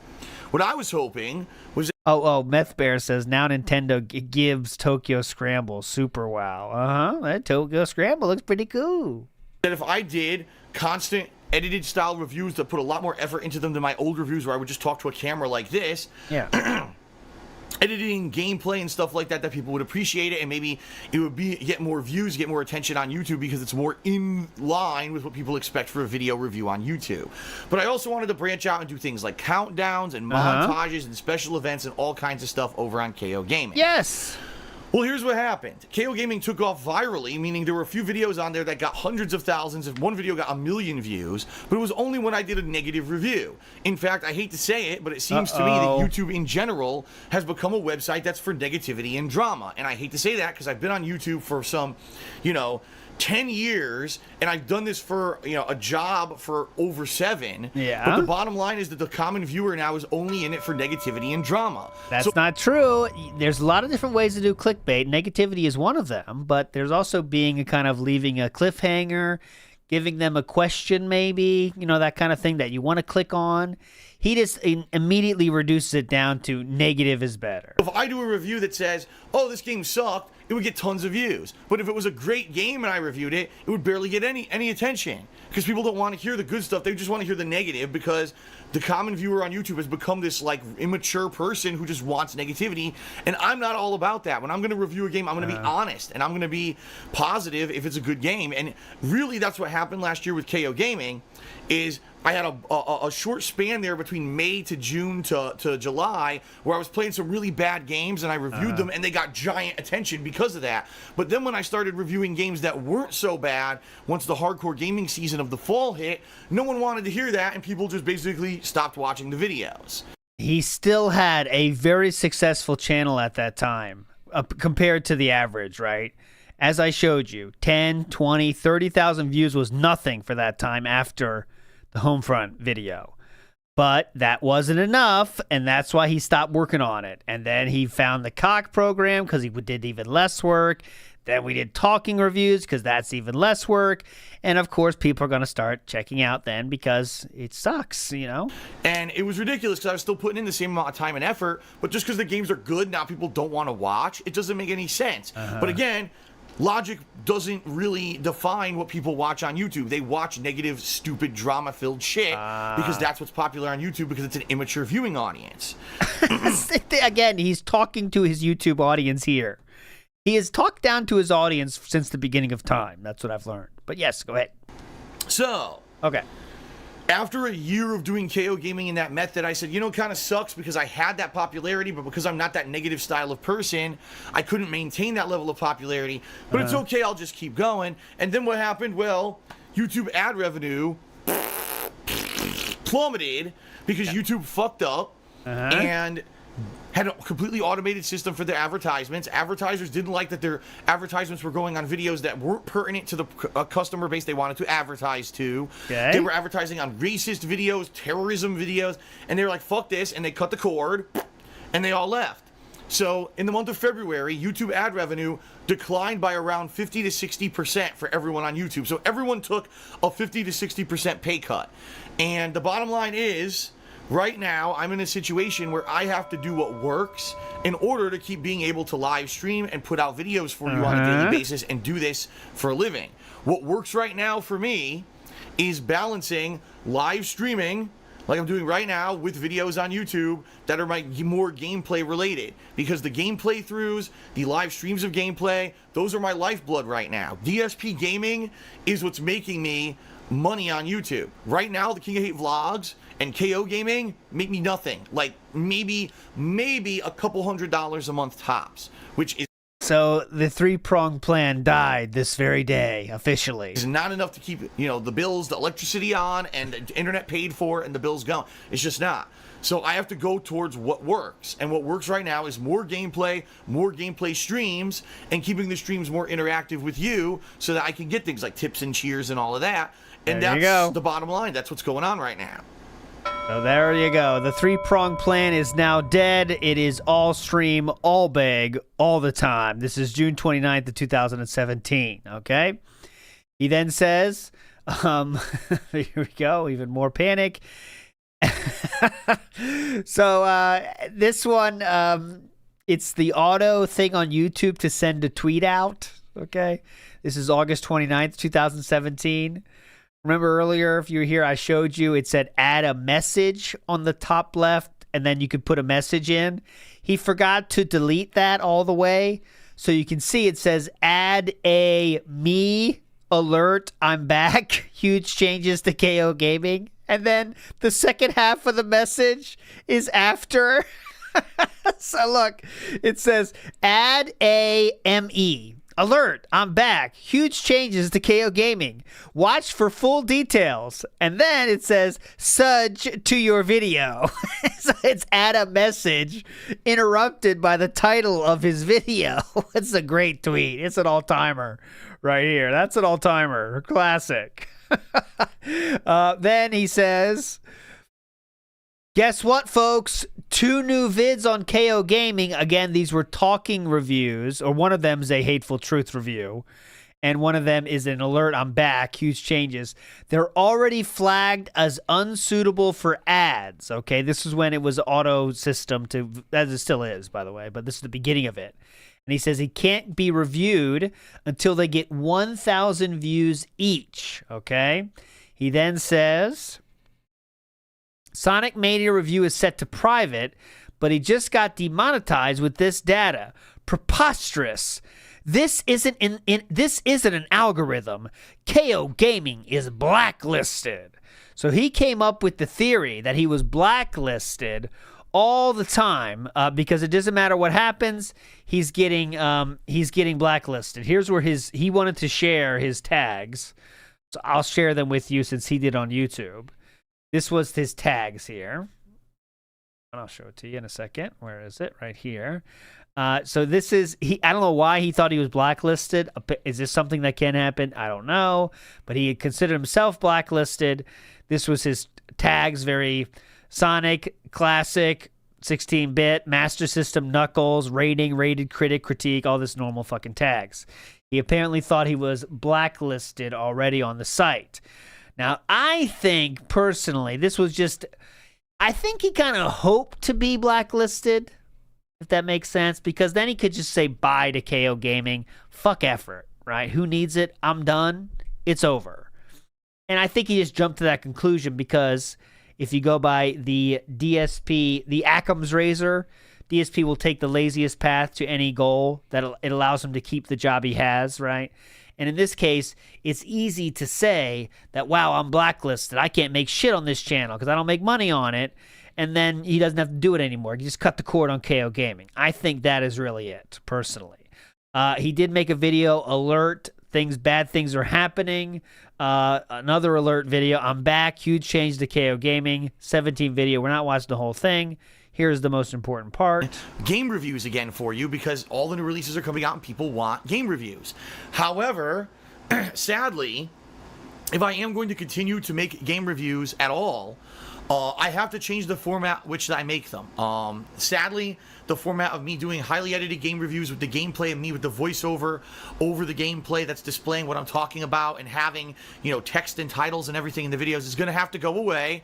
[SPEAKER 3] What I was hoping was...
[SPEAKER 2] Oh, Meth Bear says, now Nintendo gives Tokyo Scramble super wow. That Tokyo Scramble looks pretty cool.
[SPEAKER 3] That if I did constant edited style reviews that put a lot more effort into them than my old reviews where I would just talk to a camera like this, editing gameplay and stuff like that, that people would appreciate it, and maybe it would get more views, get more attention on YouTube because it's more in line with what people expect for a video review on YouTube. But I also wanted to branch out and do things like countdowns and montages and special events and all kinds of stuff over on KO Gaming.
[SPEAKER 2] Yes.
[SPEAKER 3] Well, here's what happened. KOGaming took off virally, meaning there were a few videos on there that got hundreds of thousands. One video got 1 million views, but it was only when I did a negative review. In fact, I hate to say it, but it seems to me that YouTube in general has become a website that's for negativity and drama. And I hate to say that because I've been on YouTube for some, 10 years, and I've done this for, a job for over 7.
[SPEAKER 2] Yeah.
[SPEAKER 3] But the bottom line is that the common viewer now is only in it for negativity and drama.
[SPEAKER 2] That's not true. There's a lot of different ways to do clickbait. Negativity is one of them, but there's also being a kind of leaving a cliffhanger, giving them a question maybe, that kind of thing that you want to click on. He just immediately reduces it down to negative is better.
[SPEAKER 3] If I do a review that says, oh, this game sucked, it would get tons of views. But if it was a great game and I reviewed it, it would barely get any attention. Because people don't want to hear the good stuff. They just want to hear the negative because the common viewer on YouTube has become this, immature person who just wants negativity. And I'm not all about that. When I'm going to review a game, I'm going to be honest. And I'm going to be positive if it's a good game. And really, that's what happened last year with KOGaming is I had a short span there between May to June to July where I was playing some really bad games and I reviewed them and they got giant attention because of that. But then when I started reviewing games that weren't so bad, once the hardcore gaming season of the fall hit, no one wanted to hear that and people just basically stopped watching the videos.
[SPEAKER 2] He still had a very successful channel at that time compared to the average, right? As I showed you, 10, 20, 30,000 views was nothing for that time after the HomeFront video. But that wasn't enough, and that's why he stopped working on it. And then he found the KOCC program because he did even less work. Then we did talking reviews because that's even less work. And, of course, people are going to start checking out then because it sucks,
[SPEAKER 3] And it was ridiculous because I was still putting in the same amount of time and effort. But just because the games are good, now people don't want to watch. It doesn't make any sense. But again, logic doesn't really define what people watch on YouTube. They watch negative, stupid, drama-filled shit because that's what's popular on YouTube because it's an immature viewing audience.
[SPEAKER 2] Again, he's talking to his YouTube audience here. He has talked down to his audience since the beginning of time. That's what I've learned. But yes, go ahead.
[SPEAKER 3] So,
[SPEAKER 2] okay.
[SPEAKER 3] After a year of doing KOGaming in that method, I said, kind of sucks because I had that popularity, but because I'm not that negative style of person, I couldn't maintain that level of popularity. But it's okay, I'll just keep going. And then what happened? Well, YouTube ad revenue plummeted because YouTube fucked up and had a completely automated system for their advertisements. Advertisers didn't like that their advertisements were going on videos that weren't pertinent to the customer base they wanted to advertise to.
[SPEAKER 2] Okay.
[SPEAKER 3] They were advertising on racist videos, terrorism videos, and they were like, fuck this, and they cut the cord, and they all left. So in the month of February, YouTube ad revenue declined by around 50 to 60% for everyone on YouTube. So everyone took a 50 to 60% pay cut. And the bottom line is, right now, I'm in a situation where I have to do what works in order to keep being able to live stream and put out videos for you on a daily basis and do this for a living. What works right now for me is balancing live streaming, like I'm doing right now, with videos on YouTube that are more gameplay related. Because the gameplay throughs, the live streams of gameplay, those are my lifeblood right now. DSPgaming is what's making me money on YouTube. Right now, the King of Hate vlogs and KOGaming make me nothing. Like maybe a couple $100 a month tops, which is
[SPEAKER 2] So the three-pronged plan died this very day, officially.
[SPEAKER 3] is not enough to keep, the bills, the electricity on, and the internet paid for, and the bills going. It's just not. So I have to go towards what works. And what works right now is more gameplay streams, and keeping the streams more interactive with you so that I can get things like tips and cheers and all of that. And
[SPEAKER 2] There you
[SPEAKER 3] that's
[SPEAKER 2] go.
[SPEAKER 3] the bottom line. That's what's going on right now.
[SPEAKER 2] So there you go. The three-pronged plan is now dead. It is all stream, all beg, all the time. This is June 29th of 2017, okay? He then says, here we go, even more panic. So this one, it's the auto thing on YouTube to send a tweet out, okay? This is August 29th, 2017. Remember earlier, if you were here, I showed you, it said add a message on the top left, and then you could put a message in. He forgot to delete that all the way. So you can see it says add a me alert, I'm back. Huge changes to KOGaming. And then the second half of the message is after. So look, it says add AME. Alert, I'm back. Huge changes to KOGaming. Watch for full details. And then it says Sudge to your video. So it's add a message interrupted by the title of his video. It's a great tweet. It's an all-timer right here. That's an all-timer. Classic. Then he says, guess what, folks? 2 new vids on KOGaming. Again, these were talking reviews, or one of them is a Hateful Truth review, and one of them is an alert, I'm back, huge changes. They're already flagged as unsuitable for ads, okay? This is when it was auto system to, as it still is, by the way, but this is the beginning of it. And he says he can't be reviewed until they get 1,000 views each, okay? He then says, Sonic Mania review is set to private, but he just got demonetized with this data. Preposterous. This isn't an algorithm. KOGaming is blacklisted. So he came up with the theory that he was blacklisted all the time because it doesn't matter what happens, he's getting blacklisted. Here's where he wanted to share his tags. So I'll share them with you since he did on YouTube. This was his tags here. And I'll show it to you in a second. Where is it? Right here. So this is, I don't know why he thought he was blacklisted. Is this something that can happen? I don't know. But he had considered himself blacklisted. This was his tags, very Sonic, Classic, 16-bit, Master System, Knuckles, Rating, Rated, Critic, Critique, all this normal fucking tags. He apparently thought he was blacklisted already on the site. Now, I think, personally, this was just, I think he kind of hoped to be blacklisted, if that makes sense, because then he could just say bye to KOGaming. Fuck effort, right? Who needs it? I'm done. It's over. And I think he just jumped to that conclusion because if you go by the DSP, the Occam's razor, DSP will take the laziest path to any goal that it allows him to keep the job he has, right? And in this case, it's easy to say that, wow, I'm blacklisted. I can't make shit on this channel because I don't make money on it. And then he doesn't have to do it anymore. He just cut the cord on KOGaming. I think that is really it, personally. He did make a video, alert, bad things are happening. Another alert video, I'm back, huge change to KOGaming. 17 video, we're not watching the whole thing. Here's the most important part.
[SPEAKER 3] Game reviews again for you because all the new releases are coming out and people want game reviews. However, sadly, if I am going to continue to make game reviews at all, I have to change the format which I make them. Sadly, the format of me doing highly edited game reviews with the gameplay and me with the voiceover over the gameplay that's displaying what I'm talking about and having, you know, text and titles and everything in the videos is going to have to go away.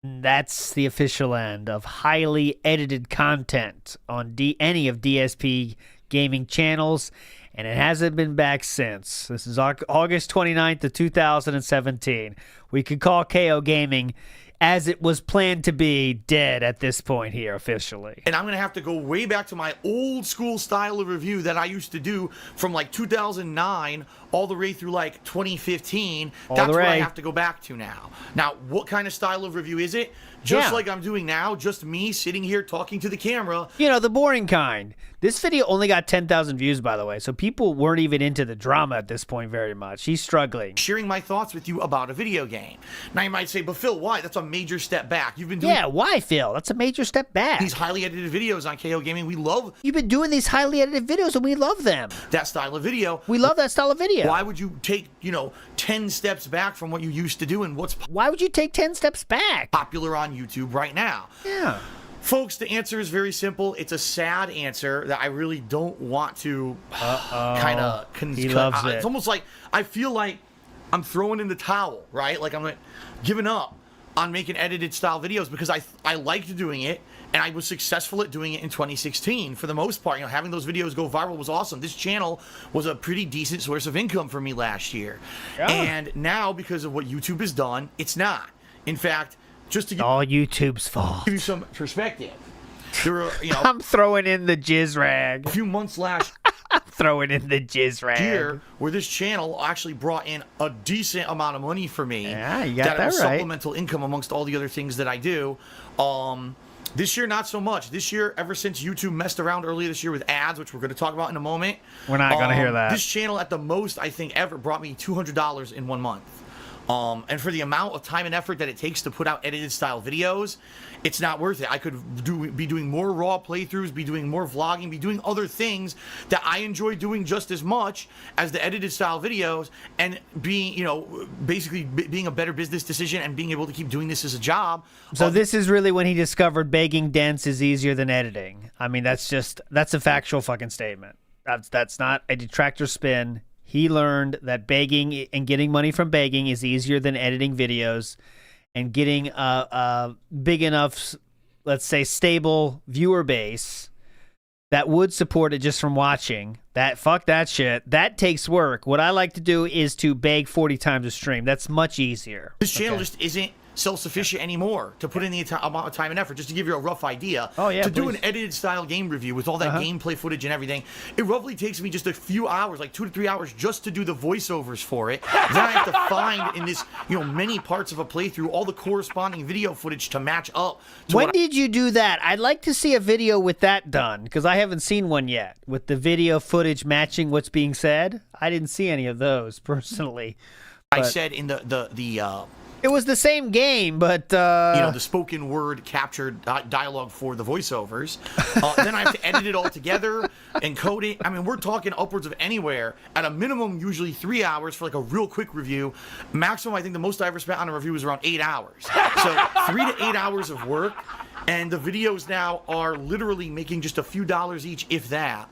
[SPEAKER 2] That's the official end of highly edited content on any of DSP gaming channels, and it hasn't been back since. This is August 29th of 2017. We could call KOGaming, as it was planned to be, dead at this point here officially.
[SPEAKER 3] And I'm going to have to go way back to my old school style of review that I used to do from like 2009 all the way through like 2015. That's what I have to go back to now. Now, what kind of style of review is it? Just like I'm doing now, just me sitting here talking to the camera.
[SPEAKER 2] You know, the boring kind. This video only got 10,000 views, by the way, so people weren't even into the drama at this point very much. He's struggling.
[SPEAKER 3] Sharing my thoughts with you about a video game. Now, you might say, but Phil, why? That's a major step back. You've been doing...
[SPEAKER 2] Yeah, why, Phil? That's a major step back.
[SPEAKER 3] These highly edited videos on KOGaming, we love...
[SPEAKER 2] You've been doing these highly edited videos, and we love them.
[SPEAKER 3] That style of video.
[SPEAKER 2] We love that style of video.
[SPEAKER 3] Why would you take, 10 steps back from what you used to do and what's...
[SPEAKER 2] Why would you take 10 steps back?
[SPEAKER 3] ...popular on YouTube right now?
[SPEAKER 2] Yeah.
[SPEAKER 3] Folks, the answer is very simple. It's a sad answer that I really don't want to kind of...
[SPEAKER 2] He loves it.
[SPEAKER 3] It's almost like I feel like I'm throwing in the towel, right? Like I'm giving up on making edited style videos because I liked doing it and I was successful at doing it in 2016 for the most part. Having those videos go viral was awesome. This channel was a pretty decent source of income for me last year. Yeah. And now, because of what YouTube has done, it's not. In fact, just to
[SPEAKER 2] all YouTube's fault.
[SPEAKER 3] Give you some perspective. There were,
[SPEAKER 2] I'm throwing in the jizz rag.
[SPEAKER 3] A few months last
[SPEAKER 2] throwing in the jizz rag
[SPEAKER 3] year where this channel actually brought in a decent amount of money for me.
[SPEAKER 2] Yeah, you got that
[SPEAKER 3] was
[SPEAKER 2] right.
[SPEAKER 3] Supplemental income amongst all the other things that I do. This year, not so much. This year, ever since YouTube messed around earlier this year with ads, which we're going to talk about in a moment.
[SPEAKER 2] We're not going to hear that.
[SPEAKER 3] This channel, at the most, I think, ever brought me $200 in 1 month. And for the amount of time and effort that it takes to put out edited style videos, it's not worth it. I could be doing more raw playthroughs, be doing more vlogging, be doing other things that I enjoy doing just as much as the edited style videos, and being, you know, basically being a better business decision and being able to keep doing this as a job.
[SPEAKER 2] So this is really when he discovered begging dense is easier than editing. I mean, that's a factual fucking statement. That's not a detractor spin. He learned that begging and getting money from begging is easier than editing videos, and getting a big enough, let's say, stable viewer base that would support it just from watching. Fuck that shit. That takes work. What I like to do is to beg 40 times a stream. That's much easier.
[SPEAKER 3] This channel just isn't self-sufficient anymore to put in the amount of time and effort. Just to give you a rough idea, to do an edited style game review with all that gameplay footage and everything, it roughly takes me just a few hours, like 2 to 3 hours, just to do the voiceovers for it. Then I have to find in this, you know, many parts of a playthrough all the corresponding video footage to match up to
[SPEAKER 2] when did you do that? I'd like to see a video with that done, because I haven't seen one yet with the video footage matching what's being said. I didn't see any of those personally.
[SPEAKER 3] I said in the
[SPEAKER 2] it was the same game, but
[SPEAKER 3] you know, the spoken word captured dialogue for the voiceovers. Then I have to edit it all together and code it. I mean, we're talking upwards of anywhere, at a minimum, usually 3 hours for like a real quick review. Maximum, I think the most I ever spent on a review was around 8 hours. So 3 to 8 hours of work, and the videos now are literally making just a few dollars each, if that.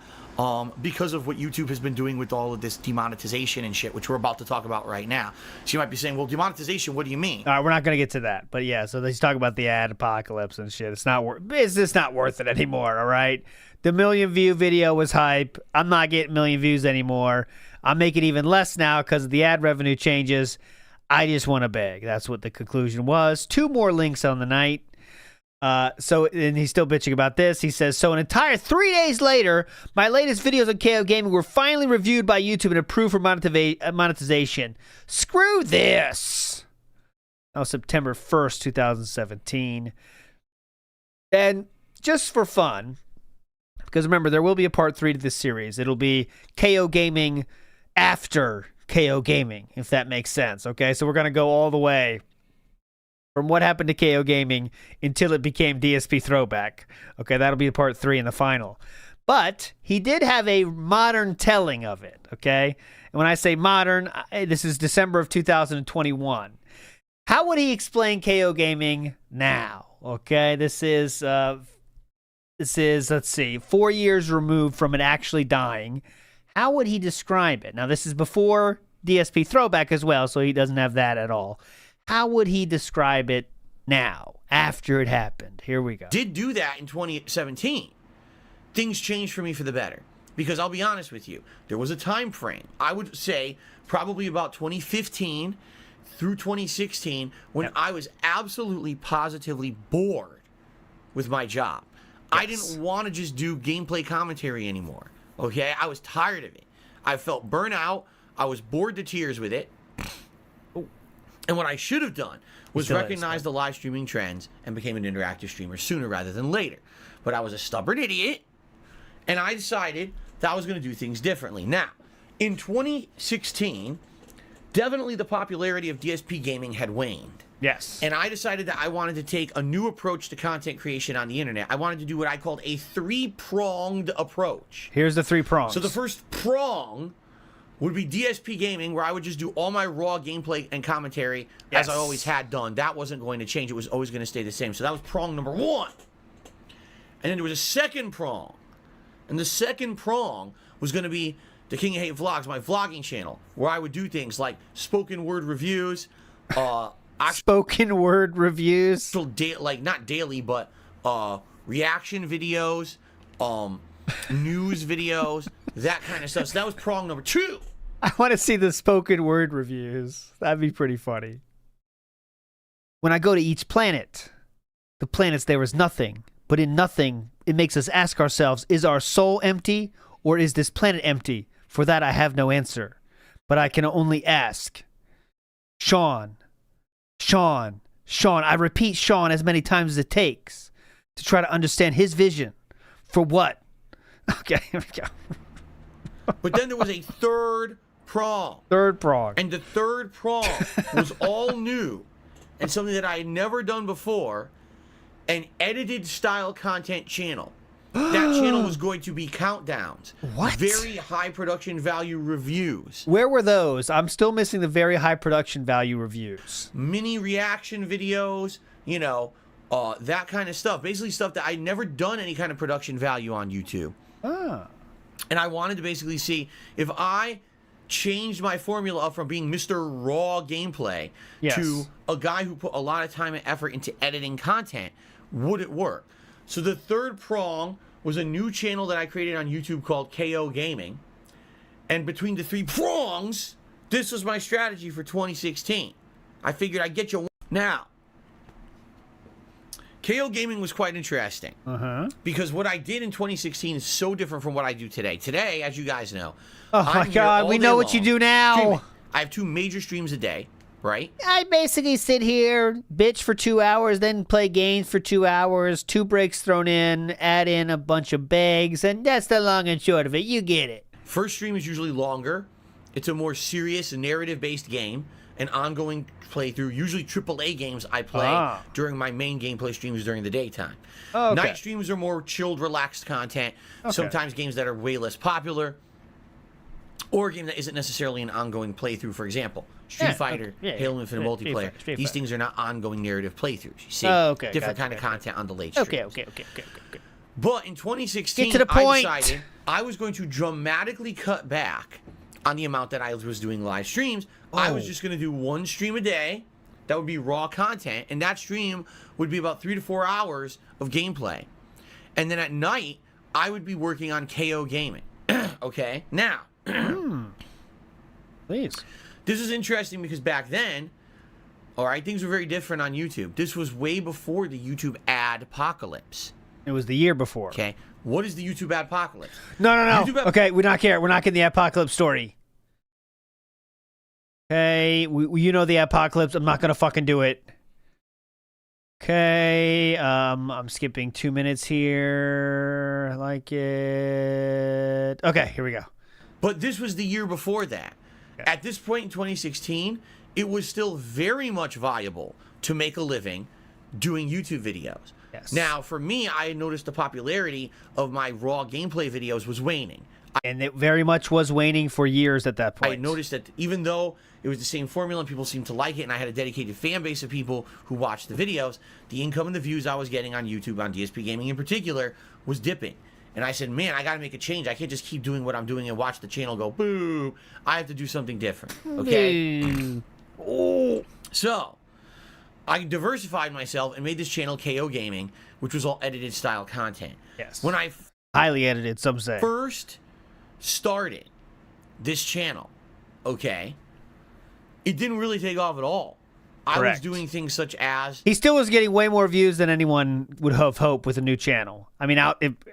[SPEAKER 3] Because of what YouTube has been doing with all of this demonetization and shit, which we're about to talk about right now. So you might be saying, well, demonetization, what do you mean?
[SPEAKER 2] All right, we're not going to get to that. But yeah, so he's talking about the ad apocalypse and shit. It's just not worth it anymore, all right? The million view video was hype. I'm not getting million views anymore. I'm making even less now because of the ad revenue changes. I just want to beg. That's what the conclusion was. 2 more links on the night. And he's still bitching about this. He says, so an entire 3 days later, my latest videos on KOGaming were finally reviewed by YouTube and approved for monetization. Screw this. That was September 1st, 2017. And just for fun, because remember, there will be a part 3 to this series. It'll be KOGaming after KOGaming, if that makes sense. Okay, so we're going to go all the way from what happened to KOGaming until it became DSP Throwback. Okay, that'll be part 3 in the final. But he did have a modern telling of it, okay? And when I say modern, this is December of 2021. How would he explain KOGaming now? Okay, this is, let's see, 4 years removed from it actually dying. How would he describe it? Now, this is before DSP Throwback as well, so he doesn't have that at all. How would he describe it now, after it happened? Here we go.
[SPEAKER 3] Did do that in 2017. Things changed for me for the better. Because I'll be honest with you, there was a time frame, I would say probably about 2015 through 2016, when I was absolutely positively bored with my job. I didn't want to just do gameplay commentary anymore. Okay? I was tired of it. I felt burnt out. I was bored to tears with it. And what I should have done was recognize the live streaming trends and became an interactive streamer sooner rather than later. But I was a stubborn idiot, and I decided that I was going to do things differently. Now, in 2016, definitely the popularity of DSP gaming had waned.
[SPEAKER 2] Yes.
[SPEAKER 3] And I decided that I wanted to take a new approach to content creation on the internet. I wanted to do what I called a 3-pronged approach.
[SPEAKER 2] Here's the 3 prongs.
[SPEAKER 3] So the first prong would be DSP gaming, where I would just do all my raw gameplay and commentary as I always had done. That wasn't going to change. It was always going to stay the same. So that was prong number 1. And then there was a second prong. And the second prong was going to be the King of Hate Vlogs, my vlogging channel, where I would do things like spoken word reviews,
[SPEAKER 2] spoken word reviews,
[SPEAKER 3] like not daily, but reaction videos, news videos, that kind of stuff. So that was prong number 2.
[SPEAKER 2] I want to see the spoken word reviews. That'd be pretty funny. When I go to each planet, the planets there is nothing, but in nothing, it makes us ask ourselves, is our soul empty, or is this planet empty? For that I have no answer, but I can only ask. Sean, I repeat Sean as many times as it takes. to try to understand his vision for what. Okay, here we go.
[SPEAKER 3] But then there was a third prong.
[SPEAKER 2] Third prong.
[SPEAKER 3] And the third prong was all new and something that I had never done before, an edited style content channel. That channel was going to be countdowns.
[SPEAKER 2] What?
[SPEAKER 3] Very high production value reviews.
[SPEAKER 2] Where were those? I'm still missing the very high production value reviews.
[SPEAKER 3] Mini reaction videos, you know, that kind of stuff. Basically stuff that I'd never done any kind of production value on YouTube.
[SPEAKER 2] Ah.
[SPEAKER 3] And I wanted to basically see if I changed my formula up from being Mr. Raw Gameplay
[SPEAKER 2] Yes.
[SPEAKER 3] to a guy who put a lot of time and effort into editing content, would it work? So the third prong was a new channel that I created on YouTube called KOGaming. And between the three prongs, this was my strategy for 2016. I figured I'd get you. Now, KOGaming was quite interesting. Because what I did in 2016 is so different from what I do today. Today, as you guys know,
[SPEAKER 2] Oh my
[SPEAKER 3] I'm here
[SPEAKER 2] God,
[SPEAKER 3] all
[SPEAKER 2] we
[SPEAKER 3] day
[SPEAKER 2] know what you
[SPEAKER 3] long
[SPEAKER 2] do now.
[SPEAKER 3] streaming. I have 2 major streams a day, right?
[SPEAKER 2] I basically sit here, bitch for 2 hours, then play games for 2 hours, 2 breaks thrown in, add in a bunch of bags, and that's the long and short of it. You get it.
[SPEAKER 3] First stream is usually longer. It's a more serious narrative-based game, an ongoing playthrough. Usually AAA games I play during my main gameplay streams during the daytime.
[SPEAKER 2] Oh, okay.
[SPEAKER 3] Night streams are more chilled, relaxed content. Sometimes games that are way less popular. Or a game that isn't necessarily an ongoing playthrough, for example. Street Fighter, Halo Infinite multiplayer. These things are not ongoing narrative playthroughs. You see, different kind of content on the late streams.
[SPEAKER 2] Okay.
[SPEAKER 3] But in 2016,
[SPEAKER 2] Get to the point.
[SPEAKER 3] I decided I was going to dramatically cut back on the amount that I was doing live streams. I was just going to do 1 stream a day. That would be raw content. And that stream would be about 3 to 4 hours of gameplay. And then at night, I would be working on KOGaming. Okay? Now,
[SPEAKER 2] Please.
[SPEAKER 3] this is interesting because back then, all right, things were very different on YouTube. This was way before the YouTube ad apocalypse.
[SPEAKER 2] It was the year before.
[SPEAKER 3] Okay? What is the YouTube ad apocalypse?
[SPEAKER 2] No.
[SPEAKER 3] YouTube
[SPEAKER 2] Okay, we not care. We're not getting the apocalypse story. Okay, you know the apocalypse. I'm not gonna fucking do it. Okay, I'm skipping 2 minutes here. I like it. Okay, here we go.
[SPEAKER 3] But this was the year before that.
[SPEAKER 2] Okay.
[SPEAKER 3] At this point in 2016, it was still very much viable to make a living doing YouTube videos.
[SPEAKER 2] Yes.
[SPEAKER 3] Now, for me, I had noticed the popularity of my raw gameplay videos was waning.
[SPEAKER 2] And it very much was waning for years at that point.
[SPEAKER 3] I noticed that even though it was the same formula and people seemed to like it, and I had a dedicated fan base of people who watched the videos, the income and the views I was getting on YouTube, on DSP Gaming in particular, was dipping. And I said, man, I got to make a change. I can't just keep doing what I'm doing and watch the channel go, boo. I have to do something different. Okay? So, I diversified myself and made this channel KOGaming, which was all edited style content.
[SPEAKER 2] Yes.
[SPEAKER 3] When I
[SPEAKER 2] Highly edited, some say.
[SPEAKER 3] first started this channel, okay, it didn't really take off at all. I was
[SPEAKER 2] Correct.
[SPEAKER 3] doing things such as
[SPEAKER 2] He still was getting way more views than anyone would have hoped with a new channel. I mean,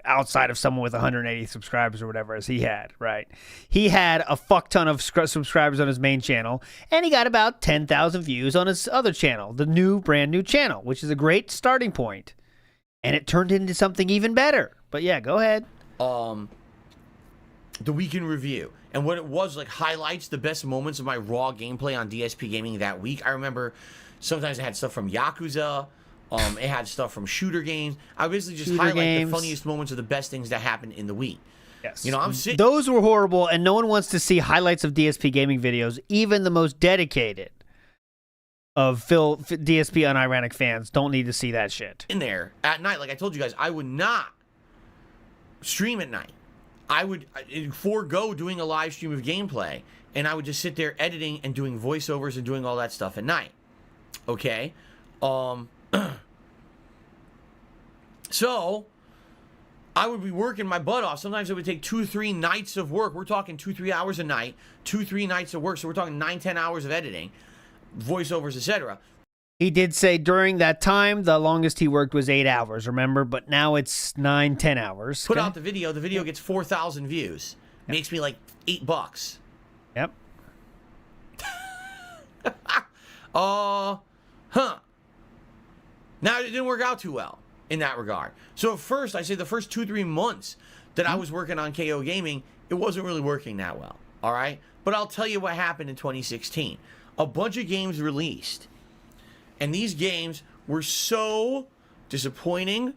[SPEAKER 2] outside of someone with 180 subscribers or whatever as he had, right? He had a fuck ton of subscribers on his main channel, and he got about 10,000 views on his other channel, the brand new channel, which is a great starting point. And it turned into something even better. But yeah, go ahead.
[SPEAKER 3] the week in review. And what it was, like, highlights the best moments of my raw gameplay on DSP Gaming that week. I remember sometimes it had stuff from Yakuza. It had stuff from shooter games. I basically just
[SPEAKER 2] Shooter
[SPEAKER 3] highlight
[SPEAKER 2] games.
[SPEAKER 3] the funniest moments of the best things that happened in the week.
[SPEAKER 2] Yes.
[SPEAKER 3] You know, I'm sitting...
[SPEAKER 2] Those were horrible, and no one wants to see highlights of DSP Gaming videos. Even the most dedicated of DSP unironic fans don't need to see that shit.
[SPEAKER 3] in there at night. Like I told you guys, I would not stream at night. I would forego doing a live stream of gameplay, and I would just sit there editing and doing voiceovers and doing all that stuff at night. Okay? So, I would be working my butt off. Sometimes it would take 2-3 nights of work. We're talking 2-3 hours a night, 2-3 nights of work. So we're talking 9-10 hours of editing, voiceovers, etc.
[SPEAKER 2] He did say during that time, the longest he worked was 8 hours, remember? But now it's 9-10 hours.
[SPEAKER 3] Put
[SPEAKER 2] okay?
[SPEAKER 3] out the video gets 4,000 views. Makes me like $8.
[SPEAKER 2] Yep.
[SPEAKER 3] Now it didn't work out too well. in that regard. So at first, I say the first 2-3 months that I was working on KOGaming, it wasn't really working that well, all right? But I'll tell you what happened in 2016. A bunch of games released, and these games were so disappointing,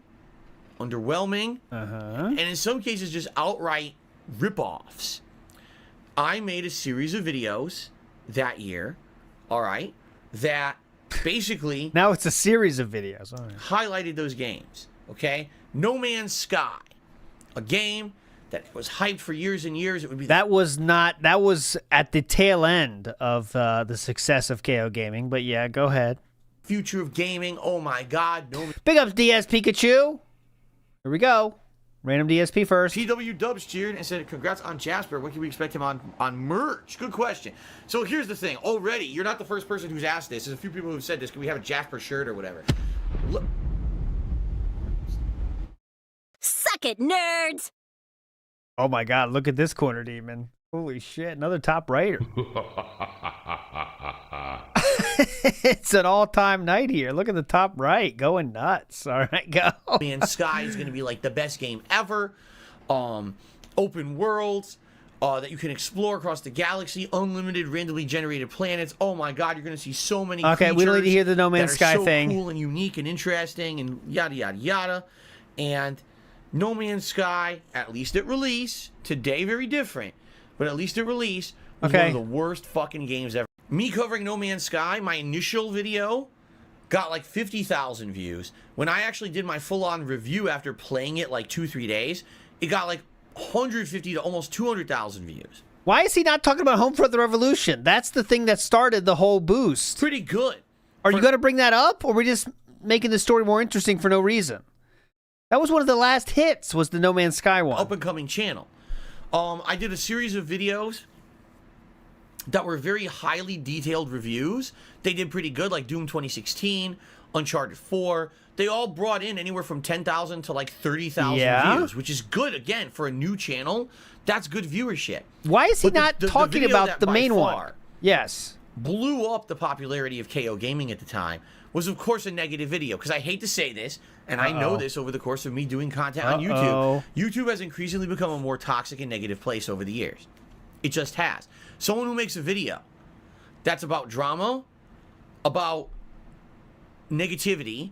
[SPEAKER 3] underwhelming, and in some cases just outright rip-offs. I made a series of videos that year, all right, that basically
[SPEAKER 2] Now it's a series of videos. All right.
[SPEAKER 3] highlighted those games, okay? No Man's Sky, a game that was hyped for years and years. It would be
[SPEAKER 2] That was at the tail end of the success of KOGaming, but yeah, go ahead.
[SPEAKER 3] the future of gaming. Oh my God, no.
[SPEAKER 2] Big ups DS Pikachu. Here we go. Random DSP first.
[SPEAKER 3] PW Dubs cheered and said, congrats on Jasper. When can we expect him on merch? Good question. So here's the thing. Already, you're not the first person who's asked this. There's a few people who've said this. Can we have a Jasper shirt or whatever? Look,
[SPEAKER 6] Suck it, nerds!
[SPEAKER 2] Oh my God, look at this corner demon. Holy shit, another top writer. It's an all-time night here. Look at the top right, going nuts. All right, go.
[SPEAKER 3] Man, Sky is going to be like the best game ever. Open worlds that you can explore across the galaxy. Unlimited randomly generated planets. Oh my God, you're going to see so many.
[SPEAKER 2] Okay, we don't need to hear the No Man's Sky
[SPEAKER 3] so
[SPEAKER 2] thing.
[SPEAKER 3] Cool and unique and interesting and yada yada yada. And No Man's Sky, at least at release, today very different, but at least at release was one of the worst fucking games ever. Me covering No Man's Sky, my initial video got like 50,000 views. When I actually did my full-on review after playing it like 2-3 days, it got like 150 to almost 200,000 views.
[SPEAKER 2] Why is he not talking about HomeFront the Revolution? That's the thing that started the whole boost.
[SPEAKER 3] Pretty good.
[SPEAKER 2] Are you going to bring that up, or are we just making the story more interesting for no reason? That was one of the last hits, was the No Man's Sky one.
[SPEAKER 3] Up-and-coming channel. I did a series of videos that were very highly detailed reviews. They did pretty good, like Doom 2016, Uncharted 4. They all brought in anywhere from 10,000 to like 30,000 views, which is good, again, for a new channel. That's good viewership.
[SPEAKER 2] Why is he
[SPEAKER 3] But
[SPEAKER 2] not talking about the main one?
[SPEAKER 3] far
[SPEAKER 2] Yes.
[SPEAKER 3] blew up the popularity of KOGaming at the time was, of course, a negative video. Because I hate to say this, and I know this over the course of me doing content on YouTube. YouTube has increasingly become a more toxic and negative place over the years. It just has. Someone who makes a video that's about drama, about negativity,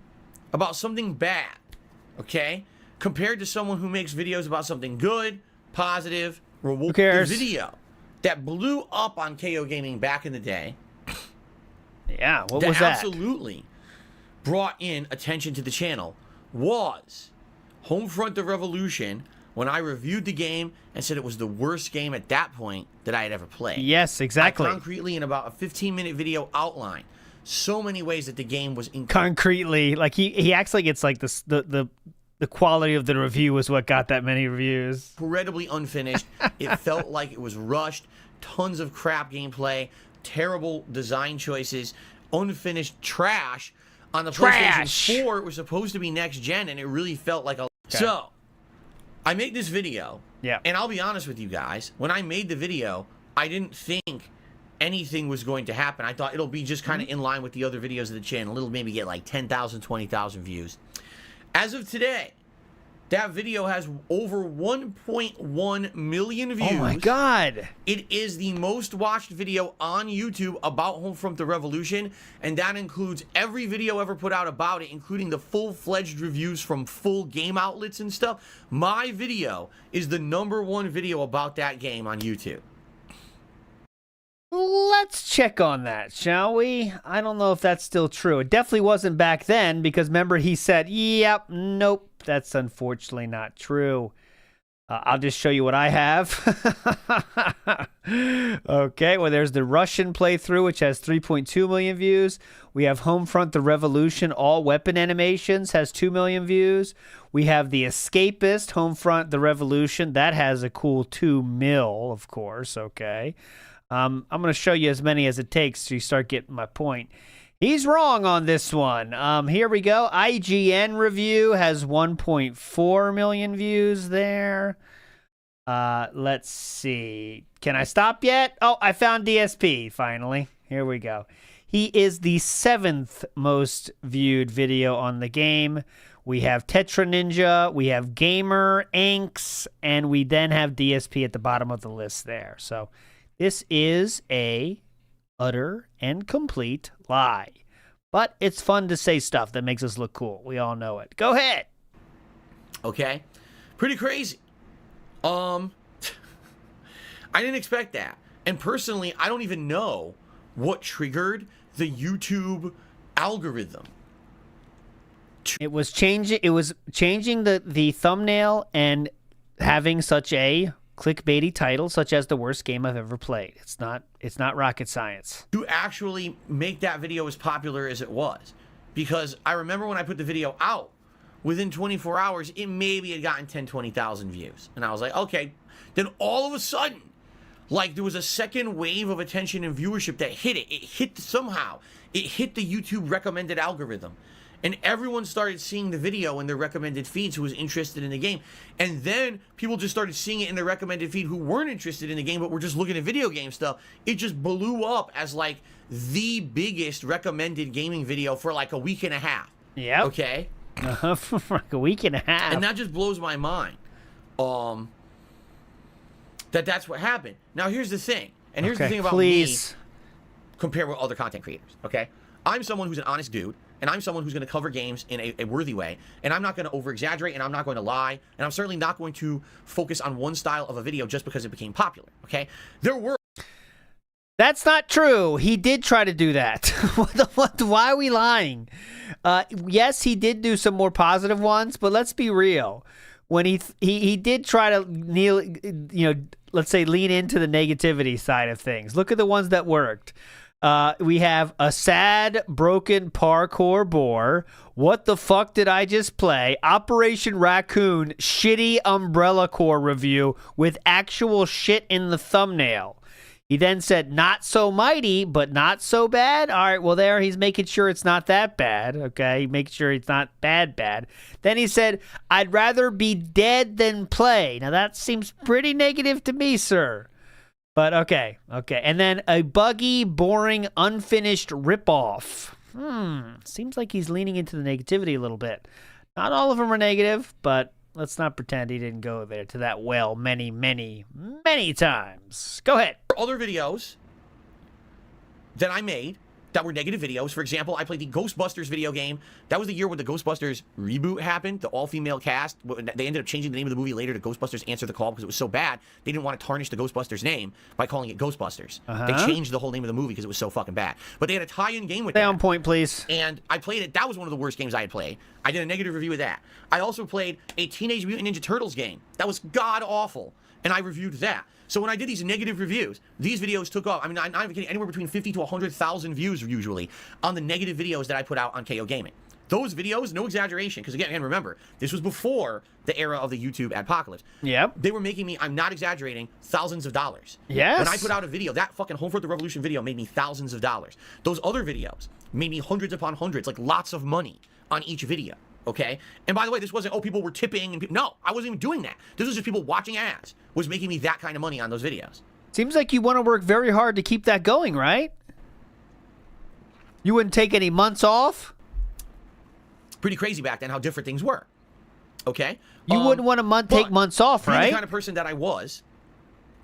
[SPEAKER 3] about something bad, okay? Compared to someone who makes videos about something good, positive, rewarding.
[SPEAKER 2] Who cares?
[SPEAKER 3] The video that blew up on KOGaming back in the day,
[SPEAKER 2] Yeah, what was that?
[SPEAKER 3] absolutely brought in attention to the channel was HomeFront the Revolution, when I reviewed the game and said it was the worst game at that point that I had ever played.
[SPEAKER 2] Yes, exactly.
[SPEAKER 3] I concretely, in about a 15-minute video, outline so many ways that the game was
[SPEAKER 2] Concretely, like he acts like it's like this, the quality of the review was what got that many reviews.
[SPEAKER 3] incredibly unfinished. It felt like it was rushed. Tons of crap gameplay, terrible design choices, unfinished trash. On the PlayStation 4, it was supposed to be next gen, and it really felt like a... So, I made this video, and I'll be honest with you guys, when I made the video, I didn't think anything was going to happen. I thought it'll be just kind of in line with the other videos of the channel. It'll maybe get like 10,000, 20,000 views. As of today, that video has over 1.1 million views.
[SPEAKER 2] Oh my God.
[SPEAKER 3] It is the most watched video on YouTube about HomeFront the Revolution, and that includes every video ever put out about it, including the full-fledged reviews from full game outlets and stuff. My video is the #1 video about that game on YouTube.
[SPEAKER 2] Let's check on that, shall we? I don't know if that's still true. It definitely wasn't back then, because remember he said, yep, nope, that's unfortunately not true. I'll just show you what I have. Okay, well, there's the Russian playthrough, which has 3.2 million views. We have Homefront the Revolution, all weapon animations, has 2 million views. We have the Escapist, Homefront the Revolution. That has a cool 2 mil, of course, okay. I'm going to show you as many as it takes so you start getting my point. He's wrong on this one. Here we go. IGN review has 1.4 million views there. Let's see. Can I stop yet? Oh, I found DSP, finally. Here we go. He is the 7th most viewed video on the game We have Tetra Ninja, we have Gamer, Inks, and we then have DSP at the bottom of the list there. So this is a utter and complete lie. But it's fun to say stuff that makes us look cool. We all know it. Go ahead.
[SPEAKER 3] Okay? Pretty crazy. I didn't expect that. And personally, I don't even know what triggered the YouTube algorithm.
[SPEAKER 2] It was changing the thumbnail and having such a clickbaity title such as the worst game I've ever played. It's not rocket science.
[SPEAKER 3] To actually make that video as popular as it was. Because I remember when I put the video out, within 24 hours, it maybe had gotten 10, 20,000 views. And I was like, okay. Then all of a sudden, like there was a second wave of attention and viewership that hit it. It hit somehow. It hit the YouTube recommended algorithm. And everyone started seeing the video in their recommended feeds who was interested in the game. And then people just started seeing it in their recommended feed who weren't interested in the game but were just looking at video game stuff. It just blew up as like the biggest recommended gaming video for like a week and a half.
[SPEAKER 2] Yeah.
[SPEAKER 3] Okay?
[SPEAKER 2] For like a week and a half.
[SPEAKER 3] And that just blows my mind. That's what happened. Now here's the thing. And here's the thing about me compared with other content creators. Okay? I'm someone who's an honest dude. And I'm someone who's going to cover games in a worthy way. And I'm not going to over-exaggerate, and I'm not going to lie. And I'm certainly not going to focus on one style of a video just because it became popular, okay? There were...
[SPEAKER 2] That's not true. He did try to do that. Why are we lying? Yes, he did do some more positive ones, but let's be real. When he did try to let's say lean into the negativity side of things. Look at the ones that worked. We have a sad, broken parkour boar. What the fuck did I just play? Operation Raccoon, shitty Umbrella Corps review with actual shit in the thumbnail. He then said, not so mighty, but not so bad. All right, well, there he's making sure it's not that bad. Okay, making sure it's not bad. Then he said, I'd rather be dead than play. Now, that seems pretty negative to me, sir. But okay. And then a buggy, boring, unfinished ripoff. Seems like he's leaning into the negativity a little bit. Not all of them are negative, but let's not pretend he didn't go there to that well many, many, many times. Go ahead.
[SPEAKER 3] Other videos that I made that were negative videos. For example, I played the Ghostbusters video game. That was the year when the Ghostbusters reboot happened, the all-female cast. They ended up changing the name of the movie later to Ghostbusters Answer the Call because it was so bad, they didn't want to tarnish the Ghostbusters name by calling it Ghostbusters. They changed the whole name of the movie because it was so fucking bad. But they had a tie-in game with that.
[SPEAKER 2] Stay on point, please.
[SPEAKER 3] And I played it. That was one of the worst games I had played. I did a negative review of that. I also played a Teenage Mutant Ninja Turtles game. That was god-awful. And I reviewed that. So when I did these negative reviews, these videos took off. I mean, I'm not even kidding, anywhere between 50 to 100,000 views usually on the negative videos that I put out on KOGaming. Those videos, no exaggeration, because again, remember, this was before the era of the YouTube adpocalypse.
[SPEAKER 2] Yep.
[SPEAKER 3] They were making me, I'm not exaggerating, thousands of dollars.
[SPEAKER 2] Yes.
[SPEAKER 3] When I put out a video, that fucking HomeFront the Revolution video made me thousands of dollars. Those other videos made me hundreds upon hundreds, like lots of money on each video. Okay? And by the way, this wasn't, oh, people were tipping. And no, I wasn't even doing that. This was just people watching ads was making me that kind of money on those videos.
[SPEAKER 2] Seems like you want to work very hard to keep that going, right? You wouldn't take any months off?
[SPEAKER 3] Pretty crazy back then how different things were. Okay?
[SPEAKER 2] You wouldn't want to take months off, right?
[SPEAKER 3] The kind of person that I was,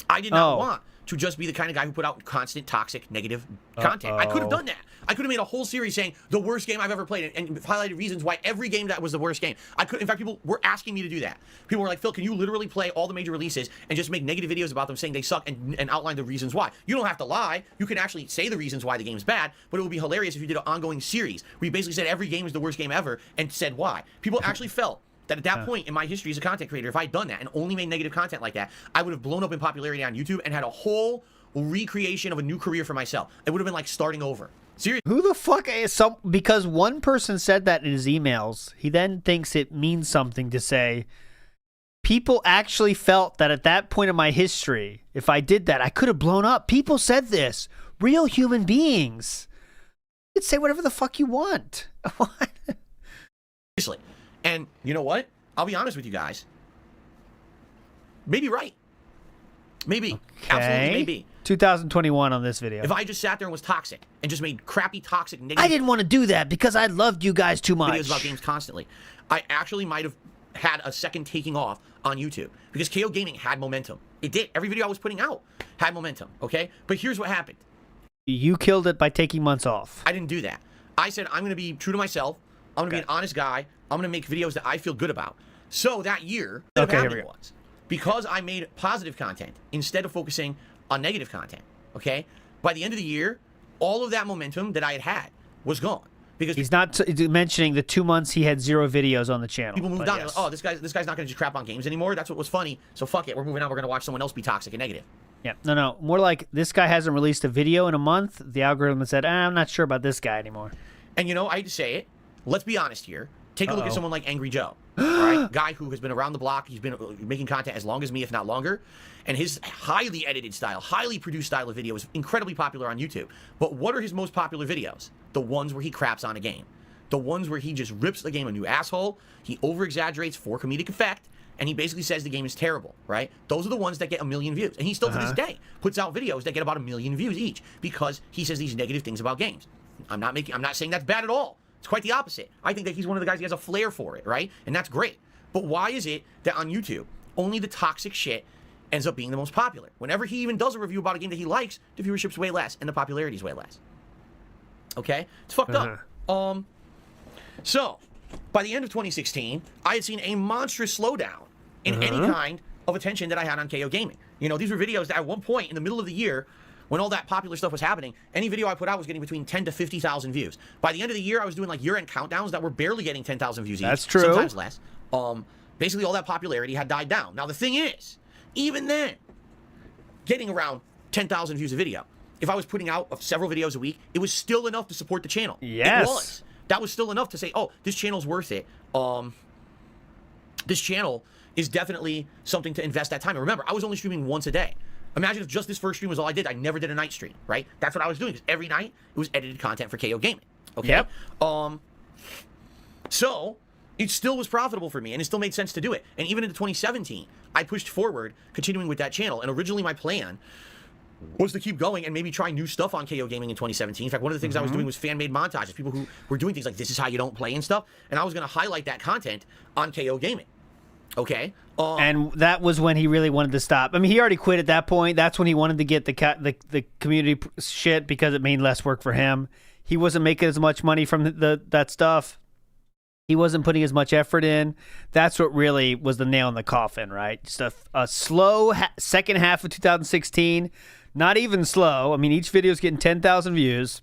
[SPEAKER 3] I did not want to just be the kind of guy who put out constant, toxic, negative content. I could have done that. I could have made a whole series saying the worst game I've ever played and highlighted reasons why every game that was the worst game. I could, in fact, people were asking me to do that. People were like, Phil, can you literally play all the major releases and just make negative videos about them saying they suck and outline the reasons why? You don't have to lie. You can actually say the reasons why the game's bad, but it would be hilarious if you did an ongoing series where you basically said every game is the worst game ever and said why. People actually felt that at that point in my history as a content creator, if I had done that and only made negative content like that, I would have blown up in popularity on YouTube and had a whole recreation of a new career for myself. It would have been like starting over. Seriously.
[SPEAKER 2] Who the fuck is because one person said that in his emails, he then thinks it means something to say, people actually felt that at that point in my history, if I did that, I could have blown up. People said this. Real human beings. You can say whatever the fuck you want. What?
[SPEAKER 3] Seriously. And you know what? I'll be honest with you guys. Maybe right. Maybe.
[SPEAKER 2] Okay.
[SPEAKER 3] Absolutely maybe.
[SPEAKER 2] 2021 on this video.
[SPEAKER 3] If I just sat there and was toxic and just made crappy, toxic, negative
[SPEAKER 2] I didn't want to do that because I loved you guys too much.
[SPEAKER 3] videos about games constantly, I actually might have had a second taking off on YouTube because KOGaming had momentum. It did. Every video I was putting out had momentum, okay? But here's what happened.
[SPEAKER 2] You killed it by taking months off.
[SPEAKER 3] I didn't do that. I said, I'm going to be true to myself. I'm going to be an honest guy. I'm going to make videos that I feel good about. So that year, what happened was, because I made positive content instead of focusing on negative content, okay? By the end of the year, all of that momentum that I had was gone. Because
[SPEAKER 2] He's not mentioning the 2 months he had 0 videos on the channel.
[SPEAKER 3] people moved on.
[SPEAKER 2] Yes.
[SPEAKER 3] Oh, this guy's not going to just crap on games anymore. That's what was funny. So fuck it. We're moving on. We're going to watch someone else be toxic and negative.
[SPEAKER 2] Yeah, no. More like this guy hasn't released a video in a month. The algorithm said, I'm not sure about this guy anymore.
[SPEAKER 3] And you know, I hate to say it. Let's be honest here. Take a look at someone like Angry Joe, all right? Guy who has been around the block. He's been making content as long as me, if not longer. And his highly edited style, highly produced style of video is incredibly popular on YouTube. But what are his most popular videos? The ones where he craps on a game. The ones where he just rips the game a new asshole. He over-exaggerates for comedic effect. And he basically says the game is terrible, right? Those are the ones that get 1 million views. And he still, to this day, puts out videos that get about 1 million views each because he says these negative things about games. I'm not saying that's bad at all. It's quite the opposite. I think that he's one of the guys who has a flair for it, right? And that's great. But why is it that on YouTube, only the toxic shit ends up being the most popular? Whenever he even does a review about a game that he likes, the viewership's way less and the popularity's way less. Okay? It's fucked up. So, by the end of 2016, I had seen a monstrous slowdown in any kind of attention that I had on KOGaming. You know, these were videos that at one point in the middle of the year, when all that popular stuff was happening, any video I put out was getting between 10 to 50,000 views. By the end of the year, I was doing like year-end countdowns that were barely getting 10,000 views each.
[SPEAKER 2] That's true.
[SPEAKER 3] Sometimes less. Basically, all that popularity had died down. Now, the thing is, even then, getting around 10,000 views a video, if I was putting out several videos a week, it was still enough to support the channel.
[SPEAKER 2] Yes.
[SPEAKER 3] It was. That was still enough to say, oh, this channel's worth it. This channel is definitely something to invest that time. And remember, I was only streaming once a day. Imagine if just this first stream was all I did. I never did a night stream, right? That's what I was doing, because every night it was edited content for KOGaming. Okay?
[SPEAKER 2] Yep.
[SPEAKER 3] So it still was profitable for me, and it still made sense to do it. And even into 2017, I pushed forward, continuing with that channel. And originally my plan was to keep going and maybe try new stuff on KOGaming in 2017. In fact, one of the things I was doing was fan-made montages, people who were doing things like this is how you don't play and stuff. And I was going to highlight that content on KOGaming. Okay?
[SPEAKER 2] And that was when he really wanted to stop. I mean, he already quit at that point. That's when he wanted to get the community shit because it made less work for him. He wasn't making as much money from that stuff. He wasn't putting as much effort in. That's what really was the nail in the coffin, right? Just a slow second half of 2016. Not even slow. I mean, each video is getting 10,000 views,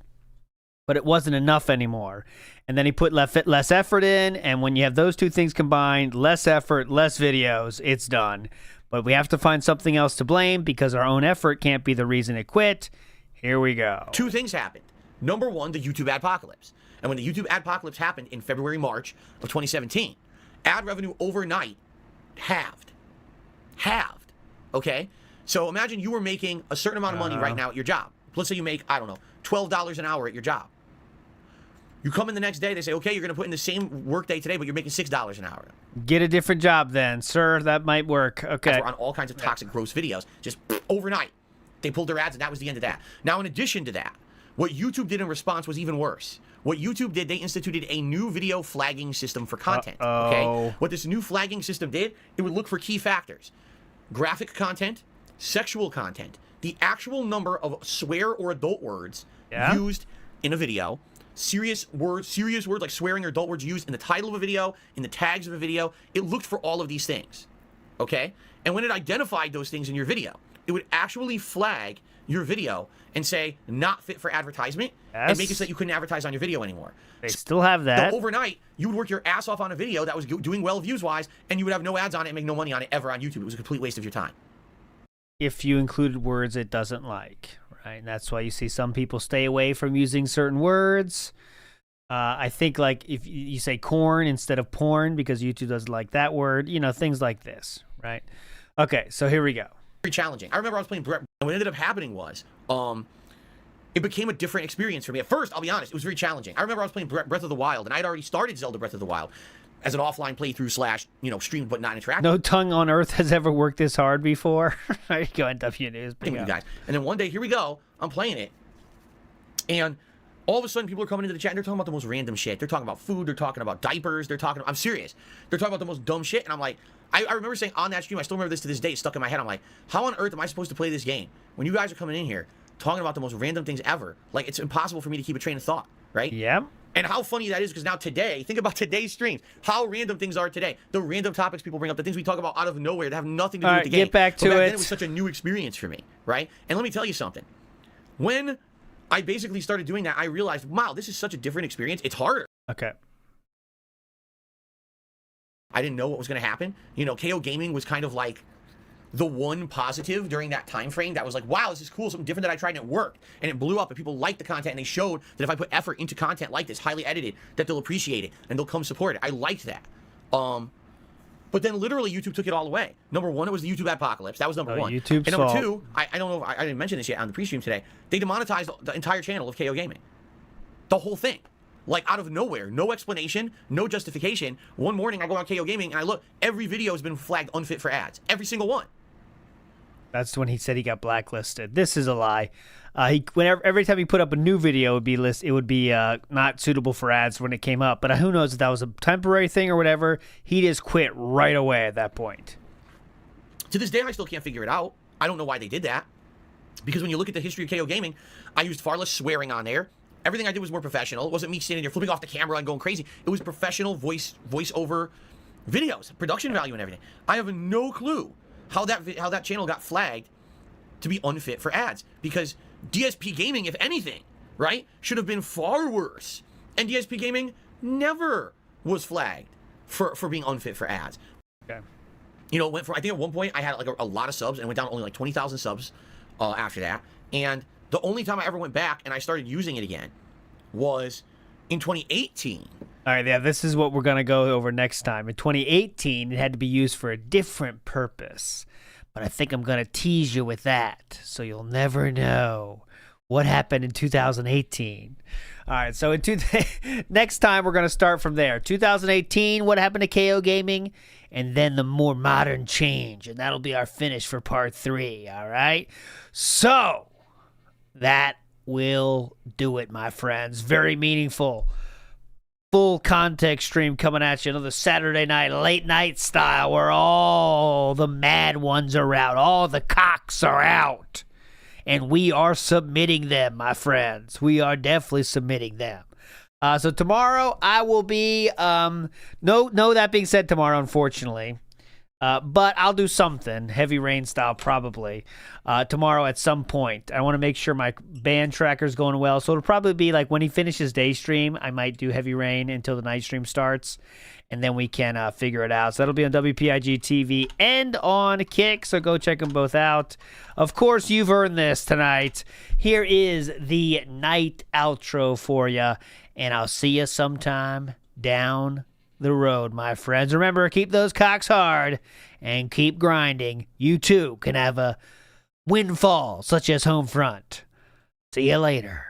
[SPEAKER 2] but it wasn't enough anymore. And then he put less effort in, and when you have those two things combined, less effort, less videos, it's done. But we have to find something else to blame because our own effort can't be the reason it quit. Here we go.
[SPEAKER 3] Two things happened. Number one, the YouTube adpocalypse. And when the YouTube adpocalypse happened in February, March of 2017, ad revenue overnight halved. Halved. Okay? So imagine you were making a certain amount of money right now at your job. Let's say you make, I don't know, $12 an hour at your job. You come in the next day, they say, okay, you're going to put in the same work day today, but you're making $6 an hour.
[SPEAKER 2] Get a different job then, sir. That might work. Okay.
[SPEAKER 3] On all kinds of toxic, gross videos, just overnight. They pulled their ads, and that was the end of that. Now, in addition to that, what YouTube did in response was even worse. What YouTube did, they instituted a new video flagging system for content. Okay? What this new flagging system did, it would look for key factors. Graphic content, sexual content, the actual number of swear or adult words used in a video, serious words like swearing or adult words used in the title of a video, in the tags of a video. It looked for all of these things, okay? And when it identified those things in your video, it would actually flag your video and say, not fit for advertisement, and make it so that you couldn't advertise on your video anymore.
[SPEAKER 2] They still have that.
[SPEAKER 3] So overnight, you would work your ass off on a video that was doing well views-wise, and you would have no ads on it and make no money on it ever on YouTube. It was a complete waste of your time.
[SPEAKER 2] If you included words it doesn't like, right? And that's why you see some people stay away from using certain words. I think like if you say corn instead of porn because YouTube doesn't like that word, you know, things like this, right? Okay, so here we go.
[SPEAKER 3] Very challenging. I remember I was playing Brett, and what ended up happening was, it became a different experience for me. At first, I'll be honest, it was very challenging. I remember I was playing Breath of the Wild, and I'd already started Zelda Breath of the Wild. as an offline playthrough slash, streamed but not interactive.
[SPEAKER 2] No tongue on earth has ever worked this hard before. There you go, NW News.
[SPEAKER 3] With you guys. And then one day, here we go, I'm playing it, and all of a sudden people are coming into the chat and they're talking about the most random shit. They're talking about food, they're talking about diapers, I'm serious. They're talking about the most dumb shit, and I'm like, I remember saying on that stream, I still remember this to this day, it's stuck in my head. I'm like, how on earth am I supposed to play this game when you guys are coming in here talking about the most random things ever? Like, it's impossible for me to keep a train of thought, right?
[SPEAKER 2] Yeah.
[SPEAKER 3] And how funny that is, because now today, think about today's streams, how random things are today. The random topics people bring up, the things we talk about out of nowhere that have nothing to do with the game.
[SPEAKER 2] Get back to
[SPEAKER 3] but back
[SPEAKER 2] it.
[SPEAKER 3] then it was such a new experience for me, right? And let me tell you something. When I basically started doing that, I realized, wow, this is such a different experience. It's harder.
[SPEAKER 2] Okay.
[SPEAKER 3] I didn't know what was going to happen. KOGaming was kind of like the one positive during that time frame that was like, wow, this is cool, something different that I tried and it worked. And it blew up and people liked the content, and they showed that if I put effort into content like this, highly edited, that they'll appreciate it and they'll come support it. I liked that. But then literally YouTube took it all away. Number one, it was the YouTube apocalypse. That was number one.
[SPEAKER 2] YouTube's
[SPEAKER 3] and number
[SPEAKER 2] fault.
[SPEAKER 3] two, I don't know if I didn't mention this yet on the pre-stream today. They demonetized the entire channel of KOGaming. The whole thing. Like, out of nowhere. No explanation, no justification. One morning I go on KOGaming and I look, every video has been flagged unfit for ads. Every single one.
[SPEAKER 2] That's when he said he got blacklisted. This is a lie. Every time he put up a new video, it would be not suitable for ads when it came up. But who knows if that was a temporary thing or whatever. He just quit right away at that point.
[SPEAKER 3] To this day, I still can't figure it out. I don't know why they did that. Because when you look at the history of KOGaming, I used far less swearing on there. Everything I did was more professional. It wasn't me standing there flipping off the camera and going crazy. It was professional voiceover videos, production value and everything. I have no clue how that channel got flagged to be unfit for ads, because dspgaming, if anything, right, should have been far worse. And dspgaming never was flagged for being unfit for ads.
[SPEAKER 2] Okay.
[SPEAKER 3] It went from, I think at one point I had like a lot of subs and went down to only like 20,000 subs after that. And the only time I ever went back and I started using it again was in 2018.
[SPEAKER 2] All right, yeah, this is what we're going to go over next time. In 2018, it had to be used for a different purpose. But I think I'm going to tease you with that, so you'll never know what happened in 2018. All right, so next time we're going to start from there. 2018, what happened to KOGaming, and then the more modern change, and that'll be our finish for part 3, all right? So, that will do it, my friends. Very meaningful. Full Kahntext stream coming at you, another Saturday night, late night style, where all the mad ones are out, all the cocks are out, and we are submitting them, my friends. We are definitely submitting them. So tomorrow I will be, no, that being said, tomorrow, unfortunately, but I'll do something, heavy rain style probably, tomorrow at some point. I want to make sure my band tracker's going well, so it'll probably be like when he finishes day stream, I might do heavy rain until the night stream starts, and then we can figure it out. So that'll be on WPIG TV and on Kick, so go check them both out. Of course, you've earned this tonight. Here is the night outro for you, and I'll see you sometime down the road, my friends. Remember, keep those cocks hard and keep grinding. You too can have a windfall such as HomeFront. See you later.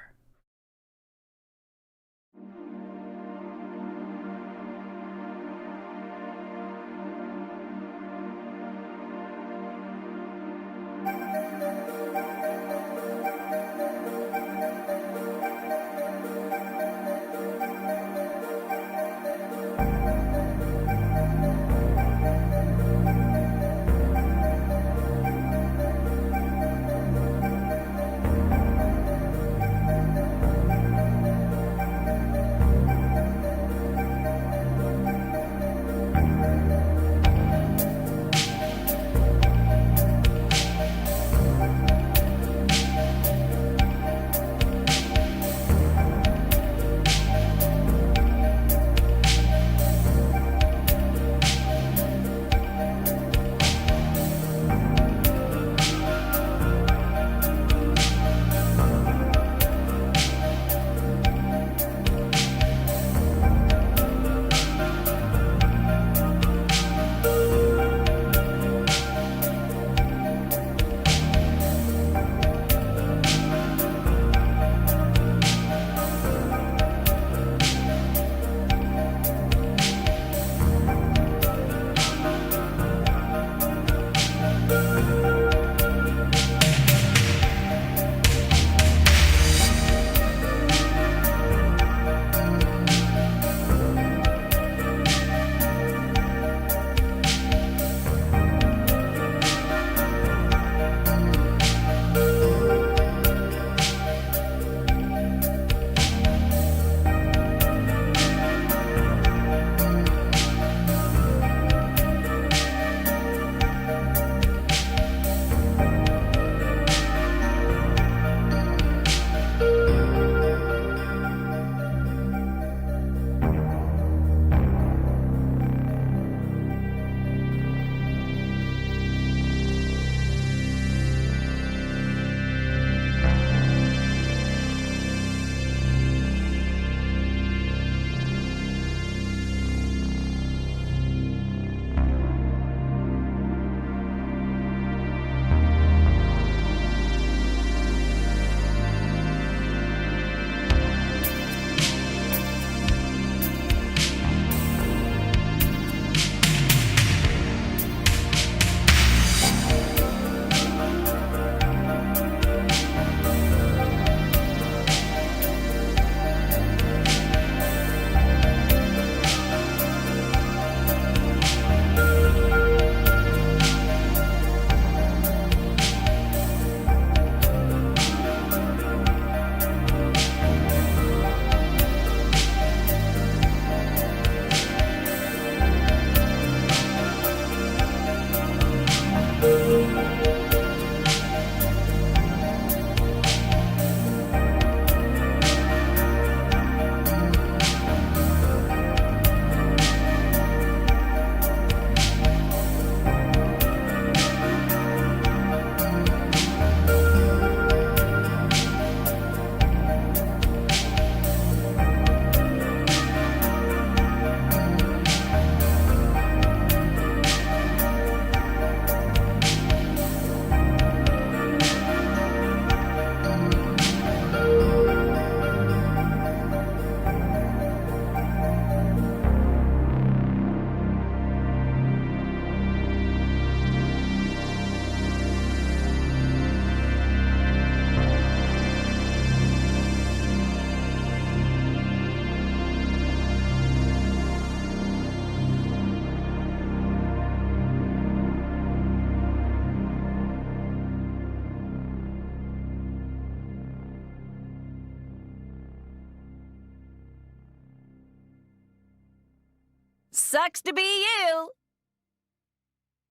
[SPEAKER 6] sucks to be you.